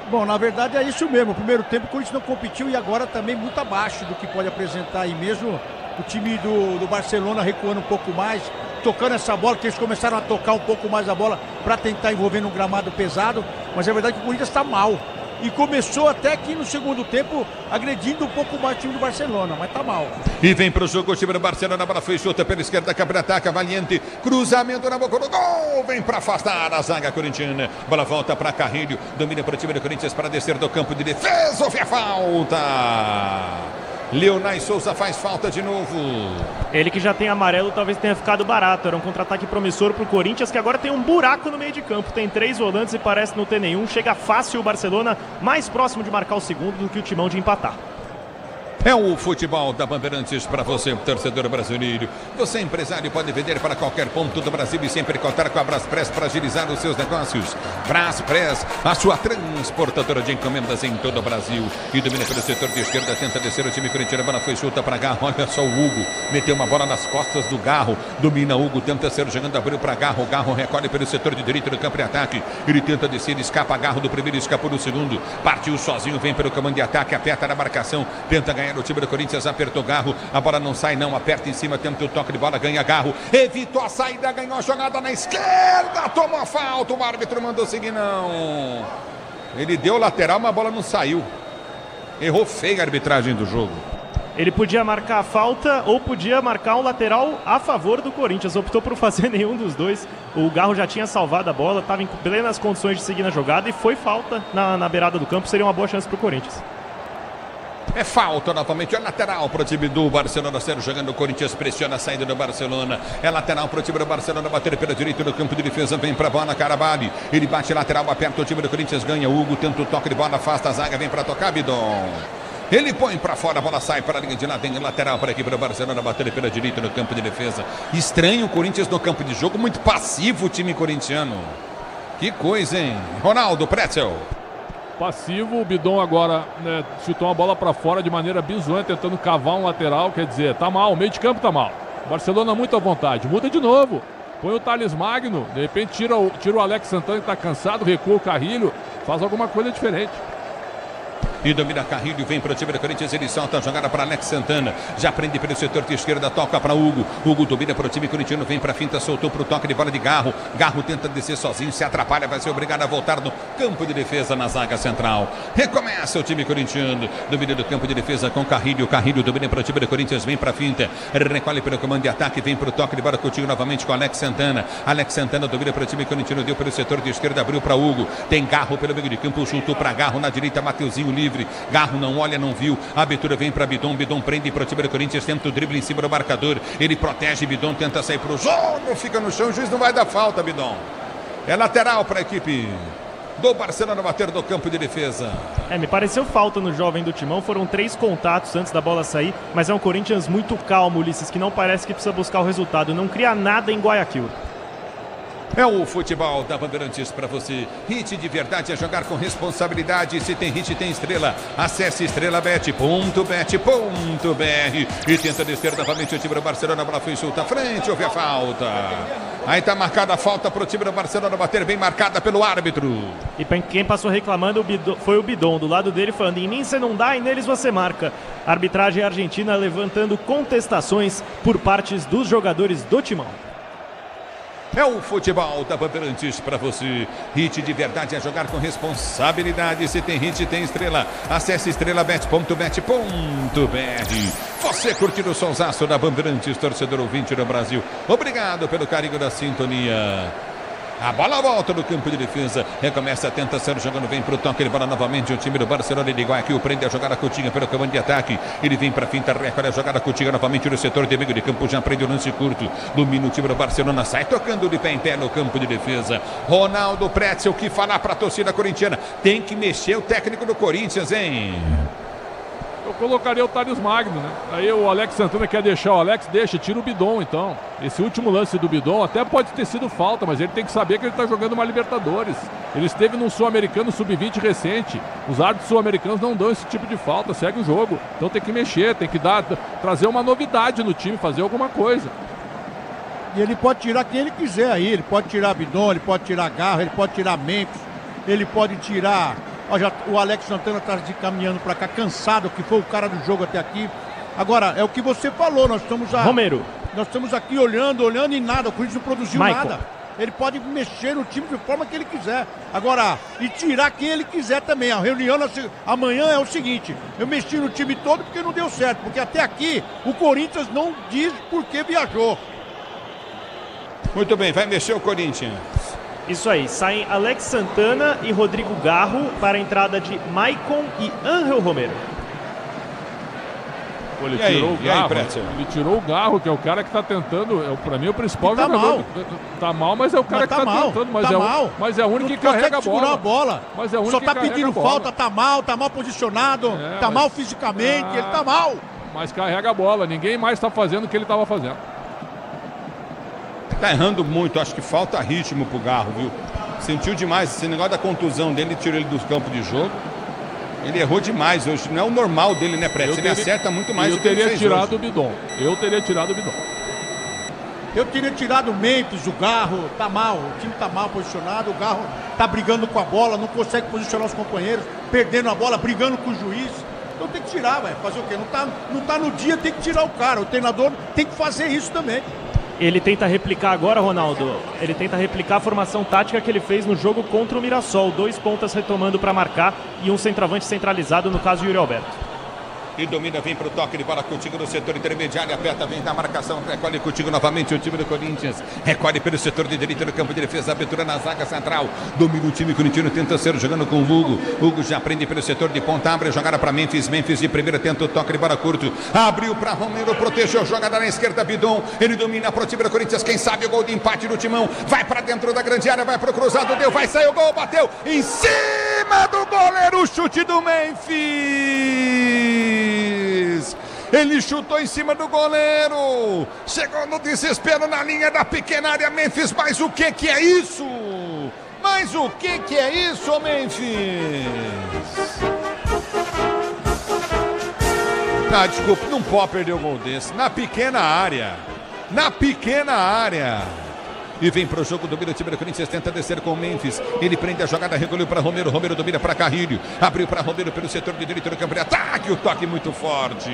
Bom, na verdade é isso mesmo. O primeiro tempo o Corinthians não competiu e agora também muito abaixo do que pode apresentar aí mesmo. O time do Barcelona recuando um pouco mais, tocando essa bola, que eles começaram a tocar um pouco mais a bola para tentar envolver num gramado pesado, mas é verdade que o Corinthians está mal. E começou até aqui no segundo tempo agredindo um pouco mais o time do Barcelona, mas tá mal. E vem pro jogo o time do Barcelona, a bola foi solta pela esquerda, câmera ataca, Valiente, cruzamento na boca do gol, vem para afastar a zaga corintiana, bola volta para Carrilho, domina para o time do Corinthians para descer do campo de defesa, houve a falta. Leonel Souza faz falta de novo. Ele que já tem amarelo, talvez tenha ficado barato. Era um contra-ataque promissor pro Corinthians, que agora tem um buraco no meio de campo. Tem 3 volantes e parece não ter nenhum. Chega fácil o Barcelona, mais próximo de marcar o segundo do que o Timão de empatar. É o futebol da Bandeirantes para você, torcedor brasileiro. Você, empresário, pode vender para qualquer ponto do Brasil e sempre contar com a Braspress para agilizar os seus negócios. Braspress, a sua transportadora de encomendas em todo o Brasil. E domina pelo setor de esquerda, tenta descer o time corintiano. A bola foi chuta para Garro. Olha só o Hugo. Meteu uma bola nas costas do Garro. Domina Hugo, tenta ser jogando, abriu para Garro. Garro recolhe pelo setor de direito do campo de ataque. Ele tenta descer, escapa Garro do primeiro, escapou do segundo. Partiu sozinho, vem pelo comando de ataque, aperta na marcação, tenta ganhar o time do Corinthians, apertou Garro, a bola não sai não, aperta em cima, tenta o toque de bola, ganha Garro, evitou a saída, ganhou a jogada na esquerda, tomou a falta, o árbitro mandou seguir não. Ele deu lateral, mas a bola não saiu. Errou feio a arbitragem do jogo. Ele podia marcar a falta ou podia marcar um lateral a favor do Corinthians. Optou por fazer nenhum dos dois. O Garro já tinha salvado a bola, estava em plenas condições de seguir na jogada e foi falta na beirada do campo. Seria uma boa chance para o Corinthians. É falta novamente, é lateral para o time do Barcelona, Sérgio jogando, o Corinthians pressiona a saída do Barcelona, é lateral para o time do Barcelona, bater pela direita no campo de defesa, vem para a bola, Carabalho, ele bate lateral, aperta o time do Corinthians, ganha Hugo, tenta o toque de bola, afasta a zaga, vem para tocar, Bidon. Ele põe para fora, a bola sai para a linha de lado, tem lateral para a equipe do Barcelona, bater pela direita no campo de defesa. Estranho o Corinthians no campo de jogo, muito passivo o time corintiano. Que coisa, hein? Ronaldo Pretzel. Passivo, o Bidon agora, né, chutou uma bola para fora de maneira bizonha, tentando cavar um lateral, quer dizer, tá mal, o meio de campo tá mal. Barcelona muito à vontade, muda de novo. Põe o Thales Magno, de repente tira o Alex Santana que tá cansado, recua o Carrilho, faz alguma coisa diferente. E domina Carrilho, vem para o time do Corinthians, ele solta a jogada para Alex Santana, já prende pelo setor de esquerda, toca para Hugo, Hugo domina para o time corintiano, vem para a finta, soltou para o toque de bola de Garro, Garro tenta descer sozinho, se atrapalha, vai ser obrigado a voltar no campo de defesa na zaga central. Recomeça o time corintiano, domina do campo de defesa com Carrilho, Carrilho domina para o time do Corinthians, vem para a finta, recolhe pelo comando de ataque, vem para o toque de bola Coutinho novamente com Alex Santana, Alex Santana domina para o time corintiano, deu pelo setor de esquerda, abriu para Hugo, tem Garro pelo meio de campo, chutou para Garro na direita, Mateuzinho livre, Garro não olha, não viu, a abertura vem para Bidon, Bidon prende para o time do Corinthians, tenta o drible em cima do marcador, ele protege, Bidon tenta sair para o jogo, fica no chão, o juiz não vai dar falta, Bidon. É lateral para a equipe do Barcelona bater do campo de defesa. Me pareceu falta no jovem do Timão, foram 3 contatos antes da bola sair, mas é um Corinthians muito calmo, Ulisses, que não parece que precisa buscar o resultado, não cria nada em Guayaquil. É o futebol da Bandeirantes para você. Hit de verdade é jogar com responsabilidade. Se tem hit, tem estrela. Acesse estrelabet.bet.br e tenta descer novamente o time do Barcelona. A bola foi solta à frente, houve a falta. Aí está marcada a falta para o time do Barcelona bater, bem marcada pelo árbitro. E quem passou reclamando foi o Bidon, do lado dele falando, em mim você não dá e neles você marca. A arbitragem argentina levantando contestações por partes dos jogadores do Timão. É o futebol da Bandeirantes para você. Hit de verdade é jogar com responsabilidade. Se tem hit, tem estrela. Acesse estrelabet.bet.br. Você curtindo o sonsaço da Bandeirantes, torcedor ouvinte do Brasil. Obrigado pelo carinho da sintonia. A bola volta no campo de defesa. Recomeça, tenta ser jogando, vem para o toque. Ele bola novamente o time do Barcelona de Guayaquil. Prende a jogada Coutinho pelo comando de ataque. Ele vem para a finta, recolhe a jogada Coutinho novamente no setor de meio de campo. Já prende o lance curto. Domina o time do Barcelona. Sai tocando de pé em pé no campo de defesa. Ronaldo Pretzel, o que falar para a torcida corintiana? Tem que mexer o técnico do Corinthians, hein? Eu colocaria o Thales Magno, né? Aí o Alex Santana quer deixar o Alex, deixa, tira o Bidon então. Esse último lance do Bidon até pode ter sido falta, mas ele tem que saber que ele está jogando uma Libertadores. Ele esteve num Sul-Americano Sub-20 recente. Os árbitros sul-americanos não dão esse tipo de falta, segue o jogo. Então tem que mexer, tem que trazer uma novidade no time, fazer alguma coisa. E ele pode tirar quem ele quiser aí, ele pode tirar Bidon, ele pode tirar Garro, ele pode tirar Memphis, ele pode tirar... O Alex Santana está caminhando para cá, cansado, que foi o cara do jogo até aqui. Agora, é o que você falou, nós estamos Romero. Nós estamos aqui olhando e nada, o Corinthians não produziu nada. Ele pode mexer no time de forma que ele quiser. Agora, e tirar quem ele quiser também. A reunião amanhã é o seguinte, eu mexi no time todo porque não deu certo, porque até aqui o Corinthians não diz por que viajou. Muito bem, vai mexer o Corinthians. Isso aí, saem Alex Santana e Rodrigo Garro para a entrada de Maicon e Ángel Romero. Pô, ele E aí? tirou o E aí, Garro. Pretzel? Ele tirou o Garro, que é o cara que tá tentando. Pra mim, é o principal Tá jogador. mal. Tá mal, mas é o cara Mas que tá tá mal, tentando. Mas tá é mal. mas é o único Não que carrega a consegue segurar a bola. Mas é o único Só que tá carrega pedindo a bola. falta, tá mal posicionado, tá mas- mal fisicamente, ele tá mal. Mas carrega a bola. Ninguém mais tá fazendo o que ele tava fazendo. Tá errando muito, acho que falta ritmo pro Garro, viu? Sentiu demais esse negócio da contusão dele, tirou ele do campo de jogo. Ele errou demais hoje, não é o normal dele, né, Pretzel? Ele acerta muito mais do que ele teria fez tirado hoje. o Bidon. Eu teria tirado o Bidon. Eu teria tirado o Memphis, o Garro, tá mal, o time tá mal posicionado, o Garro tá brigando com a bola, não consegue posicionar os companheiros, perdendo a bola, brigando com o juiz. Então tem que tirar, velho. Fazer o quê? Não tá no dia, tem que tirar o cara. O treinador tem que fazer isso também. Ele tenta replicar agora, Ronaldo. Ele tenta replicar a formação tática que ele fez no jogo contra o Mirassol. 2 pontas retomando para marcar e um centroavante centralizado, no caso, Yuri Alberto. E domina, vem pro toque de bola contigo no setor intermediário, aperta, vem na marcação, recolhe contigo novamente o time do Corinthians, recolhe pelo setor de direita do campo de defesa, abertura na zaga central, domina o time corintiano, tenta ser jogando com o Hugo já prende pelo setor de ponta, abre a jogada para Memphis de primeira tenta o toque de bola curto, abriu para Romero, protegeu, jogada na esquerda, Bidon, ele domina pro time do Corinthians, quem sabe o gol de empate do Timão, vai para dentro da grande área, vai pro cruzado, deu, vai sair o gol, bateu, em cima do goleiro, chute do Memphis. Ele chutou em cima do goleiro. Chegou no desespero na linha da pequena área, Memphis. Mas o que é isso? Mas o que é isso, Memphis? Ah, desculpa, não pode perder o gol desse. Na pequena área. Na pequena área. E vem pro jogo, domina o time do Corinthians, tenta descer com o Memphis. Ele prende a jogada, recolheu para Romero. Romero domina para Carrilho. Abriu para Romero pelo setor de direito do campo de ataque. O toque muito forte.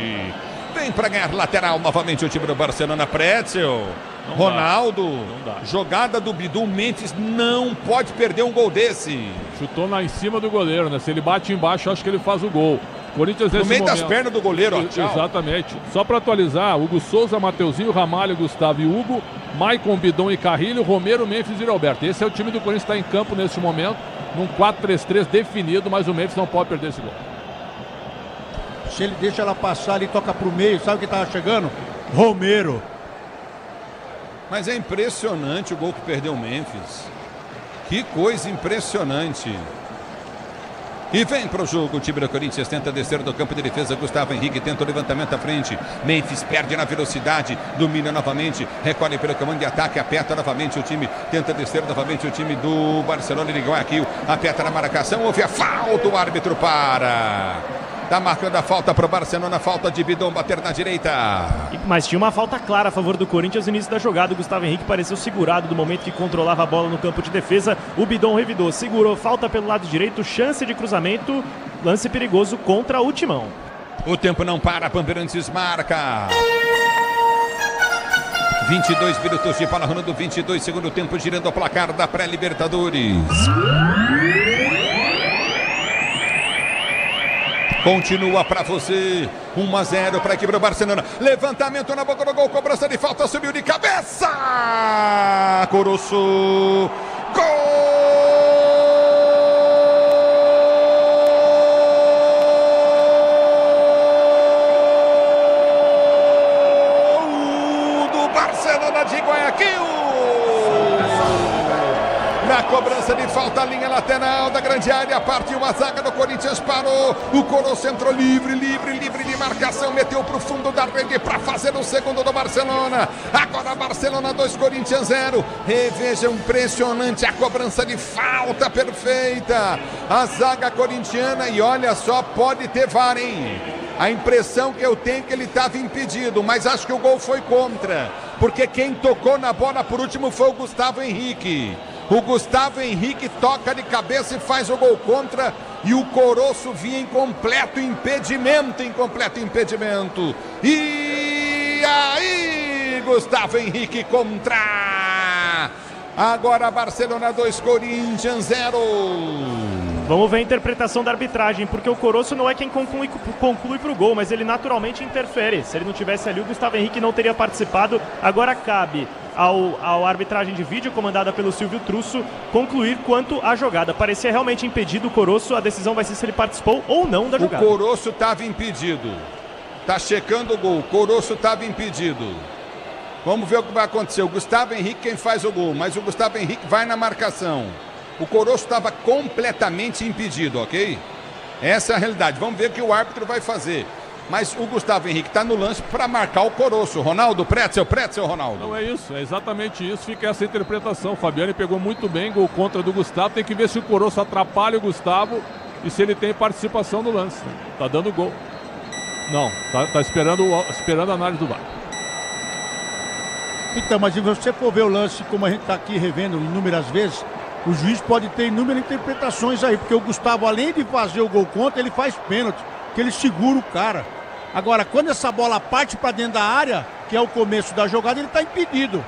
Vem para ganhar lateral novamente o time do Barcelona. Pretzel. Não Ronaldo. dá. Jogada do Bidon. Memphis não pode perder um gol desse. Chutou lá em cima do goleiro, né? Se ele bate embaixo, acho que ele faz o gol. Corinthians No nesse meio das momento- pernas do goleiro, ó. Tchau. Exatamente. Só para atualizar, Hugo Souza, Mateuzinho, Ramalho, Gustavo e Hugo, Maicon, Bidon e Carrilho, Romero, Memphis e Roberto. Esse é o time do Corinthians que está em campo nesse momento, num 4-3-3 definido, mas o Memphis não pode perder esse gol. Se ele deixa ela passar ali, toca pro meio, sabe quem tava chegando? Romero. Mas é impressionante o gol que perdeu o Memphis. Que coisa impressionante. E vem para o jogo, o time do Corinthians tenta descer do campo de defesa, Gustavo Henrique tenta o levantamento à frente, Memphis perde na velocidade, domina novamente, recolhe pelo comando de ataque, aperta novamente o time, tenta descer novamente o time do Barcelona de Guayaquil, aperta na marcação, houve a falta, o árbitro para. Tá marcando a falta para o Barcelona, falta de Bidon bater na direita. Mas tinha uma falta clara a favor do Corinthians no início da jogada. O Gustavo Henrique pareceu segurado do momento que controlava a bola no campo de defesa. O Bidon revidou, segurou, falta pelo lado direito, chance de cruzamento, lance perigoso contra o Timão. O tempo não para, Bandeirantes marca. 22 minutos de bola rolando, 22 segundo tempo, girando o placar da pré-Libertadores. Continua para você, 1-0 para a equipe do Barcelona. Levantamento na boca do gol, cobrança de falta, subiu de cabeça. Coroço, gol do Barcelona de Guayaquil. Na cobrança de falta, linha lateral da grande área, partiu a zaga do Corinthians, parou, o Coroço entrou livre de marcação, meteu para o fundo da rede para fazer o segundo do Barcelona. Agora Barcelona 2, Corinthians 0. Reveja, impressionante a cobrança de falta perfeita. A zaga corintiana, e olha só, pode ter VAR, hein? A impressão que eu tenho é que ele estava impedido, mas acho que o gol foi contra, porque quem tocou na bola por último foi o Gustavo Henrique. O Gustavo Henrique toca de cabeça e faz o gol contra. E o Coroço vinha em completo impedimento. E aí, Gustavo Henrique contra. Agora Barcelona 2, Corinthians 0. Vamos ver a interpretação da arbitragem, porque o Coroço não é quem conclui pro gol, mas ele naturalmente interfere. Se ele não tivesse ali, o Gustavo Henrique não teria participado. Agora cabe ao arbitragem de vídeo, comandada pelo Silvio Trusso, concluir quanto à jogada. Parecia realmente impedido o Coroço, a decisão vai ser se ele participou ou não da jogada. O Coroço estava impedido. Tá checando o gol. O Coroço estava impedido. Vamos ver o que vai acontecer. O Gustavo Henrique quem faz o gol, mas o Gustavo Henrique vai na marcação. O Coroço estava completamente impedido, ok? Essa é a realidade. Vamos ver o que o árbitro vai fazer. Mas o Gustavo Henrique está no lance para marcar o Coroço. Ronaldo, Pretzel, Ronaldo. Não é isso, é exatamente isso. Fica essa interpretação. O Fabiani pegou muito bem, gol contra do Gustavo. Tem que ver se o Coroço atrapalha o Gustavo e se ele tem participação no lance. Tá dando gol. Não, tá esperando a análise do VAR. Então, mas se você for ver o lance, como a gente está aqui revendo inúmeras vezes, o juiz pode ter inúmeras interpretações aí, porque o Gustavo, além de fazer o gol contra, ele faz pênalti, que ele segura o cara. Agora, quando essa bola parte para dentro da área, que é o começo da jogada, ele está impedido.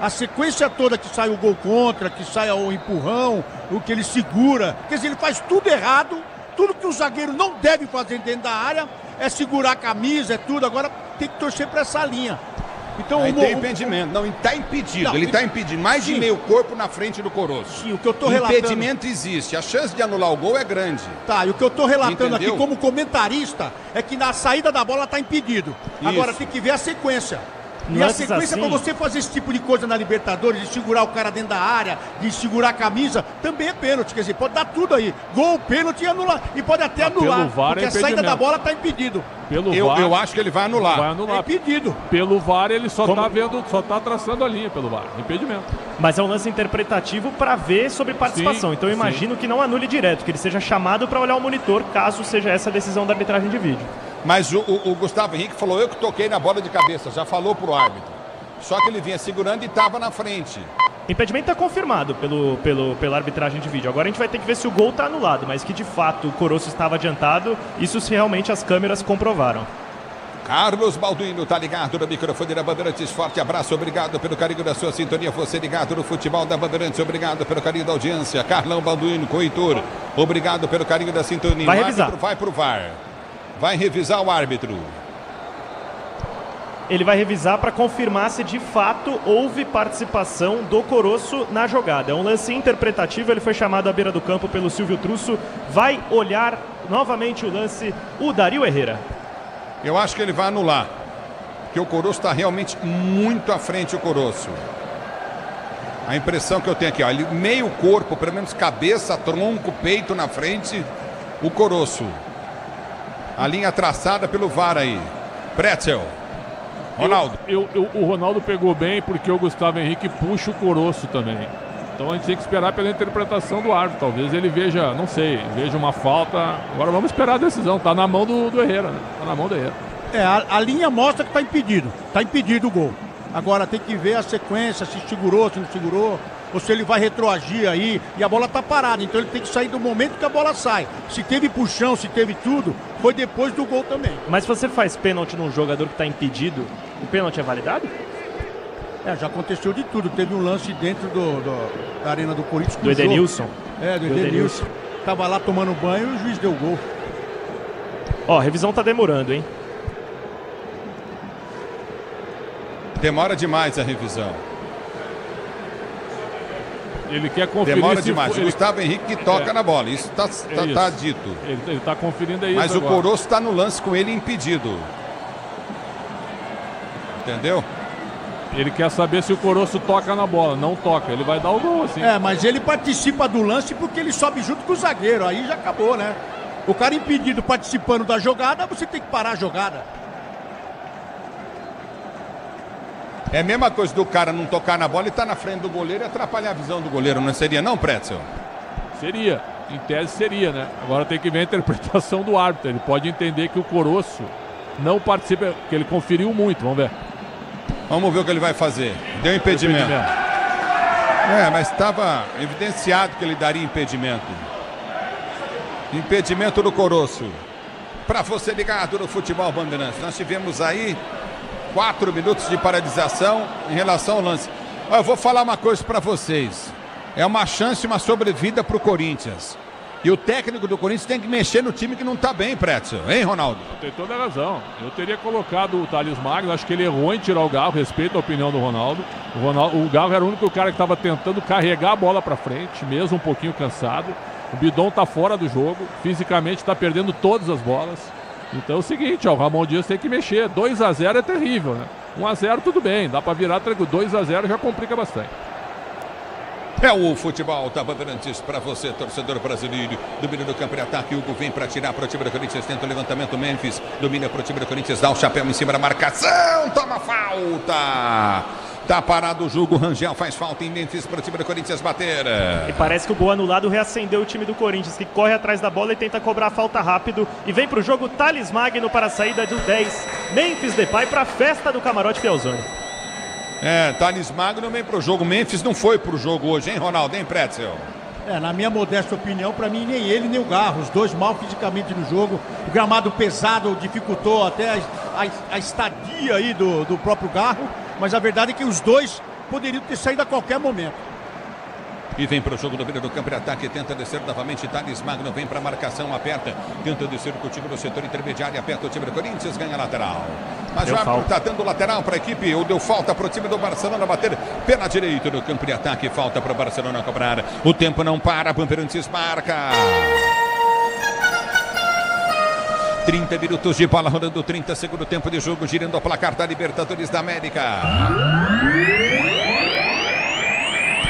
A sequência toda que sai o gol contra, que sai o empurrão, o que ele segura, quer dizer, ele faz tudo errado, tudo que o zagueiro não deve fazer dentro da área, é segurar a camisa, é tudo. Agora tem que torcer para essa linha. Então, aí tem impedimento. Não, está impedido. Não, ele está impedido. Mais de meio corpo na frente do Coroço. Sim, o que eu estou relatando... Impedimento existe. A chance de anular o gol é grande. Tá, e o que eu estou relatando aqui como comentarista é que na saída da bola está impedido. Agora tem que ver a sequência. E a sequência para você fazer esse tipo de coisa na Libertadores, de segurar o cara dentro da área, de segurar a camisa, também é pênalti. Quer dizer, pode dar tudo aí. Gol, pênalti e anular. E pode até anular, porque a saída da bola está impedido. Eu acho que ele vai anular. Vai anular. É impedido. Pelo VAR ele só tá traçando a linha pelo VAR. Impedimento. Mas é um lance interpretativo para ver sobre participação. Então eu imagino que não anule direto, que ele seja chamado para olhar o monitor, caso seja essa a decisão da arbitragem de vídeo. Mas o Gustavo Henrique falou, eu que toquei na bola de cabeça, já falou pro árbitro. Só que ele vinha segurando e estava na frente. Impedimento está confirmado pela arbitragem de vídeo. Agora a gente vai ter que ver se o gol está anulado, mas que de fato o Coroço estava adiantado, isso se realmente as câmeras comprovaram. Carlos Balduino tá ligado no microfone da Bandeirantes. Forte abraço, obrigado pelo carinho da sua sintonia. Você ligado no futebol da Bandeirantes, obrigado pelo carinho da audiência. Carlão Balduino, Coitor, obrigado pelo carinho da sintonia. Vai revisar. O árbitro vai pro VAR. Vai revisar o árbitro. Ele vai revisar para confirmar se de fato houve participação do Coroço na jogada. É um lance interpretativo, ele foi chamado à beira do campo pelo Silvio Trusso. Vai olhar novamente o lance o Dario Herrera. Eu acho que ele vai anular, porque o Coroço está realmente muito à frente, o Coroço. A impressão que eu tenho aqui, ó, ele meio corpo, pelo menos cabeça, tronco, peito na frente, o Coroço. A linha traçada pelo VAR aí. Pretzel. Ronaldo. O Ronaldo pegou bem porque o Gustavo Henrique puxa o Coroço também. Então a gente tem que esperar pela interpretação do árbitro. Talvez ele veja, não sei, veja uma falta. Agora vamos esperar a decisão. Tá na mão do Herrera, né? Tá na mão do Herrera. A linha mostra que tá impedido. Tá impedido o gol. Agora tem que ver a sequência, se segurou, se não segurou, ou se ele vai retroagir aí, e a bola tá parada, então ele tem que sair do momento que a bola sai. Se teve puxão, se teve tudo, foi depois do gol também. Mas se você faz pênalti num jogador que tá impedido, o pênalti é validado? Já aconteceu de tudo. Teve um lance dentro da arena do Corinthians. Do Edenilson? Do Edenilson. Tava lá tomando banho e o juiz deu gol. Ó, a revisão tá demorando, hein? Demora demais a revisão. Ele quer conferir. Demora demais. O Gustavo Henrique que toca na bola. Isso tá dito. Ele está conferindo aí. Mas o Coroço está no lance com ele impedido. Entendeu? Ele quer saber se o Coroço toca na bola. Não toca. Ele vai dar o gol assim. Mas ele participa do lance porque ele sobe junto com o zagueiro. Aí já acabou, né? O cara impedido participando da jogada, você tem que parar a jogada. É a mesma coisa do cara não tocar na bola e estar na frente do goleiro e atrapalhar a visão do goleiro, não seria não, Pretzel? Seria, em tese seria, né? Agora tem que ver a interpretação do árbitro. Ele pode entender que o Coroço não participa, que ele conferiu muito, vamos ver. Vamos ver o que ele vai fazer. Deu impedimento. Mas estava evidenciado que ele daria impedimento. Impedimento do Coroço. Para você ligado no Futebol Bandeirantes, nós tivemos aí 4 minutos de paralisação em relação ao lance. Eu vou falar uma coisa para vocês. É uma chance, uma sobrevida para o Corinthians. E o técnico do Corinthians tem que mexer no time que não está bem, Pretzel. Hein, Ronaldo? Tem toda a razão. Eu teria colocado o Thales Magno. Acho que ele errou em tirar o Garro. Respeito a opinião do Ronaldo. O Garro era o único cara que estava tentando carregar a bola para frente, mesmo um pouquinho cansado. O Bidon está fora do jogo. Fisicamente está perdendo todas as bolas. Então é o seguinte, ó, o Ramon Dias tem que mexer. 2-0 é terrível, né? 1-0 tudo bem, dá pra virar, 2-0 já complica bastante. É o futebol da Bandeirantes para você, torcedor brasileiro. Domínio do campo de ataque. Hugo vem para tirar para o time do Corinthians. Tenta o levantamento. Memphis domina para o time do Corinthians. Dá o chapéu em cima da marcação. Toma falta. Tá parado o jogo. Rangel faz falta em Memphis para o time do Corinthians bater. E parece que o gol anulado reacendeu o time do Corinthians, que corre atrás da bola e tenta cobrar a falta rápido. E vem para o jogo Thales Magno para a saída do 10. Memphis Depay para a festa do camarote Fielzone. Thales Magno vem pro jogo. Memphis não foi pro jogo hoje, hein, Ronaldo? Hein, Pretzel? Na minha modesta opinião, para mim, nem ele nem o Garro. Os dois mal fisicamente no jogo. O gramado pesado dificultou até a estadia aí do próprio Garro. Mas a verdade é que os dois poderiam ter saído a qualquer momento. E vem para o jogo do meio do campo de ataque, tenta descer novamente, Thales Magno vem para a marcação, aperta, tenta descer com o time do setor intermediário, aperta o time do Corinthians, ganha lateral. Mas o árbitro está dando lateral para a equipe, ou deu falta para o time do Barcelona bater pela direita do campo de ataque, falta para o Barcelona cobrar. O tempo não para, Bandeirantes marca. 30 minutos de bola rolando, 30 segundo tempo de jogo, girando o placar da Libertadores da América.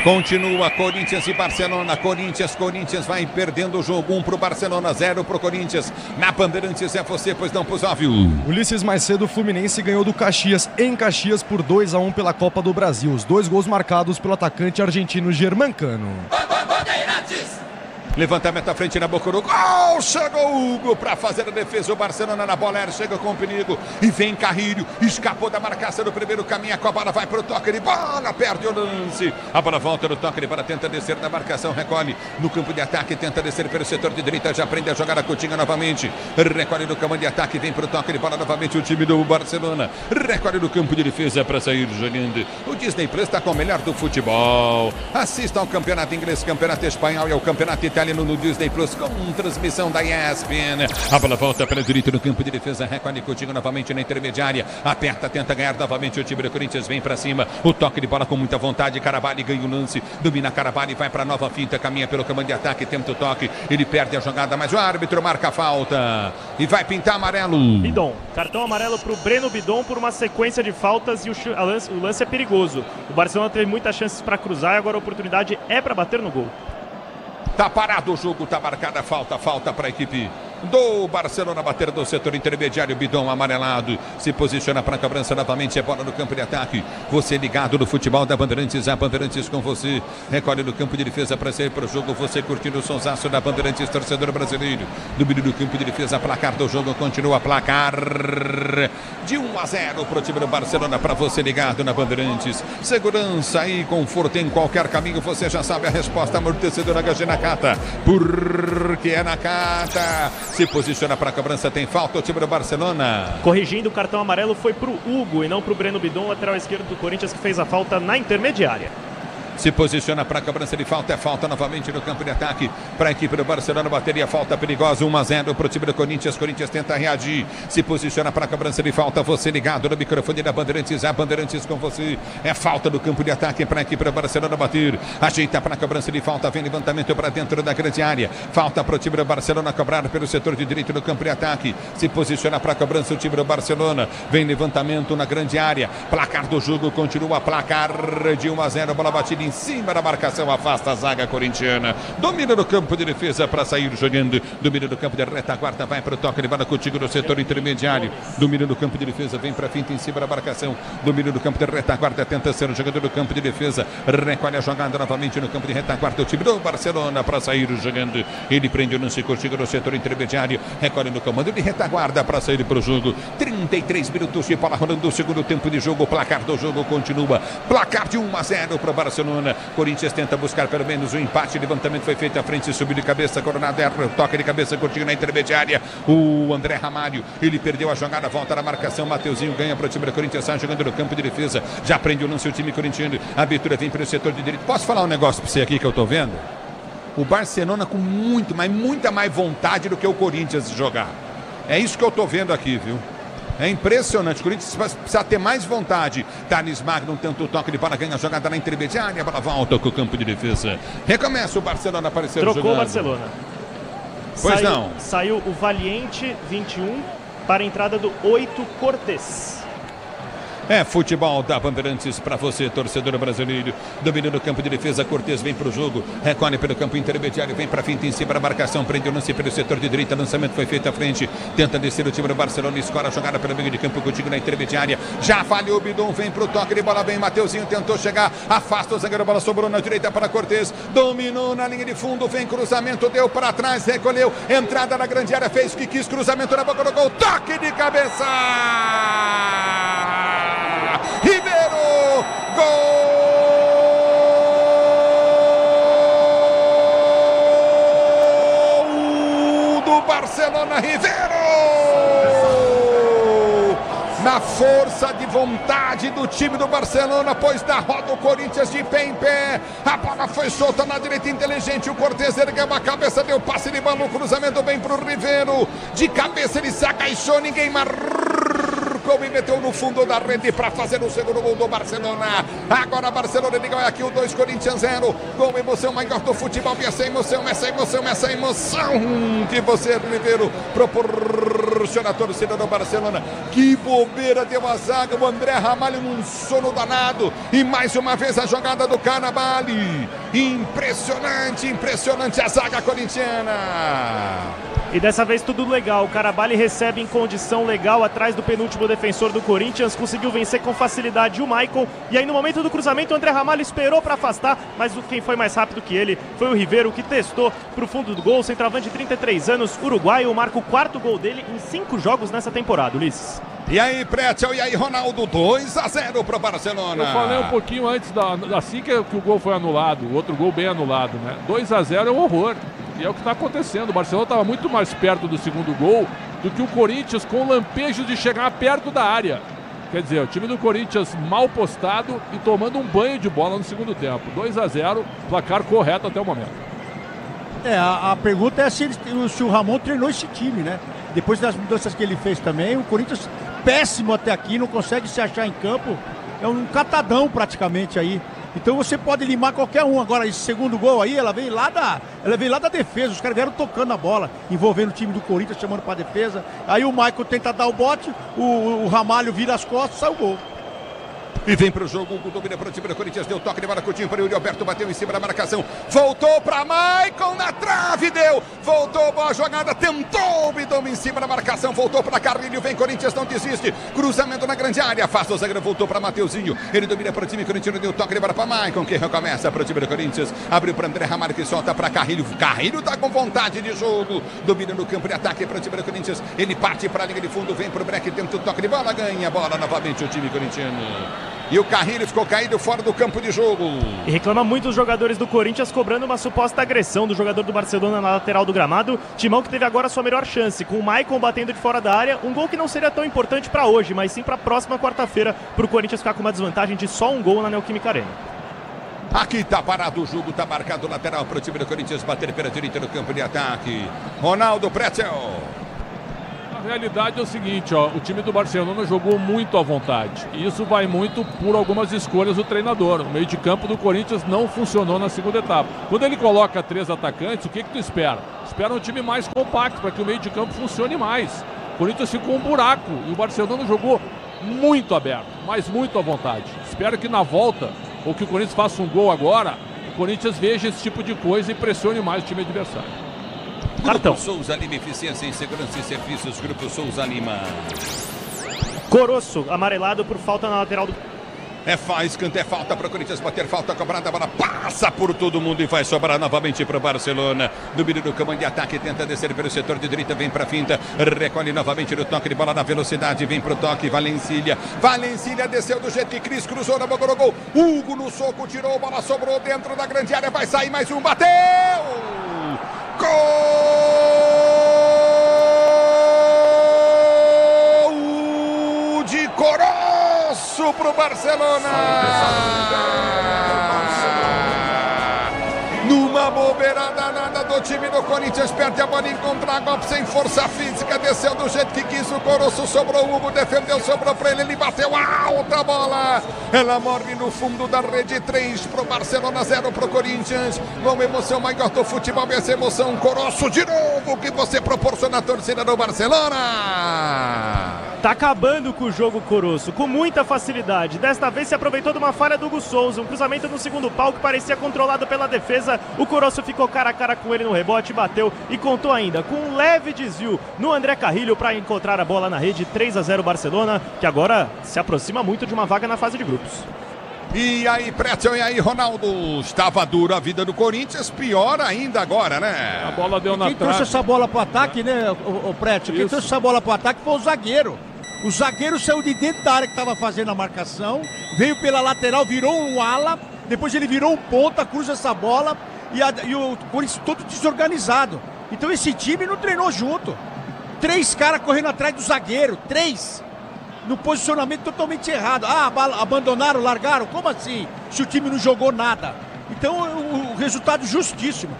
Continua Corinthians e Barcelona. Corinthians vai perdendo o jogo. 1 pro Barcelona, 0 pro Corinthians. Na Bandeirantes é você, pois não, pus óbvio. Ulisses, mais cedo o Fluminense ganhou do Caxias em Caxias por 2-1 pela Copa do Brasil. Os 2 gols marcados pelo atacante argentino Germancano. Levantamento à frente na boca do gol. Chegou o Hugo para fazer a defesa. O Barcelona na bola aérea, chega com perigo. E vem Carrilho. Escapou da marcação do primeiro, caminha com a bola, vai para o toque de bola. Perde o lance. A bola volta no toque de bola, tenta descer da marcação. Recolhe no campo de ataque, tenta descer pelo setor de direita. Já aprende a jogar a Coutinho novamente. Recolhe no campo de ataque, vem para o toque de bola novamente. O time do Barcelona recolhe no campo de defesa para sair jogando. O Disney Plus está com o melhor do futebol. Assista ao campeonato inglês, campeonato espanhol e ao campeonato italiano no Disney Plus com transmissão da ESPN. A bola volta pela direita no campo de defesa. Recolhe Coutinho novamente na intermediária. Aperta, tenta ganhar novamente o time do Corinthians. Vem para cima. O toque de bola com muita vontade. Caravalho ganha o lance. Domina Caravalho e vai para nova finta. Caminha pelo comando de ataque. Tenta o toque. Ele perde a jogada, mas o árbitro marca a falta. E vai pintar amarelo. Bidon. Cartão amarelo para o Breno Bidon por uma sequência de faltas e o lance é perigoso. O Barcelona teve muitas chances para cruzar e agora a oportunidade é para bater no gol. Tá parado o jogo, tá marcada a falta para a equipe do Barcelona bater do setor intermediário. Bidon amarelado, se posiciona para a cobrança novamente, é bola no campo de ataque. Você ligado no futebol da Bandeirantes, a Bandeirantes com você. Recolhe no campo de defesa para sair para o jogo, você curtindo o sonsaço da Bandeirantes, torcedor brasileiro. Domínio do campo de defesa, placar do jogo, continua placar de 1-0 para o time do Barcelona, para você ligado na Bandeirantes. Segurança e conforto em qualquer caminho, você já sabe a resposta. Amortecedor HG Nakata, porque é Nakata. Se posiciona para a cobrança, tem falta o time do Barcelona. Corrigindo, o cartão amarelo foi para o Hugo e não para o Breno Bidon, lateral esquerdo do Corinthians, que fez a falta na intermediária. Se posiciona para a cobrança de falta, é falta novamente no campo de ataque para a equipe do Barcelona, bateria falta perigosa, 1-0 para o time do Corinthians. Corinthians tenta reagir, se posiciona para a cobrança de falta, você ligado no microfone da Bandeirantes, a Bandeirantes com você, é falta no campo de ataque para a equipe do Barcelona bater, ajeita para a cobrança de falta, vem levantamento para dentro da grande área, falta para o time do Barcelona cobrar pelo setor de direito no campo de ataque, se posiciona para a cobrança o time do Barcelona, vem levantamento na grande área, placar do jogo continua, placar de 1-0, bola batida em cima da marcação, afasta a zaga corintiana, domina no campo de defesa para sair jogando, domina no campo de retaguarda, vai para o toque de bola contigo no setor intermediário, domina no campo de defesa, vem para a finta em cima da marcação, domina no campo de retaguarda, tenta ser o jogador do campo de defesa, recolhe a jogada novamente no campo de retaguarda, o time do Barcelona para sair jogando, ele prende o lance contigo no setor intermediário, recolhe no comando de retaguarda para sair para o jogo, 33 minutos de bola rolando o segundo tempo de jogo, o placar do jogo continua, placar de 1-0 para o Barcelona. Corinthians tenta buscar pelo menos um empate, levantamento foi feito à frente, subiu de cabeça, Coronado erra, toque de cabeça curtinho na intermediária, o André Ramalho, ele perdeu a jogada, volta na marcação, Mateuzinho ganha para o time do Corinthians, sai jogando no campo de defesa, já prende o lance o time corintiano, a abertura vem para o setor de direito. Posso falar um negócio para você aqui que eu tô vendo? O Barcelona com muita mais vontade do que o Corinthians de jogar, é isso que eu tô vendo aqui, viu? É impressionante, o Corinthians precisa ter mais vontade. Thales Magno tenta o toque de bola, ganha a jogada na intermediária, a bola volta com o campo de defesa. Recomeça o Barcelona aparecendo jogando. Trocou o Barcelona. Pois não. Saiu o Valiente, 21, para a entrada do 8 Cortés. É futebol da Bandeirantes para você, torcedor brasileiro. Domínio do campo de defesa, Cortés vem para o jogo, recolhe pelo campo intermediário, vem para finta em cima da marcação, prende o lance pelo setor de direita, lançamento foi feito à frente, tenta descer o time do Barcelona, escora a jogada pelo meio de campo, contigo na intermediária, já falhou o Bidon, vem para o toque de bola, bem, Mateuzinho tentou chegar, afasta o zagueiro, bola sobrou na direita para Cortés, dominou na linha de fundo, vem cruzamento, deu para trás, recolheu, entrada na grande área, fez o que quis, cruzamento na boca do gol, toque de cabeça! Ribeiro, gol do Barcelona, Ribeiro! Na força de vontade do time do Barcelona, pois da roda o Corinthians de pé em pé, a bola foi solta na direita, inteligente, o Cortés ergueu a cabeça, deu passe de bola, o cruzamento vem pro Ribeiro, de cabeça ele se agachou, ninguém marcou e meteu no fundo da rede para fazer o segundo gol do Barcelona. Agora Barcelona de Guayaquil 2, Corinthians 0. Gol, emoção maior do futebol, e essa emoção que você, Ribeiro, proporciona a torcida do Barcelona. Que bobeira deu a zaga, o André Ramalho num sono danado. E mais uma vez a jogada do Cannavale. Impressionante a zaga corintiana. E dessa vez tudo legal, o Cannavale recebe em condição legal atrás do penúltimo defensor do Corinthians, conseguiu vencer com facilidade o Maicon, e aí no momento do cruzamento o André Ramalho esperou para afastar, mas quem foi mais rápido que ele foi o Ribeiro, que testou para o fundo do gol, centroavante de 33 anos, uruguaio, marca o 4º gol dele em 5 jogos nessa temporada, Ulisses. E aí, Pretzel, e aí, Ronaldo, 2-0 para o Barcelona. Eu falei um pouquinho antes, assim que o gol foi anulado, o outro gol bem anulado, né? 2-0 é um horror. E é o que está acontecendo. O Barcelona estava muito mais perto do segundo gol do que o Corinthians, com lampejos de chegar perto da área. Quer dizer, o time do Corinthians mal postado e tomando um banho de bola no segundo tempo. 2-0, placar correto até o momento. A pergunta é se o Ramon treinou esse time, né? Depois das mudanças que ele fez também, o Corinthians péssimo até aqui, não consegue se achar em campo. É um catadão praticamente aí. Então você pode limar qualquer um. Agora, esse segundo gol aí, ela veio lá da defesa. Os caras vieram tocando a bola, envolvendo o time do Corinthians, chamando pra defesa. Aí o Maicon tenta dar o bote, o Ramalho vira as costas, sai o gol. E vem pro jogo, o domina pro time do Corinthians, deu toque de bola, Coutinho para o Yuri Alberto, bateu em cima da marcação, voltou para Maicon, na trave, deu, voltou, boa jogada, tentou o Bidon em cima da marcação, voltou para Carrilho, vem Corinthians, não desiste, cruzamento na grande área, afasta o zagueiro, voltou para Mateuzinho, ele domina pro time corintiano, deu toque de bola para Maicon, que recomeça pro time do Corinthians, abriu para André Ramalho, que solta para Carrilho, Carrilho tá com vontade de jogo, domina no campo de ataque pro time do Corinthians, ele parte para a linha de fundo, vem pro break, tenta o toque de bola, ganha a bola novamente o time corintiano. E o Carrilho ficou caído fora do campo de jogo. E reclama muito os jogadores do Corinthians cobrando uma suposta agressão do jogador do Barcelona na lateral do gramado. Timão que teve agora a sua melhor chance, com o Maicon batendo de fora da área. Um gol que não seria tão importante para hoje, mas sim para a próxima quarta-feira, para o Corinthians ficar com uma desvantagem de só um gol na Neoquímica Arena. Aqui tá parado o jogo, tá marcado o lateral para o time do Corinthians bater pela direita no campo de ataque. Ronaldo Pretzel. A realidade é o seguinte, ó, o time do Barcelona jogou muito à vontade. E isso vai muito por algumas escolhas do treinador. O meio de campo do Corinthians não funcionou na segunda etapa. Quando ele coloca 3 atacantes, o que tu espera? Espera um time mais compacto para que o meio de campo funcione mais. O Corinthians ficou um buraco e o Barcelona jogou muito aberto, mas muito à vontade. Espero que na volta, ou que o Corinthians faça um gol agora, o Corinthians veja esse tipo de coisa e pressione mais o time adversário. Cartão. Grupo Souza Lima, eficiência em segurança e serviços. Grupo Souza Lima. Coroço, amarelado por falta na lateral do... É falta para o Corinthians bater, falta cobrada, a bola passa por todo mundo e vai sobrar novamente para o Barcelona. Domínio do comando de ataque, tenta descer pelo setor de direita, vem para a finta, recolhe novamente no toque de bola na velocidade, vem para o toque, Valencilha desceu do jeito que Cris cruzou na boca do gol, Hugo no soco, tirou, a bola sobrou dentro da grande área, vai sair mais um, bateu! Gol de Coroço pro Barcelona! Numa A bobeira danada do time do Corinthians, perde a bola em contra-golpe, sem força física, desceu do jeito que quis, o Coroço, sobrou o Hugo, defendeu, sobrou pra ele bateu alta bola, ela morre no fundo da rede, 3 pro Barcelona, 0 pro Corinthians. Uma emoção maior do futebol, essa emoção, Coroço de novo, que você proporciona a torcida do Barcelona. Tá acabando com o jogo, Coroço, com muita facilidade. Desta vez se aproveitou de uma falha do Hugo Souza, um cruzamento no segundo pau que parecia controlado pela defesa. O Coroço ficou cara a cara com ele no rebote, bateu e contou ainda com um leve desvio no André Carrilho para encontrar a bola na rede. 3-0 Barcelona, que agora se aproxima muito de uma vaga na fase de grupos. E aí, Pretzel, e aí, Ronaldo? Estava dura a vida do Corinthians, pior ainda agora, né? A bola deu na trave. Quem trouxe essa bola pro ataque, né, o Pretzel? Quem trouxe essa bola pro ataque foi o zagueiro. O zagueiro saiu de dentro da área que estava fazendo a marcação, veio pela lateral, virou um ala, depois ele virou um ponta, cruza essa bola e o Corinthians todo desorganizado. Então esse time não treinou junto. 3 caras correndo atrás do zagueiro, 3. No posicionamento totalmente errado. Abandonaram, largaram? Como assim? Se o time não jogou nada. Então o resultado justíssimo.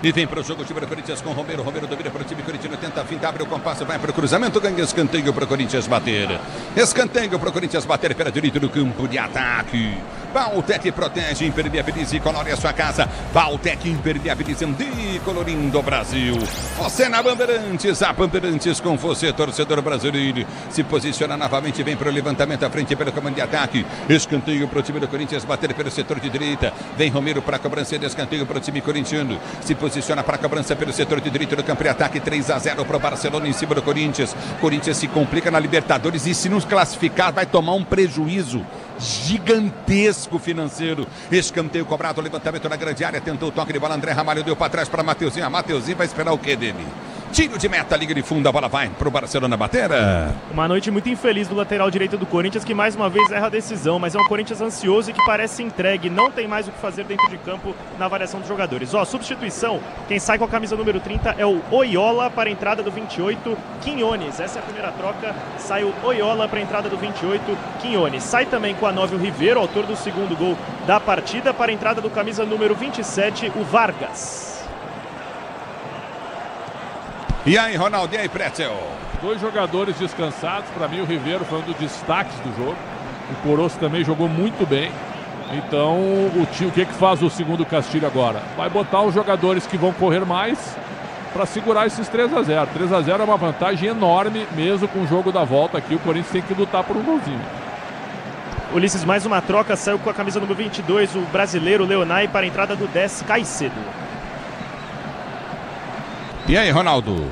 E vem para o jogo o time do Corinthians com Romero. Romero domina para o time corintiano, tenta a finta, abre o compasso, vai para o cruzamento, ganha escanteio para o Corinthians bater. Escanteio para o Corinthians bater pela direita do campo de ataque. Valtec protege, impermeabiliza e colore a sua casa. Valtec impermeabilizando e colorindo o Brasil. Você na Bandeirantes, a Bandeirantes com você, torcedor brasileiro. Se posiciona novamente, vem para o levantamento à frente pelo comando de ataque. Escanteio para o time do Corinthians bater pelo setor de direita. Vem Romero para a cobrança de escanteio para o time corintiano. Se posiciona para a cobrança pelo setor de direita do campo de ataque. 3-0 para o Barcelona em cima do Corinthians. Corinthians se complica na Libertadores e se não classificar vai tomar um prejuízo gigantesco financeiro. Escanteio cobrado, levantamento na grande área, tentou o toque de bola, André Ramalho deu para trás para Mateuzinho. A Mateuzinho vai esperar o que dele? Tiro de meta, liga de fundo, a bola vai pro Barcelona bater. Uma noite muito infeliz do lateral direito do Corinthians, que mais uma vez erra a decisão, mas é um Corinthians ansioso e que parece entregue, não tem mais o que fazer dentro de campo na avaliação dos jogadores. Substituição, quem sai com a camisa número 30 é o Oyola para a entrada do 28, Quinones. Essa é a primeira troca, sai o Oyola para a entrada do 28, Quinones. Sai também com a 9 o Ribeiro, autor do segundo gol da partida, para a entrada do camisa número 27, o Vargas. E aí, Ronaldo, e aí, Pretzel? 2 jogadores descansados. Para mim, o Ribeiro foi um dos destaques do jogo. O Coroço também jogou muito bem. Então, o que faz o segundo Castilho agora? Vai botar os jogadores que vão correr mais para segurar esses 3-0. 3-0 é uma vantagem enorme, mesmo com o jogo da volta aqui. O Corinthians tem que lutar por um golzinho. Ulisses, mais uma troca, saiu com a camisa número 22, o brasileiro Leonai, para a entrada do 10, Caicedo. E aí, Ronaldo?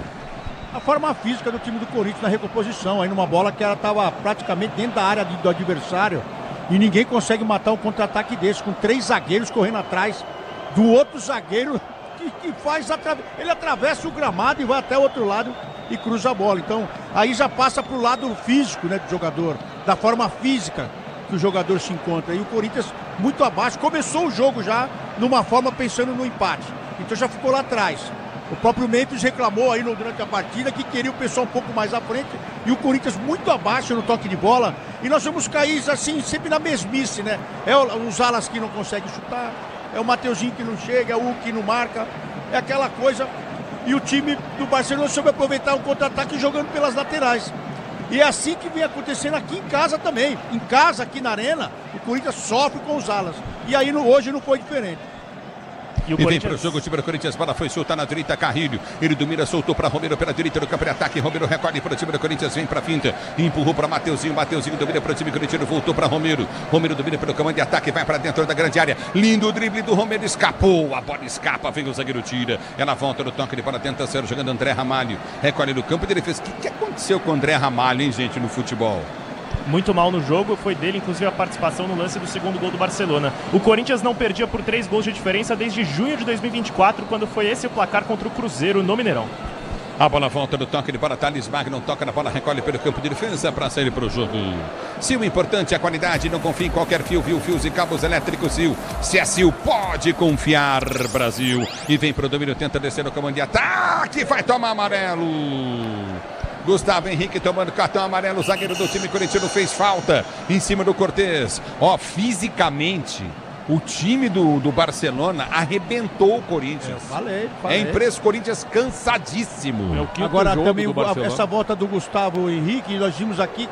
A forma física do time do Corinthians na recomposição, aí numa bola que ela estava praticamente dentro da área do adversário e ninguém consegue matar um contra-ataque desse, com 3 zagueiros correndo atrás do outro zagueiro que faz, ele atravessa o gramado e vai até o outro lado e cruza a bola. Então, aí já passa para o lado físico, né, do jogador, da forma física que o jogador se encontra. E o Corinthians muito abaixo, começou o jogo já numa forma pensando no empate, então já ficou lá atrás. O próprio Memphis reclamou aí durante a partida que queria o pessoal um pouco mais à frente e o Corinthians muito abaixo no toque de bola. E nós vamos cair assim, sempre na mesmice, né? É os alas que não conseguem chutar, é o Mateuzinho que não chega, é o Hugo que não marca, é aquela coisa. E o time do Barcelona soube aproveitar o contra-ataque jogando pelas laterais. E é assim que vem acontecendo aqui em casa também. Em casa, aqui na Arena, o Corinthians sofre com os alas. E aí hoje não foi diferente. E vem para o jogo, o time do Corinthians, bola foi soltar na direita, Carrilho, ele domina, soltou para Romero pela direita do campo de ataque, Romero recolhe para o time do Corinthians, vem para a finta, empurrou para Mateuzinho, Mateuzinho domina para o time corintiano, voltou para Romero, Romero domina pelo comando de ataque, vai para dentro da grande área, lindo drible do Romero, escapou, a bola escapa, vem o zagueiro tira, ela volta no toque de bola, tenta ser jogando André Ramalho, recolhe no campo de defesa. O que aconteceu com o André Ramalho, hein, gente, no futebol? Muito mal no jogo, foi dele inclusive a participação no lance do segundo gol do Barcelona. O Corinthians não perdia por 3 gols de diferença desde junho de 2024, quando foi esse o placar contra o Cruzeiro no Mineirão. A bola volta no toque de bola, Thales Magno toca na bola, recolhe pelo campo de defesa para sair para o jogo. Se o importante é a qualidade, não confie em qualquer fio, fios e cabos elétricos Sil. Se é Sil, pode confiar, Brasil. E vem para o domínio, tenta descer no comando de ataque, vai tomar amarelo. Gustavo Henrique tomando cartão amarelo, o zagueiro do time corintiano fez falta em cima do Cortez. Fisicamente, O time do Barcelona arrebentou o Corinthians. Falei. É impresso, Corinthians cansadíssimo. Agora também essa volta do Gustavo Henrique, nós vimos aqui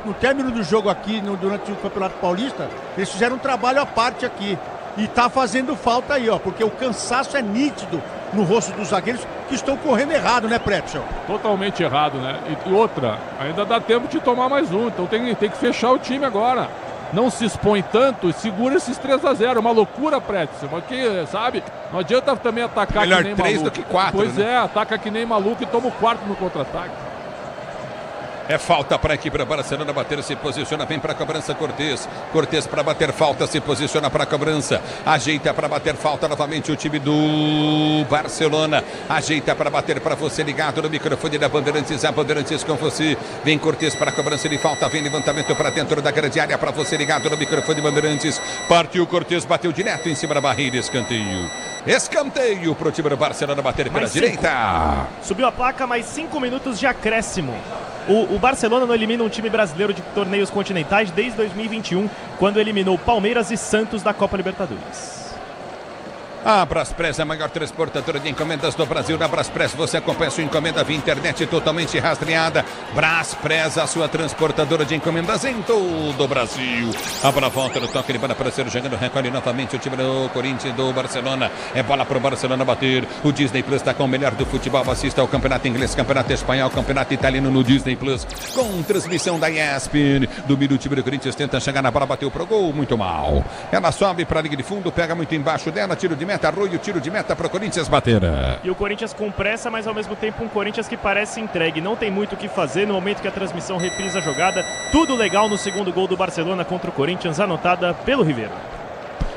no término do jogo aqui durante o Campeonato Paulista, eles fizeram um trabalho à parte aqui. E tá fazendo falta aí, ó, porque o cansaço é nítido no rosto dos zagueiros que estão correndo errado, né, Pretzel? Totalmente errado, né? E outra, ainda dá tempo de tomar mais um, então tem que fechar o time agora. Não se expõe tanto e segura esses 3-0. Uma loucura, Pretzel. Porque, sabe, não adianta também atacar melhor que nem 3 maluco. do que 4, Pois né? ataca que nem maluco e toma o quarto no contra-ataque. É falta para a equipe da Barcelona bater, se posiciona, vem para a cobrança Cortez. Cortez para bater falta, se posiciona para a cobrança. Ajeita para bater falta novamente o time do Barcelona. Ajeita para bater para você ligado no microfone da Bandeirantes. A Bandeirantes com você. Vem Cortez para a cobrança de falta, vem levantamento para dentro da grande área para você ligado no microfone Bandeirantes. Partiu Cortez, bateu direto em cima da barreira, escanteio. Escanteio para o time do Barcelona bater pela direita. Subiu a placa, mais 5 minutos de acréscimo. O Barcelona não elimina um time brasileiro de torneios continentais desde 2021, quando eliminou Palmeiras e Santos da Copa Libertadores. A Braspress é a maior transportadora de encomendas do Brasil. Na Braspress você acompanha sua encomenda via internet totalmente rastreada. Braspress, a sua transportadora de encomendas em todo o Brasil. A bola volta no toque de bola para ser jogando. Recolhe novamente o time do Corinthians do Barcelona. É bola para o Barcelona bater. O Disney Plus está com o melhor do futebol. Assista ao Campeonato Inglês, Campeonato Espanhol, Campeonato Italiano no Disney Plus. Com transmissão da ESPN. Domina o time do Corinthians, tenta chegar na bola, bateu pro gol, muito mal. Ela sobe para a linha de fundo, pega muito embaixo dela, tiro de meta, Arroio, tiro de meta para o Corinthians bater. E o Corinthians com pressa, mas ao mesmo tempo um Corinthians que parece entregue. Não tem muito o que fazer no momento que a transmissão reprisa a jogada. Tudo legal no segundo gol do Barcelona contra o Corinthians, anotada pelo Ribeiro.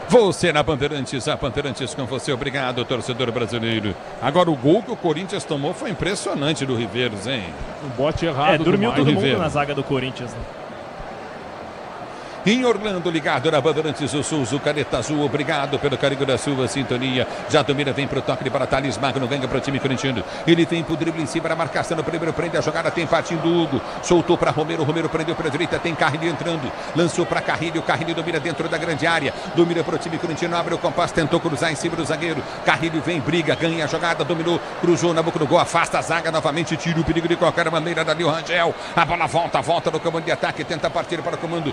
Você na Bandeirantes, a Bandeirantes com você. Obrigado, torcedor brasileiro. Agora o gol que o Corinthians tomou foi impressionante do Riveiros, hein? Um bote errado. Dormiu todo mundo Ribeiro na zaga do Corinthians, né? Em Orlando, ligado na Bandeirantes, o Sul, Caneta Azul, obrigado pelo carinho da sua sintonia. Já domina, vem pro toque de bola, Thales Magno, ganha pro time corintiano. Ele vem pro drible em cima da marcação, no primeiro prende a jogada, tem partindo do Hugo. Soltou para Romero, Romero prendeu para a direita, tem Carrilho entrando. Lançou para Carrilho, Carrilho domina dentro da grande área. Domina pro time corintiano, abre o compasso, tentou cruzar em cima do zagueiro. Carrilho vem, briga, ganha a jogada, dominou, cruzou na boca do gol, afasta a zaga novamente, tira o perigo de qualquer maneira dali o Rangel. A bola volta no comando de ataque, tenta partir para o comando.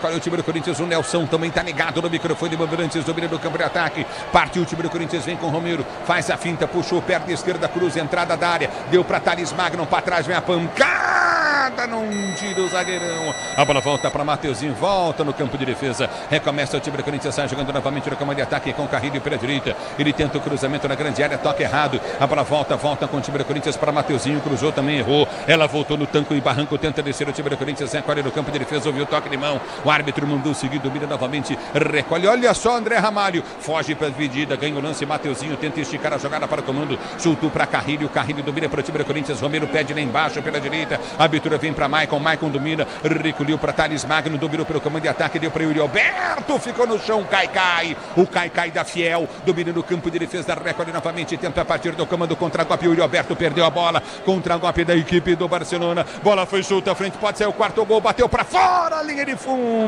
Recolhe o time do Corinthians. O Nelson também está ligado no microfone de Bandeirantes, domina do campo de ataque. Partiu o time do Corinthians, vem com o Romero, faz a finta, puxou perna esquerda, cruz, entrada da área, deu para Thales Magno, para trás vem a pancada, não tira o zagueirão. A bola volta para Mateuzinho, volta no campo de defesa, recomeça o time do Corinthians, sai jogando novamente no campo de ataque com o Carrilho pela direita. Ele tenta o cruzamento na grande área, toca errado. A bola volta com o time do Corinthians para Mateuzinho, cruzou, também errou. Ela voltou no tanco e barranco, tenta descer o time do Corinthians, recolhe no campo de defesa, ouviu o toque de mão. O árbitro mandou seguir, domina novamente, recolhe, olha só André Ramalho, foge para a dividida, ganha o lance, Mateuzinho tenta esticar a jogada para o comando, soltou para Carrilho, Carrilho domina para o time do Corinthians, Romero pede lá embaixo pela direita, a abertura vem para Maicon, Maicon domina, recolheu para Thales Magno, dominou pelo comando de ataque, deu para Yuri Alberto, ficou no chão, Caicai, o Caicai da Fiel, domina no campo de defesa, recolhe novamente, tenta a partir do comando contra golpe, Yuri Alberto perdeu a bola, contra golpe da equipe do Barcelona, bola foi solta à frente, pode ser o quarto gol, bateu para fora, linha de fundo.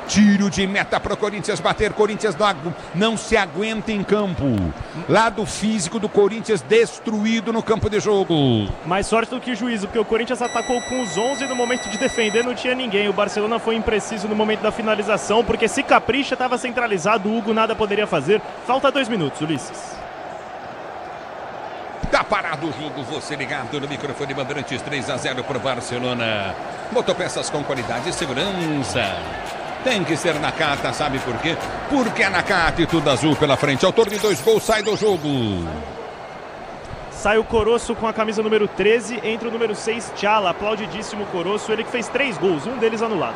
Tiro de meta para o Corinthians bater. Corinthians não se aguenta em campo. Lado físico do Corinthians destruído no campo de jogo. Mais sorte do que o juízo, porque o Corinthians atacou com os 11 no momento de defender, não tinha ninguém. O Barcelona foi impreciso no momento da finalização, porque se capricha, estava centralizado, o Hugo nada poderia fazer. Falta 2 minutos, Ulisses. Tá parado o jogo, você ligado no microfone Bandeirantes, 3-0 para o Barcelona. Motopeças com qualidade e segurança. Tem que ser Nakata, sabe por quê? Porque é Nakata e tudo azul pela frente. Autor de 2 gols, sai do jogo. Sai o Coroço com a camisa número 13, entra o número 6, Tchala, aplaudidíssimo Coroço, ele que fez 3 gols, um deles anulado.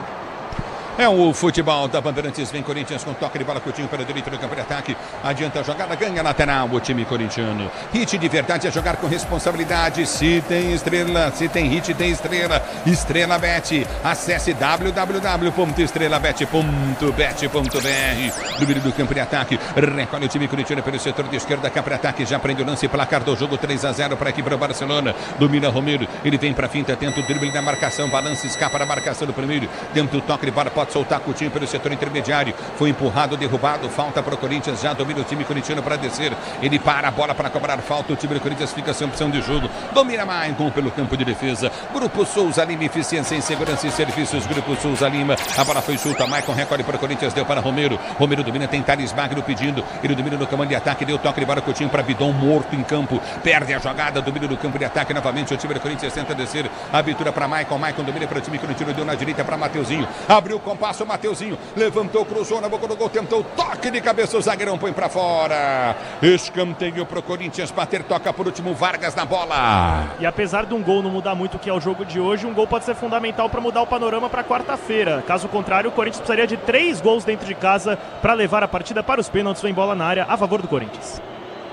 É o futebol da Bandeirantes, vem Corinthians com toque de bola, Coutinho para direito no campo de ataque, adianta a jogada, ganha lateral o time corintiano. Hit de verdade é jogar com responsabilidade, se tem estrela, se tem hit, tem estrela. Estrela Bet, acesse www.estrelabet.bet.br. Número do campo de ataque, recolhe o time corintiano pelo setor de esquerda, campo de ataque, já prende o lance, placar do jogo, 3-0 para aqui para o Barcelona. Domina Romero, ele vem para a finta, tenta o drible da marcação, balança, escapa da marcação do primeiro, tenta o toque de bola, pode pode soltar Coutinho pelo setor intermediário. Foi empurrado, derrubado, falta para o Corinthians, já domina o time corintiano para descer. Ele para a bola para cobrar falta, o time do Corinthians fica sem opção de jogo. Domina Maicon pelo campo de defesa. Grupo Souza Lima, eficiência em segurança e serviços. Grupo Souza Lima, a bola foi solta, Maicon recolhe para o Corinthians, deu para Romero. Romero domina, tem Thales Magno pedindo. Ele domina no comando de ataque, deu toque de bola, Coutinho para Bidon, morto em campo. Perde a jogada, domina no campo de ataque novamente. O time do Corinthians tenta descer. Abertura para Maicon, Maicon domina para o time corintiano, deu na direita para Mateuzinho. Abriu o compasso, Mateuzinho levantou, cruzou na boca do gol, tentou toque de cabeça, o zagueirão põe para fora. Escanteio pro Corinthians bater, toca por último Vargas na bola. E apesar de um gol não mudar muito o que é o jogo de hoje, um gol pode ser fundamental para mudar o panorama para quarta-feira. Caso contrário, o Corinthians precisaria de 3 gols dentro de casa para levar a partida para os pênaltis. Vem bola na área a favor do Corinthians.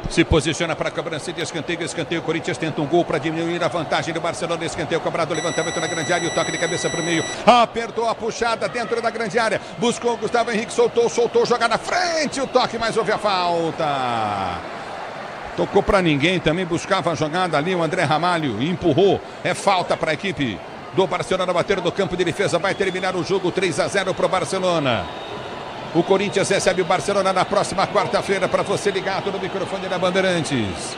Se posiciona para a cobrança de escanteio, escanteio, o Corinthians tenta um gol para diminuir a vantagem do Barcelona, escanteio cobrado, levantamento na grande área, o toque de cabeça para o meio, apertou a puxada dentro da grande área, buscou o Gustavo Henrique, soltou, joga na frente, o toque, mas houve a falta. Tocou para ninguém, também buscava a jogada ali, o André Ramalho empurrou, é falta para a equipe do Barcelona bater no campo de defesa, vai terminar o jogo 3-0 para o Barcelona. O Corinthians recebe o Barcelona na próxima quarta-feira, para você ligado no microfone da Bandeirantes.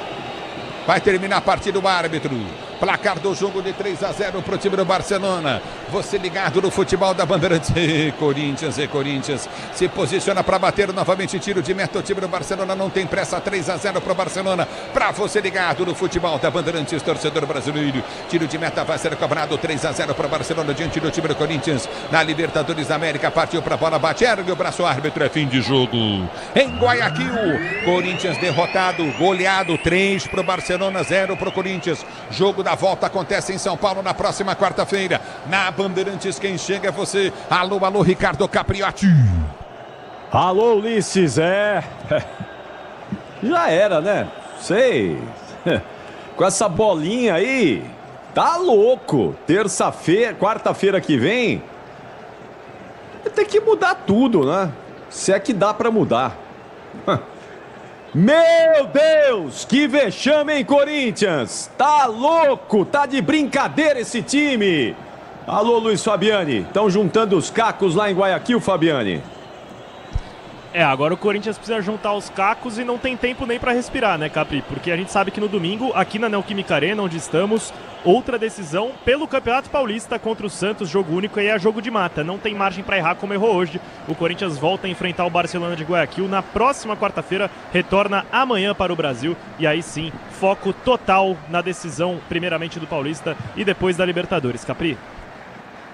Vai terminar a partida o árbitro. Placar do jogo de 3-0 para o time do Barcelona. Você ligado no futebol da Bandeirantes. Corinthians se posiciona para bater novamente. Tiro de meta. O time do Barcelona não tem pressa. 3-0 para o Barcelona. Para você ligado no futebol da Bandeirantes, torcedor brasileiro. Tiro de meta vai ser cobrado. 3-0 para o Barcelona diante do time do Corinthians. Na Libertadores da América. Partiu para a bola. Bate, ergue o braço. Árbitro, é fim de jogo. Em Guayaquil. Corinthians derrotado. Goleado. 3 para o Barcelona, 0 para o Corinthians. Jogo da volta acontece em São Paulo na próxima quarta-feira. Na Bandeirantes, quem chega é você. Alô, alô, Ricardo Capriotti. Alô, Ulisses, já era, né? Sei. Com essa bolinha aí, tá louco. Terça-feira, quarta-feira que vem, tem que mudar tudo, né? Se é que dá pra mudar. Meu Deus, que vexame, hein, Corinthians? Tá louco, tá de brincadeira esse time. Alô, Luiz Fabiani, estão juntando os cacos lá em Guayaquil, Fabiani? Agora o Corinthians precisa juntar os cacos e não tem tempo nem para respirar, né, Capri? Porque a gente sabe que no domingo, aqui na Neoquímica Arena, onde estamos, outra decisão pelo Campeonato Paulista contra o Santos, jogo único, e é jogo de mata. Não tem margem para errar como errou hoje. O Corinthians volta a enfrentar o Barcelona de Guayaquil na próxima quarta-feira, retorna amanhã para o Brasil, e aí sim, foco total na decisão, primeiramente do Paulista e depois da Libertadores. Capri?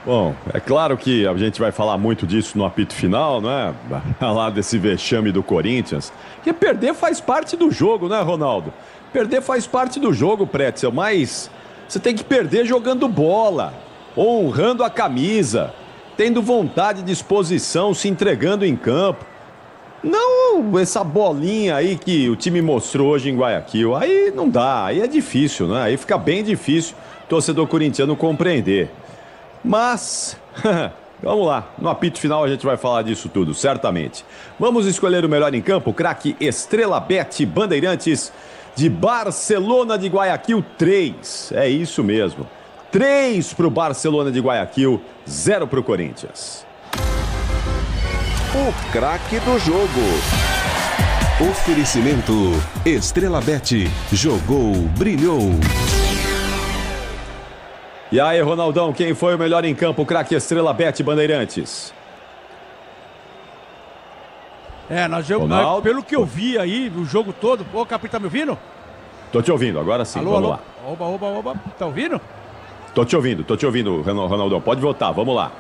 Bom, é claro que a gente vai falar muito disso no apito final, né? Falar desse vexame do Corinthians. Porque perder faz parte do jogo, né, Ronaldo? Perder faz parte do jogo, Pretzel, mas você tem que perder jogando bola, honrando a camisa, tendo vontade, disposição, se entregando em campo. Não essa bolinha aí que o time mostrou hoje em Guayaquil. Aí não dá, aí é difícil, né? Aí fica bem difícil o torcedor corintiano compreender. Mas, vamos lá, no apito final a gente vai falar disso tudo, certamente. Vamos escolher o melhor em campo, craque Estrela Bet Bandeirantes de Barcelona de Guayaquil, 3. É isso mesmo, 3 para o Barcelona de Guayaquil, 0 para o Corinthians. O craque do jogo. Oferecimento Estrela Bet, jogou, brilhou. E aí, Ronaldão, quem foi o melhor em campo, craque Estrela Bet Bandeirantes? Pelo que eu vi aí, o jogo todo... Ô, Capri, tá me ouvindo? Tô te ouvindo, agora sim, vamos lá. Oba, tá ouvindo? Tô te ouvindo, Ronaldão, pode voltar, vamos lá.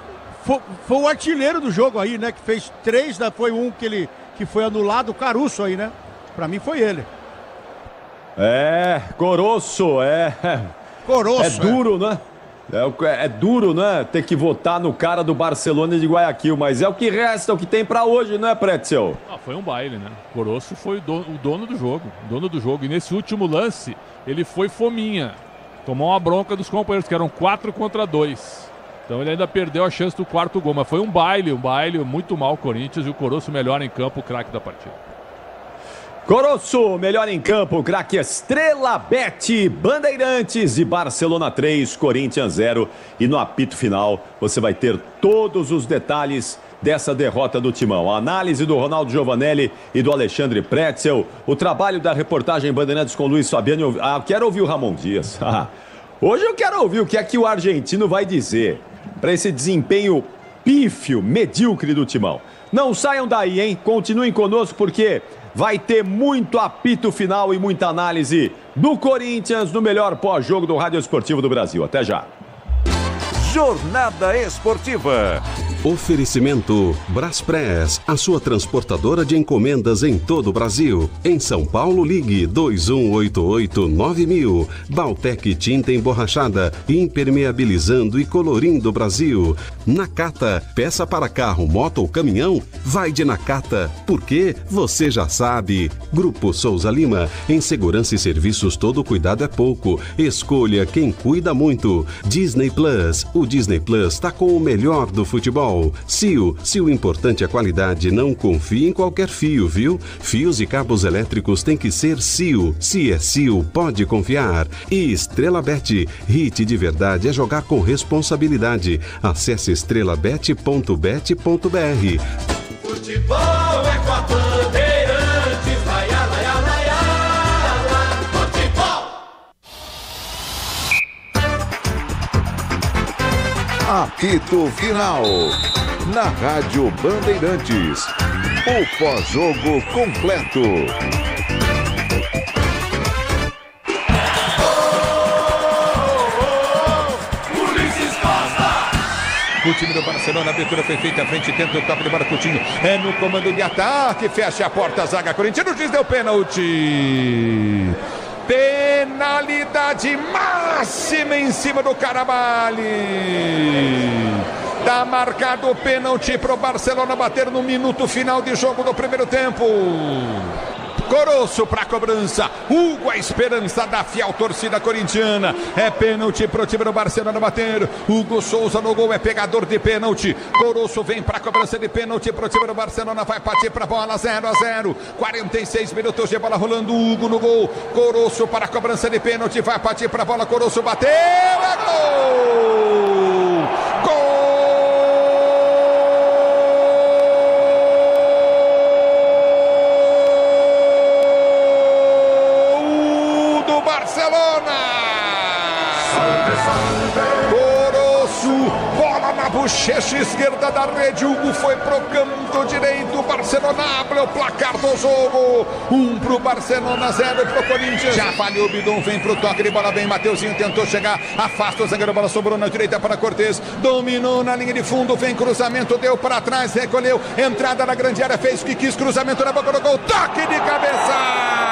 Foi o artilheiro do jogo aí, né, que fez 3, foi um que foi anulado, o Caruso aí, né? Pra mim foi ele. Coroço, Coroço, é duro, né? É duro, né? Ter que votar no cara do Barcelona de Guayaquil, mas é o que resta, é o que tem pra hoje, né, Pretzel? Foi um baile, né? Coroço foi o dono do jogo. E nesse último lance, ele foi fominha. Tomou uma bronca dos companheiros, que eram 4 contra 2. Então ele ainda perdeu a chance do 4º gol. Mas foi um baile, muito mal o Corinthians. E o Coroço melhor em campo, o craque da partida. Coroço, melhor em campo, craque Estrela Bet, Bandeirantes e Barcelona 3, Corinthians 0. E no apito final você vai ter todos os detalhes dessa derrota do Timão. A análise do Ronaldo Giovanelli e do Alexandre Pretzel, o trabalho da reportagem Bandeirantes com Luiz Fabiani. Quero ouvir o Ramon Dias. Hoje eu quero ouvir o que é que o argentino vai dizer para esse desempenho pífio, medíocre do Timão. Não saiam daí, hein? Continuem conosco porque vai ter muito apito final e muita análise do Corinthians no melhor pós-jogo do Rádio Esportivo do Brasil. Até já. Jornada Esportiva. Oferecimento Braspress, a sua transportadora de encomendas em todo o Brasil. Em São Paulo, ligue 2188-9000. Baltec Tinta Emborrachada, impermeabilizando e colorindo o Brasil. Nakata, peça para carro, moto ou caminhão? Vai de Nakata, porque você já sabe. Grupo Souza Lima, em segurança e serviços todo cuidado é pouco. Escolha quem cuida muito. Disney Plus, o Disney Plus está com o melhor do futebol. Cio, se o importante é a qualidade, não confie em qualquer fio, viu? Fios e cabos elétricos tem que ser Cio. Se é Cio, pode confiar. E Estrela Bet, hit de verdade é jogar com responsabilidade. Acesse estrelabet.bet.br. Futebol é com a Bandeirantes, vai, Apito Final. Na Rádio Bandeirantes. O pós-jogo completo. O time do Barcelona, a abertura foi feita à frente, tenta o toque de bola, Coutinho é no comando de ataque, fecha a porta, a zaga corintiana, o juiz deu pênalti. Penalidade máxima em cima do Caraballi. Tá marcado o pênalti pro Barcelona bater no minuto final de jogo do primeiro tempo. Coroço para cobrança, Hugo, a esperança da fiel torcida corintiana. É pênalti pro time do Barcelona bater. Hugo Souza no gol, é pegador de pênalti. Coroço vem para cobrança de pênalti pro time do Barcelona, vai partir para bola, 0-0. 46 minutos de bola rolando, Hugo no gol. Coroço para cobrança de pênalti, vai partir para bola, Coroço bateu, é gol! Gol! Bochecha esquerda da rede, Hugo foi pro canto direito, Barcelona abre o placar do jogo, 1 pro Barcelona, 0 pro Corinthians. Já falhou o Bidon, vem pro toque de bola, vem Mateuzinho, tentou chegar, afasta o zagueiro, bola sobrou na direita para Cortez, dominou na linha de fundo, vem cruzamento, deu para trás, recolheu, entrada na grande área, fez o que quis, cruzamento na boca do gol, toque de cabeça!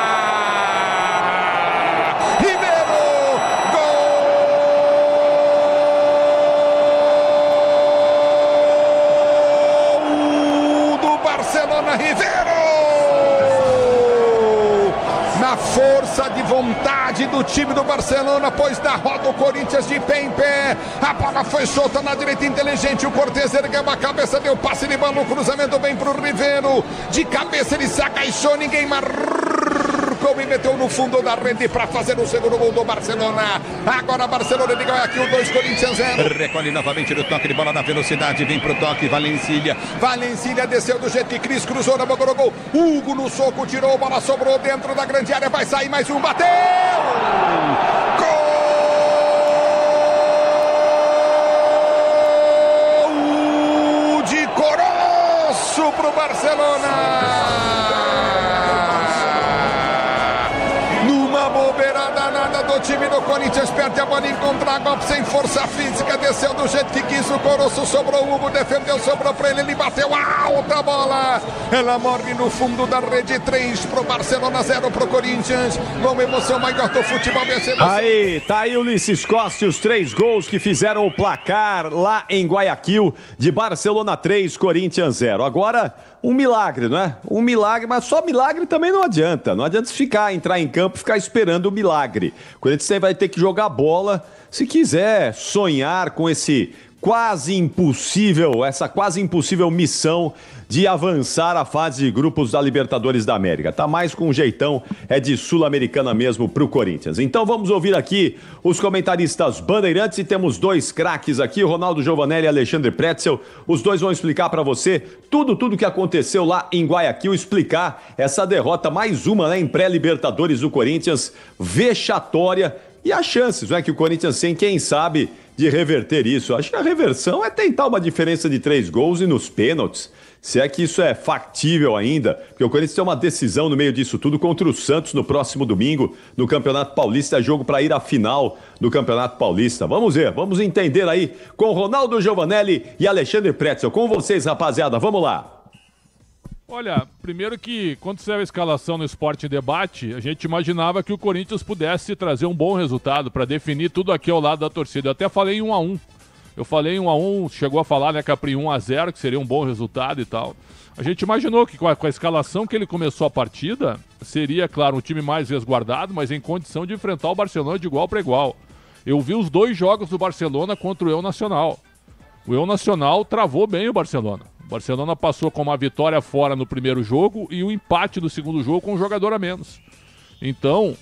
Ribeiro! Na força de vontade do time do Barcelona, pois da roda o Corinthians de pé em pé, a bola foi solta na direita, inteligente, o Cortez ergueu a cabeça, deu passe de bola, o cruzamento bem pro Ribeiro, de cabeça ele se agachou, ninguém marcou e meteu no fundo da rede para fazer o segundo gol do Barcelona. Agora Barcelona de Guayaquil 2, Corinthians 0. Recolhe novamente no toque de bola na velocidade, vem pro toque, Valencília desceu do jeito que Cris, cruzou na boca do gol, Hugo no soco, tirou, bola sobrou dentro da grande área, vai sair mais um, bateu! Gol de Coroço pro Barcelona! Do time do Corinthians, perde a bola, encontra golpe sem força física, desceu do jeito que quis, o Coroço sobrou, o Hugo defendeu, sobrou pra ele bateu alta a bola, ela morre no fundo da rede, 3 pro Barcelona, 0 pro Corinthians, uma emoção maior do futebol vencedor. Aí, tá aí o Ulisses Costa e os 3 gols que fizeram o placar lá em Guayaquil, de Barcelona 3, Corinthians 0. Agora, um milagre, não é? Um milagre, mas só milagre também não adianta. Não adianta entrar em campo e ficar esperando o milagre. O Corinthians vai ter que jogar bola se quiser sonhar com esse quase impossível missão de avançar a fase de grupos da Libertadores da América. Tá mais com um jeitão, é de Sul-Americana mesmo pro Corinthians. Então vamos ouvir aqui os comentaristas bandeirantes e temos dois craques aqui, Ronaldo Giovanelli e Alexandre Pretzel. Os dois vão explicar para você tudo que aconteceu lá em Guayaquil, explicar essa derrota, mais uma, né, em pré-Libertadores do Corinthians, vexatória, e as chances, né, que o Corinthians tem, quem sabe, de reverter isso. Acho que a reversão é tentar uma diferença de 3 gols e nos pênaltis. Se é que isso é factível ainda, porque o Corinthians tem uma decisão no meio disso tudo contra o Santos no próximo domingo, no Campeonato Paulista, jogo para ir à final do Campeonato Paulista. Vamos ver, vamos entender aí com Ronaldo Giovanelli e Alexandre Pretzel. Com vocês, rapaziada, vamos lá. Olha, primeiro que quando saiu a escalação no Esporte em Debate, a gente imaginava que o Corinthians pudesse trazer um bom resultado para definir tudo aqui ao lado da torcida. Eu até falei em 1-1. Eu falei em 1-1, chegou a falar, né, Capri, 1-0, que seria um bom resultado e tal. A gente imaginou que com a escalação que ele começou a partida, seria, claro, um time mais resguardado, mas em condição de enfrentar o Barcelona de igual para igual. Eu vi os 2 jogos do Barcelona contra o El Nacional. O El Nacional travou bem o Barcelona. O Barcelona passou com uma vitória fora no primeiro jogo e um empate no segundo jogo com um jogador a menos. Então,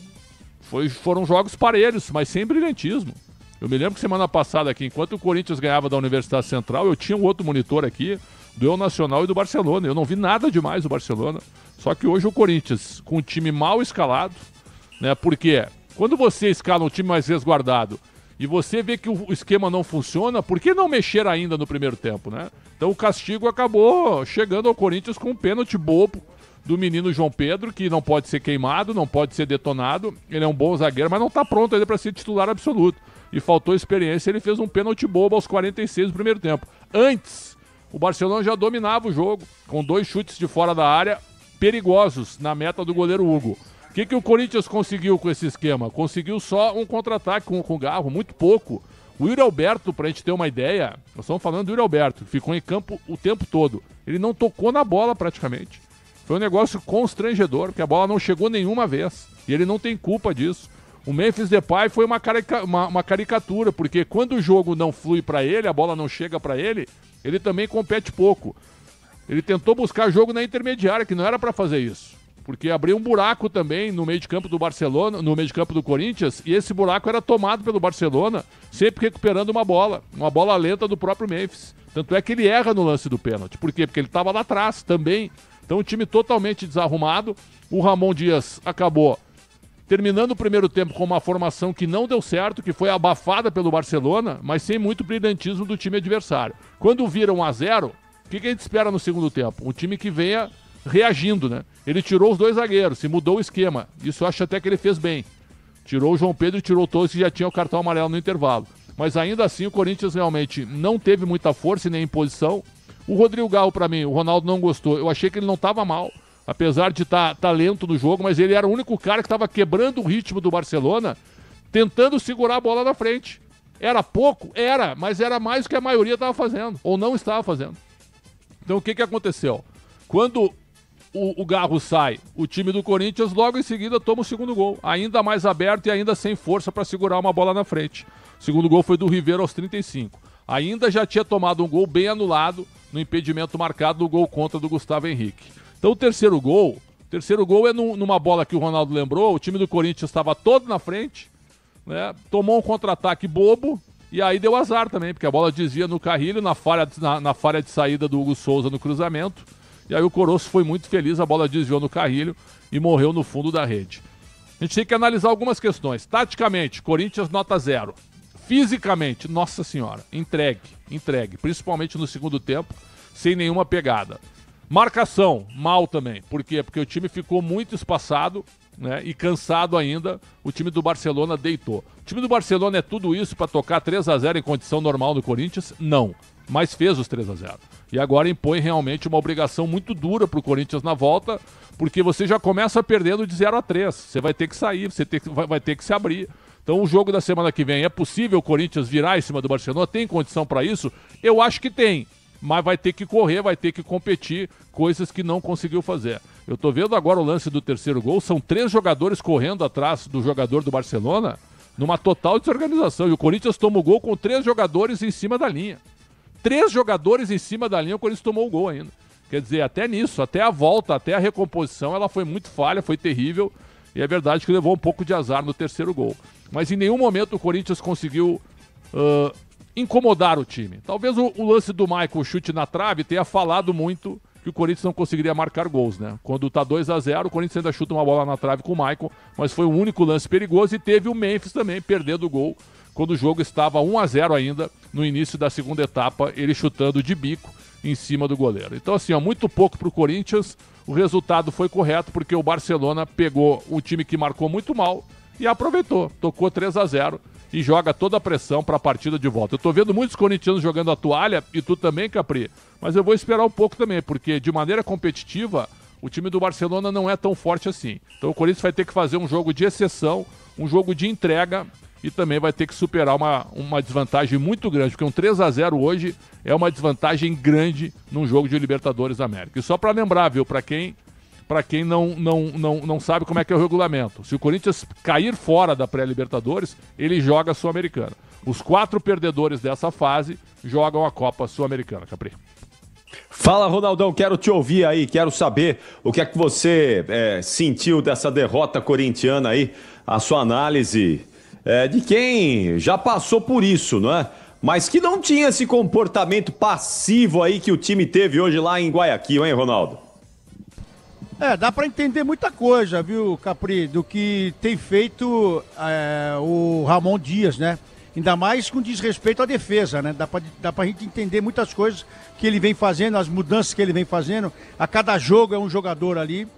foram jogos parelhos, mas sem brilhantismo. Eu me lembro que semana passada aqui, enquanto o Corinthians ganhava da Universidade Central, eu tinha um outro monitor aqui, do El Nacional e do Barcelona. Eu não vi nada demais do Barcelona. Só que hoje o Corinthians, com um time mal escalado, né? Porque quando você escala um time mais resguardado e você vê que o esquema não funciona, por que não mexer ainda no primeiro tempo, né? Então o castigo acabou chegando ao Corinthians com um pênalti bobo do menino João Pedro, que não pode ser queimado, não pode ser detonado. Ele é um bom zagueiro, mas não está pronto ainda para ser titular absoluto. E faltou experiência, ele fez um pênalti bobo aos 46 do primeiro tempo. Antes, o Barcelona já dominava o jogo, com 2 chutes de fora da área, perigosos, na meta do goleiro Hugo. O que o Corinthians conseguiu com esse esquema? Conseguiu só um contra-ataque com o Garro, muito pouco. O Yuri Alberto, pra gente ter uma ideia, nós estamos falando do Yuri Alberto, que ficou em campo o tempo todo. Ele não tocou na bola praticamente. Foi um negócio constrangedor, porque a bola não chegou nenhuma vez. E ele não tem culpa disso. O Memphis Depay foi uma caricatura, porque quando o jogo não flui para ele, a bola não chega para ele, ele também compete pouco. Ele tentou buscar jogo na intermediária, que não era para fazer isso. Porque abriu um buraco também no meio de campo do Barcelona, no meio de campo do Corinthians, e esse buraco era tomado pelo Barcelona, sempre recuperando uma bola lenta do próprio Memphis. Tanto é que ele erra no lance do pênalti. Por quê? Porque ele estava lá atrás também. Então o time totalmente desarrumado. O Ramon Dias acabou terminando o primeiro tempo com uma formação que não deu certo, que foi abafada pelo Barcelona, mas sem muito brilhantismo do time adversário. Quando vira 1-0, o que a gente espera no segundo tempo? Um time que venha reagindo, né? Ele tirou os 2 zagueiros e mudou o esquema. Isso eu acho até que ele fez bem. Tirou o João Pedro e tirou todos que já tinham o cartão amarelo no intervalo. Mas ainda assim o Corinthians realmente não teve muita força e nem imposição. O Rodrigo Garro, para mim, o Ronaldo não gostou. Eu achei que ele não estava mal, apesar de estar lento no jogo, mas ele era o único cara que estava quebrando o ritmo do Barcelona, tentando segurar a bola na frente. Era pouco? Era, mas era mais do que a maioria estava fazendo, ou não estava fazendo. Então o que aconteceu? Quando o Garro sai, o time do Corinthians logo em seguida toma o segundo gol, ainda mais aberto e ainda sem força para segurar uma bola na frente. O segundo gol foi do Ribeiro aos 35. Ainda já tinha tomado um gol bem anulado no impedimento marcado do gol contra do Gustavo Henrique. Então o terceiro gol é numa bola que o Ronaldo lembrou, o time do Corinthians estava todo na frente, né? Tomou um contra-ataque bobo e aí deu azar também, porque a bola desvia no Carrilho, na falha de saída do Hugo Souza no cruzamento, e aí o Coroço foi muito feliz, a bola desviou no Carrilho e morreu no fundo da rede. A gente tem que analisar algumas questões. Taticamente, Corinthians nota 0. Fisicamente, nossa senhora, entregue, principalmente no segundo tempo, sem nenhuma pegada. Marcação, mal também. Por quê? Porque o time ficou muito espaçado, né, e cansado ainda. O time do Barcelona deitou. O time do Barcelona é tudo isso para tocar 3-0 em condição normal no Corinthians? Não. Mas fez os 3-0. E agora impõe realmente uma obrigação muito dura para o Corinthians na volta, porque você já começa perdendo de 0-3. Você vai ter que sair, vai ter que se abrir. Então o jogo da semana que vem, é possível o Corinthians virar em cima do Barcelona? Tem condição para isso? Eu acho que tem. Mas vai ter que correr, vai ter que competir, coisas que não conseguiu fazer. Eu tô vendo agora o lance do terceiro gol, são 3 jogadores correndo atrás do jogador do Barcelona, numa total desorganização. E o Corinthians tomou o gol com 3 jogadores em cima da linha. 3 jogadores em cima da linha, o Corinthians tomou o gol ainda. Quer dizer, até nisso, até a volta, até a recomposição, ela foi muito falha, foi terrível. E é verdade que levou um pouco de azar no terceiro gol. Mas em nenhum momento o Corinthians conseguiu incomodar o time. Talvez o lance do Maicon, o chute na trave, tenha falado muito que o Corinthians não conseguiria marcar gols, né? Quando tá 2-0, o Corinthians ainda chuta uma bola na trave com o Maicon, mas foi o único lance perigoso, e teve o Memphis também perdendo o gol, quando o jogo estava 1-0 ainda, no início da segunda etapa, ele chutando de bico em cima do goleiro. Então assim, muito pouco pro Corinthians, o resultado foi correto, porque o Barcelona pegou o time que marcou muito mal e aproveitou, tocou 3-0 e joga toda a pressão para a partida de volta. Eu tô vendo muitos corintianos jogando a toalha, e tu também, Capri, mas eu vou esperar um pouco também, porque de maneira competitiva, o time do Barcelona não é tão forte assim. Então o Corinthians vai ter que fazer um jogo de exceção, um jogo de entrega, e também vai ter que superar uma desvantagem muito grande, porque um 3-0 hoje é uma desvantagem grande num jogo de Libertadores da América. E só para lembrar, viu, para quem não sabe como é que é o regulamento, se o Corinthians cair fora da pré-Libertadores, ele joga a Sul-Americana. Os 4 perdedores dessa fase jogam a Copa Sul-Americana, Capri. Fala, Ronaldão, quero te ouvir aí, quero saber o que é que você sentiu dessa derrota corintiana aí, a sua análise de quem já passou por isso, não é? Mas que não tinha esse comportamento passivo aí que o time teve hoje lá em Guayaquil, hein, Ronaldo? Dá pra entender muita coisa, viu, Capri, do que tem feito o Ramon Dias, né? Ainda mais com desrespeito à defesa, né? Dá pra gente entender muitas coisas que ele vem fazendo, as mudanças que ele vem fazendo. A cada jogo é um jogador ali.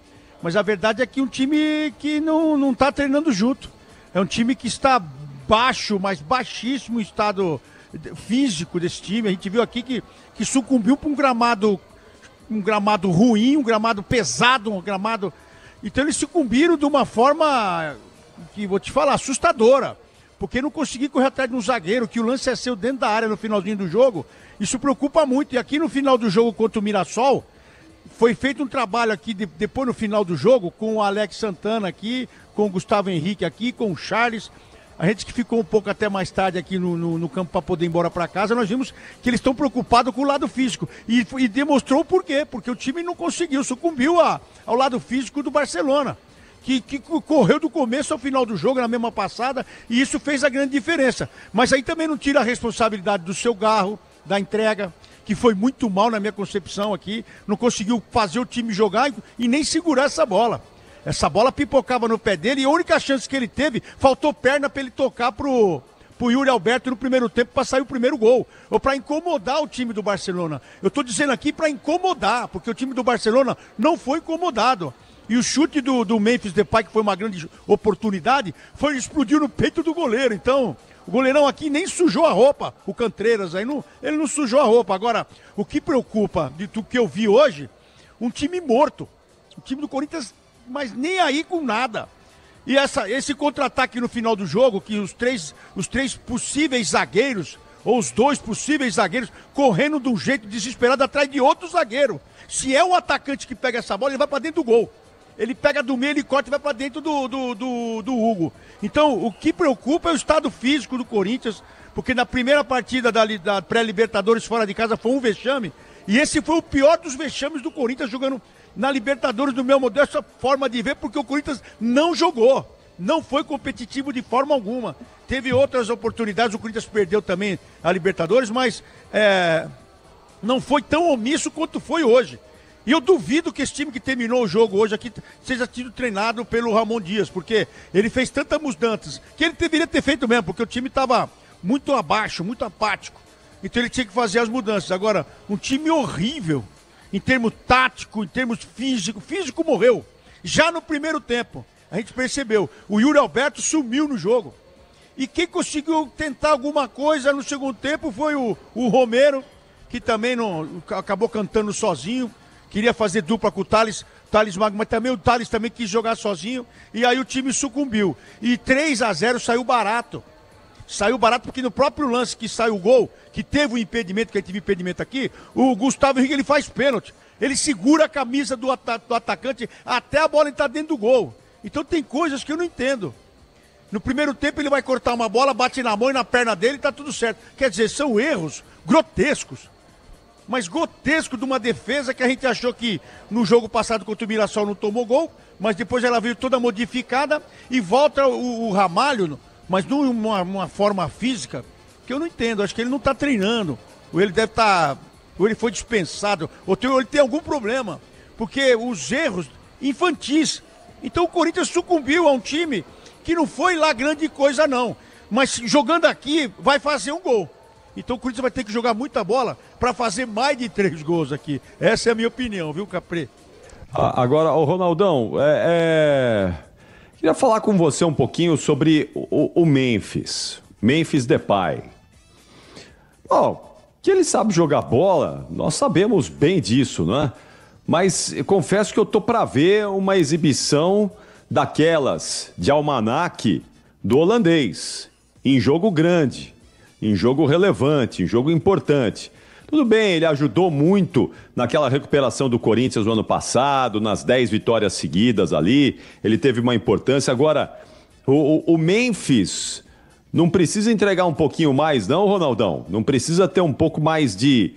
Mas a verdade é que um time que não tá treinando junto. É um time que está baixo, mas baixíssimo estado físico desse time. A gente viu aqui que sucumbiu para um gramado ruim, um gramado pesado, um gramado... Então eles sucumbiram de uma forma que, vou te falar, assustadora. Porque não consegui correr atrás de um zagueiro, que o lance é seu dentro da área no finalzinho do jogo. Isso preocupa muito. E aqui no final do jogo contra o Mirassol, foi feito um trabalho aqui, depois no final do jogo, com o Alex Santana aqui, com o Gustavo Henrique aqui, com o Charles. A gente que ficou um pouco até mais tarde aqui no campo para poder ir embora para casa, nós vimos que eles estão preocupados com o lado físico. E demonstrou o porquê, porque o time não conseguiu, sucumbiu ao lado físico do Barcelona, que correu do começo ao final do jogo na mesma passada, e isso fez a grande diferença. Mas aí também não tira a responsabilidade do seu Garro, da entrega, que foi muito mal na minha concepção aqui, não conseguiu fazer o time jogar e nem segurar essa bola. Essa bola pipocava no pé dele, e a única chance que ele teve, faltou perna para ele tocar pro Yuri Alberto no primeiro tempo para sair o primeiro gol, ou para incomodar o time do Barcelona. Eu tô dizendo aqui para incomodar, porque o time do Barcelona não foi incomodado. E o chute do Memphis Depay, que foi uma grande oportunidade, explodiu no peito do goleiro. Então, o goleirão aqui nem sujou a roupa, o Cantreiras aí, ele não sujou a roupa. Agora, o que preocupa de tudo que eu vi hoje, um time morto. O time do Corinthians, mas nem aí com nada. E esse contra-ataque no final do jogo, que os três possíveis zagueiros, ou os 2 possíveis zagueiros, correndo de um jeito desesperado atrás de outro zagueiro. Se é um atacante que pega essa bola, ele vai para dentro do gol. Ele pega do meio, ele corta e vai para dentro do Hugo. Então, o que preocupa é o estado físico do Corinthians, porque na primeira partida da pré-Libertadores fora de casa foi um vexame, e esse foi o pior dos vexames do Corinthians jogando na Libertadores, do meu modesto forma de ver, porque o Corinthians não jogou, não foi competitivo de forma alguma. Teve outras oportunidades, o Corinthians perdeu também a Libertadores, mas não foi tão omisso quanto foi hoje. E eu duvido que esse time que terminou o jogo hoje aqui seja sido treinado pelo Ramon Dias, porque ele fez tantas mudanças que ele deveria ter feito mesmo, porque o time estava muito abaixo, muito apático. Então ele tinha que fazer as mudanças. Agora, um time horrível, em termos tático, em termos físico morreu. Já no primeiro tempo, a gente percebeu, o Yuri Alberto sumiu no jogo. E quem conseguiu tentar alguma coisa no segundo tempo foi o Romero, que também acabou cantando sozinho, queria fazer dupla com o Thales Magno, mas também o Thales também quis jogar sozinho, e aí o time sucumbiu. E 3-0 saiu barato. Saiu barato porque no próprio lance que saiu o gol, que teve um impedimento, que a gente teve impedimento aqui, o Gustavo Henrique ele faz pênalti. Ele segura a camisa do atacante até a bola entrar dentro do gol. Então tem coisas que eu não entendo. No primeiro tempo ele vai cortar uma bola, bate na mão e na perna dele e tá tudo certo. Quer dizer, são erros grotescos. Mas grotesco de uma defesa que a gente achou que no jogo passado contra o Mirassol não tomou gol, mas depois ela veio toda modificada e volta o Ramalho, mas numa forma física que eu não entendo. Acho que ele não tá treinando, ou ele deve estar, ou ele foi dispensado, ou ele tem algum problema, porque os erros infantis. Então o Corinthians sucumbiu a um time que não foi lá grande coisa não, mas jogando aqui vai fazer um gol. Então o Corinthians vai ter que jogar muita bola para fazer mais de 3 gols aqui. Essa é a minha opinião, viu, Capri? Agora, o Ronaldão, queria falar com você um pouquinho sobre o Memphis Depay. Que ele sabe jogar bola, nós sabemos bem disso, não é? Mas eu confesso que eu tô para ver uma exibição daquelas de almanaque do holandês, em jogo grande, em jogo relevante, em jogo importante. Tudo bem, ele ajudou muito naquela recuperação do Corinthians no ano passado, nas 10 vitórias seguidas ali, ele teve uma importância. Agora, o Memphis não precisa entregar um pouquinho mais, não, Ronaldão? Não precisa ter um pouco mais de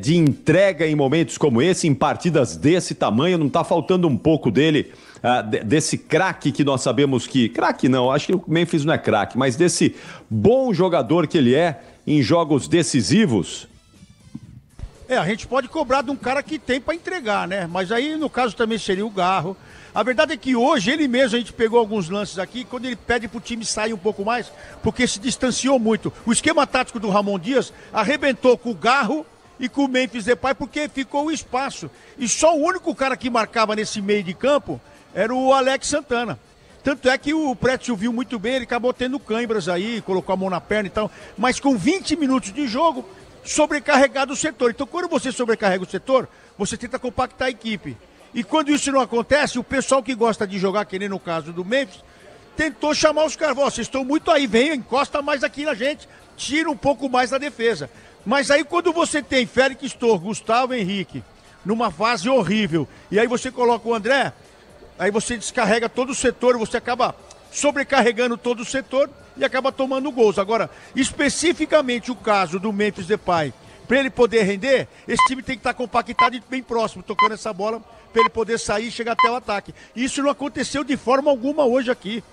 entrega em momentos como esse, em partidas desse tamanho? Não está faltando um pouco dele, desse craque que nós sabemos que... Craque não, acho que o Memphis não é craque, mas desse bom jogador que ele é em jogos decisivos? A gente pode cobrar de um cara que tem para entregar, né? Mas aí, no caso, também seria o Garro. A verdade é que hoje, ele mesmo, a gente pegou alguns lances aqui, quando ele pede pro time sair um pouco mais, porque se distanciou muito. O esquema tático do Ramon Dias arrebentou com o Garro e com o Memphis Depay, porque ficou o espaço. E só o único cara que marcava nesse meio de campo era o Alex Santana. Tanto é que o Prétio viu muito bem, ele acabou tendo câimbras aí, colocou a mão na perna e tal. Mas com 20 minutos de jogo, sobrecarregado o setor. Então, quando você sobrecarrega o setor, você tenta compactar a equipe. E quando isso não acontece, o pessoal que gosta de jogar, que nem no caso do Memphis, tentou chamar os caras. Vocês estão muito aí, venham, encosta mais aqui na gente, tira um pouco mais da defesa. Mas aí quando você tem Félix Torres, Gustavo Henrique, numa fase horrível, e aí você coloca o André, aí você descarrega todo o setor, você acaba sobrecarregando todo o setor e acaba tomando gols. Agora, especificamente o caso do Memphis Depay, para ele poder render, esse time tem que estar compactado e bem próximo, tocando essa bola, para ele poder sair e chegar até o ataque. Isso não aconteceu de forma alguma hoje aqui,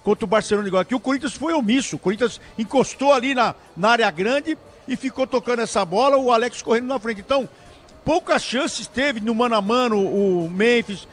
contra o Barcelona igual aqui. O Corinthians foi omisso, o Corinthians encostou ali na área grande e ficou tocando essa bola, o Alex correndo na frente. Então, poucas chances teve no mano a mano o Memphis.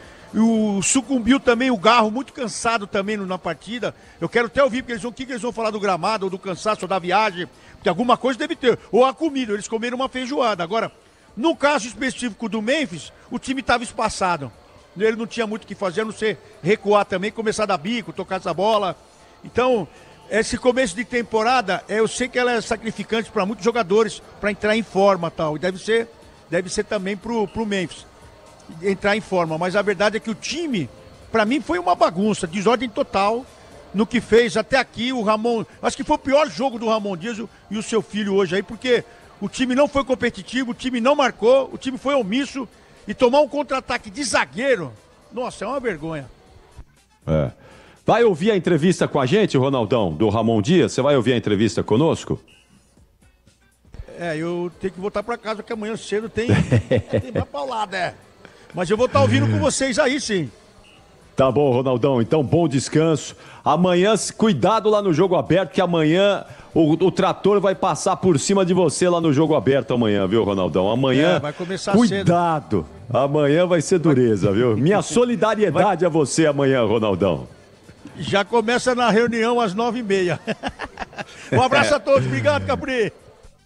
Sucumbiu também o Garro, muito cansado também na partida. Eu quero até ouvir, porque o que eles vão falar do gramado, ou do cansaço, ou da viagem, porque alguma coisa deve ter. Ou a comida, eles comeram uma feijoada. Agora, no caso específico do Memphis, o time estava espaçado. Ele não tinha muito o que fazer, a não ser recuar também, começar a dar bico, tocar essa bola. Então, esse começo de temporada, eu sei que ela é sacrificante para muitos jogadores, para entrar em forma e tal. E deve ser também pro Memphis entrar em forma, mas a verdade é que o time, pra mim, foi uma bagunça, desordem total no que fez até aqui. O Ramon, acho que foi o pior jogo do Ramon Dias e o seu filho hoje aí, porque o time não foi competitivo, o time não marcou, o time foi omisso, e tomar um contra-ataque de zagueiro, nossa, é uma vergonha. Vai ouvir a entrevista com a gente, Ronaldão, do Ramon Dias? Você vai ouvir a entrevista conosco? Eu tenho que voltar pra casa, porque amanhã cedo tem uma paulada, Mas eu vou estar ouvindo com vocês aí, sim. Tá bom, Ronaldão. Então, bom descanso. Amanhã, cuidado lá no jogo aberto, que amanhã o trator vai passar por cima de você lá no jogo aberto amanhã, viu, Ronaldão? Amanhã, vai começar cuidado. Cedo. Amanhã vai ser dureza, viu? Minha solidariedade a você amanhã, Ronaldão. Já começa na reunião às 9h30. Um abraço a todos. Obrigado, Capri.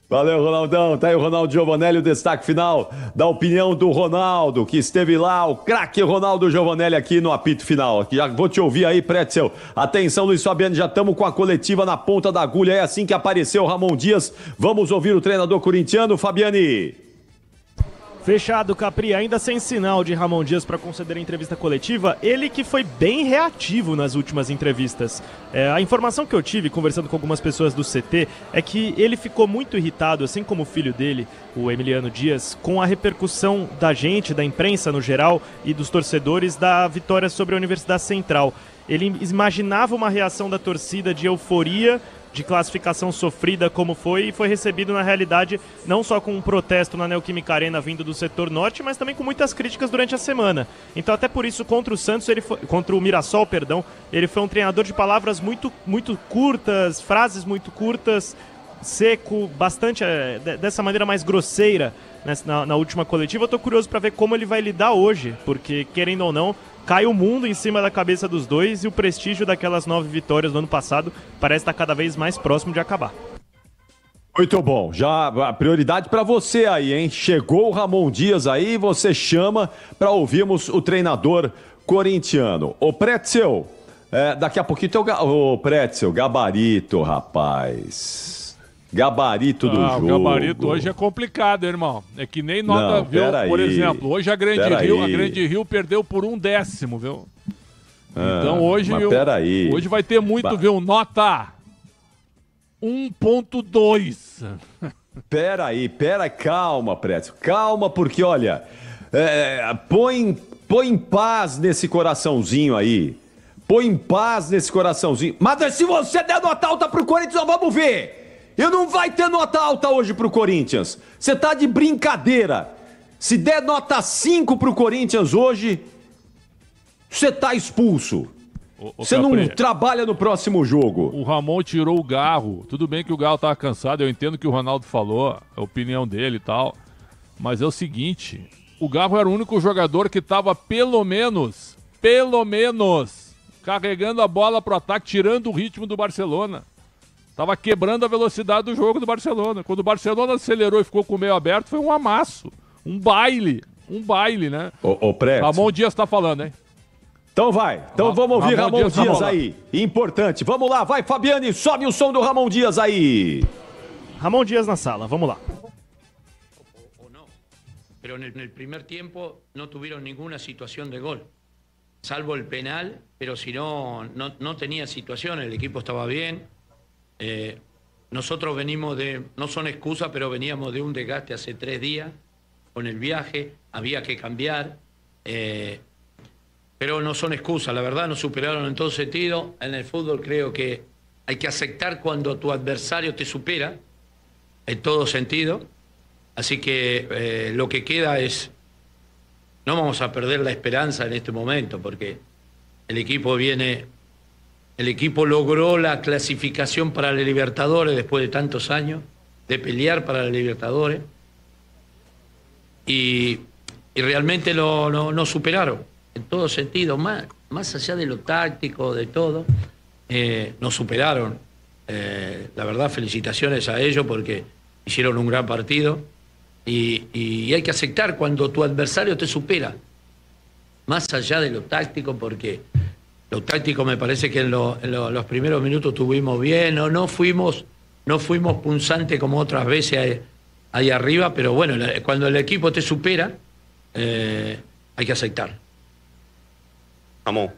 Valeu, Ronaldão. Tá aí o Ronaldo Giovanelli, o destaque final da opinião do Ronaldo, que esteve lá, o craque Ronaldo Giovanelli aqui no apito final. Já vou te ouvir aí, Pretzel. Atenção, Luiz Fabiano, já estamos com a coletiva na ponta da agulha. É assim que apareceu o Ramon Dias. Vamos ouvir o treinador corintiano, Fabiani. Fechado, Capri. Ainda sem sinal de Ramon Dias para conceder a entrevista coletiva, ele que foi bem reativo nas últimas entrevistas. A informação que eu tive, conversando com algumas pessoas do CT, é que ele ficou muito irritado, assim como o filho dele, o Emiliano Dias, com a repercussão da gente, da imprensa no geral e dos torcedores da vitória sobre a Universidade Central. Ele imaginava uma reação da torcida de euforia, de classificação sofrida como foi, e foi recebido na realidade não só com um protesto na Neoquímica Arena vindo do setor norte, mas também com muitas críticas durante a semana. Então até por isso contra o Santos, contra o Mirassol, perdão, ele foi um treinador de palavras muito curtas, frases muito curtas, seco, bastante dessa maneira mais grosseira, né, na última coletiva. Eu tô curioso para ver como ele vai lidar hoje, porque querendo ou não, cai o mundo em cima da cabeça dos dois e o prestígio daquelas 9 vitórias do ano passado parece estar cada vez mais próximo de acabar. Muito bom, já a prioridade para você aí, hein? Chegou o Ramon Dias aí, você chama para ouvirmos o treinador corintiano. Ô Pretzel, daqui a pouquinho tem o Pretzel, gabarito, rapaz. Gabarito do jogo. O gabarito hoje é complicado, irmão. É que nem nota, viu? Por exemplo, hoje a Grande Rio perdeu por 1/10, viu? Então hoje vai ter muito, viu? Nota 1.2. Calma, Prédio. Calma, porque olha, põe em paz nesse coraçãozinho aí. Põe em paz nesse coraçãozinho. Mas se você der nota alta pro Corinthians, nós vamos ver. E não vai ter nota alta hoje pro Corinthians. Você tá de brincadeira. Se der nota 5 pro Corinthians hoje, você tá expulso. Você não trabalha no próximo jogo. O Ramon tirou o Garro. Tudo bem que o Garro tava cansado, eu entendo que o Ronaldo falou, a opinião dele e tal. Mas é o seguinte, o Garro era o único jogador que tava pelo menos, carregando a bola pro ataque, tirando o ritmo do Barcelona. Tava quebrando a velocidade do jogo do Barcelona. Quando o Barcelona acelerou e ficou com o meio aberto, foi um amasso. Um baile, né? Ô Prédio. Ramon Dias tá falando, hein? Então vai. Então vamos ouvir Ramon Dias aí. Importante. Vamos lá. Vai, Fabiane. Sobe o som do Ramon Dias aí. Ramon Dias na sala. Vamos lá. Pero en el primer tiempo no tuvieron ninguna situación de gol. Salvo el penal, pero si no tenía situación. El equipo estaba bien. Nosotros venimos no son excusas, pero veníamos de un desgaste hace 3 días con el viaje, había que cambiar, pero no son excusas, la verdad nos superaron en todo sentido. En el fútbol creo que hay que aceptar cuando tu adversario te supera, en todo sentido, así que lo que queda es, no vamos a perder la esperanza en este momento, porque el equipo logró la clasificación para la Libertadores después de tantos años de pelear para la Libertadores y realmente nos superaron en todo sentido, más allá de lo táctico, de todo, nos superaron. La verdad, felicitaciones a ellos porque hicieron un gran partido y hay que aceptar cuando tu adversario te supera, más allá de lo táctico, porque lo táctico me parece que en los primeros minutos estuvimos bien, no fuimos punzantes como otras veces ahí arriba, pero bueno, cuando el equipo te supera, hay que aceptar. Ramon,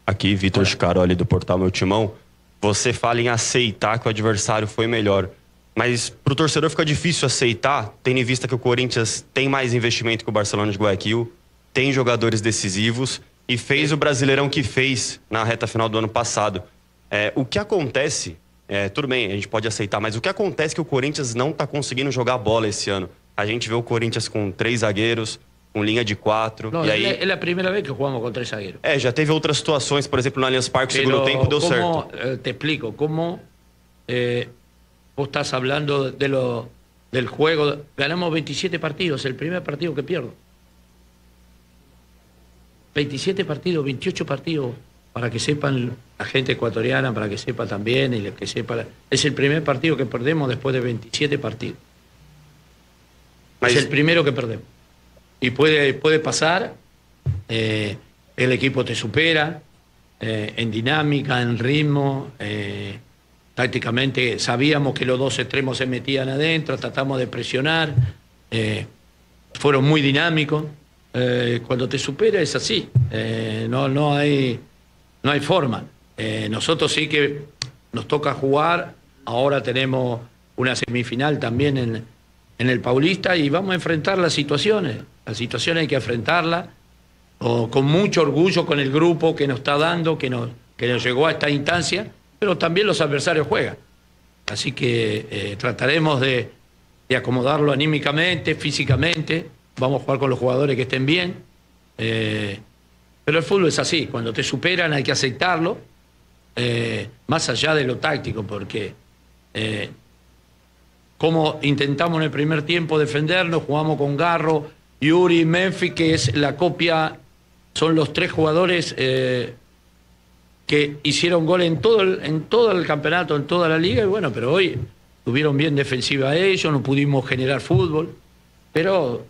aqui Vitor Scaroli do Portal Meu Timão. Você fala em aceitar que o adversário foi melhor, mas pro torcedor fica difícil aceitar, tendo em vista que o Corinthians tem mais investimento que o Barcelona de Guayaquil, tem jogadores decisivos e fez o Brasileirão que fez na reta final do ano passado. O que acontece, tudo bem, a gente pode aceitar, mas o que acontece é que o Corinthians não está conseguindo jogar bola esse ano. A gente vê o Corinthians com 3 zagueiros, com linha de 4. No, e aí... É a primeira vez que jogamos com 3 zagueiros. Já teve outras situações, por exemplo, no Allianz Parque, o segundo tempo deu certo. Te explico, como vos estás hablando del juego. Ganamos 27 partidos, el primer partido que pierdo. 27 partidos, 28 partidos, para que sepan la gente ecuatoriana, para que sepa también y que sepa. Es el primer partido que perdemos después de 27 partidos. Es el primero que perdemos. Y puede pasar, el equipo te supera, en dinámica, en ritmo, tácticamente sabíamos que los dos extremos se metían adentro, tratamos de presionar. fueron muy dinámicos. Cuando te supera es así, no hay forma. Nosotros sí que nos toca jugar, ahora tenemos una semifinal también en el Paulista y vamos a enfrentar las situaciones hay que enfrentarlas con mucho orgullo con el grupo que nos está dando, que nos llegó a esta instancia, pero también los adversarios juegan. Así que trataremos de acomodarlo anímicamente, físicamente. Vamos a jugar con los jugadores que estén bien. Pero el fútbol es así. Cuando te superan hay que aceptarlo. Más allá de lo táctico, porque como intentamos en el primer tiempo defendernos, jugamos con Garro, Yuri, Memphis, que es la copia, son los 3 jugadores que hicieron gol en todo el campeonato, en toda la liga, y bueno, pero hoy tuvieron bien defensiva ellos, no pudimos generar fútbol, pero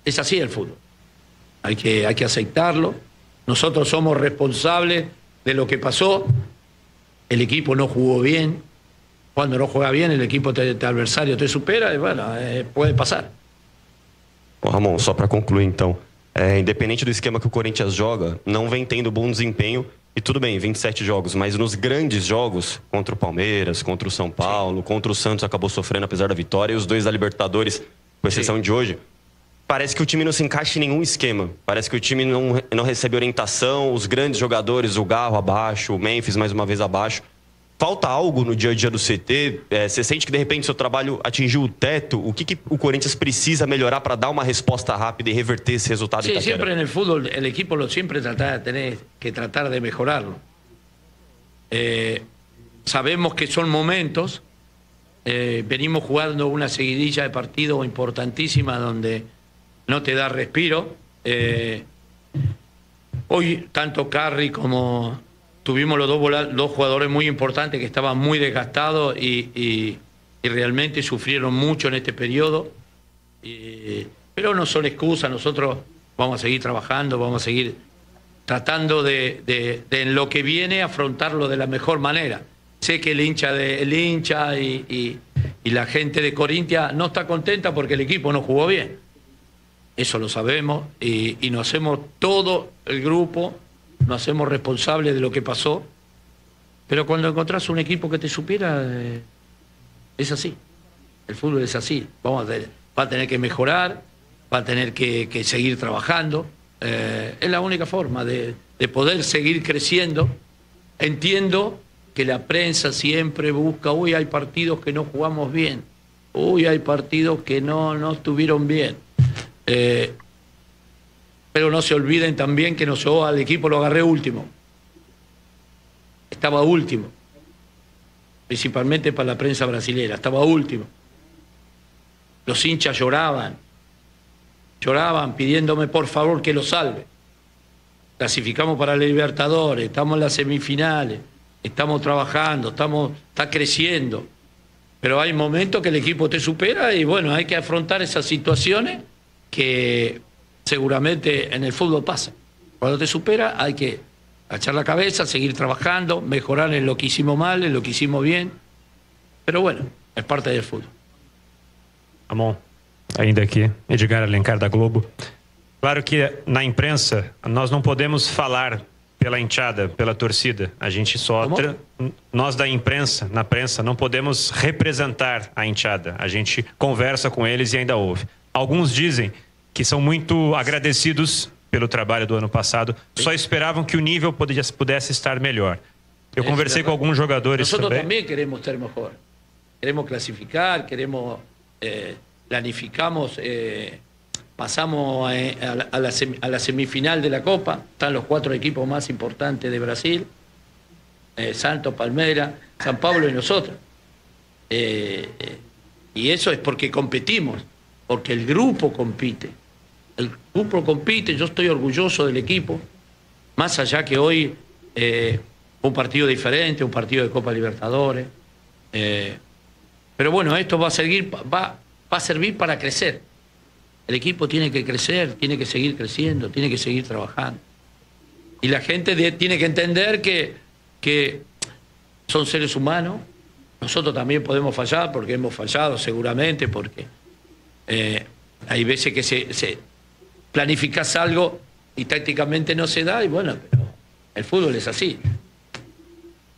es así el fútbol. Hay que aceptarlo. Nosotros somos responsables de lo que pasó. El equipo no jugó bien. Cuando no juega bien, el equipo adversário te supera e, bueno, pode passar. Bom, Ramon, só para concluir então, independente do esquema que o Corinthians joga, não vem tendo bom desempenho, e tudo bem, 27 jogos, mas nos grandes jogos, contra o Palmeiras, contra o São Paulo, contra o Santos, acabou sofrendo apesar da vitória, e os 2 da Libertadores, com exceção de hoje, parece que o time não se encaixa em nenhum esquema, parece que o time não recebe orientação, os grandes jogadores, o Garro abaixo, o Memphis mais uma vez abaixo. Falta algo no dia a dia do CT? Você sente que de repente seu trabalho atingiu o teto? O que o Corinthians precisa melhorar para dar uma resposta rápida e reverter esse resultado? Sí, siempre en el fútbol el equipo siempre tiene que tratar de mejorarlo. Sabemos que son momentos, venimos jugando una seguidilla de partidos importantísima donde no te da respiro. Hoy tanto Carri como tuvimos los dos jugadores muy importantes que estaban muy desgastados y realmente sufrieron mucho en este periodo. Pero no son excusas, nosotros vamos a seguir trabajando, vamos a seguir tratando de en lo que viene afrontarlo de la mejor manera. Sé que el hincha y la gente de Corinthians no está contenta porque el equipo no jugó bien. Eso lo sabemos y nos hacemos todo el grupo, nos hacemos responsables de lo que pasó, pero cuando encontrás un equipo que te supera, es así. El fútbol es así. Va a tener que mejorar, va a tener que seguir trabajando. Es la única forma de poder seguir creciendo. Entiendo que la prensa siempre busca, uy, hay partidos que no jugamos bien, uy, hay partidos que no estuvieron bien. Pero no se olviden también que yo al equipo lo agarré último. Estaba último. Principalmente para la prensa brasilera. Estaba último. Los hinchas lloraban pidiéndome por favor que lo salve. Clasificamos para la Libertadores, estamos en las semifinales, estamos trabajando, está creciendo. Pero hay momentos que el equipo te supera y bueno, hay que afrontar esas situaciones que seguramente en el fútbol pasa. Cuando te supera hay que agachar la cabeza, seguir trabajando, mejorar en lo que hicimos mal, en lo que hicimos bien. Pero bueno, es parte del fútbol. Ramon, ainda aqui, Edgar Alencar da Globo. Claro que na imprensa nós não podemos falar pela enxada, pela torcida. A gente só... Nós da imprensa, na prensa, não podemos representar a enxada. A gente conversa com eles e ainda ouve. Alguns dizem que são muito agradecidos pelo trabalho do ano passado, só esperavam que o nível pudesse estar melhor. Eu conversei com alguns jogadores também. Nosotros também queremos estar mejor. Queremos clasificar, queremos... planificamos, pasamos a la semifinal de la Copa, están los 4 equipos más importantes de Brasil, Santos, Palmeiras, San Pablo y nosotros. Y eso es porque competimos, porque el grupo compite. El grupo compite, yo estoy orgulloso del equipo, más allá que hoy un partido diferente, un partido de Copa Libertadores. Pero bueno, esto va a servir para crecer. El equipo tiene que crecer, tiene que seguir creciendo, tiene que seguir trabajando. Y la gente tiene que entender que son seres humanos. Nosotros también podemos fallar, porque hemos fallado seguramente, porque Hay veces que se planificás algo y tácticamente no se da, y bueno, pero el fútbol es así.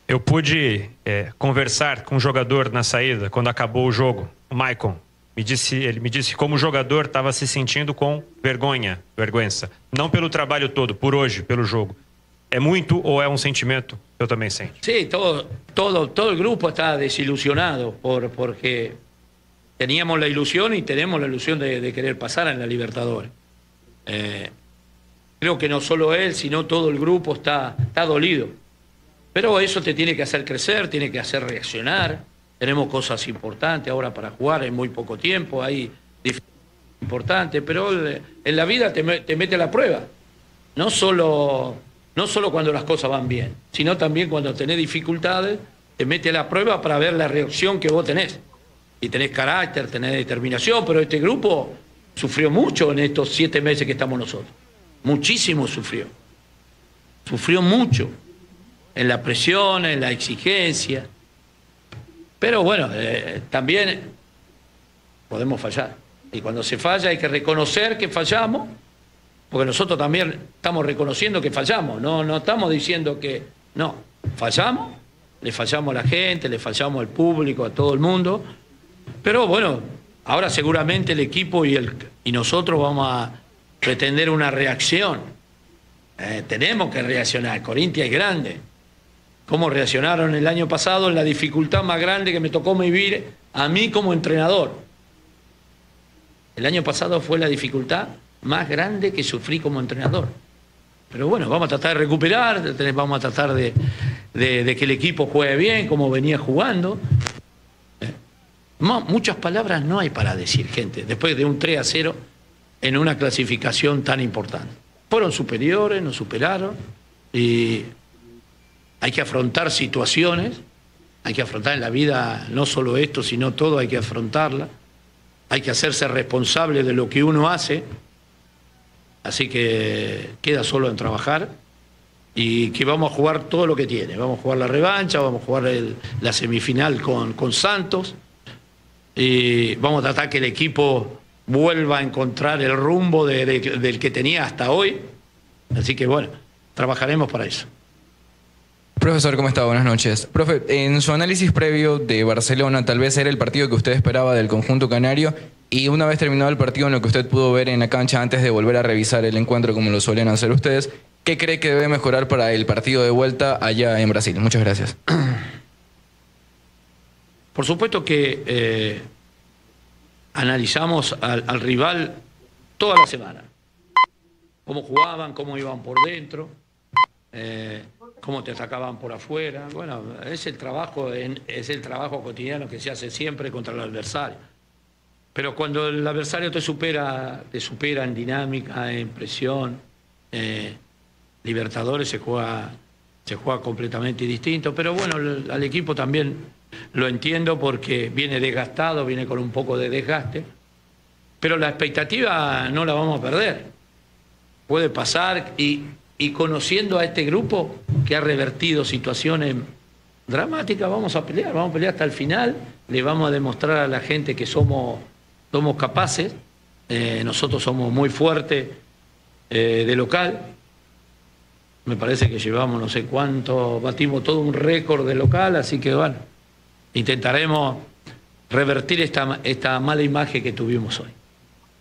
Eu pude conversar com um jogador na saída, quando acabou o jogo, o Maicon. Ele me disse como o jogador estava se sentindo com vergonha. Não pelo trabalho todo, por hoje, pelo jogo. É muito ou é um sentimento que eu também sinto? Sí, todo el grupo está desilusionado porque teníamos la ilusión y tenemos la ilusión de querer pasar en la Libertadores. Creo que no solo él, sino todo el grupo está dolido. Pero eso te tiene que hacer crecer, tiene que hacer reaccionar. Tenemos cosas importantes ahora para jugar en muy poco tiempo, hay dificultades importantes, pero en la vida te mete a la prueba. No solo cuando las cosas van bien, sino también cuando tenés dificultades, te mete a la prueba para ver la reacción que vos tenés. Y tenés carácter, tenés determinación, pero este grupo sufrió mucho en estos 7 meses que estamos nosotros. Muchísimo sufrió. Sufrió mucho en la presión, en la exigencia. Pero bueno, también podemos fallar. Y cuando se falla hay que reconocer que fallamos, porque nosotros también estamos reconociendo que fallamos. No estamos diciendo que no. Fallamos, le fallamos a la gente, le fallamos al público, a todo el mundo. Pero bueno, ahora seguramente el equipo y nosotros vamos a pretender una reacción. Tenemos que reaccionar. Corinthians es grande. ¿Cómo reaccionaron el año pasado en la dificultad más grande que me tocó vivir a mí como entrenador? El año pasado fue la dificultad más grande que sufrí como entrenador. Pero bueno, vamos a tratar de recuperar, vamos a tratar de que el equipo juegue bien, como venía jugando. Muchas palabras no hay para decir, gente, después de un 3-0 en una clasificación tan importante. Fueron superiores, nos superaron y hay que afrontar situaciones, hay que afrontar en la vida no solo esto, sino todo, hay que afrontarla. Hay que hacerse responsable de lo que uno hace, así que queda solo en trabajar y que vamos a jugar todo lo que tiene. Vamos a jugar la revancha, vamos a jugar la semifinal con Santos y vamos a tratar que el equipo vuelva a encontrar el rumbo del que tenía hasta hoy. Así que bueno, trabajaremos para eso. Profesor, ¿cómo está? Buenas noches. Profe, en su análisis previo de Barcelona, tal vez era el partido que usted esperaba del conjunto canario, y una vez terminado el partido en lo que usted pudo ver en la cancha antes de volver a revisar el encuentro como lo suelen hacer ustedes, ¿qué cree que debe mejorar para el partido de vuelta allá en Brasil? Muchas gracias. Por supuesto que analizamos al rival toda la semana. Cómo jugaban, cómo iban por dentro, cómo te atacaban por afuera. Bueno, es el trabajo cotidiano que se hace siempre contra el adversario. Pero cuando el adversario te supera en dinámica, en presión, Libertadores se juega completamente distinto. Pero bueno, al equipo también lo entiendo porque viene desgastado, viene con un poco de desgaste. Pero la expectativa no la vamos a perder. Puede pasar y conociendo a este grupo que ha revertido situaciones dramáticas, vamos a pelear hasta el final, le vamos a demostrar a la gente que somos capaces, nosotros somos muy fuertes de local, me parece que llevamos no sé cuánto, batimos todo un récord de local, así que bueno, intentaremos revertir esta mala imagen que tuvimos hoy.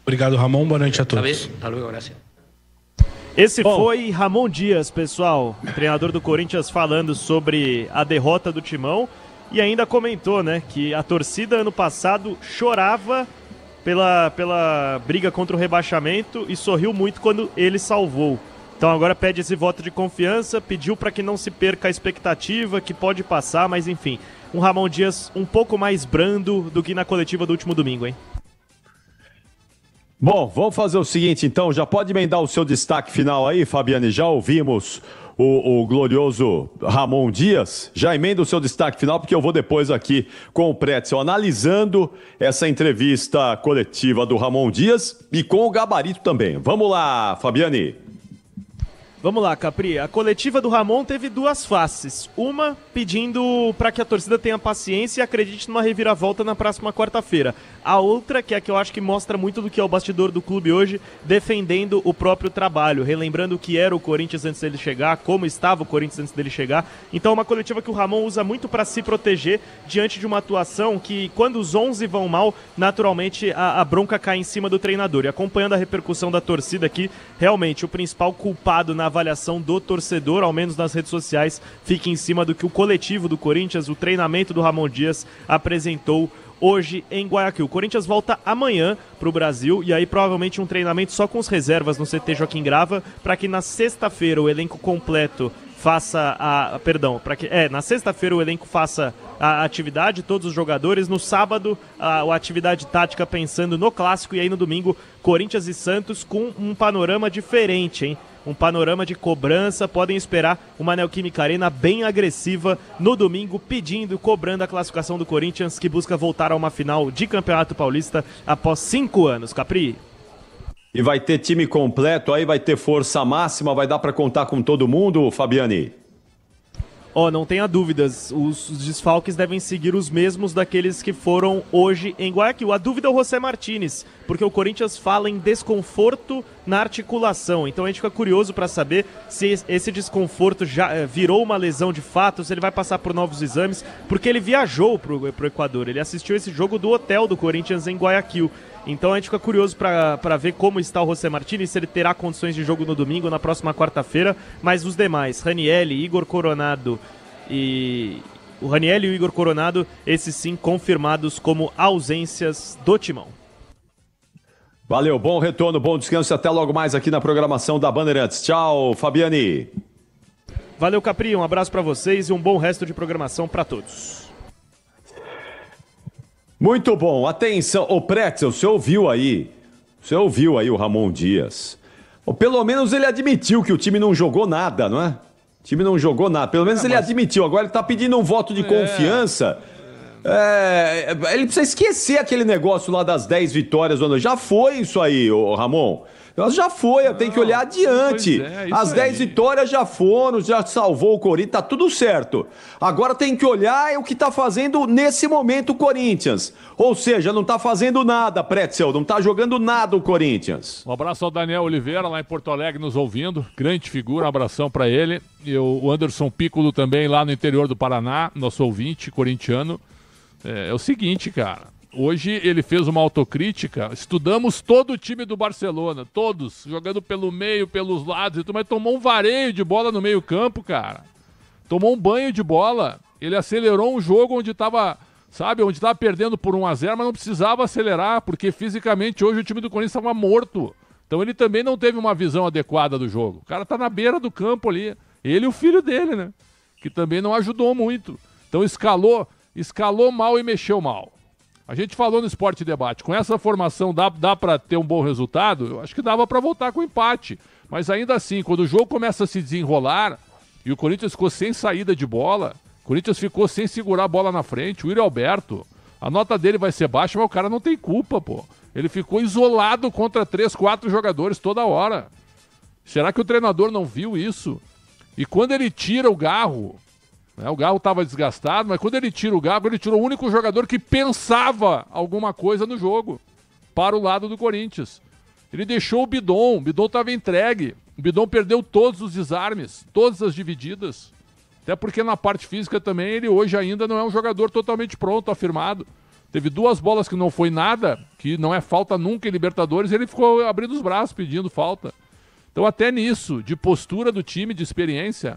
Obrigado, Ramon, boa noite a todos. Hasta luego, gracias. Esse foi Ramon Dias, pessoal, treinador do Corinthians, falando sobre a derrota do Timão e ainda comentou, né, que a torcida ano passado chorava pela briga contra o rebaixamento e sorriu muito quando ele salvou. Então agora pede esse voto de confiança, pediu para que não se perca a expectativa, que pode passar, mas enfim, um Ramon Dias um pouco mais brando do que na coletiva do último domingo, hein? Bom, vamos fazer o seguinte então, já pode emendar o seu destaque final aí, Fabiane, já ouvimos o glorioso Ramon Dias, já emenda o seu destaque final porque eu vou depois aqui com o Pretzel analisando essa entrevista coletiva do Ramon Dias e com o gabarito também. Vamos lá, Fabiane. Vamos lá, Capri. A coletiva do Ramon teve duas faces. Uma pedindo para que a torcida tenha paciência e acredite numa reviravolta na próxima quarta-feira. A outra, que é a que eu acho que mostra muito do que é o bastidor do clube hoje, defendendo o próprio trabalho, relembrando o que era o Corinthians antes dele chegar, como estava o Corinthians antes dele chegar. Então é uma coletiva que o Ramon usa muito para se proteger diante de uma atuação que, quando os 11 vão mal, naturalmente a bronca cai em cima do treinador. E acompanhando a repercussão da torcida aqui, realmente o principal culpado na avaliação do torcedor, ao menos nas redes sociais, fica em cima do que o coletivo do Corinthians, o treinamento do Ramon Dias, apresentou hoje em Guayaquil. O Corinthians volta amanhã para o Brasil e aí provavelmente um treinamento só com as reservas no CT Joaquim Grava, para que na sexta-feira o elenco completo faça na sexta-feira o elenco faça a atividade, todos os jogadores, no sábado a atividade tática pensando no clássico, e aí no domingo Corinthians e Santos com um panorama diferente, hein? Um panorama de cobrança, podem esperar uma Neoquímica Arena bem agressiva no domingo, cobrando a classificação do Corinthians, que busca voltar a uma final de Campeonato Paulista após 5 anos, Capri. E vai ter time completo aí, vai ter força máxima, vai dar para contar com todo mundo, Fabiani? Não tenha dúvidas, os desfalques devem seguir os mesmos daqueles que foram hoje em Guayaquil. A dúvida é o José Martínez, porque o Corinthians fala em desconforto na articulação. Então a gente fica curioso para saber se esse desconforto já virou uma lesão de fato, se ele vai passar por novos exames, porque ele viajou pro Equador, ele assistiu esse jogo do hotel do Corinthians em Guayaquil. Então a gente fica curioso para ver como está o José Martínez, se ele terá condições de jogo no domingo, na próxima quarta-feira. Mas os demais, Raniel, Igor Coronado e o Igor Coronado, esses sim confirmados como ausências do timão. Valeu, bom retorno, bom descanso e até logo mais aqui na programação da Bandeirantes. Tchau, Fabiani. Valeu, Capri, um abraço para vocês e um bom resto de programação para todos. Muito bom, atenção, ô Pretzel, você ouviu aí o Ramon Dias. Pelo menos ele admitiu que o time não jogou nada, não é? O time não jogou nada, pelo menos ele admitiu. Agora ele tá pedindo um voto de confiança. Ele precisa esquecer aquele negócio lá das 10 vitórias. Já foi isso aí, ô Ramon. Já foi, tem que olhar adiante. As 10 vitórias já foram, já salvou o Corinthians, tá tudo certo. Agora tem que olhar o que tá fazendo nesse momento o Corinthians. Ou seja, não tá fazendo nada, Pretzel, não tá jogando nada o Corinthians. Um abraço ao Daniel Oliveira, lá em Porto Alegre, nos ouvindo. Grande figura, um abração pra ele. E o Anderson Piccolo também, lá no interior do Paraná, nosso ouvinte corintiano. É o seguinte, cara. Hoje ele fez uma autocrítica, estudamos todo o time do Barcelona, todos, jogando pelo meio, pelos lados, mas tomou um vareio de bola no meio campo, cara. Tomou um banho de bola, ele acelerou um jogo onde estava perdendo por 1-0, mas não precisava acelerar, porque fisicamente hoje o time do Corinthians estava morto. Então ele também não teve uma visão adequada do jogo. O cara tá na beira do campo ali, ele e o filho dele, né? Que também não ajudou muito. Então escalou mal e mexeu mal. A gente falou no Esporte Debate, com essa formação dá para ter um bom resultado? Eu acho que dava para voltar com empate. Mas ainda assim, quando o jogo começa a se desenrolar e o Corinthians ficou sem saída de bola, o Corinthians ficou sem segurar a bola na frente, o Yuri Alberto, a nota dele vai ser baixa, mas o cara não tem culpa, pô. Ele ficou isolado contra 3, 4 jogadores toda hora. Será que o treinador não viu isso? E quando ele tira o Garro... O Garro estava desgastado, mas quando ele tira o Garro, ele tirou o único jogador que pensava alguma coisa no jogo, para o lado do Corinthians. Ele deixou o Bidon estava entregue. O Bidon perdeu todos os desarmes, todas as divididas. Até porque na parte física também, ele hoje ainda não é um jogador totalmente pronto, afirmado. Teve 2 bolas que não foi nada, que não é falta nunca em Libertadores, e ele ficou abrindo os braços pedindo falta. Então até nisso, de postura do time, de experiência...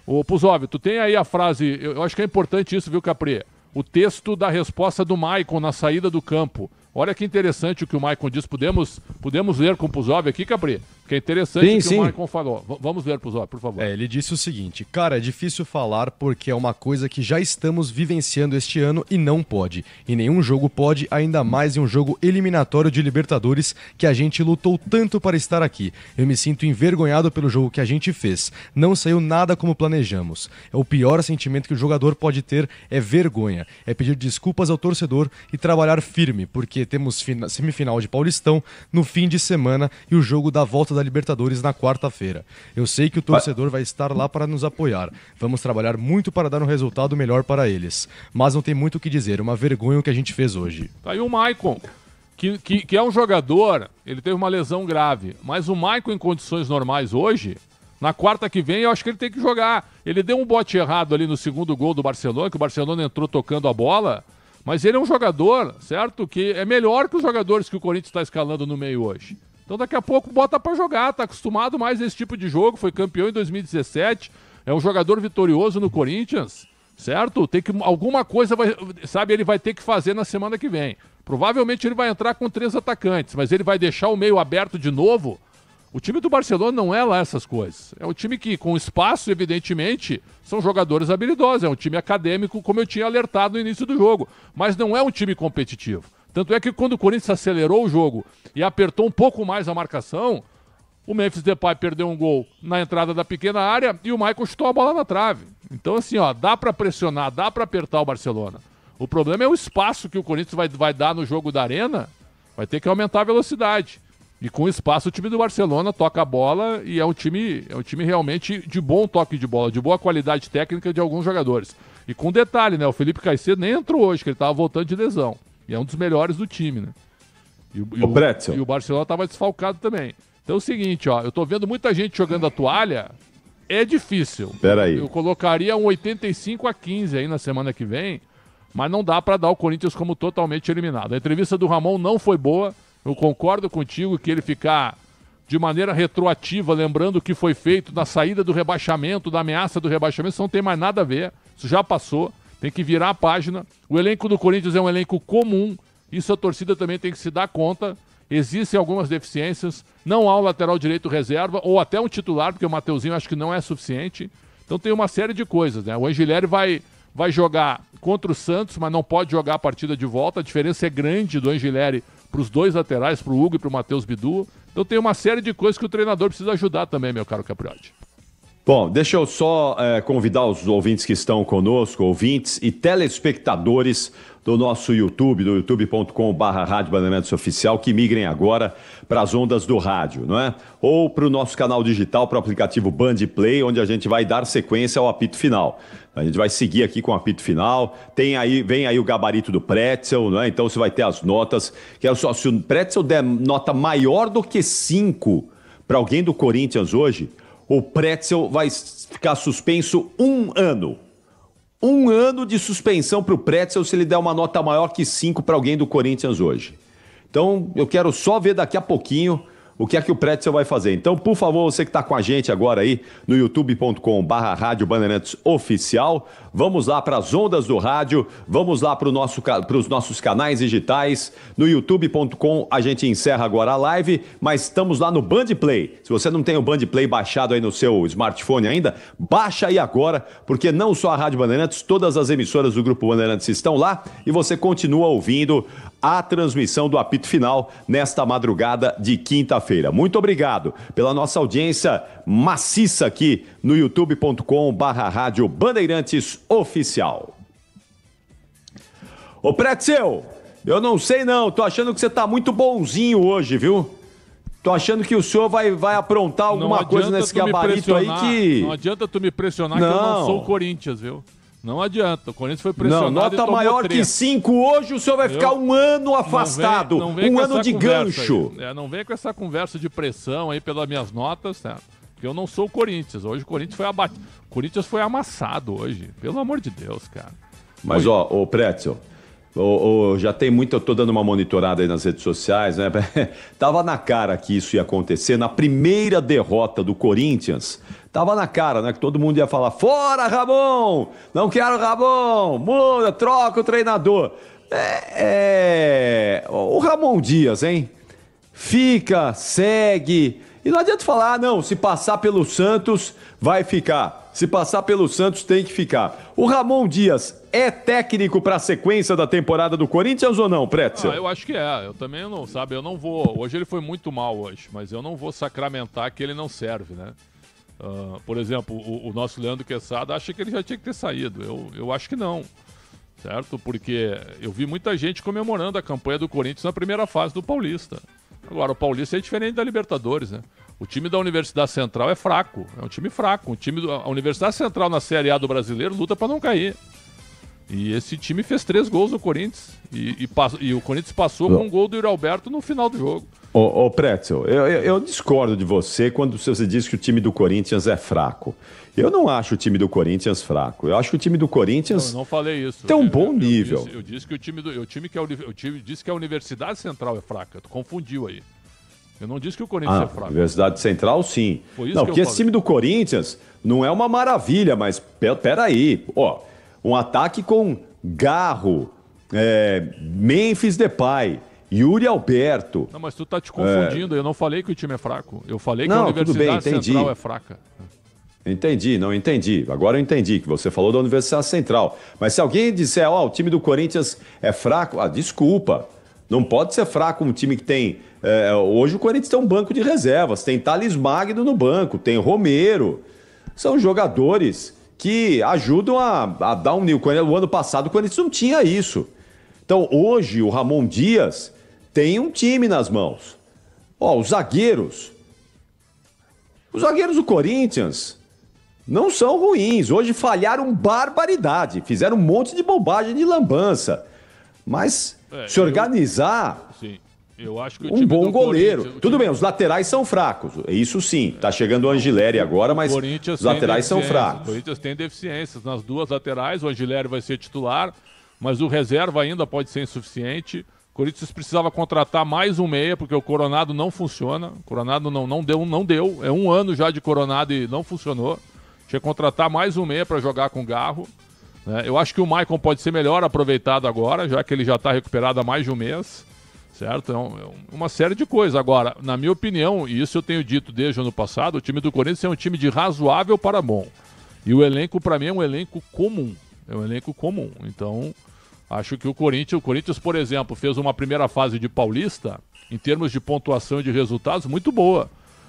Ô, Puzov, tu tem aí a frase, eu acho que é importante isso, viu, Capri? O texto da resposta do Maicon na saída do campo. Olha que interessante o que o Maicon diz. Podemos ler com o Puzov aqui, Capri? Que é interessante o que o Maicon falou. Vamos ler, Puzov, por favor. Ele disse o seguinte: cara, é difícil falar porque é uma coisa que já estamos vivenciando este ano e não pode. E nenhum jogo pode, ainda mais em um jogo eliminatório de Libertadores que a gente lutou tanto para estar aqui. Eu me sinto envergonhado pelo jogo que a gente fez. Não saiu nada como planejamos. É o pior sentimento que o jogador pode ter, é vergonha. É pedir desculpas ao torcedor e trabalhar firme, porque porque temos semifinal de Paulistão no fim de semana e o jogo da volta da Libertadores na quarta-feira. Eu sei que o torcedor vai estar lá para nos apoiar. Vamos trabalhar muito para dar um resultado melhor para eles. Mas não tem muito o que dizer, uma vergonha o que a gente fez hoje. Tá aí o Maicon, que é um jogador, ele teve uma lesão grave, mas o Maicon em condições normais hoje, na quarta que vem, eu acho que ele tem que jogar. Ele deu um bote errado ali no segundo gol do Barcelona, que o Barcelona entrou tocando a bola, mas ele é um jogador, certo? Que é melhor que os jogadores que o Corinthians está escalando no meio hoje. Então daqui a pouco bota para jogar, tá acostumado mais a esse tipo de jogo, foi campeão em 2017, é um jogador vitorioso no Corinthians, certo? Tem que, alguma coisa, ele vai ter que fazer na semana que vem. Provavelmente ele vai entrar com 3 atacantes, mas ele vai deixar o meio aberto de novo. O time do Barcelona não é lá essas coisas. É um time que, com espaço, evidentemente, são jogadores habilidosos. É um time acadêmico, como eu tinha alertado no início do jogo. Mas não é um time competitivo. Tanto é que quando o Corinthians acelerou o jogo e apertou um pouco mais a marcação, o Memphis Depay perdeu um gol na entrada da pequena área e o Maicon chutou a bola na trave. Então, assim, dá para pressionar, dá para apertar o Barcelona. O problema é o espaço que o Corinthians vai dar no jogo da Arena. Vai ter que aumentar a velocidade. E com espaço o time do Barcelona toca a bola e é um time realmente de bom toque de bola, de boa qualidade técnica de alguns jogadores. E com detalhe, né? O Felipe Caicedo nem entrou hoje, que ele estava voltando de lesão. E é um dos melhores do time, né? E o Barcelona estava desfalcado também. Então é o seguinte, eu tô vendo muita gente jogando a toalha, é difícil. Peraí. Eu colocaria um 85-15 aí na semana que vem, mas não dá para dar o Corinthians como totalmente eliminado. A entrevista do Ramon não foi boa. Eu concordo contigo que ele ficar de maneira retroativa, lembrando o que foi feito na saída do rebaixamento, da ameaça do rebaixamento, isso não tem mais nada a ver. Isso já passou, tem que virar a página. O elenco do Corinthians é um elenco comum, isso a torcida também tem que se dar conta. Existem algumas deficiências, não há um lateral direito reserva, ou até um titular, porque o Mateuzinho acho que não é suficiente. Então tem uma série de coisas, né? O Angilleri vai jogar contra o Santos, mas não pode jogar a partida de volta. A diferença é grande do Angilleri para os dois laterais, para o Hugo e para o Matheus Bidu. Então tem uma série de coisas que o treinador precisa ajudar também, meu caro Capriotti. Bom, deixa eu só convidar os ouvintes que estão conosco, ouvintes e telespectadores do nosso YouTube, do youtube.com/Rádio Bandeirantes Oficial, que migrem agora para as ondas do rádio, não é? Ou para o nosso canal digital, para o aplicativo Band Play, onde a gente vai dar sequência ao apito final. A gente vai seguir aqui com o apito final. Vem aí o gabarito do Pretzel, não é? Então você vai ter as notas. Se o Pretzel der nota maior do que 5 para alguém do Corinthians hoje, o Pretzel vai ficar suspenso 1 ano. 1 ano de suspensão para o Pretzel se ele der uma nota maior que 5 para alguém do Corinthians hoje. Então, eu quero só ver daqui a pouquinho o que é que o Pretzel vai fazer. Então, por favor, você que está com a gente agora aí no youtube.com/Rádio Bandeirantes Oficial, vamos lá para as ondas do rádio, vamos lá para os nossos canais digitais. No youtube.com a gente encerra agora a live, mas estamos lá no Band Play. Se você não tem o Band Play baixado aí no seu smartphone ainda, baixa aí agora, porque não só a Rádio Bandeirantes, todas as emissoras do Grupo Bandeirantes estão lá e você continua ouvindo a transmissão do apito final nesta madrugada de quinta-feira. Muito obrigado pela nossa audiência maciça aqui no youtube.com/Rádio Bandeirantes Oficial. Ô Pretzel, eu não sei não, tô achando que você tá muito bonzinho hoje, viu? Tô achando que o senhor vai aprontar alguma coisa nesse gabarito aí que... Não adianta tu me pressionar que eu não sou o Corinthians, viu? Não adianta, o Corinthians foi pressionado. Não, nota maior que 5 hoje, o senhor vai ficar 1 ano afastado, não vem um ano de gancho. Não vem com essa conversa de pressão aí pelas minhas notas, certo? Porque eu não sou o Corinthians. Hoje o Corinthians foi abatido. O Corinthians foi amassado hoje, pelo amor de Deus, cara. Mas, ô Pretzel, já tem muito, eu tô dando uma monitorada aí nas redes sociais, né? Tava na cara que isso ia acontecer na primeira derrota do Corinthians. Tava na cara, né? Que todo mundo ia falar, fora Ramon! Não quero Ramon! Muda, troca o treinador. O Ramon Dias, hein? Fica, segue. E não adianta falar, não, se passar pelo Santos, vai ficar. Se passar pelo Santos, tem que ficar. O Ramon Dias é técnico para a sequência da temporada do Corinthians ou não, Pretzel? Eu acho que é. Eu também não, sabe? Eu não vou... Hoje ele foi muito mal hoje, mas eu não vou sacramentar que ele não serve, né? Por exemplo, o nosso Leandro Quesada acha que ele já tinha que ter saído. Eu acho que não. certo? Porque eu vi muita gente comemorando a campanha do Corinthians na primeira fase do Paulista. Agora, o Paulista é diferente da Libertadores, né? O time da Universidade Central é fraco, é um time fraco. A Universidade Central na Série A do Brasileiro luta para não cair. E esse time fez 3 gols no Corinthians. E o Corinthians passou com um gol do Yuri Alberto no final do jogo. Ô Pretzel, eu discordo de você quando você diz que o time do Corinthians é fraco. Eu não acho o time do Corinthians fraco. Eu acho que o time do Corinthians... Não falei isso. Tem um bom nível. Eu disse que o time disse que a Universidade Central é fraca. Tu confundiu aí. Eu não disse que o Corinthians é fraco. Universidade Central, sim. Foi isso não, que porque eu esse falei. time do Corinthians não é uma maravilha, mas peraí. Ó, um ataque com Garro, Memphis Depay, Yuri Alberto. Não, mas tu tá te confundindo. Eu não falei que o time é fraco. Eu falei que a Universidade Central é fraca. Entendi. Agora eu entendi que você falou da Universidade Central. Mas se alguém disser, o time do Corinthians é fraco, desculpa. Não pode ser fraco um time que tem... hoje o Corinthians tem um banco de reservas, tem Thales Magno no banco, tem Romero. São jogadores que ajudam a dar um nível. O ano passado o Corinthians não tinha isso. Então hoje o Ramon Dias tem um time nas mãos. Os zagueiros. Os zagueiros do Corinthians não são ruins. Hoje falharam barbaridade. Fizeram um monte de bobagem de lambança. Mas se organizar... Sim. Eu acho que o um time bom do goleiro. Corinthians- Tudo bem, os laterais são fracos. Isso sim. Tá chegando o Angileri agora, mas os laterais são fracos. O Corinthians tem deficiências nas duas laterais. O Angileri vai ser titular, mas o reserva ainda pode ser insuficiente. O Corinthians precisava contratar mais um meia, porque o Coronado não funciona. O Coronado não deu. É 1 ano já de Coronado e não funcionou. Tinha que contratar mais um meia para jogar com Garro. Né? Eu acho que o Maicon pode ser melhor aproveitado agora, já que ele já está recuperado há mais de um mês. Certo? É uma série de coisas. Agora, na minha opinião, e isso eu tenho dito desde o ano passado, o time do Corinthians é um time de razoável para bom. E o elenco, para mim, é um elenco comum. É um elenco comum. Então, acho que o Corinthians, por exemplo, fez uma primeira fase de Paulista, em termos de pontuação e de resultados, muito boa.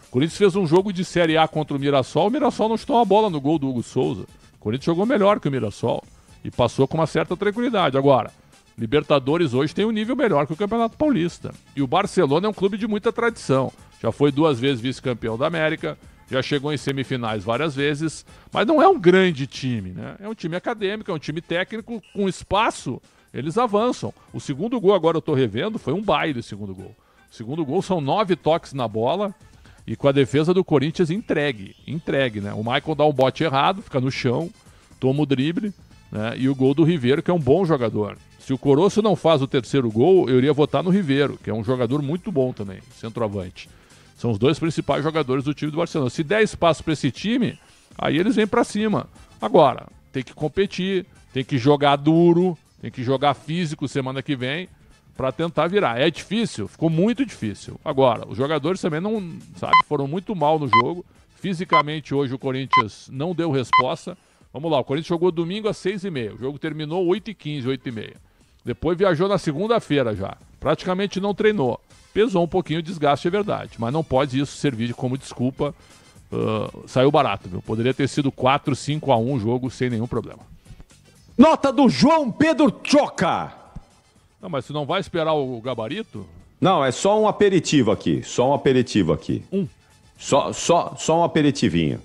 O Corinthians fez um jogo de Série A contra o Mirassol não chutou uma bola no gol do Hugo Souza. O Corinthians jogou melhor que o Mirassol e passou com uma certa tranquilidade. Agora, Libertadores hoje tem um nível melhor que o Campeonato Paulista. E o Barcelona é um clube de muita tradição. Já foi 2 vezes vice-campeão da América, já chegou em semifinais várias vezes, mas não é um grande time, né? É um time acadêmico, é um time técnico, com espaço, eles avançam. O segundo gol, agora eu estou revendo, foi um baile o segundo gol. O segundo gol são 9 toques na bola e com a defesa do Corinthians entregue, né? O Maicon dá um bote errado, fica no chão, toma o drible, né? E o gol do Riveiro, que é um bom jogador. Se o Coroço não faz o terceiro gol, eu iria votar no Riveiro, que é um jogador muito bom também, centroavante. São os 2 principais jogadores do time do Barcelona. Se der espaço para esse time, aí eles vêm para cima. Agora, tem que competir, tem que jogar duro, tem que jogar físico semana que vem para tentar virar. É difícil? Ficou muito difícil. Agora, os jogadores também foram muito mal no jogo. Fisicamente, hoje o Corinthians não deu resposta. Vamos lá, o Corinthians jogou domingo às 6h30. O jogo terminou 8h15, 8h30. Depois viajou na segunda-feira já. Praticamente não treinou. Pesou um pouquinho o desgaste, é verdade. Mas não pode isso servir como desculpa. Saiu barato, viu? Poderia ter sido 4, 5-1 o jogo sem nenhum problema. Nota do João Pedro Choca. Não, mas você não vai esperar o gabarito? Não, é só um aperitivo aqui. Só um aperitivo aqui. Só um aperitivinho.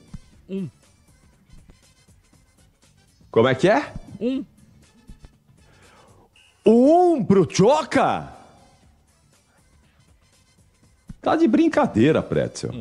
Como é que é? 1 pro Choca? Tá de brincadeira, Pretzel.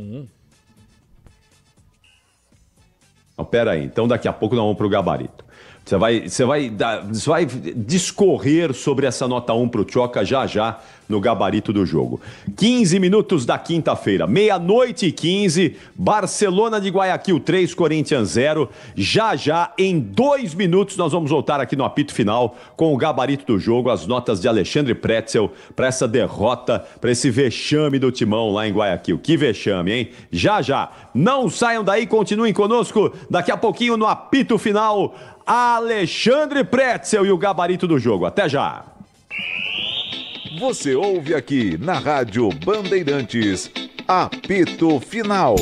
Não, pera aí. Então daqui a pouco nós vamos pro gabarito. Você vai discorrer sobre essa nota 1 pro Choca já no gabarito do jogo. 15 minutos da quinta-feira, 00:15, Barcelona de Guayaquil 3, Corinthians 0. Já, em 2 minutos, nós vamos voltar aqui no apito final com o gabarito do jogo, as notas de Alexandre Pretzel para essa derrota, para esse vexame do Timão lá em Guayaquil. Que vexame, hein? Já. Não saiam daí, continuem conosco. Daqui a pouquinho no apito final, Alexandre Pretzel e o gabarito do jogo. Até já! Você ouve aqui na Rádio Bandeirantes, apito final.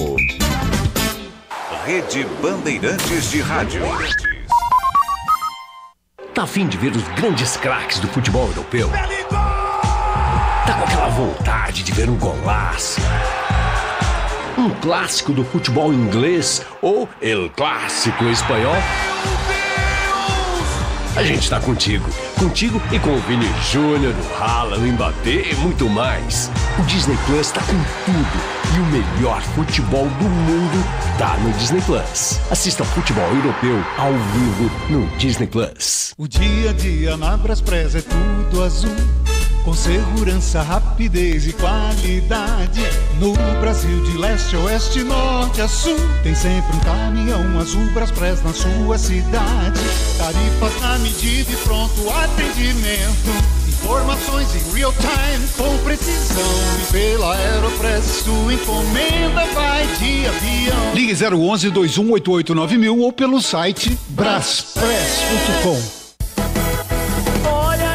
Rede Bandeirantes de Rádio. Tá a fim de ver os grandes craques do futebol europeu? Tá com aquela vontade de ver um golaço? Um clássico do futebol inglês ou El Clássico espanhol? A gente tá contigo e com o Vini Júnior, o Haaland, o Mbappé e muito mais. O Disney Plus tá com tudo e o melhor futebol do mundo tá no Disney Plus. Assista ao futebol europeu ao vivo no Disney Plus. O dia a dia na Braspress é tudo azul, com segurança, rapidez e qualidade. No Brasil de leste a oeste, norte a sul, tem sempre um caminhão azul Braspress na sua cidade. Tarifas na medida e pronto atendimento. Informações em real time com precisão. E pela Aeropress sua encomenda vai de avião. Ligue 011-2188-9000 ou pelo site braspress.com.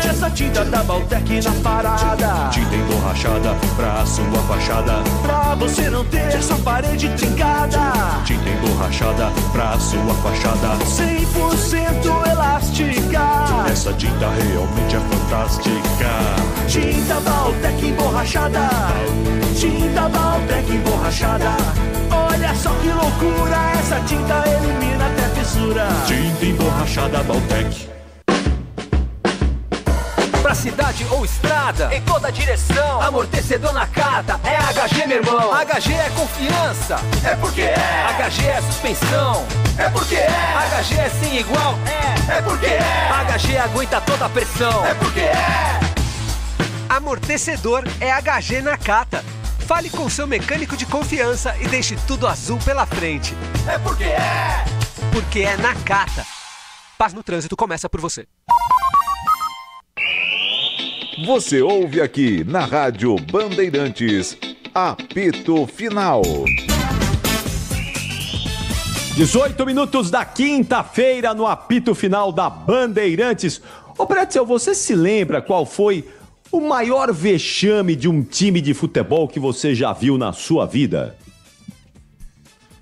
Essa tinta da Baltec na parada. Tinta emborrachada pra sua fachada, pra você não ter essa parede trincada. Tinta emborrachada pra sua fachada, 100% elástica. Essa tinta realmente é fantástica. Tinta Baltec emborrachada. Tinta Baltec emborrachada. Olha só que loucura, essa tinta elimina até fissura. Tinta emborrachada Baltec. Pra cidade ou estrada, em toda direção, amortecedor na Nakata, é HG, meu irmão. HG é confiança, é porque é. HG é suspensão, é porque é. HG é sem igual, é porque é. HG aguenta toda a pressão, é porque é. Amortecedor é HG Nakata. Fale com seu mecânico de confiança e deixe tudo azul pela frente. É porque é. Porque é Nakata. Paz no trânsito começa por você. Você ouve aqui na Rádio Bandeirantes, apito final. 18 minutos da quinta-feira no apito final da Bandeirantes. Ô Pretzel, você se lembra qual foi o maior vexame de um time de futebol que você já viu na sua vida?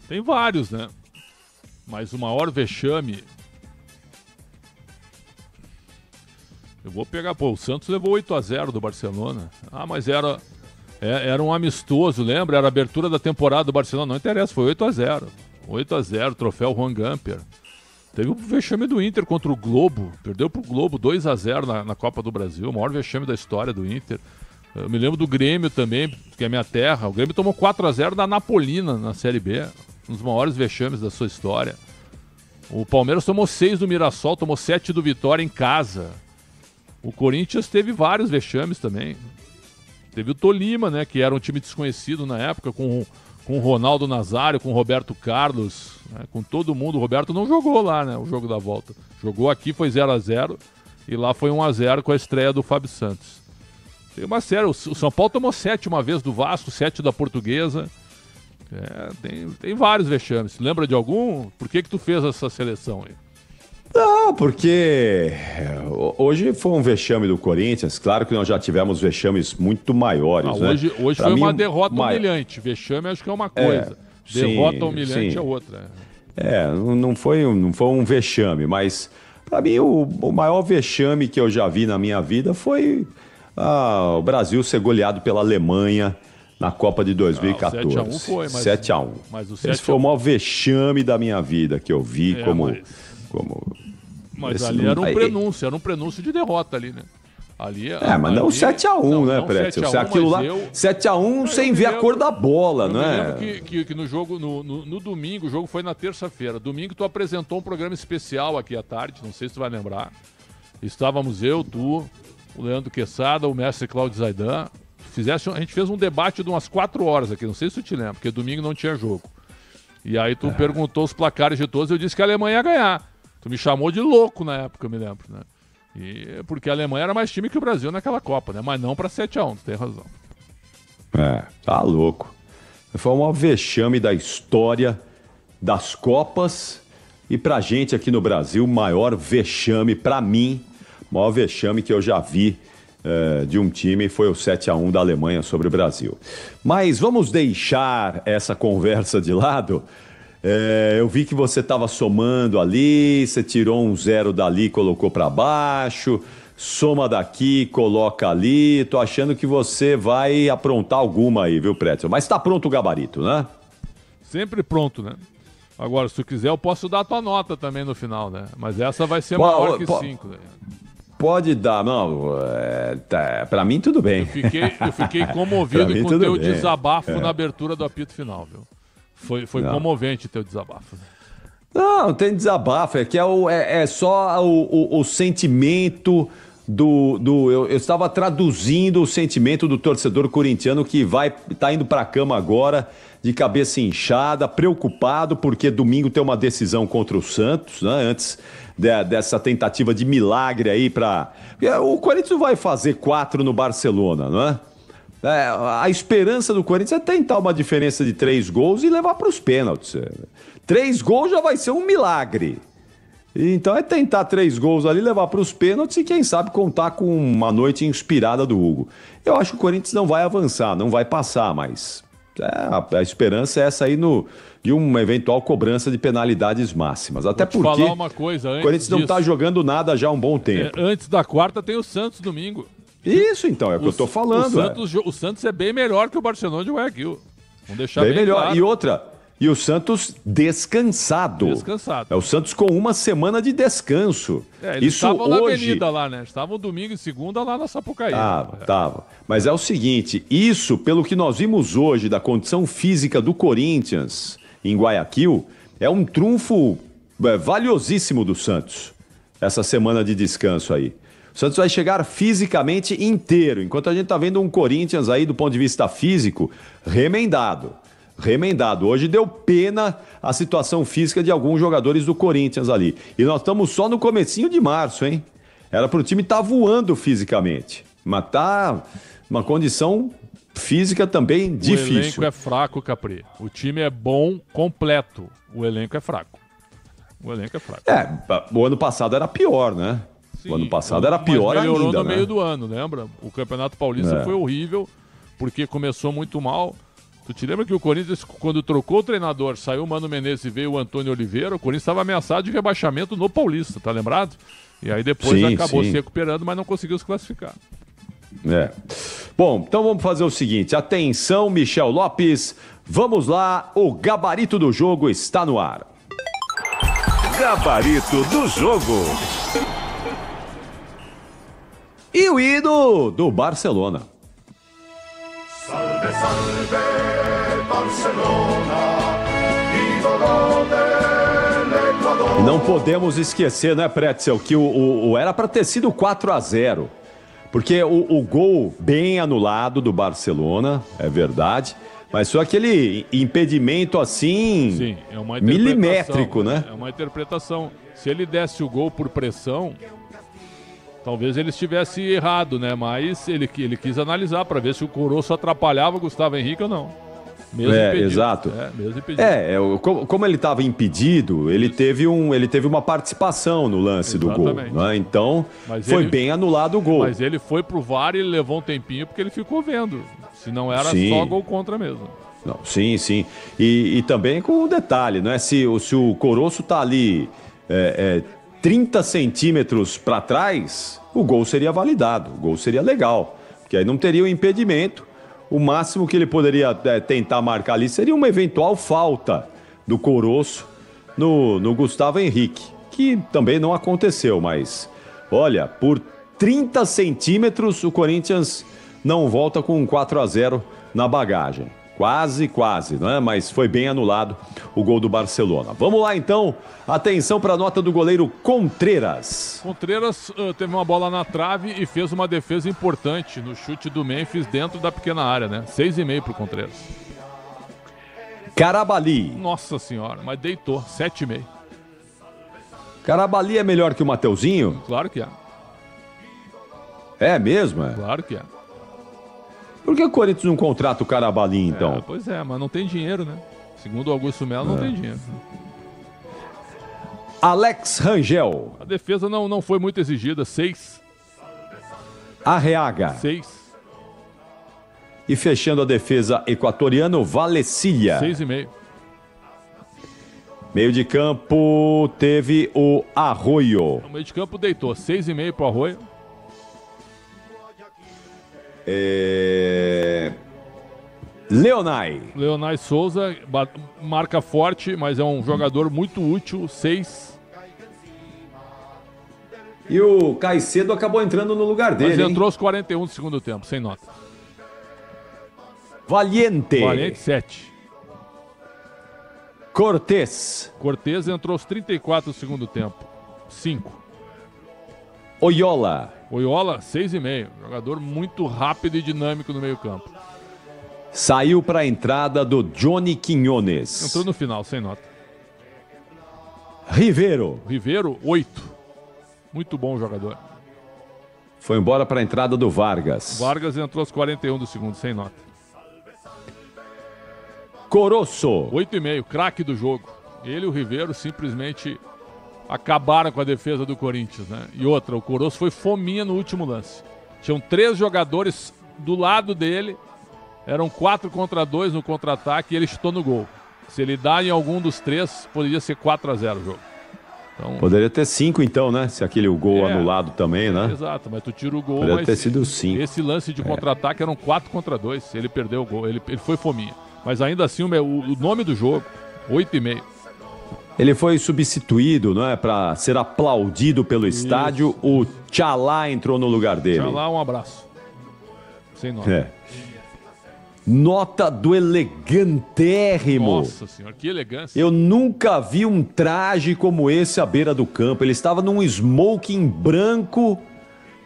Tem vários, né? Mas o maior vexame... Eu vou pegar, o Santos levou 8-0 do Barcelona. Ah, mas era um amistoso, lembra? Era a abertura da temporada do Barcelona. Não interessa, foi 8-0. 8-0, troféu Juan Gamper. Teve o vexame do Inter contra o Globo. Perdeu pro Globo 2-0 na Copa do Brasil. O maior vexame da história do Inter. Eu me lembro do Grêmio também, que é minha terra. O Grêmio tomou 4-0 da Napolina na Série B. Um dos maiores vexames da sua história. O Palmeiras tomou 6 do Mirassol, tomou 7 do Vitória em casa. O Corinthians teve vários vexames também. Teve o Tolima, né, que era um time desconhecido na época, com o Ronaldo Nazário, com o Roberto Carlos, né, com todo mundo. O Roberto não jogou lá, né, o jogo da volta. Jogou aqui, foi 0-0, e lá foi 1-0 com a estreia do Fábio Santos. Tem uma série, o São Paulo tomou 7 uma vez do Vasco, 7 da Portuguesa. Tem vários vexames. Lembra de algum? Por que tu fez essa seleção aí? Não, porque hoje foi um vexame do Corinthians. Claro que nós já tivemos vexames muito maiores. Hoje foi uma derrota humilhante. Vexame acho que é uma coisa. Derrota humilhante é outra. Não foi um vexame, mas para mim o maior vexame que eu já vi na minha vida foi o Brasil ser goleado pela Alemanha na Copa de 2014. 7-1 foi, mas... 7-1. Esse foi o maior vexame da minha vida que eu vi Mas ali era um prenúncio de derrota ali, né? Mas não 7-1, né, Pretzel? 7-1 sem ver a cor da bola, não é? Eu lembro que no jogo, no domingo, o jogo foi na terça-feira. Domingo tu apresentou um programa especial aqui à tarde, não sei se tu vai lembrar. Estávamos eu, tu, o Leandro Quesada, o mestre Cláudio Zaidan. A gente fez um debate de umas 4 horas aqui, não sei se tu te lembra, porque domingo não tinha jogo. E aí tu perguntou os placares de todos, eu disse que a Alemanha ia ganhar. Tu me chamou de louco na época, eu me lembro, né? Porque a Alemanha era mais time que o Brasil naquela Copa, né? Mas não pra 7-1, tu tem razão. Tá louco. Foi o maior vexame da história das Copas e pra gente aqui no Brasil, o maior vexame, pra mim, o maior vexame que eu já vi de um time foi o 7-1 da Alemanha sobre o Brasil. Mas vamos deixar essa conversa de lado. Eu vi que você estava somando ali, você tirou um 0 dali, colocou para baixo, soma daqui, coloca ali. Tô achando que você vai aprontar alguma aí, viu, Pretzel? Mas tá pronto o gabarito, né? Sempre pronto, né? Agora, se tu quiser, eu posso dar a tua nota também no final, né? Mas essa vai ser maior que 5, né? Pode dar, não, pra mim tudo bem. Eu fiquei comovido com o teu desabafo na abertura do apito final, viu? Foi comovente o teu desabafo. Não tem desabafo, é que é só o sentimento eu estava traduzindo o sentimento do torcedor corintiano que tá indo pra cama agora de cabeça inchada, preocupado, porque domingo tem uma decisão contra o Santos, né? Antes dessa tentativa de milagre aí o Corinthians não vai fazer 4 no Barcelona, não é? A esperança do Corinthians é tentar uma diferença de 3 gols e levar para os pênaltis. 3 gols já vai ser um milagre. Então é tentar 3 gols ali, levar para os pênaltis e quem sabe contar com uma noite inspirada do Hugo. Eu acho que o Corinthians não vai avançar, não vai passar, mas a esperança é essa aí de uma eventual cobrança de penalidades máximas. Até porque falar uma coisa antes o Corinthians não está jogando nada já há um bom tempo. Antes da quarta tem o Santos domingo. Isso, então, é o que eu tô falando. O Santos é bem melhor que o Barcelona de Guayaquil. Vamos deixar bem melhor. Claro. E o Santos descansado. É o Santos com uma semana de descanso. Eles estavam na avenida lá, né? Estavam domingo e segunda lá na Sapucaí. Tava. Mas é o seguinte, isso, pelo que nós vimos hoje da condição física do Corinthians em Guayaquil, é um trunfo valiosíssimo do Santos. Essa semana de descanso aí. O Santos vai chegar fisicamente inteiro, enquanto a gente tá vendo um Corinthians aí, do ponto de vista físico, remendado. Hoje deu pena a situação física de alguns jogadores do Corinthians ali. E nós estamos só no comecinho de março, hein? Era pro time estar voando fisicamente. Mas tá uma condição física também difícil. O elenco é fraco, Capri. O time é bom, completo. O elenco é fraco. O ano passado era pior, né? Sim, o ano passado era pior ainda, melhorou no meio do ano, lembra? O Campeonato Paulista foi horrível, porque começou muito mal. Tu te lembra que o Corinthians, quando trocou o treinador, saiu o Mano Menezes e veio o Antônio Oliveira, o Corinthians estava ameaçado de rebaixamento no Paulista, tá lembrado? E aí depois acabou se recuperando, mas não conseguiu se classificar. Bom, então vamos fazer o seguinte, atenção, Michel Lopes, vamos lá, o gabarito do jogo está no ar. Gabarito do jogo. E o hino do Barcelona. Salve, salve, Barcelona, ídolo del Equador. Não podemos esquecer, né, Pretzel, que era para ter sido 4-0. Porque o gol bem anulado do Barcelona, é verdade, mas só aquele impedimento assim, sim, é uma milimétrico, né? É uma interpretação. Se ele desse o gol por pressão, talvez ele estivesse errado, né? Mas ele quis analisar para ver se o Coroço atrapalhava o Gustavo Henrique ou não. Mesmo impedido. Exato. Mesmo impedido. Como ele estava impedido, ele teve uma participação no lance do gol. Né? Então, foi bem anulado o gol. Mas ele foi pro VAR e ele levou um tempinho porque ele ficou vendo. Se não era só gol contra mesmo. Não, sim. E também com o detalhe, não é? Se o Coroço tá ali 30 centímetros para trás, o gol seria validado, o gol seria legal. Porque aí não teria o impedimento. O máximo que ele poderia tentar marcar ali seria uma eventual falta do Coroço no Gustavo Henrique, que também não aconteceu, mas olha, por 30 centímetros o Corinthians não volta com um 4-0 na bagagem. Quase, não é? Mas foi bem anulado o gol do Barcelona. Vamos lá então, atenção para a nota do goleiro Contreras. Contreras teve uma bola na trave e fez uma defesa importante no chute do Memphis dentro da pequena área, né? 6,5 pro Contreras. Carabali. Nossa senhora, mas deitou, 7,5. Carabali é melhor que o Mateuzinho? Claro que é. É mesmo? Claro que é. Por que o Corinthians não contrata o Carabali, então? Pois é, mas não tem dinheiro, né? Segundo o Augusto Melo, não tem dinheiro. Alex Rangel. A defesa não foi muito exigida, 6. Arreaga. 6. E fechando a defesa equatoriano, Valecilha. 6,5. Meio de campo teve o Arroio. O meio de campo deitou, 6,5 pro Arroio. Leonai Souza, marca forte, mas é um jogador muito útil, 6. E o Caicedo acabou entrando no lugar dele. Mas entrou aos 41 do segundo tempo, sem nota. Valiente, 7. Cortez entrou aos 34 do segundo tempo, 5. Oyola, 6,5. Jogador muito rápido e dinâmico no meio campo. Saiu para a entrada do Johnny Quinones. Entrou no final, sem nota. Rivero, 8. Muito bom jogador. Foi embora para a entrada do Vargas. Vargas entrou aos 41 do segundo, sem nota. Coroço, 8,5, craque do jogo. Ele e o Rivero simplesmente acabaram com a defesa do Corinthians, né? E outra, o Coroço foi fominha no último lance. Tinham 3 jogadores do lado dele, eram 4 contra 2 no contra-ataque e ele chutou no gol. Se ele dá em algum dos 3, poderia ser 4-0 o jogo. Então, poderia ter 5 então, né? Se aquele gol anulado também, né? Exato, mas tu tira o gol, poderia ter sido 5. Esse lance de contra-ataque eram 4 contra 2, ele perdeu o gol, ele foi fominha. Mas ainda assim, o nome do jogo, 8,5. Ele foi substituído, não é? Para ser aplaudido pelo estádio. O Tchalá entrou no lugar dele. Tchalá, um abraço. Sem nota. Nota do elegantérrimo. Nossa senhora, que elegância. Eu nunca vi um traje como esse à beira do campo. Ele estava num smoking branco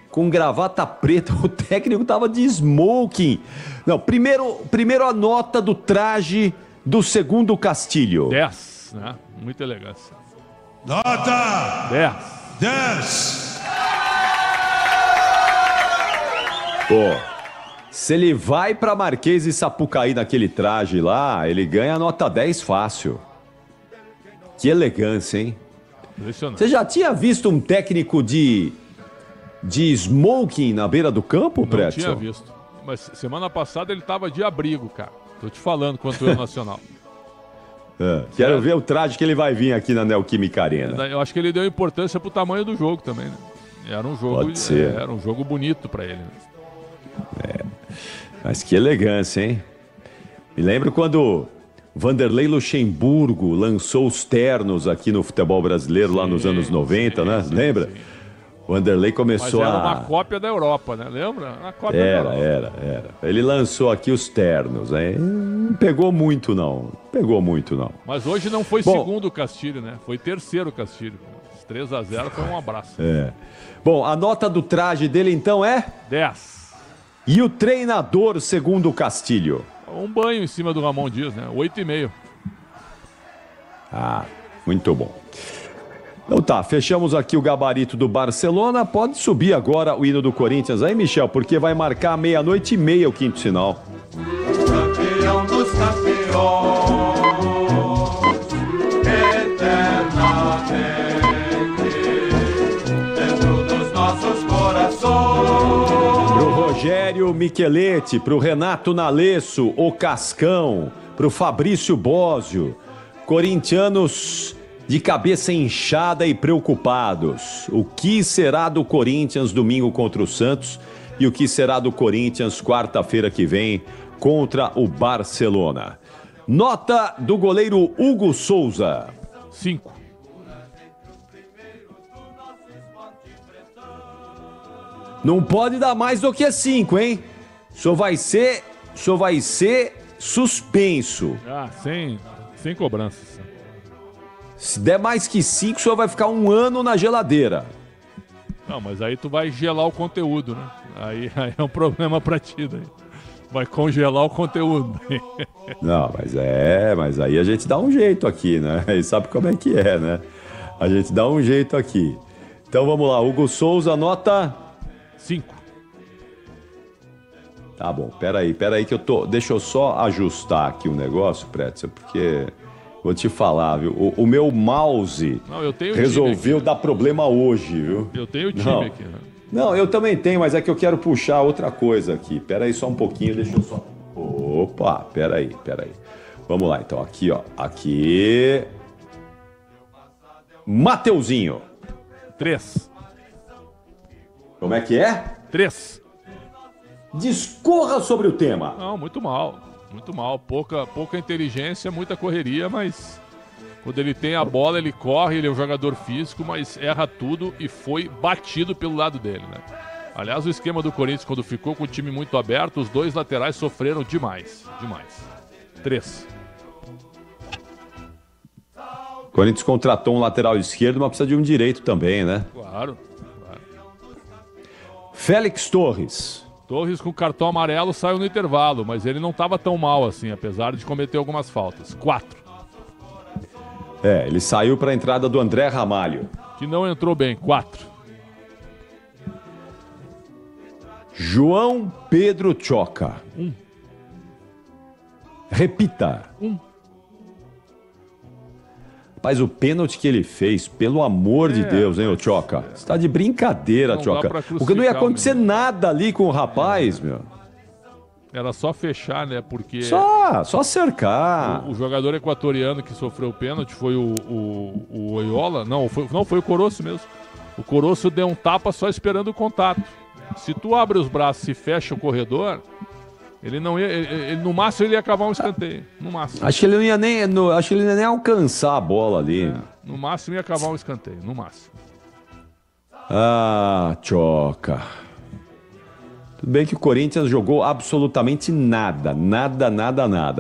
com gravata preta. O técnico estava de smoking. Não, primeiro a nota do traje do segundo Castilho. 10, né? Muita elegância. Nota 10. Pô, se ele vai para Marquês e Sapucaí naquele traje lá, ele ganha nota 10 fácil. Que elegância, hein? Impressionante. Você já tinha visto um técnico de smoking na beira do campo, Pretzel? Não tinha visto. Mas semana passada ele tava de abrigo, cara. Tô te falando quanto é o Nacional. Quero ver o traje que ele vai vir aqui na Neoquímica Arena. Eu acho que ele deu importância pro tamanho do jogo também, né? Era um jogo, Pode ser. Era um jogo bonito para ele. Né? Mas que elegância, hein? Me lembro quando Vanderlei Luxemburgo lançou os ternos aqui no futebol brasileiro, lá nos anos 90, né? Lembra? O Vanderlei começou Mas era uma cópia da Europa, né? Lembra? Uma cópia da Europa. Era. Ele lançou aqui os ternos, hein? Não pegou muito, não. Mas hoje não foi segundo o Castilho, né? Foi terceiro o Castilho. 3-0 foi um abraço. Bom, a nota do traje dele, então, é? 10. E o treinador, segundo o Castilho? Um banho em cima do Ramon Dias, né? 8,5. Ah, muito bom. Então tá, fechamos aqui o gabarito do Barcelona. Pode subir agora o hino do Corinthians aí, Michel, porque vai marcar 00:30 o quinto sinal. Campeão dos campeões, eternamente, dentro dos nossos corações. Pro Rogério Micheletti, pro Renato Nalesso, o Cascão, pro Fabrício Bósio, corintianos de cabeça inchada e preocupados. O que será do Corinthians domingo contra o Santos e o que será do Corinthians quarta-feira que vem contra o Barcelona? Nota do goleiro Hugo Souza. 5. Não pode dar mais do que 5, hein? Só vai ser suspenso. Ah, sem cobranças. Se der mais que 5, o senhor vai ficar 1 ano na geladeira. Não, mas aí tu vai gelar o conteúdo, né? Aí é um problema pra ti, daí. Vai congelar o conteúdo. Não, mas aí a gente dá um jeito aqui, né? E sabe como é que é, né? A gente dá um jeito aqui. Então vamos lá, Hugo Souza, nota 5. Tá bom, peraí que deixa eu só ajustar aqui um negócio, Pretzel, porque vou te falar, viu? O meu mouse resolveu dar problema hoje, viu? Eu tenho o time aqui, né? Não, eu também tenho, mas é que eu quero puxar outra coisa aqui. Peraí só um pouquinho, deixa eu só... Opa, peraí. Vamos lá, então, aqui, ó. Aqui... Mateuzinho. 3. Como é que é? 3. Discorra sobre o tema. Não, muito mal. Muito mal. Pouca inteligência, muita correria, mas quando ele tem a bola, ele corre, ele é um jogador físico, mas erra tudo e foi batido pelo lado dele, né? Aliás, o esquema do Corinthians, quando ficou com o time muito aberto, os dois laterais sofreram demais. Demais. 3. O Corinthians contratou um lateral esquerdo, mas precisa de um direito também, né? Claro. Félix Torres. Torres com cartão amarelo saiu no intervalo, mas ele não estava tão mal assim, apesar de cometer algumas faltas. 4. Ele saiu para a entrada do André Ramalho. Que não entrou bem. 4. João Pedro Choca. 1. Repita. 1. Rapaz, o pênalti que ele fez, pelo amor de Deus, hein, ô Choca? Você tá de brincadeira, Choca. Porque não ia acontecer nada ali com o rapaz, meu. Era só fechar, né? Porque... Só cercar. O jogador equatoriano que sofreu o pênalti foi o Oyola. Não, foi o Coroço mesmo. O Coroço deu um tapa só esperando o contato. Se tu abre os braços e fecha o corredor... Ele não ia. No máximo ele ia cavar um escanteio. No máximo. Acho que ele não ia nem alcançar a bola ali. No máximo ia cavar um escanteio. No máximo. Ah, Choca. Tudo bem que o Corinthians jogou absolutamente nada.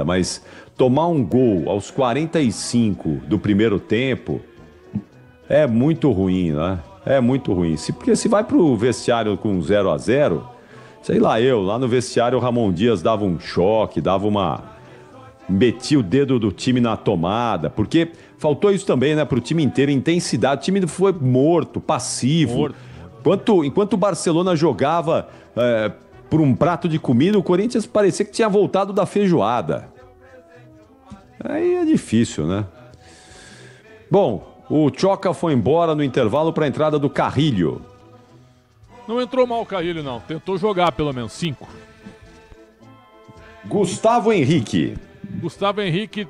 Mas tomar um gol aos 45 do primeiro tempo é muito ruim, né? É muito ruim. Porque se vai pro vestiário com 0-0. Sei lá, lá no vestiário o Ramon Dias dava um choque, metia o dedo do time na tomada, porque faltou isso também, né, pro time inteiro, intensidade. O time foi morto, passivo. Enquanto o Barcelona jogava por um prato de comida, o Corinthians parecia que tinha voltado da feijoada. Aí é difícil, né? Bom, o Choca foi embora no intervalo para a entrada do Carrilho. Não entrou mal o Carrilho, não. Tentou jogar, pelo menos. 5. Gustavo Henrique. Gustavo Henrique,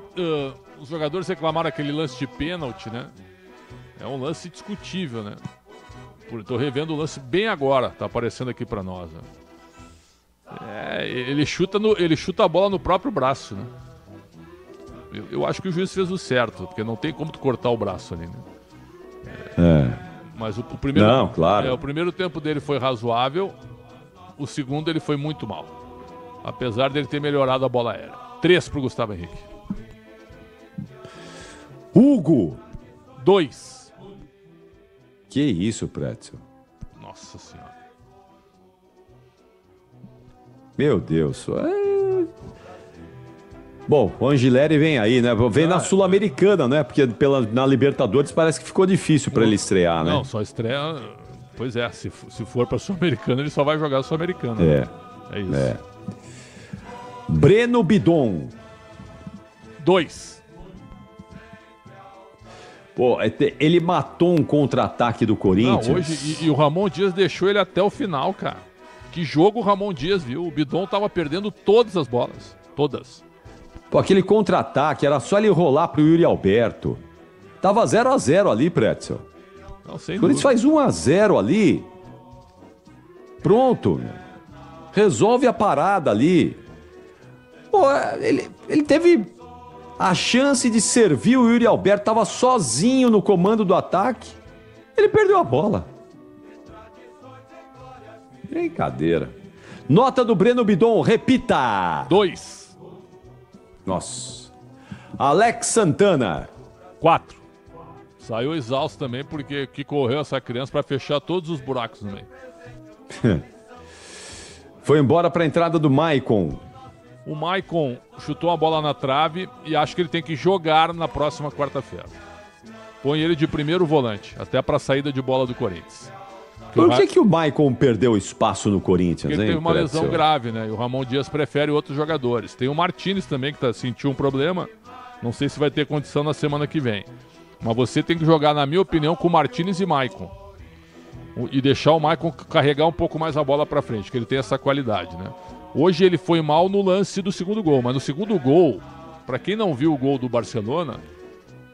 os jogadores reclamaram aquele lance de pênalti, né? É um lance discutível, né? Tô revendo o lance bem agora. Tá aparecendo aqui pra nós, né? Ele chuta a bola no próprio braço, né? Eu acho que o juiz fez o certo, porque não tem como tu cortar o braço ali, né? Mas o primeiro, não, claro. O primeiro tempo dele foi razoável, o segundo ele foi muito mal. Apesar dele ter melhorado a bola aérea. 3 pro Gustavo Henrique. Hugo. 2. Que isso, Pretzel? Nossa Senhora. Meu Deus. Bom, o Angileri vem aí, né? Vem na Sul-Americana, né? Porque na Libertadores parece que ficou difícil para ele estrear, né? Não, só estreia... Pois é, se for para Sul-Americana, ele só vai jogar Sul-Americana. É isso. Breno Bidon. 2. Pô, ele matou um contra-ataque do Corinthians. Não, hoje... E o Ramon Dias deixou ele até o final, cara. Que jogo o Ramon Dias viu? O Bidon tava perdendo todas as bolas. Todas. Pô, aquele contra-ataque, era só ele rolar pro Yuri Alberto. Tava 0-0 ali, Pretzel. Não, sem Quando ele faz 1-0 ali, pronto. Resolve a parada ali. Pô, ele teve a chance de servir o Yuri Alberto, tava sozinho no comando do ataque. Ele perdeu a bola. Brincadeira. Nota do Breno Bidon, repita. 2. Nossa. Alex Santana. 4. Saiu exausto também porque que correu essa criança para fechar todos os buracos no meio. Foi embora para a entrada do Maicon. O Maicon chutou a bola na trave e acho que ele tem que jogar na próxima quarta-feira. Põe ele de primeiro volante, até para a saída de bola do Corinthians. Por que o Maicon perdeu espaço no Corinthians, porque ele teve uma lesão grave, né? E o Ramon Dias prefere outros jogadores. Tem o Martínez também, que sentiu um problema. Não sei se vai ter condição na semana que vem. Mas você tem que jogar, na minha opinião, com o Martínez e Maicon. E deixar o Maicon carregar um pouco mais a bola pra frente, que ele tem essa qualidade, né? Hoje ele foi mal no lance do segundo gol. Mas no segundo gol, pra quem não viu o gol do Barcelona,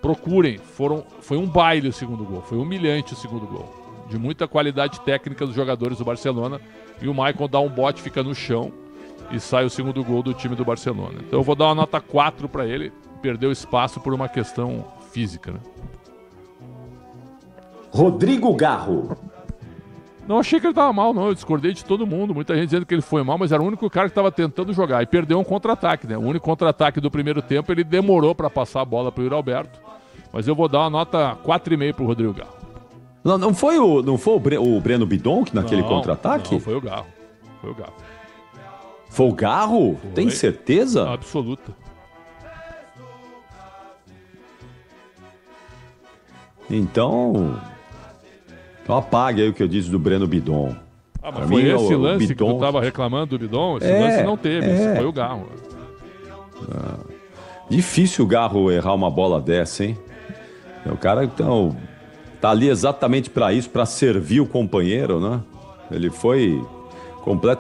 Procurem, foi um baile o segundo gol, foi humilhante o segundo gol. De muita qualidade técnica dos jogadores do Barcelona. E o Maicon dá um bote, fica no chão e sai o segundo gol do time do Barcelona. Então eu vou dar uma nota 4 para ele. Perdeu espaço por uma questão física, né? Rodrigo Garro. Não achei que ele estava mal, não. Eu discordei de todo mundo. Muita gente dizendo que ele foi mal, mas era o único cara que estava tentando jogar. E perdeu um contra-ataque, né? O único contra-ataque do primeiro tempo, ele demorou para passar a bola para o Yuri Alberto. Mas eu vou dar uma nota 4,5 para o Rodrigo Garro. Não foi o Breno Bidon que naquele contra-ataque? Não, foi o Garro. Foi o Garro. Foi o Garro? Foi. Tem certeza? Absoluta. Então apague aí o que eu disse do Breno Bidon. Ah, mas foi esse lance Bidon... que tu estava reclamando do Bidon? Esse lance não teve, esse foi o Garro. Difícil o Garro errar uma bola dessa, hein? O cara, então, tá ali exatamente para isso, para servir o companheiro, né? Ele foi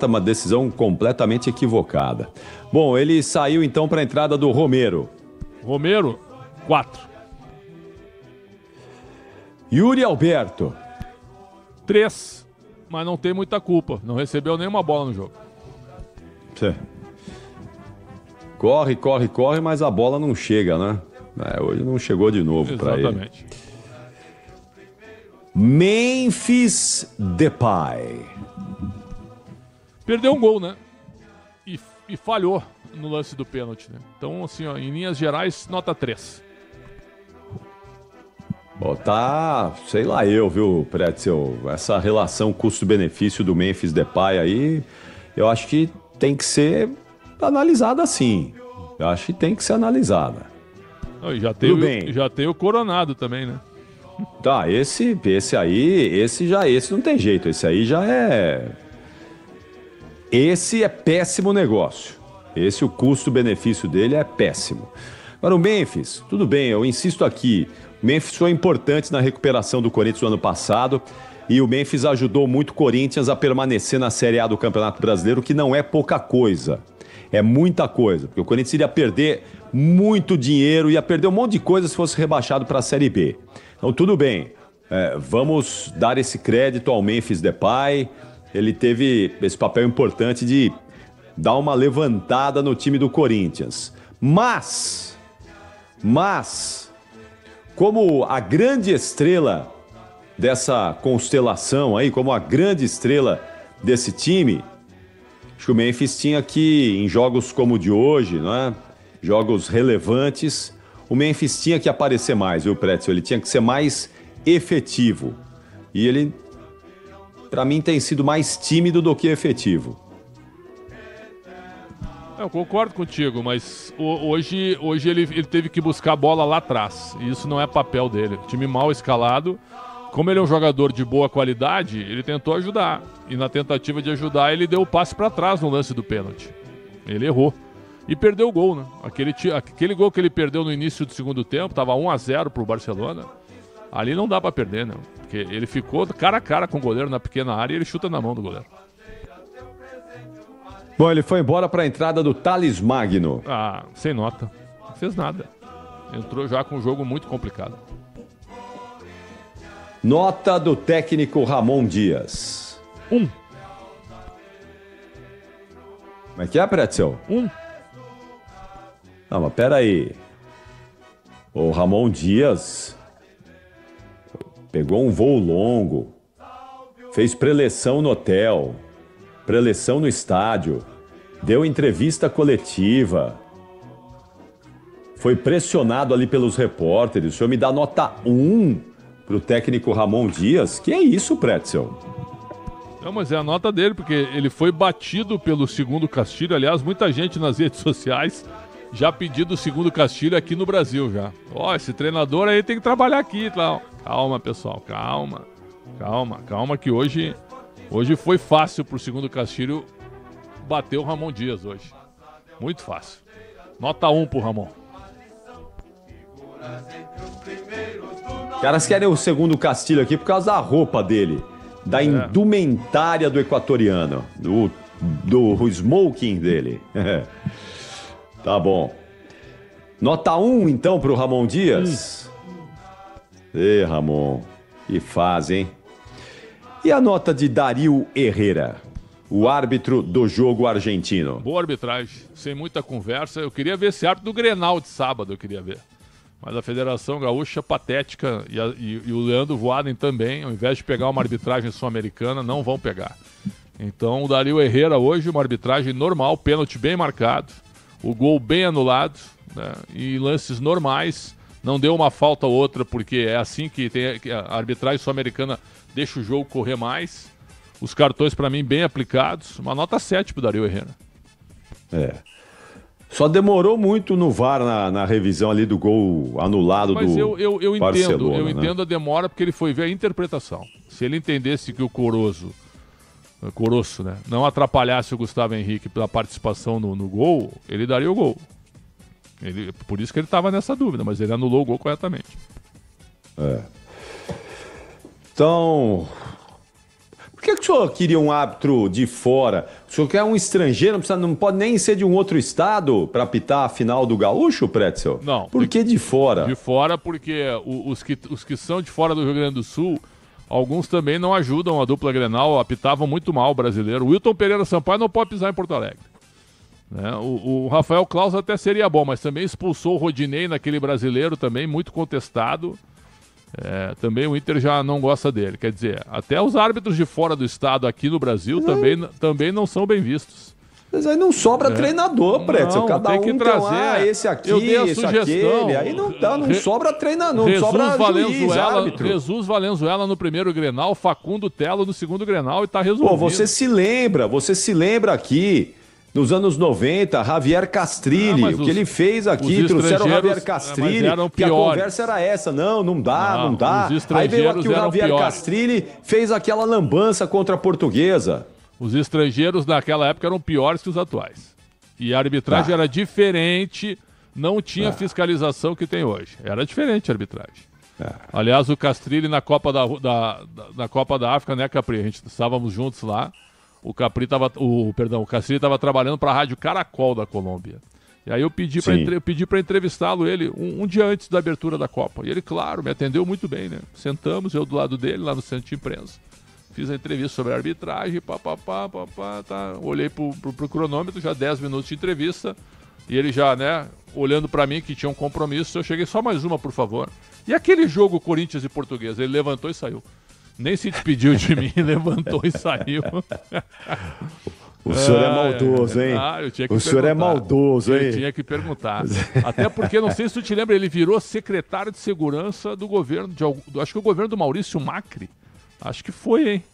uma decisão completamente equivocada. Bom, ele saiu então para a entrada do Romero. Romero, 4. Yuri Alberto. 3, mas não tem muita culpa. Não recebeu nenhuma bola no jogo. Corre, mas a bola não chega, né? Hoje não chegou de novo para ele. Exatamente. Memphis Depay. Perdeu um gol, né? E falhou no lance do pênalti, né? Então, assim, ó, em linhas gerais, nota 3. Botar, sei lá viu, Pretzel, essa relação custo-benefício do Memphis Depay aí, eu acho que tem que ser analisada assim. Eu acho que tem que ser analisada. E já tem o Coronado também, né? Tá, esse não tem jeito, esse aí já é... Esse é péssimo negócio. O custo-benefício dele é péssimo. Agora o Memphis, tudo bem, eu insisto aqui, o Memphis foi importante na recuperação do Corinthians no ano passado e o Memphis ajudou muito o Corinthians a permanecer na Série A do Campeonato Brasileiro, que não é pouca coisa. É muita coisa, porque o Corinthians iria perder muito dinheiro, ia perder um monte de coisa se fosse rebaixado para a Série B. Então tudo bem, vamos dar esse crédito ao Memphis Depay. Ele teve esse papel importante de dar uma levantada no time do Corinthians. Mas, como a grande estrela dessa constelação aí, como a grande estrela desse time, acho que o Memphis tinha que, em jogos como o de hoje, não é? Jogos relevantes, o Memphis tinha que aparecer mais, viu, Pretzel? Ele tinha que ser mais efetivo. E ele, para mim, tem sido mais tímido do que efetivo. Eu concordo contigo, mas hoje ele teve que buscar a bola lá atrás. E isso não é papel dele. O time mal escalado. Como ele é um jogador de boa qualidade, ele tentou ajudar. E na tentativa de ajudar, ele deu o passe para trás no lance do pênalti. Ele errou. E perdeu o gol, né? Aquele gol que ele perdeu no início do segundo tempo, estava 1-0 pro Barcelona. Ali não dá para perder, né? Porque ele ficou cara a cara com o goleiro na pequena área e ele chuta na mão do goleiro. Bom, ele foi embora para a entrada do Thales Magno. Ah, sem nota. Não fez nada. Entrou já com um jogo muito complicado. Nota do técnico Ramon Dias. 1. Como é que é, Pretzel? 1. Não, mas peraí. O Ramon Dias pegou um voo longo, fez preleção no hotel, preleção no estádio, deu entrevista coletiva, foi pressionado ali pelos repórteres. O senhor me dá nota 1 pro técnico Ramon Dias? Que é isso, Pretzel? Não, mas é a nota dele, porque ele foi batido pelo segundo Castilho. Aliás, muita gente nas redes sociais já pedindo o segundo Castilho aqui no Brasil já. Esse treinador aí tem que trabalhar aqui, tá? Calma, pessoal, calma, que hoje foi fácil pro segundo Castilho bater o Ramon Dias hoje. Muito fácil. Nota 1 pro Ramon. Os caras querem o segundo Castilho aqui por causa da roupa dele, da indumentária do equatoriano, do smoking dele. Tá bom. Nota 1, então, pro Ramon Dias. Ê, Ramon, que fase, hein? E a nota de Dario Herrera, o árbitro do jogo argentino? Boa arbitragem, sem muita conversa. Eu queria ver esse árbitro do Grenal de sábado, eu queria ver. Mas a Federação Gaúcha, patética, e o Leandro Voaden também, ao invés de pegar uma arbitragem sul-americana, não vão pegar. Então o Dario Herrera hoje, uma arbitragem normal, pênalti bem marcado, o gol bem anulado, né, e lances normais. Não deu uma falta ou outra, porque é assim que a arbitragem sul-americana deixa o jogo correr mais. Os cartões, para mim, bem aplicados. Uma nota 7 pro Dario Herrera. Só demorou muito no VAR na revisão ali do gol anulado do Barcelona. Eu entendo a demora, porque ele foi ver a interpretação. Se ele entendesse que o Coroço, né, não atrapalhasse o Gustavo Henrique pela participação no gol, ele daria o gol. Por isso que ele estava nessa dúvida, mas ele anulou o gol corretamente. Então, por que o senhor queria um árbitro de fora? O senhor quer um estrangeiro, não pode nem ser de um outro estado para apitar a final do Gaúcho, Pretzel? Não. Por que de fora? De fora porque os que são de fora do Rio Grande do Sul, alguns também não ajudam a dupla Grenal, apitavam muito mal o brasileiro. O Wilton Pereira Sampaio não pode pisar em Porto Alegre. Né? O Rafael Claus até seria bom, mas também expulsou o Rodinei naquele brasileiro também, muito contestado. Também o Inter já não gosta dele. Quer dizer, até os árbitros de fora do estado aqui no Brasil também não são bem vistos. Mas aí não sobra treinador, Pretzel. Cada tem que trazer. Esse aqui, eu dei a esse sugestão. Aquele. Aí não sobra treinador, não sobra juiz, árbitro. Jesus Valenzuela no primeiro Grenal, Facundo Telo no segundo Grenal e tá resolvido. Pô, você se lembra aqui, nos anos 90, Javier Castrilli, o que ele fez aqui, trouxeram o Javier Castrilli, que a conversa era essa, não dá. Aí veio aqui o Javier Castrilli, fez aquela lambança contra a Portuguesa. Os estrangeiros naquela época eram piores que os atuais. E a arbitragem era diferente, não tinha fiscalização que tem hoje. Era diferente a arbitragem. Aliás, o Castrilli na Copa na Copa da África, né, Capri? A gente estávamos juntos lá. O Castrilli estava trabalhando para a Rádio Caracol da Colômbia. E aí eu pedi para entrevistá-lo um dia antes da abertura da Copa. E ele, claro, me atendeu muito bem, né? Sentamos, eu do lado dele, lá no centro de imprensa. Fiz a entrevista sobre a arbitragem, tá. Olhei pro cronômetro, já 10 minutos de entrevista. E ele já, né, olhando para mim que tinha um compromisso, eu cheguei, só mais uma, por favor. E aquele jogo Corinthians e Portuguesa, ele levantou e saiu. Nem se despediu de mim, levantou e saiu. O senhor é maldoso, hein? O senhor é maldoso, hein? Eu tinha que perguntar. Até porque, não sei se tu te lembra, ele virou secretário de segurança do governo, acho que o governo do Maurício Macri. Acho que foi, hein?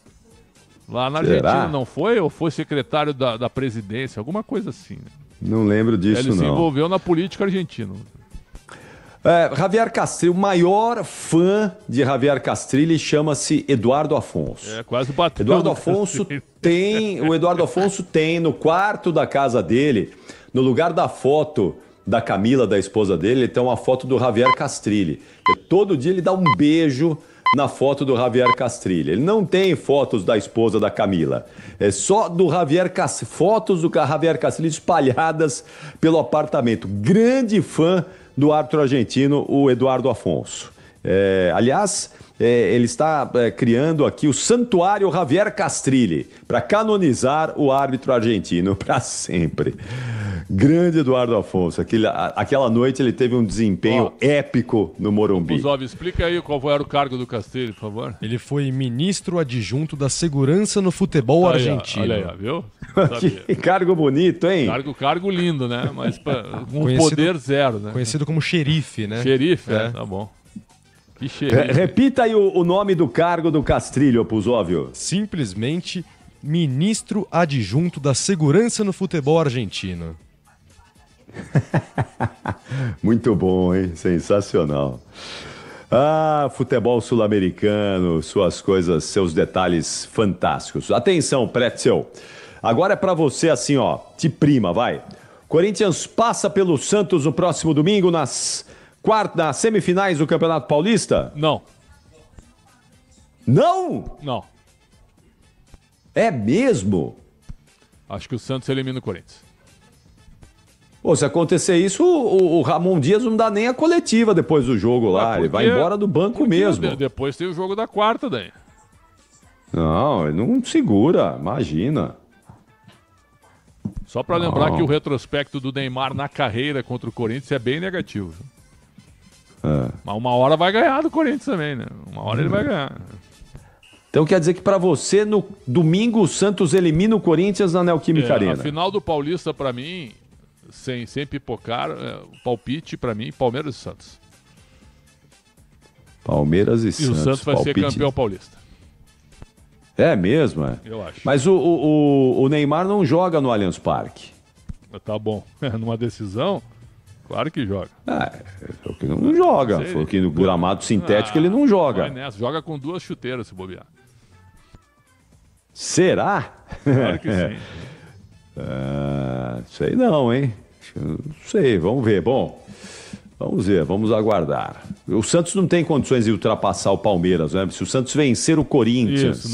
Lá na Argentina, não foi? Ou foi secretário da presidência? Alguma coisa assim. Né? Não lembro disso, Ele se envolveu na política argentina. Javier Castrilli, o maior fã de Javier Castrilli chama-se Eduardo Afonso. Quase bateu. O Eduardo Afonso tem no quarto da casa dele, no lugar da foto da Camila, da esposa dele, ele tem uma foto do Javier Castrilli. Todo dia ele dá um beijo na foto do Javier Castrilli. Ele não tem fotos da esposa da Camila. É só do Javier Castrilli, fotos do Javier Castrilli espalhadas pelo apartamento. Grande fã do árbitro argentino, o Eduardo Afonso. Aliás, ele está criando aqui o Santuário Javier Castrilli para canonizar o árbitro argentino para sempre. Grande Eduardo Afonso. Aquela noite ele teve um desempenho épico no Morumbi. Buzov, explica aí qual era o cargo do Castrilli, por favor. Ele foi ministro adjunto da Segurança no Futebol Argentino. Olha aí, viu? Que cargo bonito, hein? Cargo lindo, né? Mas com poder zero, né? Conhecido como xerife, né? Xerife, tá bom. Que xerife. Repita aí o nome do cargo do Castrilli, Puzóvio. Simplesmente ministro adjunto da Segurança no Futebol Argentino. Muito bom, hein? Sensacional. Futebol sul-americano, suas coisas, seus detalhes fantásticos. Atenção, Pretzel. Agora é pra você assim, ó, de prima, vai. Corinthians passa pelo Santos no próximo domingo nas semifinais do Campeonato Paulista? Não. Não? Não. É mesmo? Acho que o Santos elimina o Corinthians. Pô, se acontecer isso, o Ramon Dias não dá nem a coletiva depois do jogo lá. Ele vai embora do banco mesmo. Depois tem o jogo da quarta daí. Não, ele não segura, imagina. Só para lembrar que o retrospecto do Neymar na carreira contra o Corinthians é bem negativo. Mas uma hora vai ganhar do Corinthians também, né? Uma hora ele vai ganhar. Então quer dizer que para você, no domingo, o Santos elimina o Corinthians na Neoquímica Arena. A final do Paulista, para mim, sem pipocar, o palpite, para mim, Palmeiras e Santos. Palmeiras e Santos. E o Santos vai palpite. ser campeão paulista. É mesmo, é? Eu acho. Mas o Neymar não joga no Allianz Parque. Tá bom. Numa decisão, claro que joga. Porque não joga. Foi que no gramado sintético ele não joga. Vai nessa. Joga com 2 chuteiras, se bobear. Será? Claro que sim. Sei não, hein? Não sei, vamos ver. Bom, vamos ver, vamos aguardar. O Santos não tem condições de ultrapassar o Palmeiras, né? Se o Santos vencer o Corinthians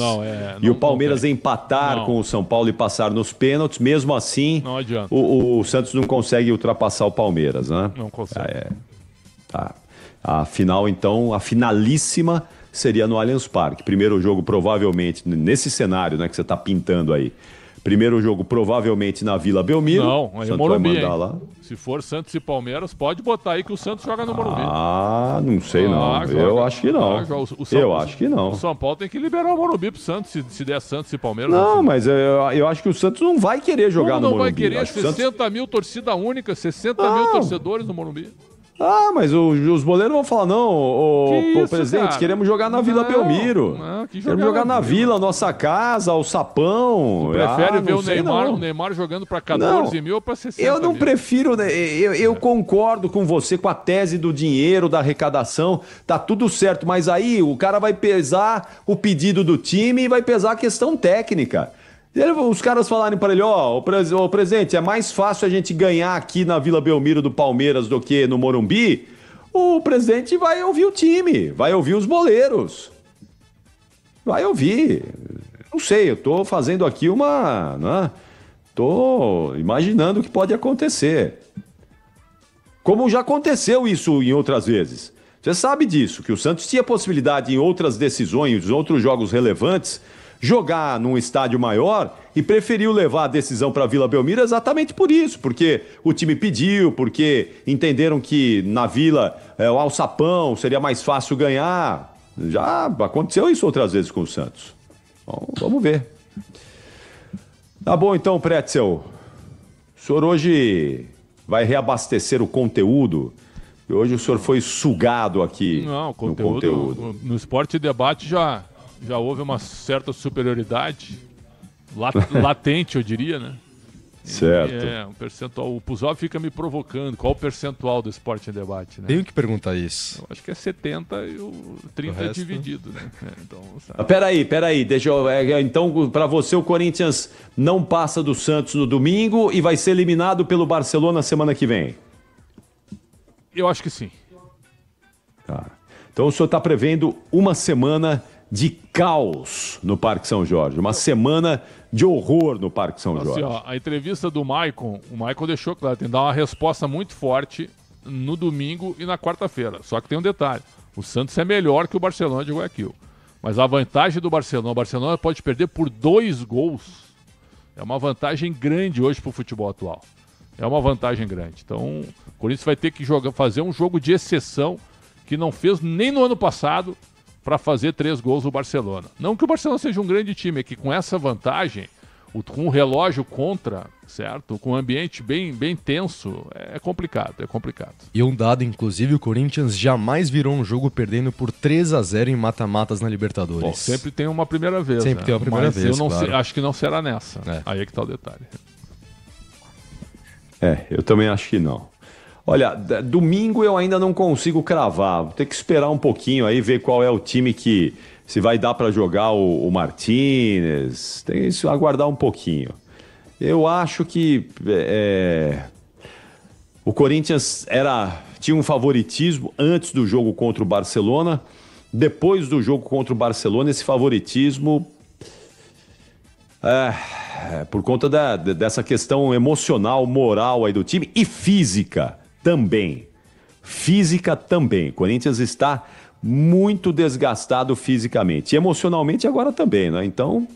e o Palmeiras empatar com o São Paulo e passar nos pênaltis, mesmo assim, não adianta. O Santos não consegue ultrapassar o Palmeiras, né? Não consegue. Tá. A final, então, a finalíssima seria no Allianz Parque. Primeiro jogo, provavelmente, nesse cenário, né, que você está pintando aí. Primeiro jogo, provavelmente, na Vila Belmiro. Não, o é Santos Morumbi, vai mandar lá. Se for Santos e Palmeiras, pode botar aí que o Santos joga no Morumbi. Não sei não. Eu acho que não. Eu acho que não. O São Paulo tem que liberar o Morumbi pro Santos, se der Santos e Palmeiras. Não, mas eu acho que o Santos não vai querer jogar no Morumbi. Não vai querer? Acho 60 mil torcida única, 60 mil torcedores no Morumbi. Mas os boleiros vão falar, não, presidente, cara? queremos jogar na Vila Belmiro. Queremos jogar na Vila, nossa casa, o Sapão. Prefere ver o Neymar jogando para 14 mil ou para 60 mil? Eu não prefiro, né? Eu concordo com você com a tese do dinheiro, da arrecadação, tá tudo certo, mas aí o cara vai pesar o pedido do time e vai pesar a questão técnica. Os caras falarem para ele, ô presidente, é mais fácil a gente ganhar aqui na Vila Belmiro do Palmeiras do que no Morumbi, o presidente vai ouvir o time, vai ouvir os boleiros. Vai ouvir. Não sei, eu tô fazendo aqui tô imaginando o que pode acontecer. Como já aconteceu isso em outras vezes. Você sabe disso, que o Santos tinha possibilidade em outras decisões, em outros jogos relevantes, jogar num estádio maior e preferiu levar a decisão para a Vila Belmiro exatamente por isso, porque o time pediu, porque entenderam que na Vila, o Alçapão, seria mais fácil ganhar. Já aconteceu isso outras vezes com o Santos. Bom, vamos ver. Tá bom então, Pretzel. O senhor hoje vai reabastecer o conteúdo. E hoje o senhor foi sugado aqui no conteúdo. No Esporte Debate já houve uma certa superioridade, latente, eu diria, né? Certo. Um percentual. O Puzol fica me provocando. Qual o percentual do Esporte em Debate, né? Tenho que perguntar isso. Eu acho que é 70 e o 30 é dividido, né? Então, peraí. Deixa eu, então, para você, o Corinthians não passa do Santos no domingo e vai ser eliminado pelo Barcelona semana que vem? Eu acho que sim. Tá. Então o senhor está prevendo uma semana de caos no Parque São Jorge. Uma semana de horror no Parque São Jorge. A entrevista do Maicon, o Maicon deixou claro, tem que dar uma resposta muito forte no domingo e na quarta-feira. Só que tem um detalhe, o Santos é melhor que o Barcelona de Guayaquil. Mas a vantagem do Barcelona, o Barcelona pode perder por 2 gols. É uma vantagem grande hoje para o futebol atual. É uma vantagem grande. Então, o Corinthians vai ter que fazer um jogo de exceção que não fez nem no ano passado para fazer 3 gols no Barcelona. Não que o Barcelona seja um grande time, é que com essa vantagem, com o relógio contra, certo? Com o ambiente bem tenso, é complicado. E um dado, inclusive, o Corinthians jamais virou um jogo perdendo por 3-0 em mata-matas na Libertadores. Bom, sempre tem uma primeira vez, Sempre tem uma primeira vez, eu não claro. acho que não será nessa. Aí é que tá o detalhe. Eu também acho que não. Olha, domingo eu ainda não consigo cravar. Vou ter que esperar um pouquinho aí, ver qual é o time que... Se vai dar para jogar o Martínez. Tem que aguardar um pouquinho. Eu acho que o Corinthians tinha um favoritismo antes do jogo contra o Barcelona. Depois do jogo contra o Barcelona, esse favoritismo por conta dessa questão emocional, moral aí do time e física também. Física também. O Corinthians está muito desgastado fisicamente. E emocionalmente agora também, né? Então,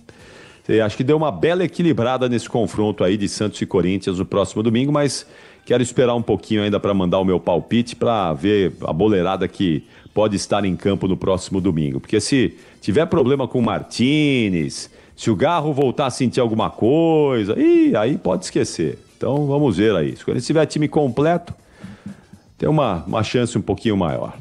acho que deu uma bela equilibrada nesse confronto aí de Santos e Corinthians no próximo domingo, mas quero esperar um pouquinho ainda para mandar o meu palpite para ver a boleirada que pode estar em campo no próximo domingo. Porque se tiver problema com o Martínez, se o Garro voltar a sentir alguma coisa, aí pode esquecer. Então vamos ver aí. Se tiver time completo, tem uma chance um pouquinho maior.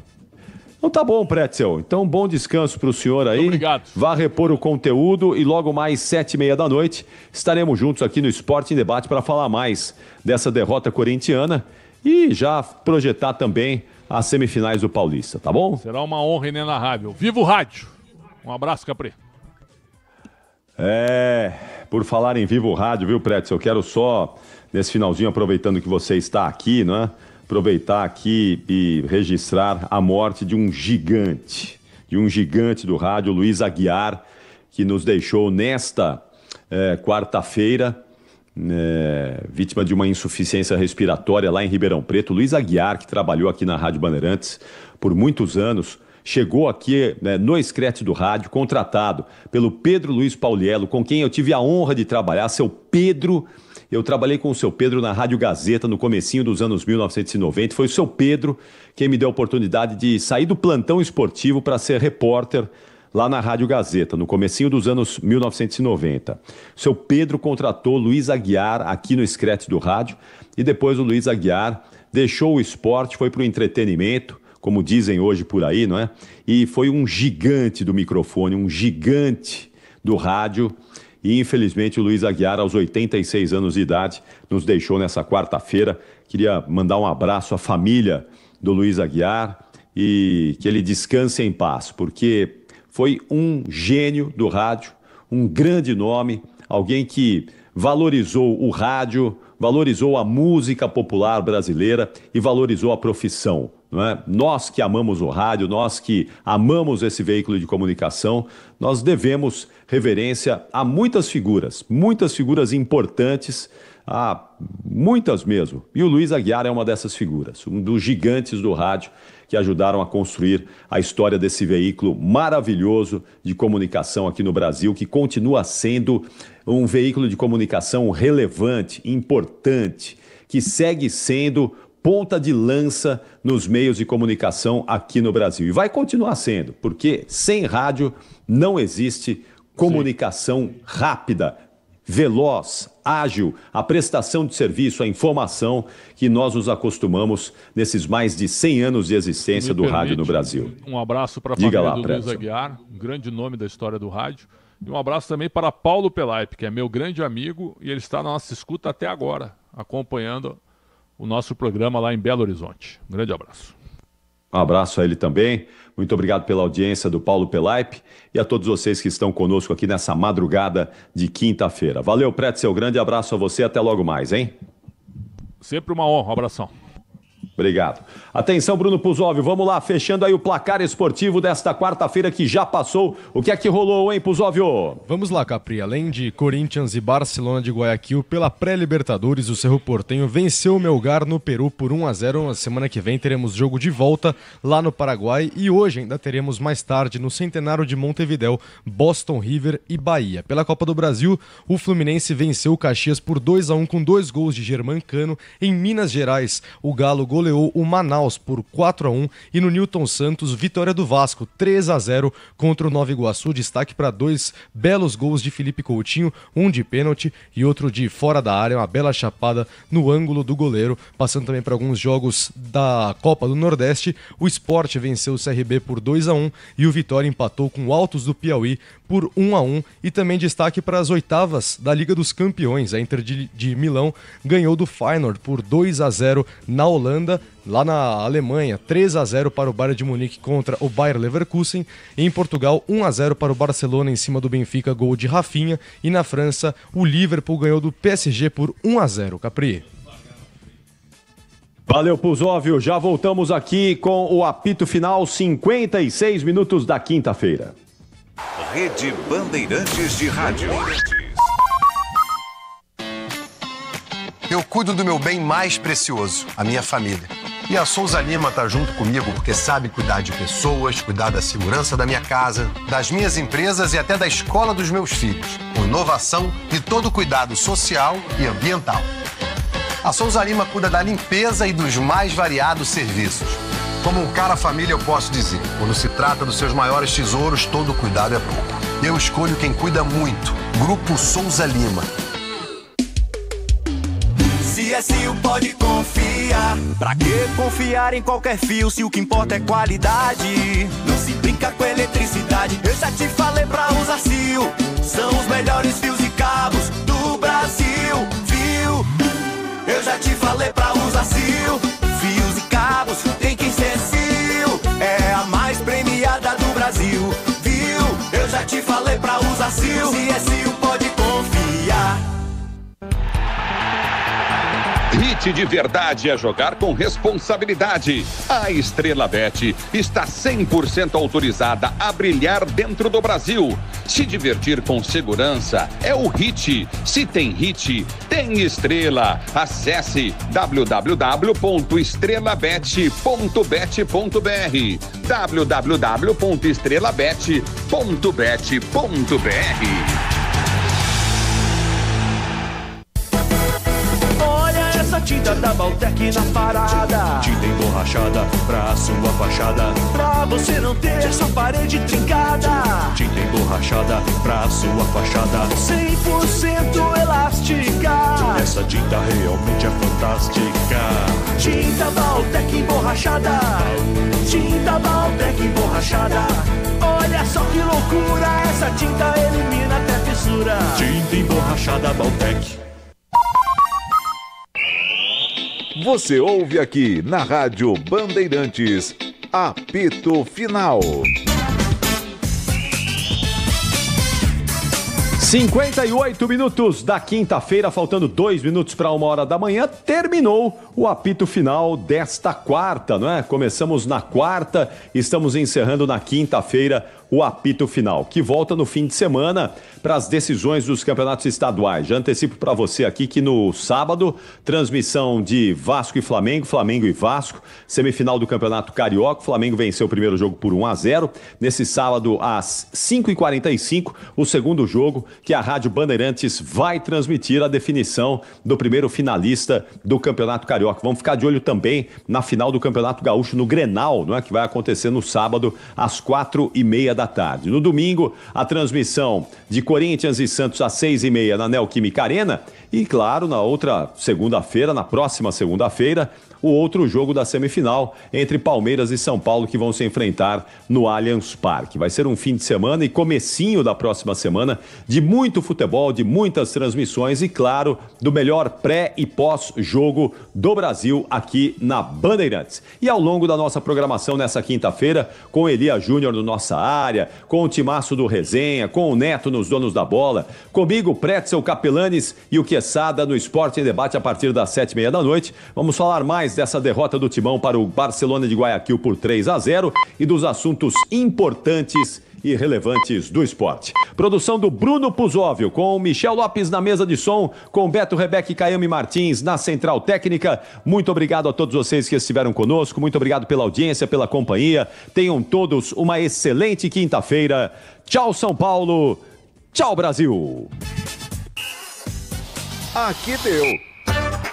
Então tá bom, Pretzel. Então bom descanso pro senhor aí. Obrigado. Vá repor o conteúdo e logo mais 7h30 da noite estaremos juntos aqui no Esporte em Debate para falar mais dessa derrota corintiana e já projetar também as semifinais do Paulista, tá bom? Será uma honra inenarrável. Viva o rádio! Um abraço, Capri. Por falar em Vivo Rádio, viu, Pretzel? Eu quero só, nesse finalzinho, aproveitando que você está aqui, né? Aproveitar aqui e registrar a morte de um gigante do rádio, Luiz Aguiar, que nos deixou nesta quarta-feira, vítima de uma insuficiência respiratória lá em Ribeirão Preto. Luiz Aguiar, que trabalhou aqui na Rádio Bandeirantes por muitos anos, chegou aqui no Scratch do rádio, contratado pelo Pedro Luiz Pauliello, com quem eu tive a honra de trabalhar. Seu Pedro, eu trabalhei com o seu Pedro na Rádio Gazeta no comecinho dos anos 1990. Foi o seu Pedro quem me deu a oportunidade de sair do plantão esportivo para ser repórter lá na Rádio Gazeta, no comecinho dos anos 1990. O seu Pedro contratou Luiz Aguiar aqui no Scratch do rádio e depois o Luiz Aguiar deixou o esporte, foi para o entretenimento, como dizem hoje por aí, não é? E foi um gigante do microfone, um gigante do rádio. E infelizmente o Luiz Aguiar, aos 86 anos de idade, nos deixou nessa quarta-feira. Queria mandar um abraço à família do Luiz Aguiar e que ele descanse em paz, porque foi um gênio do rádio, um grande nome, alguém que valorizou o rádio, valorizou a música popular brasileira e valorizou a profissão. Não é? Nós que amamos o rádio, nós que amamos esse veículo de comunicação, nós devemos reverência a muitas figuras importantes, muitas mesmo. E o Luiz Aguiar é uma dessas figuras, um dos gigantes do rádio que ajudaram a construir a história desse veículo maravilhoso de comunicação aqui no Brasil, que continua sendo um veículo de comunicação relevante, importante, que segue sendo ponta de lança nos meios de comunicação aqui no Brasil. E vai continuar sendo, porque sem rádio não existe comunicação rápida, veloz, ágil, a prestação de serviço, a informação que nós nos acostumamos nesses mais de 100 anos de existência do rádio no Brasil. Um abraço para a família do Luiz Aguiar, um grande nome da história do rádio. E um abraço também para Paulo Pelaipe, que é meu grande amigo e ele está na nossa escuta até agora, acompanhando o nosso programa lá em Belo Horizonte. Um grande abraço. Um abraço a ele também. Muito obrigado pela audiência do Paulo Pelaipe e a todos vocês que estão conosco aqui nessa madrugada de quinta-feira. Valeu, Pretzel. Grande abraço a você. Até logo mais, hein? Sempre uma honra. Um abração. Obrigado. Atenção, Bruno Puzóvio, vamos lá, fechando aí o placar esportivo desta quarta-feira que já passou. O que é que rolou, hein, Puzóvio? Vamos lá, Capri. Além de Corinthians e Barcelona de Guayaquil, pela pré-Libertadores, o Cerro Porteño venceu o Melgar no Peru por 1-0. Na semana que vem teremos jogo de volta lá no Paraguai e hoje ainda teremos mais tarde no Centenário de Montevidéu, Boston River e Bahia. Pela Copa do Brasil, o Fluminense venceu o Caxias por 2-1 com 2 gols de Germancano. Em Minas Gerais, o Galo goleou o Manaus por 4-1 e no Newton Santos, vitória do Vasco 3-0 contra o Nova Iguaçu. Destaque para 2 belos gols de Felipe Coutinho, um de pênalti e outro de fora da área, uma bela chapada no ângulo do goleiro. Passando também para alguns jogos da Copa do Nordeste, o Sport venceu o CRB por 2-1 e o Vitória empatou com o Altos do Piauí por 1-1. E também destaque para as oitavas da Liga dos Campeões. A Inter de Milão ganhou do Feyenoord por 2-0 na Holanda. Lá na Alemanha, 3-0 para o Bayern de Munique contra o Bayer Leverkusen. Em Portugal, 1-0 para o Barcelona em cima do Benfica, gol de Rafinha. E na França, o Liverpool ganhou do PSG por 1-0. Capri. Valeu, Puzóvio. Já voltamos aqui com o apito final, 56 minutos da quinta-feira. Rede Bandeirantes de Rádio. eu cuido do meu bem mais precioso, a minha família. E a Souza Lima tá junto comigo porque sabe cuidar de pessoas, cuidar da segurança da minha casa, das minhas empresas e até da escola dos meus filhos, com inovação e todo cuidado social e ambiental. A Souza Lima cuida da limpeza e dos mais variados serviços. Como um cara família, eu posso dizer, quando se trata dos seus maiores tesouros, todo cuidado é pouco. Eu escolho quem cuida muito. Grupo Souza Lima. CSU pode confiar. Pra que confiar em qualquer fio se o que importa é qualidade? Não se brinca com eletricidade. Eu já te falei pra usar CIO. São os melhores fios e cabos do Brasil, viu? Eu já te falei pra usar CIO. Fios e cabos tem que ser CIO. É a mais premiada do Brasil, viu? Eu já te falei pra usar CIO. CSU pode confiar. Hit de verdade é jogar com responsabilidade. A Estrela Bet está 100% autorizada a brilhar dentro do Brasil. Se divertir com segurança é o Hit. Se tem Hit, tem Estrela. Acesse www.estrelabet.bet.br www.estrelabet.bet.br. Tinta da Baltec na parada. Tinta emborrachada pra sua fachada. Pra você não ter essa parede trincada. Tinta emborrachada pra sua fachada. 100% elástica. Essa tinta realmente é fantástica. Tinta Baltec emborrachada. Tinta Baltec emborrachada. Olha só que loucura. Essa tinta elimina até fissura. Tinta emborrachada Baltec. Você ouve aqui na Rádio Bandeirantes, apito final. 58 minutos da quinta-feira, faltando 2 minutos para 1h da manhã, terminou o apito final desta quarta, não é? Começamos na quarta, estamos encerrando na quinta-feira o apito final, que volta no fim de semana para as decisões dos campeonatos estaduais. Já antecipo para você aqui que no sábado, transmissão de Vasco e Flamengo, Flamengo e Vasco, semifinal do Campeonato Carioca, o Flamengo venceu o primeiro jogo por 1-0. Nesse sábado, às 5h45, o segundo jogo, que a Rádio Bandeirantes vai transmitir a definição do primeiro finalista do Campeonato Carioca. Vamos ficar de olho também na final do Campeonato Gaúcho no Grenal, não é? Que vai acontecer no sábado, às 4h30 da tarde. No domingo, a transmissão de Corinthians e Santos às 6h30 na Neoquímica Arena. E, claro, na outra segunda-feira, na próxima segunda-feira, o outro jogo da semifinal entre Palmeiras e São Paulo, que vão se enfrentar no Allianz Parque. Vai ser um fim de semana e comecinho da próxima semana de muito futebol, de muitas transmissões e, claro, do melhor pré e pós-jogo do Brasil aqui na Bandeirantes. E ao longo da nossa programação nessa quinta-feira, com Elia Júnior no Nossa Área, com o Timaço do Resenha, com o Neto nos Donos da Bola, comigo, Pretzel Capelanes e o Quesada no Esporte em Debate a partir das 7h30 da noite. Vamos falar mais dessa derrota do Timão para o Barcelona de Guayaquil por 3-0 e dos assuntos importantes e relevantes do esporte. Produção do Bruno Puzóvio, com Michel Lopes na mesa de som, com Beto Rebeca e Caiame Martins na central técnica. Muito obrigado a todos vocês que estiveram conosco, muito obrigado pela audiência, pela companhia. Tenham todos uma excelente quinta-feira. Tchau, São Paulo. Tchau, Brasil. Aqui deu.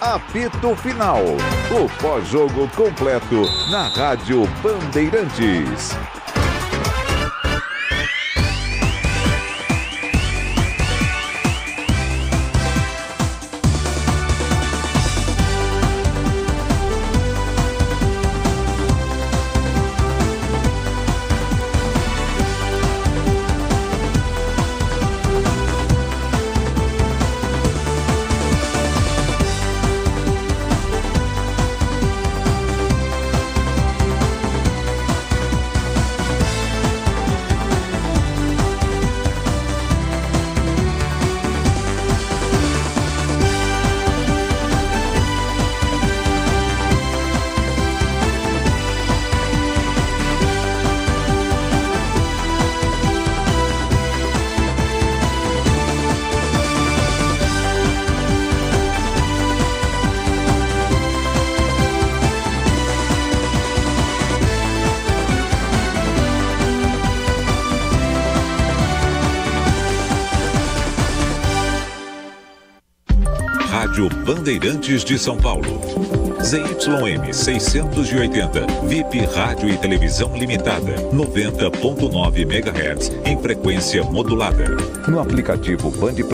Apito final. O pós-jogo completo na Rádio Bandeirantes. Rádio Bandeirantes de São Paulo. ZYM 680, VIP Rádio e Televisão Limitada, 90.9 MHz, em frequência modulada. No aplicativo Band